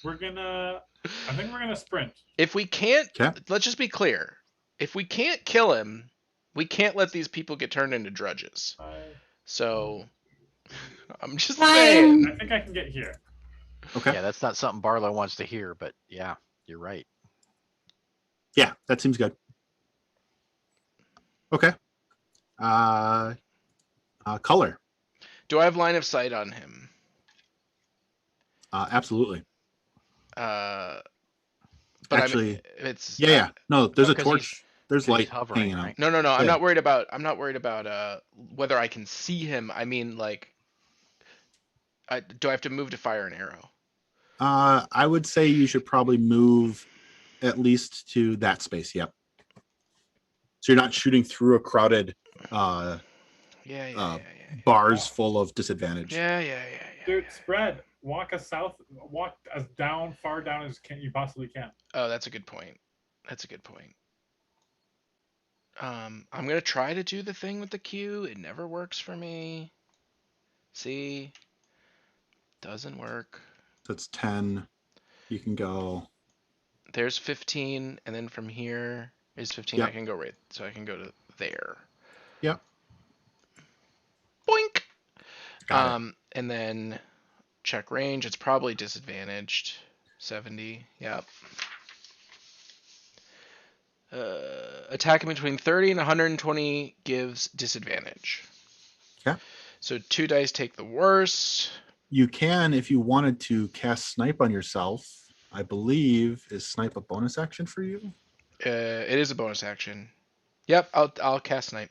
I think we're gonna sprint. If we can't, Okay. let's just be clear. If we can't kill him, we can't let these people get turned into drudges. So, I'm just Fine. saying. I think I can get here. Okay. Yeah, that's not something Barlow wants to hear, but yeah, you're right. Yeah, that seems good. Okay. Color. Do I have line of sight on him? Absolutely. But Actually, it's yeah. No, there's Oh, a 'cause torch. There's he's light hovering, hanging out. right? No. I'm Yeah. not worried about. I'm not worried about whether I can see him. I mean, like, do I have to move to fire an arrow? I would say you should probably move at least to that space. Yep. So you're not shooting through a crowded Yeah. bars full of disadvantage. Yeah. Dude, spread. Walk as far down as you possibly can. Oh, that's a good point. I'm gonna try to do the thing with the Q. It never works for me. See? Doesn't work. That's 10. You can go. There's 15, and then from here is 15. Yep. I can go right, so I can go to there. Yep. Boink. Got it. And then check range. It's probably disadvantaged. 70. Yep. Attacking between 30 and 120 gives disadvantage. Okay. So 2 dice take the worst. You can, if you wanted to, cast snipe on yourself. I believe is snipe a bonus action for you. It is a bonus action. Yep, I'll cast snipe.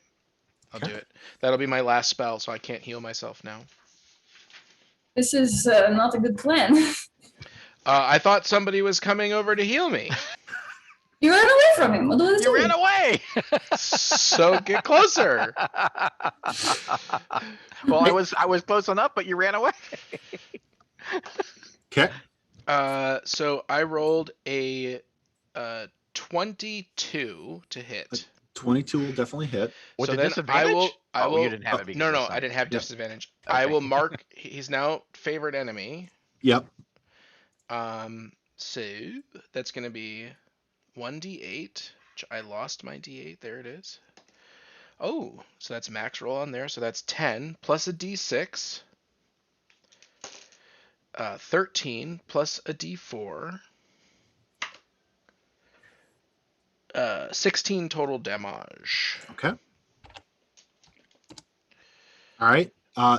I'll Okay. do it. That'll be my last spell, so I can't heal myself now. This is not a good plan. I thought somebody was coming over to heal me. You ran away from him. What do I You do? ran away. So get closer. Well, I was close enough, but you ran away. Okay. So I rolled a 22 to hit. 22 will definitely hit. With So the then disadvantage? I will. You didn't have it because no, of I something. didn't have Yep. disadvantage. Okay. I will mark. He's now favorite enemy. Yep. So that's gonna be 1d8. Which I lost my d8. There it is. Oh, so that's max roll on there. So that's 10 plus a d6. 13 plus a d4. 16 total damage. Okay. All right.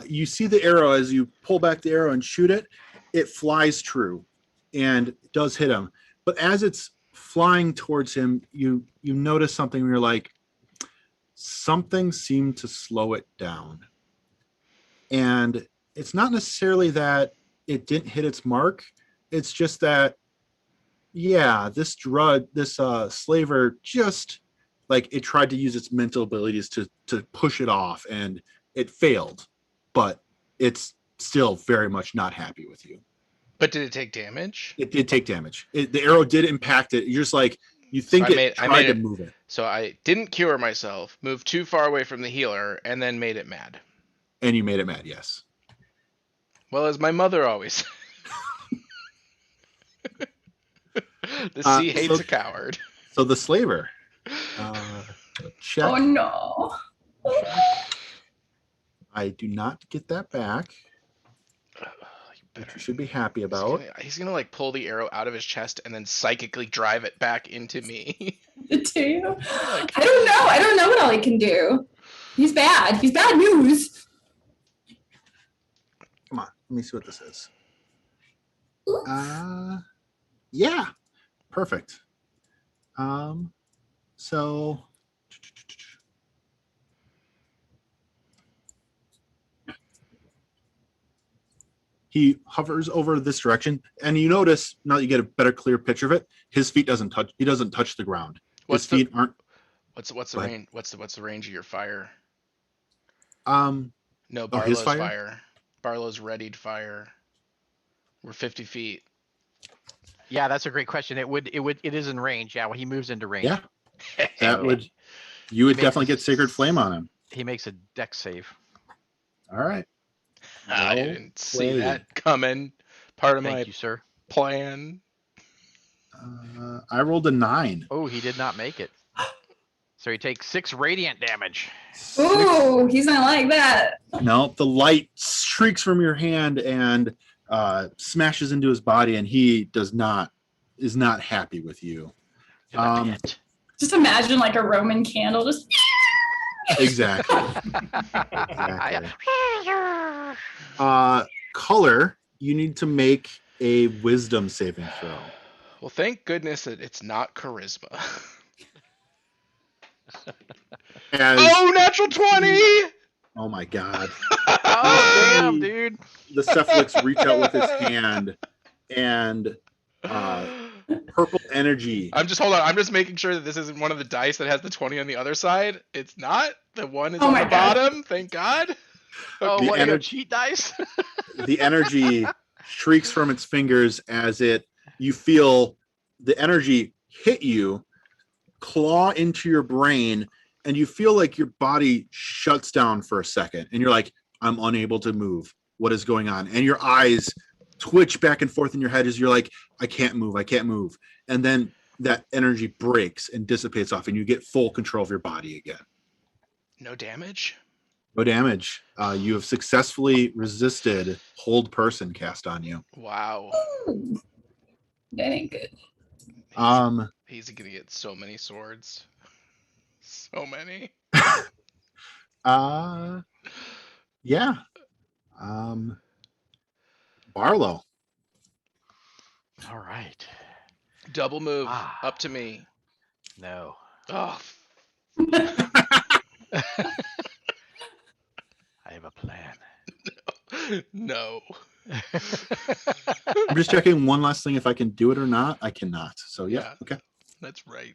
You see the arrow as you pull back the arrow and shoot it. It flies true and does hit him. But as it's flying towards him, you notice something where you're like, something seemed to slow it down. And it's not necessarily that it didn't hit its mark. It's just that, yeah, this slaver just like it tried to use its mental abilities to push it off, and it failed. But it's still very much not happy with you. But did it take damage? It did take damage. The arrow did impact it. You're just like, you think I it made tried to it- move it. So I didn't cure myself, moved too far away from the healer, and then made it mad. And you made it mad, yes. Well, as my mother always. The sea so- hates a coward. So the slaver. Check. Oh no. I do not get that back, which you should be happy about. He's gonna like pull the arrow out of his chest and then psychically drive it back into me. Do you? Like- I don't know. I don't know what all he can do. He's bad. He's bad news. Come on, let me see what this is. Yeah, perfect. So he hovers over this direction, and you notice now that you get a better, clear picture of it. His feet doesn't touch. He doesn't touch the ground. His feet aren't. What's the Go ahead. range? What's the range of your fire? Um. No, Oh, his Barlow's fire? fire. Barlow's readied fire. We're 50 feet. Yeah, that's a great question. It is in range. Yeah, when he moves into range. Yeah. That would. You would Makes definitely a- get Sacred Flame on him. He makes a dex save. All right. I Well didn't see played. that coming. Part of my Thank you, sir. plan. I rolled a 9. Oh, he did not make it. So he takes 6 radiant damage. Ooh, he's not like that. No, the light streaks from your hand and smashes into his body, and he is not happy with you. In the pit. Just imagine like a Roman candle just Exactly. Exactly. Color, you need to make a wisdom saving throw. Well, thank goodness that it's not charisma. As, Oh, natural 20! oh my god. Oh, damn, dude. The Cephalix reach out with his hand, and purple energy. I'm just making sure that this isn't one of the dice that has the 20 on the other side. It's not. The one is Oh on my the God. bottom. Thank God. Oh, The what, you know, ener- cheat dice? The energy shrieks from its fingers as you feel the energy hit you, claw into your brain, and you feel like your body shuts down for a second, and you're like, I'm unable to move. What is going on? And your eyes twitch back and forth in your head as you're like, I can't move. And then that energy breaks and dissipates off, and you get full control of your body again. No damage. No damage. You have successfully resisted Hold Person cast on you. Wow. Ooh, that ain't good. He's gonna get so many swords. So many. Yeah. Barlow. All right. Double move Ah. up to me. No. Oh, I have a plan. no. I'm just checking one last thing if I can do it or not. I cannot. So yeah. Okay. That's right.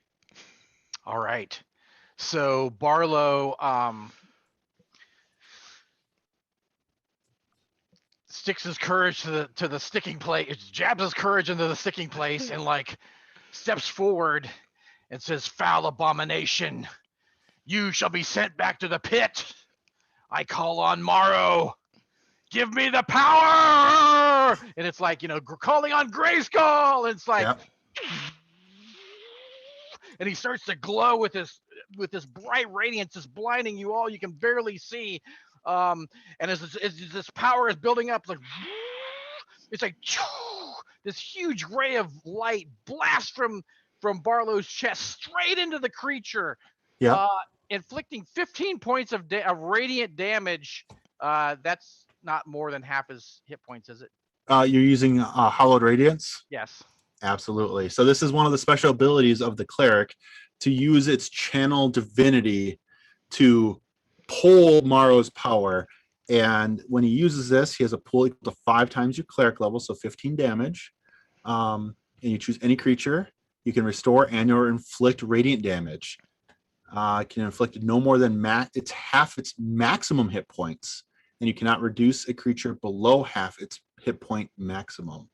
All right. So Barlow sticks his courage to the sticking place, jabs his courage into the sticking place, and like steps forward and says, "Foul abomination, you shall be sent back to the pit. I call on Morrow. Give me the power!" And it's like, calling on Grayskull. And it's like, Yep. and he starts to glow with this bright radiance, just blinding you all. You can barely see. And as this power is building up, it's like this huge ray of light blasts from Barlow's chest straight into the creature. Yeah. Inflicting 15 points of radiant damage. That's not more than half his hit points, is it? You're using Hallowed Radiance? Yes. Absolutely. So this is one of the special abilities of the cleric to use its channel divinity to pull Morrow's power. And when he uses this, he has a pull equal to 5 times your cleric level, so 15 damage. And you choose any creature. You can restore and or inflict radiant damage. Can inflict no more than it's half its maximum hit points, and you cannot reduce a creature below half its hit point maximum.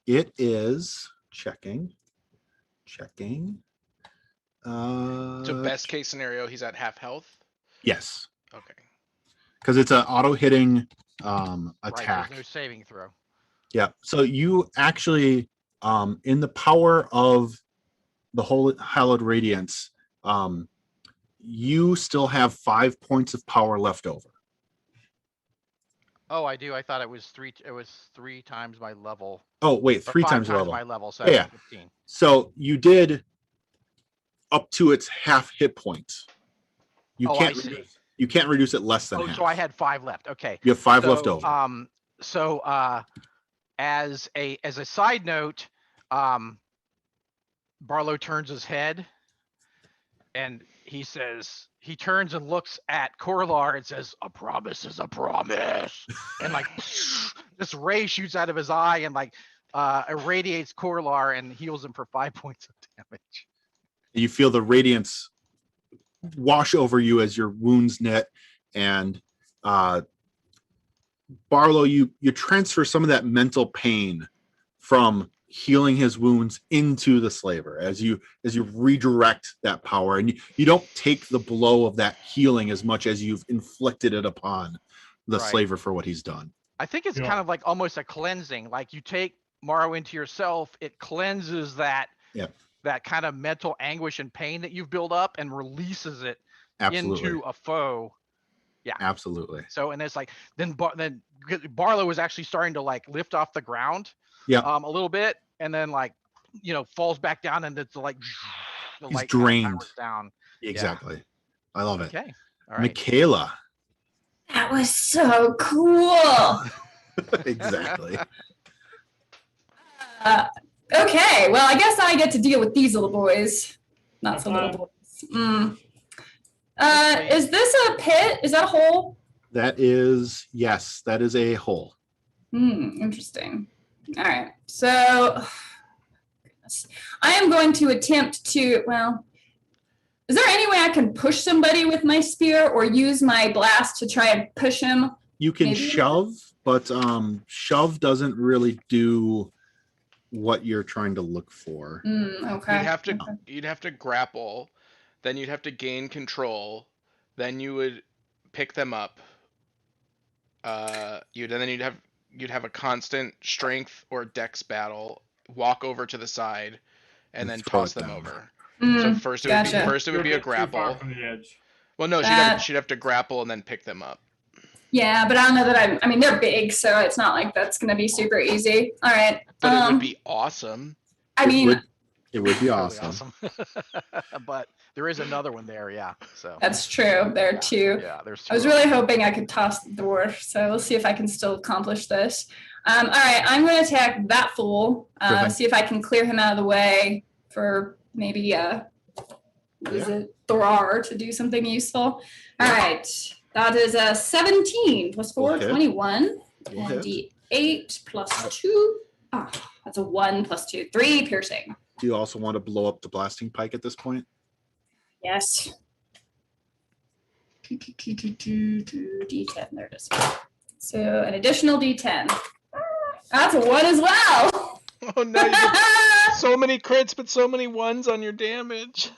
It is checking. So best case scenario, he's at half health. Yes, Okay. because it's an auto hitting Right, attack. there's no saving throw. Yeah. So you actually, in the power of the Holy Hallowed Radiance, you still have 5 points of power left over. Oh, I do. I thought it was three times my level. Oh, wait, Or 3 five times times level. my level, so Yeah. 15. So you did up to its half hit points. You Oh, can't I see. reduce, you can't reduce it less than Oh, half. so I had 5 left. Okay. You have 5 So, left over. As a side note, Barlow turns his head and he turns and looks at Corlar and says, "A promise is a promise." And like this ray shoots out of his eye and like irradiates Corlar and heals him for 5 points of damage. You feel the radiance wash over you as your wounds knit, and Barlow, you transfer some of that mental pain from healing his wounds into the slaver as you redirect that power, and you don't take the blow of that healing as much as you've inflicted it upon the Right. slaver for what he's done. I think it's kind of like almost a cleansing. Like you take Morrow into yourself, it cleanses that kind of mental anguish and pain that you've built up and releases it into a foe. Yeah, absolutely. So, and it's like then Barlow was actually starting to like lift off the ground, a little bit, and then like falls back down, and it's like the he's light drained powers down. Exactly. I love it. Okay, all right. Michaela. That was so cool. Exactly. Okay, well, I guess I get to deal with these little boys. Not so little boys. Is this a pit? Is that a hole? That is, yes, that is a hole. Interesting. All right, so I am going to attempt to, well, is there any way I can push somebody with my spear or use my blast to try and push him? You can shove, but shove doesn't really do what you're trying to look for. Okay. You'd have to grapple, then you'd have to gain control, then you would pick them up. You'd have a constant strength or dex battle, walk over to the side, and then toss them over. So first it would be a grapple. From the edge. Well, no, she'd have to grapple and then pick them up. Yeah, but I don't know that I mean, they're big, so it's not like that's going to be super easy. All right. But it would be awesome. I mean, it would be awesome. But there is another one there, yeah. So that's true. There are two. Yeah, there's two. I was really hoping I could toss the dwarf, so we'll see if I can still accomplish this. All right, I'm going to attack that fool. See if I can clear him out of the way for maybe Thorar to do something useful. All right, that is a 17 plus 4, 21. And D8 plus 2. Oh, that's a 1 plus 2, 3 piercing. Do you also want to blow up the blasting pike at this point? Yes. D10, there it is. So an additional D10. That's a 1 as well. Oh no, so many crits, but so many ones on your damage.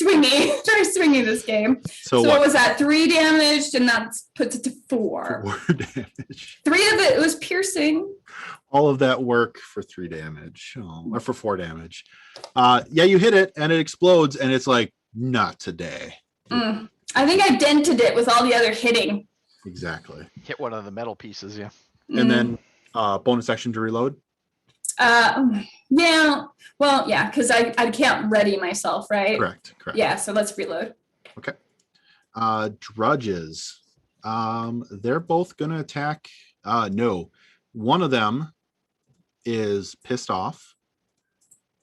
Very swingy this game. So what was that? 3 damage, and that puts it to 4. 4 damage. 3 of it was piercing. All of that work for 3 damage, or for 4 damage. Yeah, you hit it, and it explodes, and it's like, not today. I think I dented it with all the other hitting. Exactly. Hit one of the metal pieces, yeah. And then bonus action to reload? Yeah. Well, yeah, because I can't ready myself, right? Correct. Yeah, so let's reload. Okay. Drudges. They're both going to attack. No. One of them is pissed off.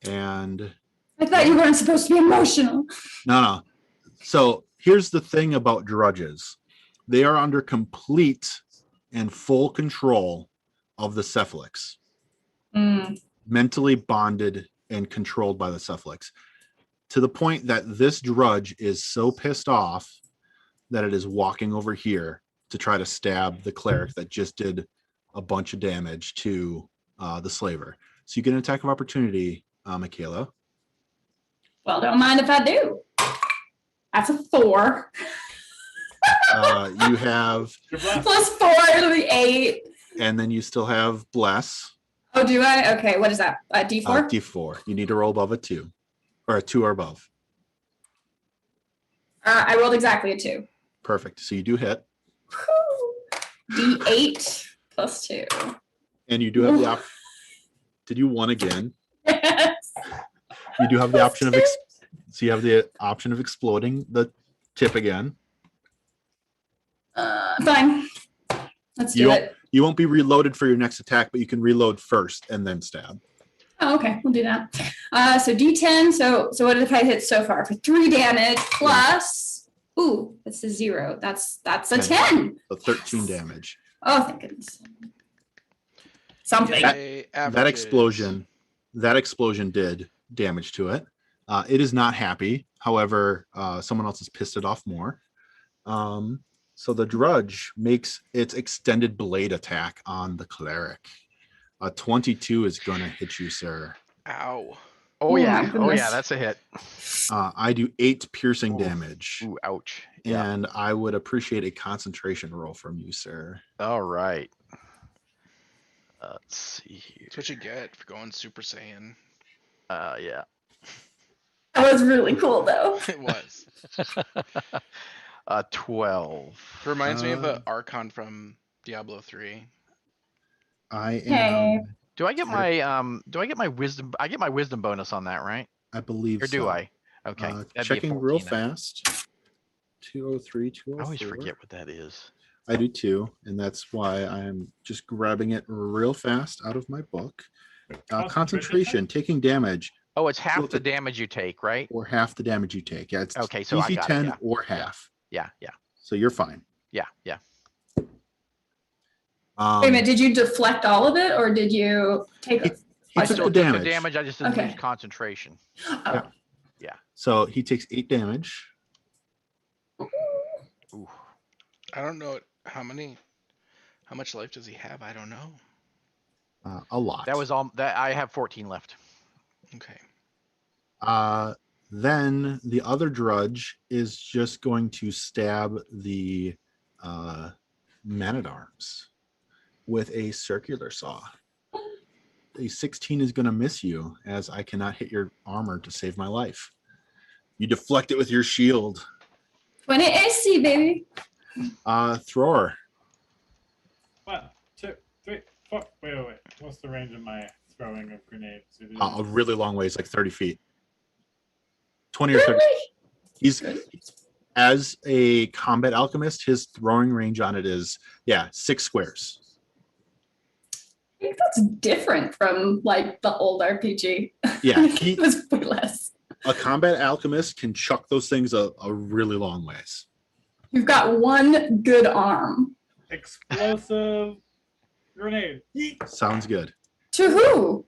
And I thought you weren't supposed to be emotional. No. So here's the thing about drudges. They are under complete and full control of the Cephalix. Mentally bonded and controlled by the Cephalix, to the point that this drudge is so pissed off that it is walking over here to try to stab the cleric that just did a bunch of damage to the slaver. So you get an attack of opportunity, Michaela. Well, don't mind if I do. That's a 4. You have plus 4 to the 8. And then you still have bless. Oh, do I? Okay, what is that? D4? D4. You need to roll above a 2. Or a 2 or above. I rolled exactly a 2. Perfect. So you do hit. D8 plus 2. And you do have the option. Did you 1 again? Yes. You do have the option of so you have the option of exploding the tip again. Fine. Let's do it. You won't be reloaded for your next attack, but you can reload first and then stab. Oh, okay, we'll do that. So D10. So what if I hit so far for 3 damage plus? Ooh, that's a 0. That's a 10. So 13 damage. Oh, thank goodness. Something. That explosion did damage to it. It is not happy. However, someone else has pissed it off more. So the Drudge makes its extended blade attack on the cleric. A 22 is going to hit you, sir. Ow. Oh yeah, my goodness. that's a hit. I do 8 piercing damage. Ooh, ouch. Yeah. And I would appreciate a concentration roll from you, sir. All right. Let's see here. That's what you get for going Super Saiyan. Yeah. That was really cool, though. It was. 12. It reminds me of an Archon from Diablo 3. I am. Okay. Do I get my wisdom? I get my wisdom bonus on that, right? I believe Or do so. I? Okay. that'd be a Checking real 14 then. fast. 203, 204. I always forget what that is. I do too, and that's why I'm just grabbing it real fast out of my book. Concentration, taking damage, Oh, it's half Well, the damage you take, right? or half the damage you take. Yeah, it's Okay, so I easy got it, 10 yeah. or half. Yeah. So you're fine. Yeah. Wait a minute, did you deflect all of it, or did you take He it? He I took still the took damage. the damage. I just didn't Okay. lose concentration. Oh, So he takes 8 damage. Ooh. I don't know how much life does he have? I don't know. A lot. That was all. That I have 14 left. Okay. Then the other Drudge is just going to stab the man-at-arms with a circular saw. A 16 is going to miss you, as I cannot hit your armor to save my life. You deflect it with your shield. 20 AC, baby. Thrower. 1, 2, 3, 4. Wait. What's the range of my throwing of grenades? A really long ways, like 30 feet. 20 or 30. Really? He's as a combat alchemist, his throwing range on it is 6 squares. I think that's different from like the old RPG. Yeah, It was way less. a combat alchemist can chuck those things a really long ways. You've got one good arm. Explosive grenade. Yeet. Sounds good. To who?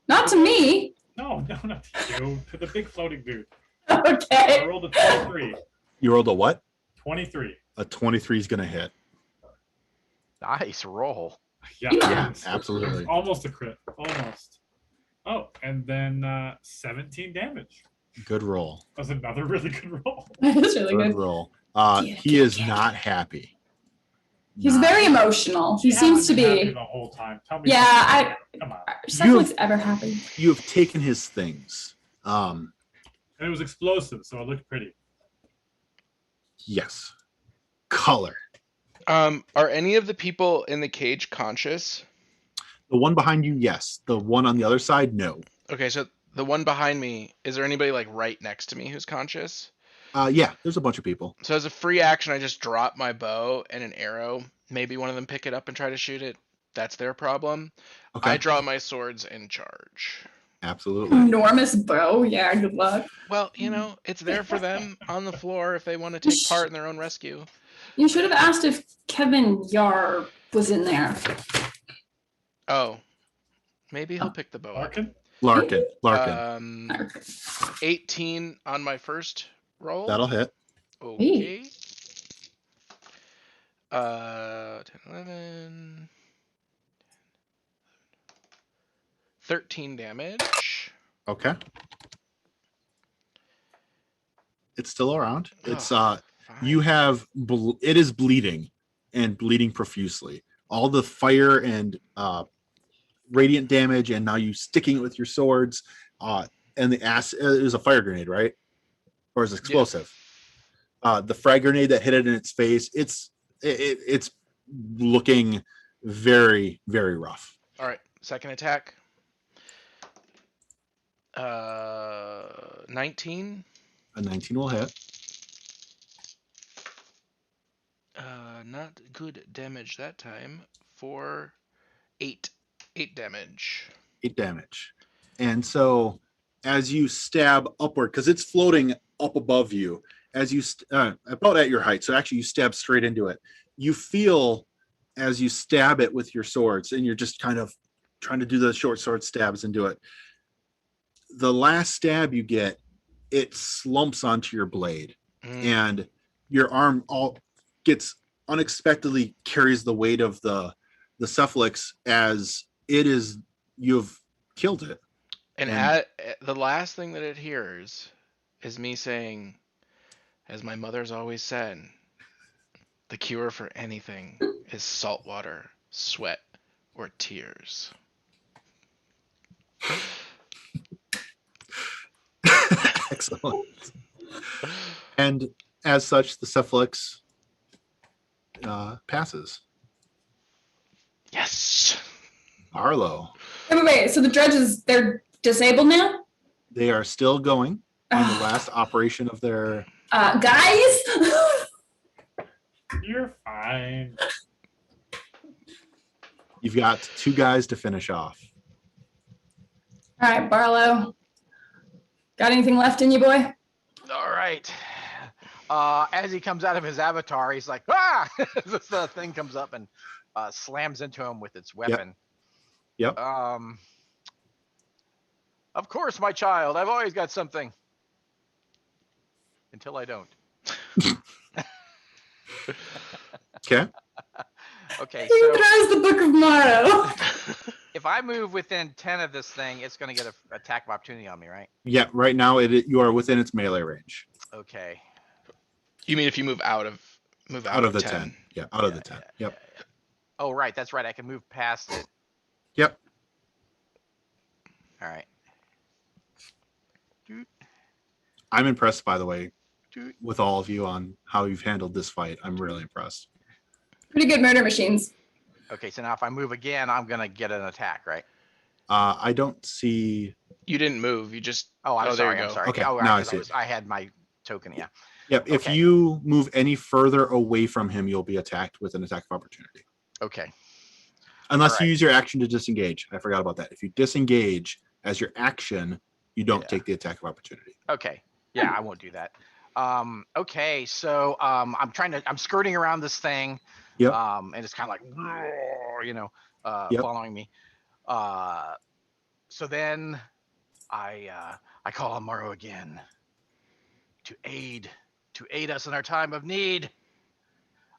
Not to me. No, not to you. To the big floating dude. I Okay. rolled a 23. You rolled a what? 23. A 23 is going to hit. Nice roll. Yeah, absolutely. Almost a crit. Almost. Oh, and then 17 damage. Good roll. That was another really good roll. That's really Good good. roll. Yeah, He is not happy. He's Not- very emotional. He You seems to haven't been happy be. the whole time. Tell me. Yeah, Come on. Someone's ever happy. You have taken his things. And it was explosive, so it looked pretty. Yes. Color. Are any of the people in the cage conscious? The one behind you, yes. The one on the other side, no. Okay, so the one behind me, is there anybody like right next to me who's conscious? Yeah, there's a bunch of people. So as a free action, I just drop my bow and an arrow. Maybe one of them pick it up and try to shoot it. That's their problem. Okay. I draw my swords and charge. Absolutely. Enormous bow. Yeah, good luck. Well, it's there for them on the floor if they want to take part in their own rescue. You should have asked if Kevin Yar was in there. Oh, maybe he'll pick the bow up. Larkin? Larkin. 18 on my first roll. That'll hit. Okay. 10, 11. 13 damage. Okay. It's still around. It's Fine. you have it is bleeding and bleeding profusely. All the fire and radiant damage, and now you sticking it with your swords. And the ass is a fire grenade, right? Or is it explosive? Yeah. The frag grenade that hit it in its face. It's looking very, very rough. All right, second attack. 19. A 19 will hit. Not good damage that time for 8 damage. 8 damage. And so as you stab upward, because it's floating up above you, as you about at your height, so actually you stab straight into it. You feel as you stab it with your swords, and you're just kind of trying to do the short sword stabs into it. The last stab you get, it slumps onto your blade, and your arm all gets unexpectedly carries the weight of the cephalix as it is, you've killed it. And the last thing that it hears is me saying, as my mother's always said, the cure for anything is salt water, sweat, or tears. Excellent. And as such, the cephalix passes. Yes. Arlo. Wait. So the dredges, they're disabled now? They are still going on the last operation of their... Guys? You're fine. You've got 2 guys to finish off. All right, Barlow. Got anything left in you, boy? All right. As he comes out of his avatar, he's like, ah! This thing comes up and slams into him with its weapon. Yep. Of course, my child. I've always got something. Until I don't. Okay. Okay, He so throws the Book of Morrow. if I move within 10 of this thing, it's going to get an attack of opportunity on me, right? Yeah, right now you are within its melee range. Okay. You mean if you move out of Out of the 10. Yeah, out of the 10. Yep. Yeah. Oh, right. That's right. I can move past it. Yep. All right. I'm impressed, by the way, with all of you on how you've handled this fight. I'm really impressed. Pretty good murder machines. Okay, so now if I move again, I'm going to get an attack, right? I don't see... You didn't move. You just... Oh, I'm there sorry. you I'm go. sorry. Okay, Oh, now I right, see 'cause I had my token, yeah. Yep, if Okay. you move any further away from him, you'll be attacked with an attack of opportunity. Okay. Unless All you right. use your action to disengage. I forgot about that. If you disengage as your action, you don't Yeah. take the attack of opportunity. Okay. Yeah, I won't do that. Okay, so I'm skirting around this thing. Yep. And it's kind of like, Yep. following me. So then I call on Morrow again to aid us in our time of need.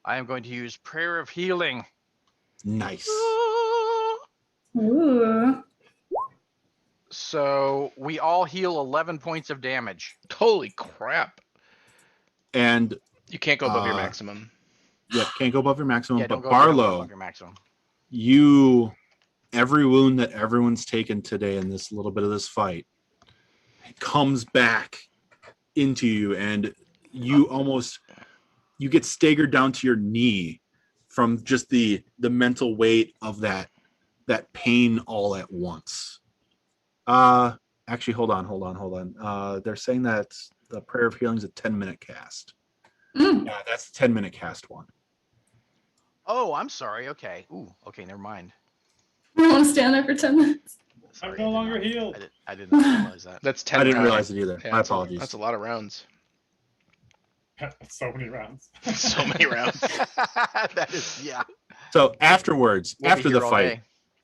I am going to use Prayer of Healing. Nice. Ooh. So we all heal 11 points of damage. Holy crap. And You can't go above your maximum. yeah, can't go above your maximum. Yeah, don't But go Barlow, above your maximum. every wound that everyone's taken today in this little bit of this fight comes back into you, and you get staggered down to your knee from just the mental weight of that pain all at once. Actually, hold on. They're saying that the Prayer of Healing is a 10-minute cast. Yeah, that's the 10-minute cast one. Oh, I'm sorry. Okay. Ooh, okay, never mind. I want to stand there for 10 minutes. Sorry, I'm no longer I healed. did not realize that. That's 10 I didn't rounds. realize it either. Yeah, My that's apologies. That's a lot of rounds. So many rounds. So many rounds. That is, yeah. So afterwards, We'll be after here the all fight, day.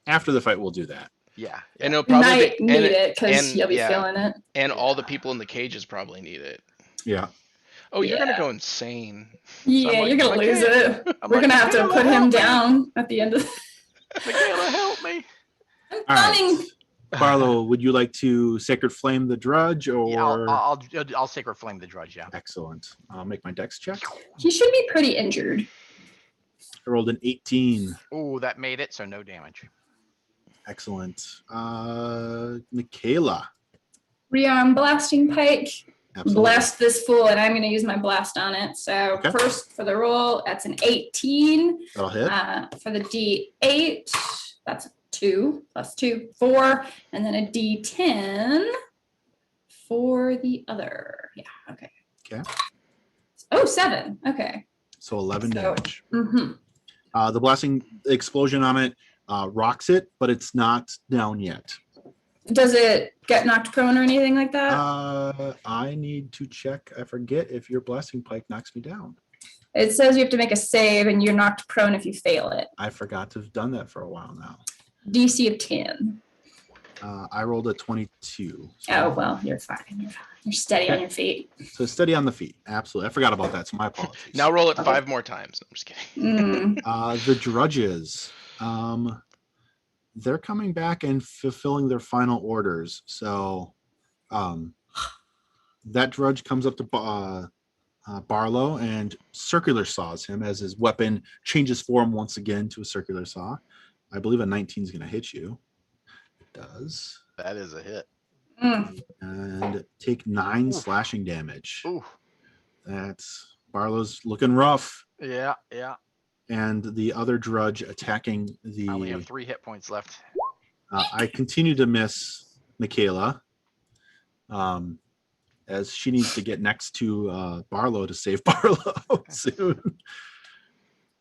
after the fight, we'll do that. Yeah. And it'll You probably might be, need it because and- you'll be yeah. feeling it. and all the Yeah. people in the cages probably need it. Yeah. Oh, you're gonna Yeah. go insane. Yeah, like, you're gonna lose Michaela. it. I'm We're like, gonna have to Michaela, put him help me. down at the end of. Michaela, help me. I'm All right. coming. Barlow, would you like to Sacred Flame the Drudge or? Yeah, I'll Sacred Flame the Drudge, yeah. Excellent. I'll make my dex check. He should be pretty injured. I rolled an 18. Ooh, that made it, so no damage. Excellent. Michaela. Rearm blasting pike. Absolutely. Blast this fool, and I'm going to use my blast on it. So Okay. first for the roll, that's an 18. That'll hit. For the D8, that's 2 plus 2, 4, and then a D10 for the other. Yeah. Okay. Okay. Oh, 7. Okay. So 11 So- damage. Mm-hmm. The blasting explosion on it rocks it, but it's not down yet. Does it get knocked prone or anything like that? I need to check. I forget if your blasting pike knocks me down. It says you have to make a save, and you're knocked prone if you fail it. I forgot to have done that for a while now. DC of 10. I rolled a 22. Oh, well, you're fine. You're fine. You're steady on your feet. So steady on the feet. Absolutely. I forgot about that. So my apologies. Now roll it 5 more times. I'm just kidding. The drudges. They're coming back and fulfilling their final orders. So that drudge comes up to Barlow and circular saws him as his weapon changes form once again to a circular saw. I believe a 19 is going to hit you. It does. That is a hit. And take 9 slashing damage. Ooh. That's Barlow's looking rough. Yeah. And the other drudge attacking the. I only have 3 hit points left. I continue to miss Michaela, as she needs to get next to Barlow to save Barlow soon.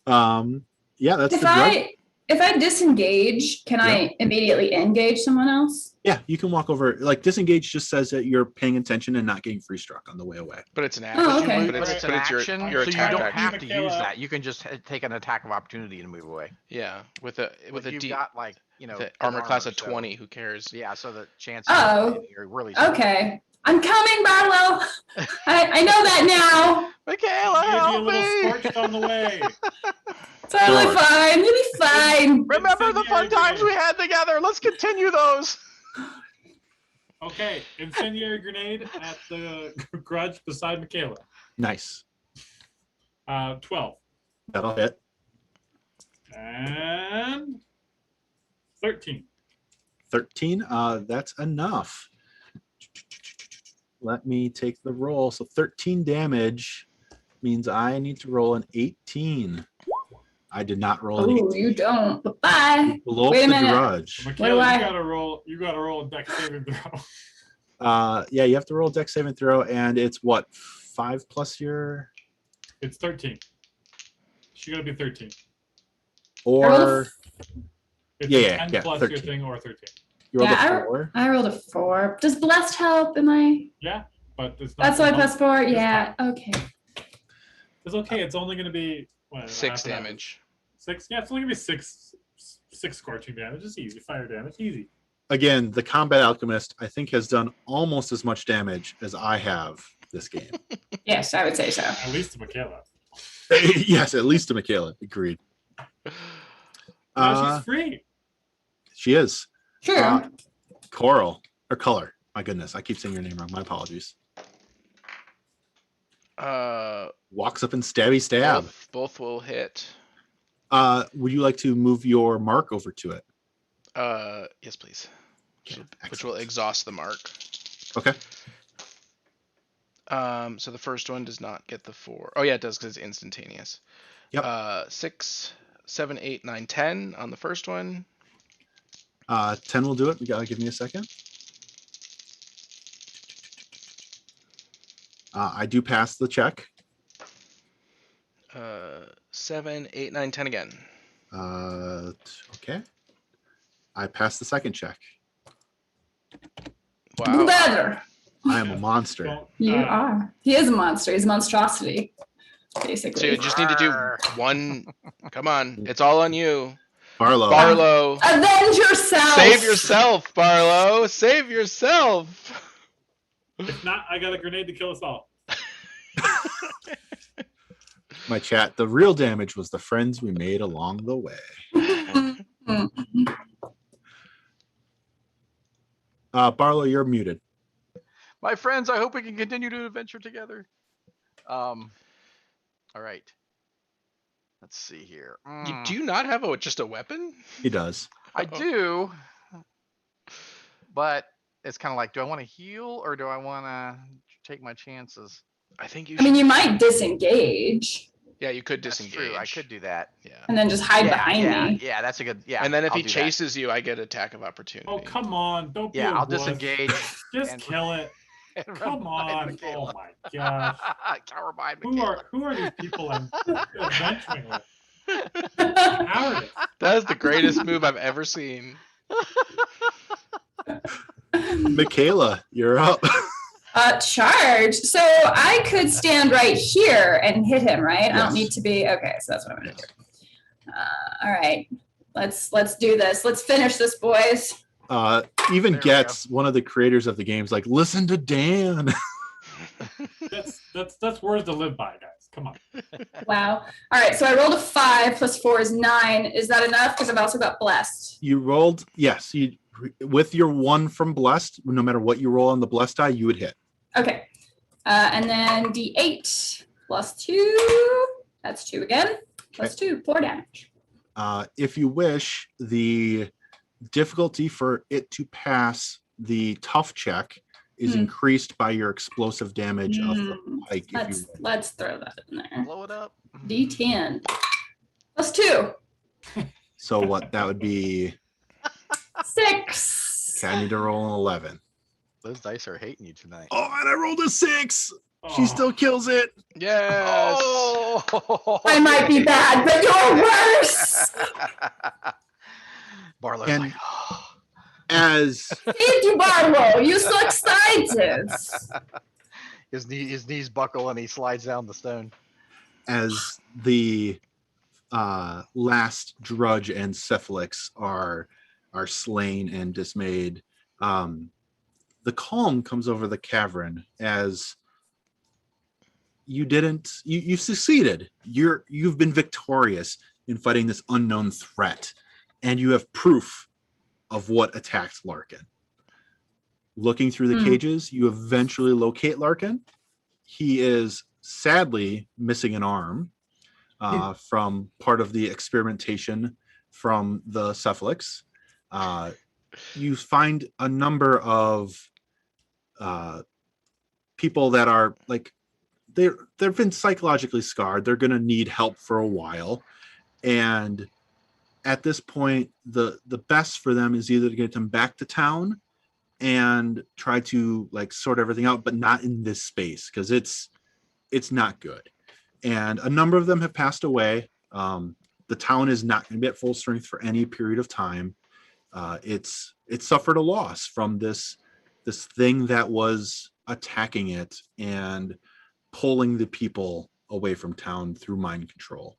Yeah, that's the drudge. If I disengage, can I immediately engage someone else? Yeah, you can walk over. Like disengage just says that you're paying attention and not getting free struck on the way away. But it's an action. Oh, okay. But it's an action, your so you attack don't action. have to use that. You can just take an attack of opportunity and move away. Yeah, with a You've D, got like the armor class of so- 20. Who cares? Yeah, so the chance. Oh. You're really Okay. I'm coming, Barlow. I know that now. Michaela, Maybe a help little me! scorched on the way. Totally Sure. fine. You'll be fine. Remember the fun Incendiary times we grenade. had together. Let's continue those. Okay, incendiary grenade at the grudge beside Michaela. Nice. 12 That'll hit. and 13. 13. That's enough. Let me take the roll. So 13 damage means I need to roll an 18. I did not roll an 18. Oh, you don't. Bye-bye. Below Wait a the minute. drudge. Michaela, I- you gotta roll. You gotta roll a dex saving throw. Yeah, you have to roll a dex saving throw, and it's what, 5 plus your, It's 13. She gotta be 13. or It's Yeah, 10 yeah, plus 13. your thing or 13. you rolled Yeah, a 4. I rolled a 4. Does blessed help? Am I? Yeah, but it's not. That's why the plus 4. It's Yeah. Okay. It's okay. It's only gonna be 6 half an hour. damage. 6. Yeah, it's only gonna be six scorching damage. It's easy. Fire damage, easy. Again, the combat alchemist, I think, has done almost as much damage as I have this game. Yes, I would say so. At least to Michaela. Yes, at least to Michaela. Agreed. Now she's free. She is. Sure. Coral or Color. My goodness, I keep saying your name wrong. My apologies. Walks up and stabby stab. Both will hit. Would you like to move your mark over to it? Yes, please. Okay, Which will excellent. exhaust the mark. Okay. So the first one does not get the 4. Oh yeah, it does because it's instantaneous. Yep. 6, 7, 8, 9, 10 on the first one. 10 will do it. You gotta give me a second. I do pass the check. 7, 8, 9, 10 again. Okay. I pass the second check. Wow. Better. I am a monster. Don't, You are. He is a monster. He's a monstrosity, So basically. you just need to do one. Come on, it's all on you, Barlow. Barlow. Avenge yourself. Save yourself, Barlow. Save yourself. If not, I got a grenade to kill us all. My chat. The real damage was the friends we made along the way. Barlow, you're muted. My friends, I hope we can continue to adventure together. All right. Let's see here. Do you not have just a weapon? He does. I do. but it's kind of like, do I want to heal or do I want to take my chances? I think you. I mean, you might disengage Yeah, you could That's disengage. true. I could do that. Yeah. and then just hide behind me. Yeah, that's a good. Yeah. And then if I'll he do that. chases you, I get attack of opportunity. Oh, come on. Don't be Yeah, a I'll wuss. disengage. Just and- kill it. and run Come behind on. Michaela. Oh my gosh. Cower behind Who Michaela. are these people I'm adventuring with? Cowardice. That is the greatest move I've ever seen. Michaela, you're up. Charge. So I could stand right here and hit him, right? I Yes. don't need to be. Okay, so that's what I'm gonna do. All right, let's do this. Let's finish this, boys. Even There we Gets, one of the creators of the game's like, listen to Dan. That's words to live by, guys. Come on. Wow. All right, so I rolled a 5 plus 4 is 9. Is that enough? Because I've also got blessed. You rolled, yes. You with your 1 from blessed, no matter what you roll on the blessed die, you would hit. Okay. And then D8 plus 2. That's 2 again. Plus 2, 4 damage. If you wish, the difficulty for it to pass the tough check is increased by your explosive damage of the pike. If you Let's throw that in there. Blow it up. D10 plus 2. So what that would be, 6. okay, I need to roll an 11. Those dice are hating you tonight. Oh, and I rolled a 6. She Oh. still kills it. Yes. Oh, I might be bad, but you're worse. Barlow's And- like, As Thank you, Barlow. You so excited. his knees buckle and he slides down the stone. as the last Drudge and Cephalix are slain and dismayed, the calm comes over the cavern as you succeeded. You've been victorious in fighting this unknown threat, and you have proof of what attacked Larkin. Looking through the cages, you eventually locate Larkin. He is sadly missing an arm from part of the experimentation from the Cephalix. You find a number of people that are like they've been psychologically scarred. They're going to need help for a while, and at this point, the best for them is either to get them back to town and try to like sort everything out, but not in this space because it's not good. And a number of them have passed away. The town is not going to be at full strength for any period of time. It's suffered a loss from this thing that was attacking it and pulling the people away from town through mind control.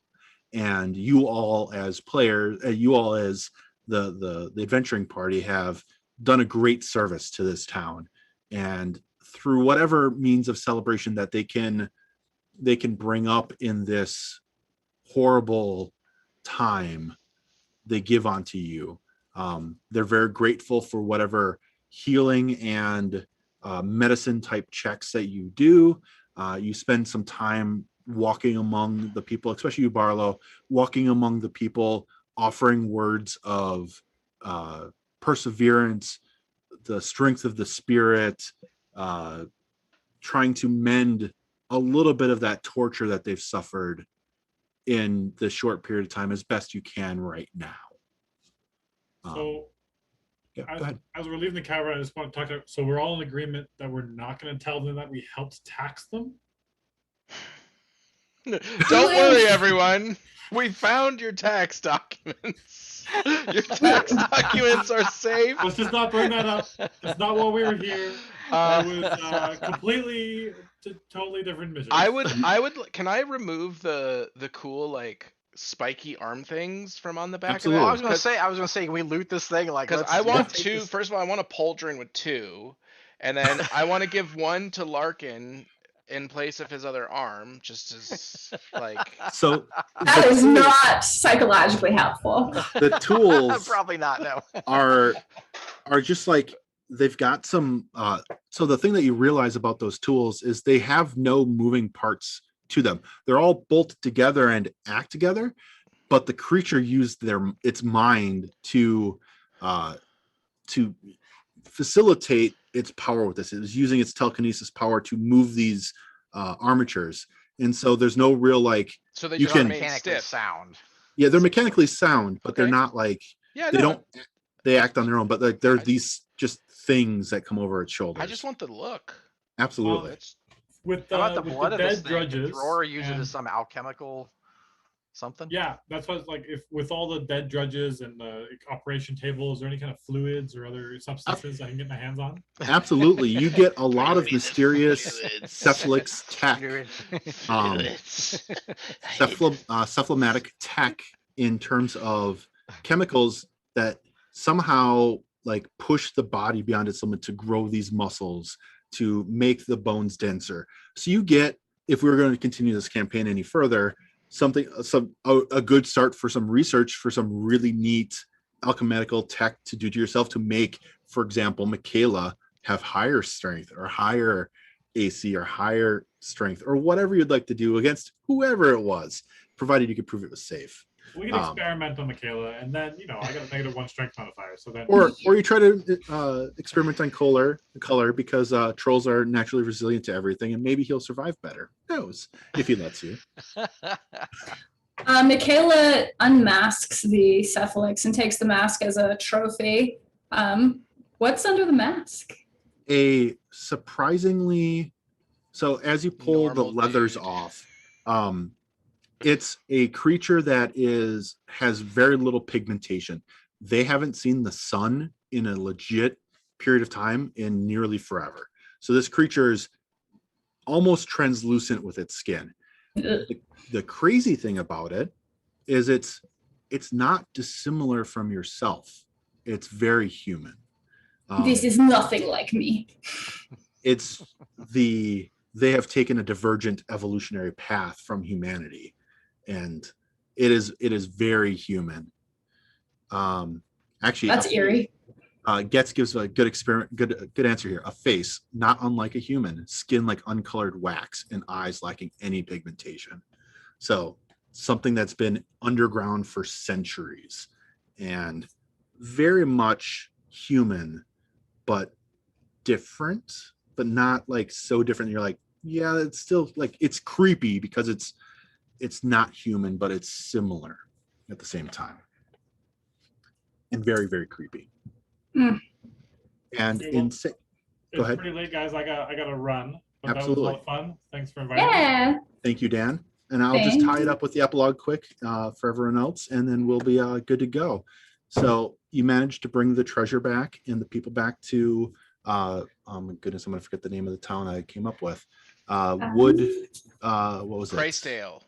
And you all as players, you all as the adventuring party have done a great service to this town. And through whatever means of celebration that they can bring up in this horrible time, they give onto you. They're very grateful for whatever healing and medicine type checks that you do. You spend some time walking among the people, especially you, Barlow, walking among the people, offering words of perseverance, the strength of the spirit, trying to mend a little bit of that torture that they've suffered in the short period of time as best you can right now. So Yeah, go ahead. as we're leaving the cavern, I just want to talk to, so we're all in agreement that we're not going to tell them that we helped tax them? Don't worry, everyone. We found your tax documents. Your tax documents are safe. Let's just not bring that up. That's not why we were here. It was completely, totally different mission. I would. Can I remove the cool like spiky arm things from on the back Absolutely. of it? I was gonna say, can we loot this thing? Like, Because let's- I want let's take two. this- First of all, I want a pauldron with 2, and then I want to give one to Larkin in place of his other arm, just as like. So That is not psychologically helpful. the tools Probably not. No. are just like they've got some so the thing that you realize about those tools is they have no moving parts to them. They're all bolted together and act together, but the creature used its mind to facilitate its power with this. It was using its telekinesis power to move these armatures, and so there's no real like. So they You just can- remain Mechanically stiff. sound. Yeah, they're mechanically sound, but they're Okay. not like Yeah, they no, don't. They act on their own, but like they're I- these just things that come over its shoulders. I just want the look. Absolutely. That's With How about the with blood of this dead thing? Could drudges. Dror use it and- as some alchemical something? Yeah, that's what it's like. If with all the dead drudges and the operation table, is there any kind of fluids or other substances I can get my hands on? Absolutely. You get a lot of mysterious cephalix tech, cephalmatic tech in terms of chemicals that somehow like push the body beyond its limit to grow these muscles, to make the bones denser. So you get, if we were going to continue this campaign any further, a good start for some research for some really neat alchemical tech to do to yourself to make, for example, Michaela have higher strength or higher AC or higher strength or whatever you'd like to do against whoever it was, provided you could prove it was safe. We can experiment on Michaela, and then I got a -1 strength modifier. So then, Or you try to experiment on color because trolls are naturally resilient to everything, and maybe he'll survive better. Who knows if he lets you. Michaela unmasks the cephalix and takes the mask as a trophy. What's under the mask? A surprisingly, so as you pull Normal the leathers dude. off, it's a creature that has very little pigmentation. They haven't seen the sun in a legit period of time in nearly forever. So this creature is almost translucent with its skin. The crazy thing about it is it's not dissimilar from yourself. It's very human. This is nothing like me. They have taken a divergent evolutionary path from humanity, and it is very human. Actually, That's eerie. Getz gives a good answer here. A face not unlike a human, skin like uncolored wax, and eyes lacking any pigmentation. So something that's been underground for centuries and very much human, but different, but not like so different. You're like, yeah, it's still like, it's creepy because it's not human, but it's similar at the same time. And very, very creepy. Mm. And Okay, well, go it's ahead. pretty late, guys. I got to run. But Absolutely. That was a lot of fun. Thanks for inviting me. Yeah. Thank you, Dan. And I'll just tie it up with the epilogue quick for everyone else, and then we'll be good to go. So you managed to bring the treasure back and the people back to, oh my goodness, I'm going to forget the name of the town I came up with. What was it? Christdale.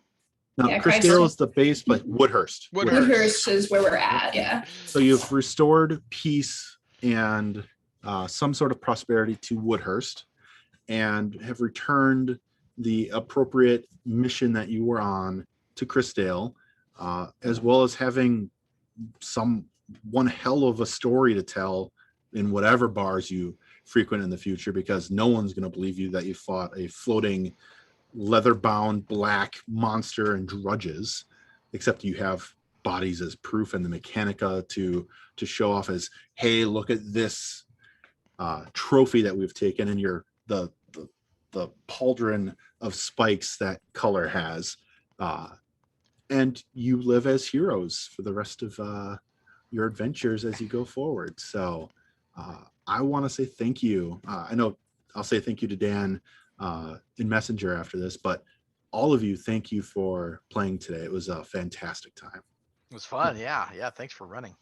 No, Yeah, Christdale Christdale. is the base, but Woodhurst. Woodhurst is where we're at, yeah. So you've restored peace and some sort of prosperity to Woodhurst, and have returned the appropriate mission that you were on to Christdale, as well as having one hell of a story to tell in whatever bars you frequent in the future, because no one's going to believe you that you fought a floating leather-bound black monster and drudges, except you have bodies as proof and the mechanica to show off as, hey, look at this trophy that we've taken, and the pauldron of spikes that color has, and you live as heroes for the rest of your adventures as you go forward. So I want to say thank you. I know I'll say thank you to Dan in Messenger after this, but all of you, thank you for playing today. It was a fantastic time. It was fun. Yeah. Thanks for running.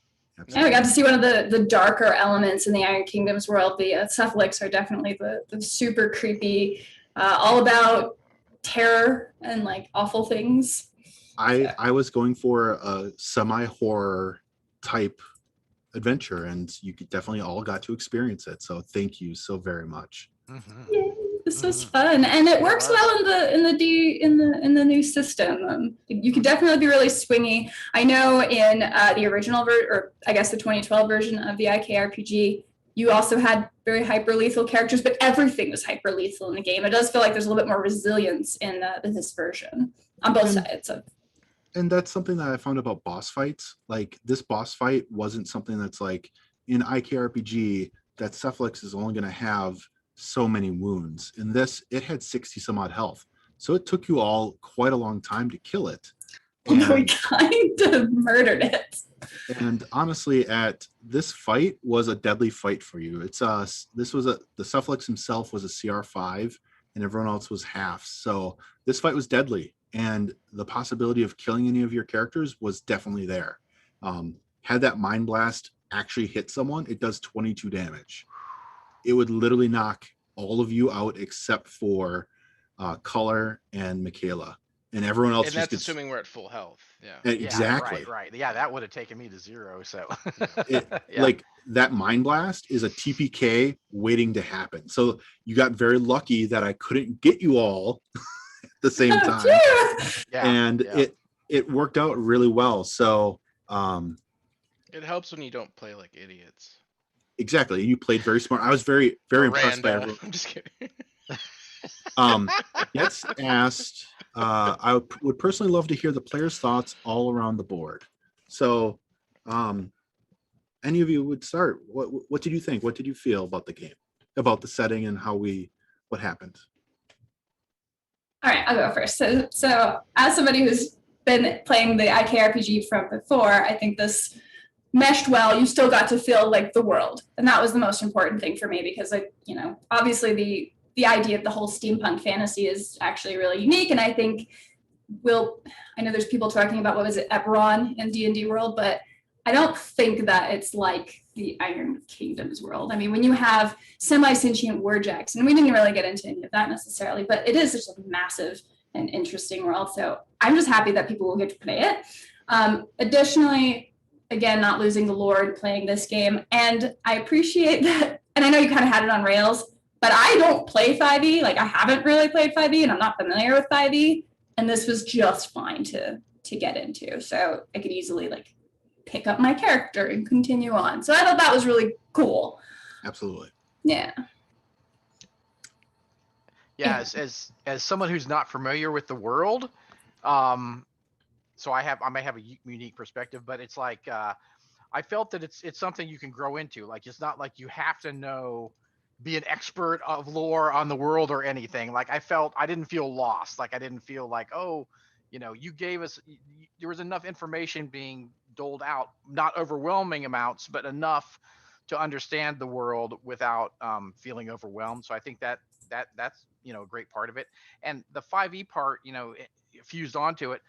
Yeah, we got to see one of the darker elements in the Iron Kingdoms world. The cephalix are definitely the super creepy, all about terror and like awful things. I was going for a semi-horror type adventure, and you definitely all got to experience it. So thank you so very much. Mm-hmm. Yay, this was fun, and it works well in the new system. You could definitely be really swingy. I know in the original version, or I guess the 2012 version of the IKRPG, you also had very hyper lethal characters, but everything was hyper lethal in the game. It does feel like there's a little bit more resilience in this version on both sides. And that's something that I found about boss fights. Like, this boss fight wasn't something that's like, in IKRPG, that Cephalix is only going to have so many wounds. In this, it had 60 some odd health. So it took you all quite a long time to kill it. Although we And, kind of murdered it. and honestly, at this fight was a deadly fight for you. It's this was the Cephalix himself was a CR5 and everyone else was half. So this fight was deadly. And the possibility of killing any of your characters was definitely there. Had that Mind Blast actually hit someone, it does 22 damage. It would literally knock all of you out except for Color and Michaela. And everyone else And just that's gets... assuming we're at full health. Yeah. Exactly. Yeah, right. Yeah, that would have taken me to 0. So Yeah. Yeah. Like that Mind Blast is a TPK waiting to happen. So you got very lucky that I couldn't get you all at the same Oh, time. phew. Yeah, And yeah. it worked out really well. So It helps when you don't play like idiots. exactly, you played very smart. I was very impressed by Miranda. everyone. I'm just kidding. Gets asked, I would personally love to hear the players' thoughts all around the board. So any of you would start. What did you think? What did you feel about the game, about the setting, and what happened? All right, I'll go first. So as somebody who's been playing the IKRPG from before, I think this meshed well. You still got to feel like the world, and that was the most important thing for me because, obviously the idea of the whole steampunk fantasy is actually really unique, and I think I know there's people talking about what was it, Eberron in D&D world, but I don't think that it's like the Iron Kingdoms world. I mean, when you have semi-sentient warjacks, and we didn't really get into any of that necessarily, but it is just a massive and interesting world. So I'm just happy that people will get to play it. Additionally, again, not losing the lore in playing this game. And I appreciate that. And I know you kind of had it on rails, but I don't play 5e. Like I haven't really played 5e and I'm not familiar with 5e. And this was just fine to get into. So I could easily pick up my character and continue on. So I thought that was really cool. Absolutely. Yeah. Yeah, as someone who's not familiar with the world, so I may have a unique perspective, but it's like I felt that it's something you can grow into. Like it's not like you have to be an expert of lore on the world or anything. Like I didn't feel lost. Like I didn't feel like, oh, you gave us, there was enough information being doled out, not overwhelming amounts, but enough to understand the world without feeling overwhelmed. So I think that's a great part of it. And the 5e part, fused onto it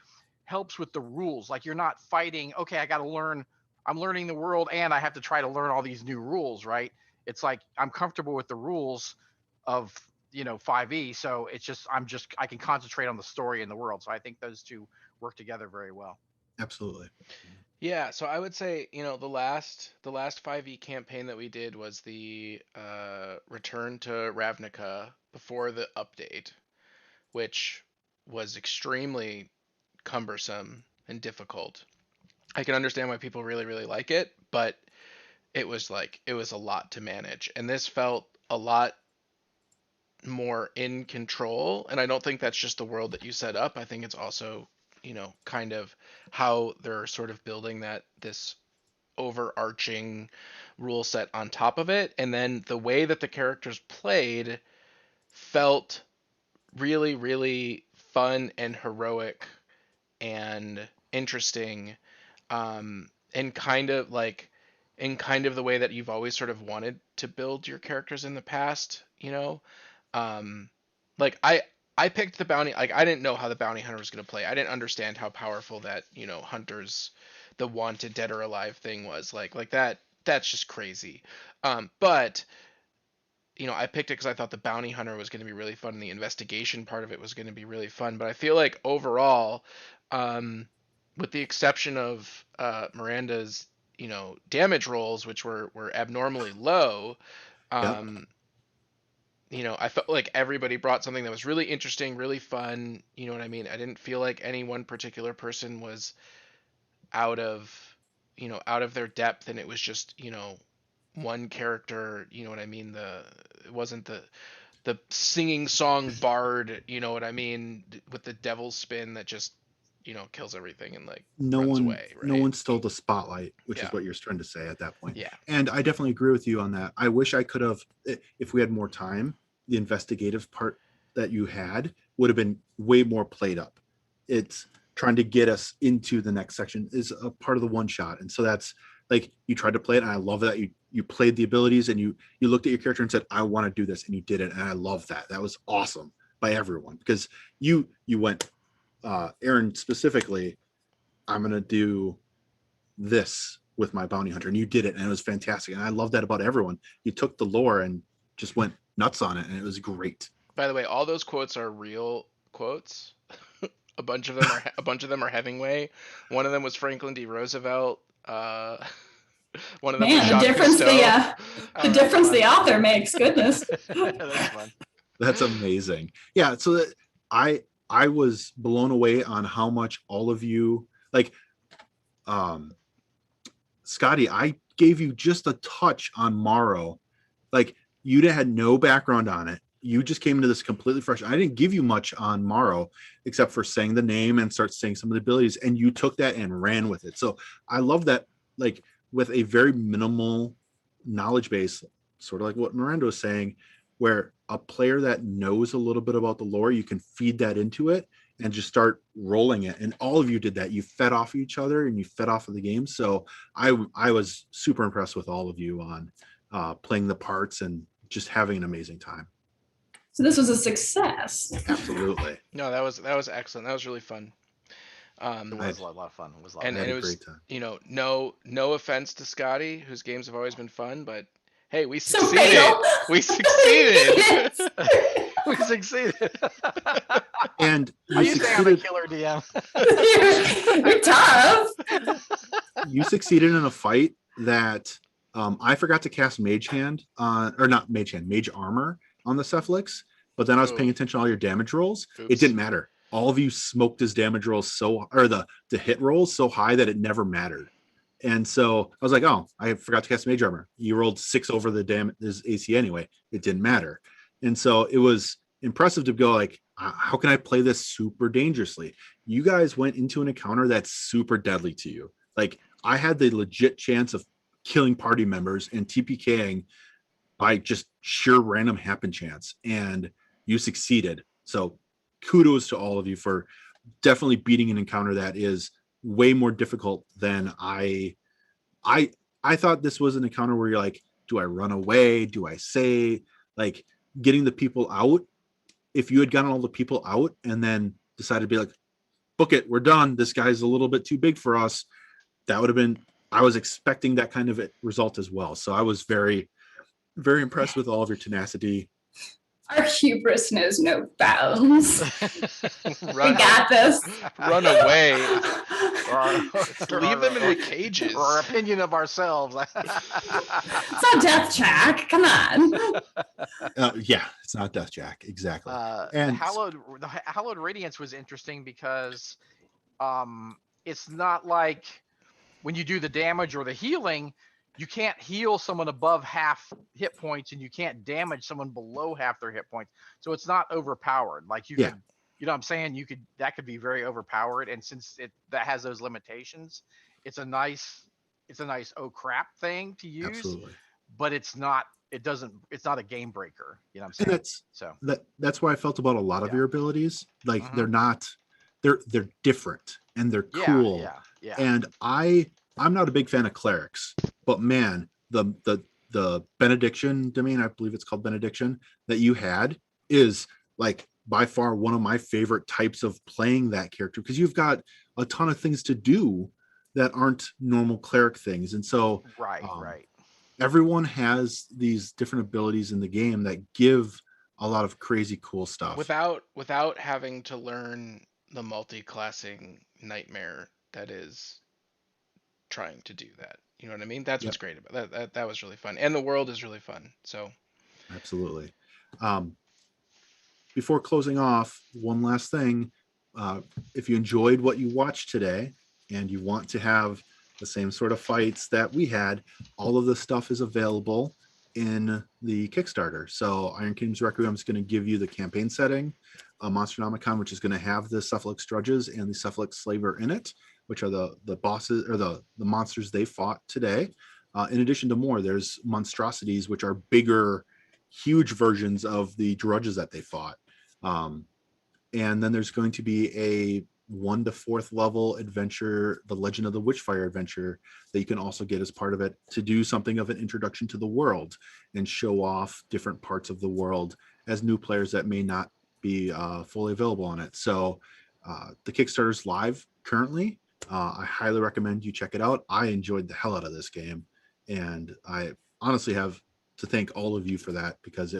helps with the rules. Like you're not fighting, okay, I'm learning the world and I have to try to learn all these new rules, right? It's like I'm comfortable with the rules of 5e, so it's just I can concentrate on the story and the world. So I think those two work together very well. Absolutely. Yeah, so I would say, the last 5e campaign that we did was the Return to Ravnica before the update, which was extremely cumbersome and difficult. I can understand why people really, really like it, but it was a lot to manage. And this felt a lot more in control. And I don't think that's just the world that you set up. I think it's also, kind of how they're sort of building this overarching rule set on top of it. And then the way that the characters played felt really, really fun and heroic and interesting. And kind of the way that you've always sort of wanted to build your characters in the past, I picked the bounty, I didn't know how the bounty hunter was going to play. I didn't understand how powerful that, hunters, the wanted dead or alive thing was that's just crazy. But I picked it because I thought the bounty hunter was going to be really fun and the investigation part of it was going to be really fun. But I feel like overall, with the exception of Miranda's, damage rolls, which were abnormally low, I felt like everybody brought something that was really interesting, really fun. You know what I mean? I didn't feel like any one particular person was out of their depth, and it was just, one character. You know what I mean? It wasn't the singing song bard. You know what I mean? With the devil's spin that just kills everything and like no runs one away, right? no one stole the spotlight, which Yeah. is what you're trying to say at that point. Yeah. And I definitely agree with you on that. I wish I could have, if we had more time, the investigative part that you had would have been way more played up. It's trying to get us into the next section is a part of the one shot. And so that's like, you tried to play it. And I love that you played the abilities and you looked at your character and said, I want to do this. And you did it. And I love that. That was awesome by everyone, because you went, Aaron specifically, I'm going to do this with my bounty hunter, and you did it, and it was fantastic. And I love that about everyone. You took the lore and just went nuts on it, and it was great. By the way, all those quotes are real quotes. a bunch of them are Hemingway. One of them was Franklin D. Roosevelt. One of them was Man, the Jacques difference Cousteau. the difference the author makes. Goodness. That's fun. That's amazing. Yeah, so that I was blown away on how much all of you, like, Scotty, I gave you just a touch on Morrow. Like, you had no background on it. You just came into this completely fresh. I didn't give you much on Morrow except for saying the name and start saying some of the abilities, and you took that and ran with it. So I love that, like, with a very minimal knowledge base, sort of like what Miranda was saying, where a player that knows a little bit about the lore, you can feed that into it and just start rolling it. And all of you did that. You fed off each other and you fed off of the game. So I was super impressed with all of you on playing the parts and just having an amazing time. So this was a success. Absolutely. No, that was excellent. That was really fun. It was a lot of fun. It was a lot And of fun. it was, no offense to Scotty, whose games have always been fun, but hey, we So succeeded. fatal. We succeeded. We succeeded. And I you used to have a succeeded, killer DM. You're tough. you succeeded in a fight that I forgot to cast Mage Hand on, or not Mage Hand, Mage Armor on the Cephalix, but then I was paying attention to all your damage rolls. Oops. It didn't matter. All of you smoked his damage rolls the hit rolls so high that it never mattered. And so I was like, oh, I forgot to cast Mage Armor. You rolled 6 over the damage, his AC anyway. It didn't matter. And so it was impressive to go like, how can I play this super dangerously? You guys went into an encounter that's super deadly to you. Like, I had the legit chance of killing party members and TPKing by just sheer random happen chance, and you succeeded. So kudos to all of you for definitely beating an encounter that is way more difficult than I thought. This was an encounter where you're like, do I run away? Do I say, like, getting the people out? If you had gotten all the people out and then decided to be like, book it, we're done, this guy's a little bit too big for us, that would have been, I was expecting that kind of result as well. So I was very, very impressed with all of your tenacity. Our hubris knows no bounds. We Run, got this. run away. Or Leave them in the cages. Or our opinion of ourselves. It's not Death Jack. Come on. Yeah, it's not Death Jack, exactly. And the Hallowed Radiance was interesting because it's not like when you do the damage or the healing, you can't heal someone above half hit points and you can't damage someone below half their hit points. So it's not overpowered. Like you could, you know what I'm saying? That could be very overpowered. And since that has those limitations, it's a nice oh crap thing to use. Absolutely. But it's not a game breaker. You know what I'm saying? And that's why I felt about a lot of your abilities. Like they're different and they're cool. Yeah. And I'm not a big fan of clerics, but man, the benediction domain, I believe it's called benediction, that you had is like by far one of my favorite types of playing that character, because you've got a ton of things to do that aren't normal cleric things. And so right. Everyone has these different abilities in the game that give a lot of crazy cool stuff without having to learn the multi-classing nightmare that is trying to do that. You know what I mean? That's what's great about that. That was really fun, and the world is really fun. So absolutely. Before closing off, one last thing. If you enjoyed what you watched today and you want to have the same sort of fights that we had, all of this stuff is available in the Kickstarter. So Iron Kingdoms Requiem is going to give you the campaign setting, Monsternomicon, which is going to have the Cephalix Drudges and the Cephalix Slaver in it, which are the bosses or the monsters they fought today. In addition to more, there's monstrosities, which are bigger, huge versions of the drudges that they fought. And then there's going to be a 1 to 4th level adventure, the Legend of the Witchfire adventure, that you can also get as part of it to do something of an introduction to the world and show off different parts of the world as new players that may not be fully available on it. So the Kickstarter's live currently. I highly recommend you check it out. I enjoyed the hell out of this game, and I honestly have to thank all of you for that, because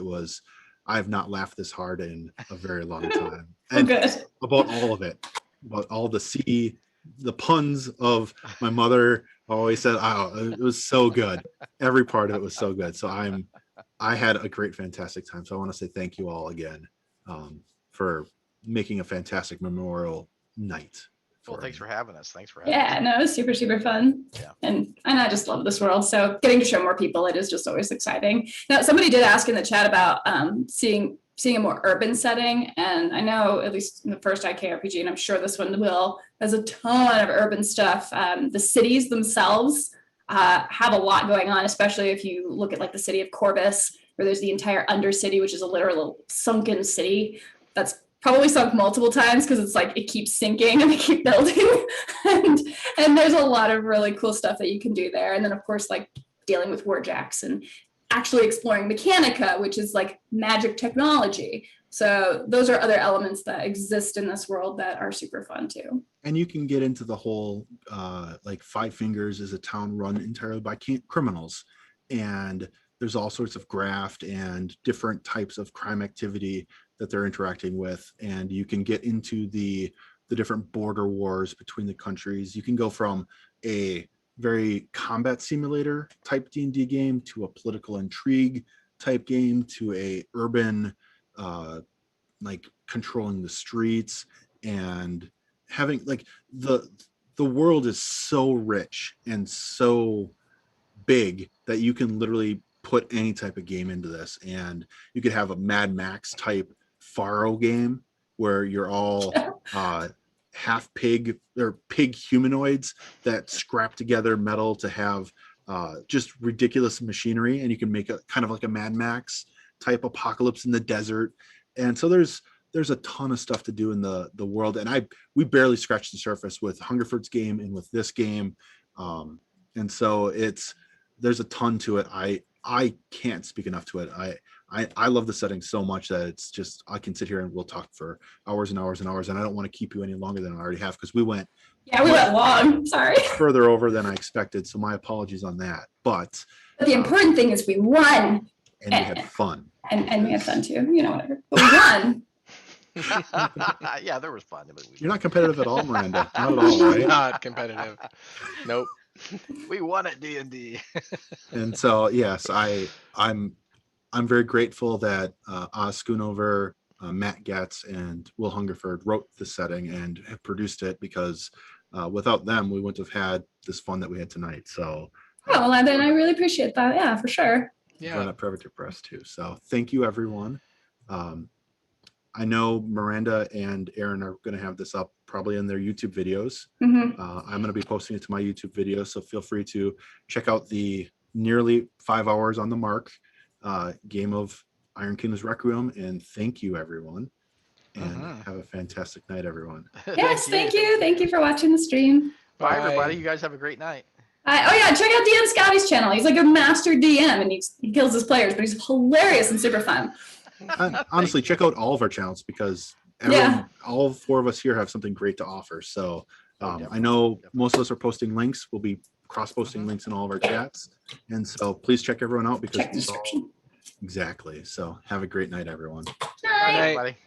I have not laughed this hard in a very long time. And good. about all of it, about all the puns of my mother always said, oh, it was so good. Every part of it was so good. So I had a great, fantastic time. So I want to say thank you all again for making a fantastic memorial night. Well, thanks for having us. Yeah, no, it was super, super fun. Yeah. And I just love this world. So getting to show more people, it is just always exciting. Now, somebody did ask in the chat about seeing a more urban setting. And I know, at least in the first IKRPG, and I'm sure this one will, there's a ton of urban stuff. The cities themselves have a lot going on, especially if you look at like the city of Corvus, where there's the entire Undercity, which is a literal sunken city that's probably sunk multiple times, because it's like it keeps sinking and they keep building. and there's a lot of really cool stuff that you can do there. And then of course, like dealing with warjacks and actually exploring Mechanica, which is like magic technology. So those are other elements that exist in this world that are super fun too. And you can get into the whole like Five Fingers is a town run entirely by criminals, and there's all sorts of graft and different types of crime activity that they're interacting with. And you can get into the different border wars between the countries. You can go from a very combat simulator type D&D game to a political intrigue type game to a urban like controlling the streets, and having like the world is so rich and so big that you can literally put any type of game into this. And you could have a Mad Max type Faro game where you're all half pig or pig humanoids that scrap together metal to have just ridiculous machinery, and you can make a kind of like a Mad Max type apocalypse in the desert. And so there's a ton of stuff to do in the world, and we barely scratched the surface with Hungerford's game and with this game. And so there's a ton to it. I can't speak enough to it. I love the setting so much that it's just, I can sit here and we'll talk for hours and hours and hours, and I don't want to keep you any longer than I already have, because we went long. Sorry. Further over than I expected. So my apologies on that. But the important thing is we won. And we had fun. And we had fun too. You know, whatever. But we won. Yeah, there was fun. You're not competitive at all, Miranda. Not at all, right? Not competitive. Nope. We won at D&D. And so, yes, I'm very grateful that Oz Schoonover, Matt Getz, and Will Hungerford wrote the setting and have produced it, because without them, we wouldn't have had this fun that we had tonight. So, well, then I really appreciate that. Yeah, for sure. Yeah. At Predator Press too. So thank you, everyone. I know Miranda and Aaron are going to have this up probably in their YouTube videos. Mm-hmm. I'm going to be posting it to my YouTube video, so feel free to check out the nearly 5 hours on the mark game of Iron Kingdoms Requiem. And thank you, everyone. And have a fantastic night, everyone. Yes, thank you. Thank you for watching the stream. Bye, everybody. You guys have a great night. Oh yeah, check out DM Scotty's channel. He's like a master DM, and he kills his players, but he's hilarious and super fun. Honestly, check out all of our channels, because all 4 of us here have something great to offer. So I know most of us are posting links. We'll be cross-posting links in all of our chats, and so please check everyone out, because check the description. Exactly. So have a great night, everyone. Night. Bye, everybody.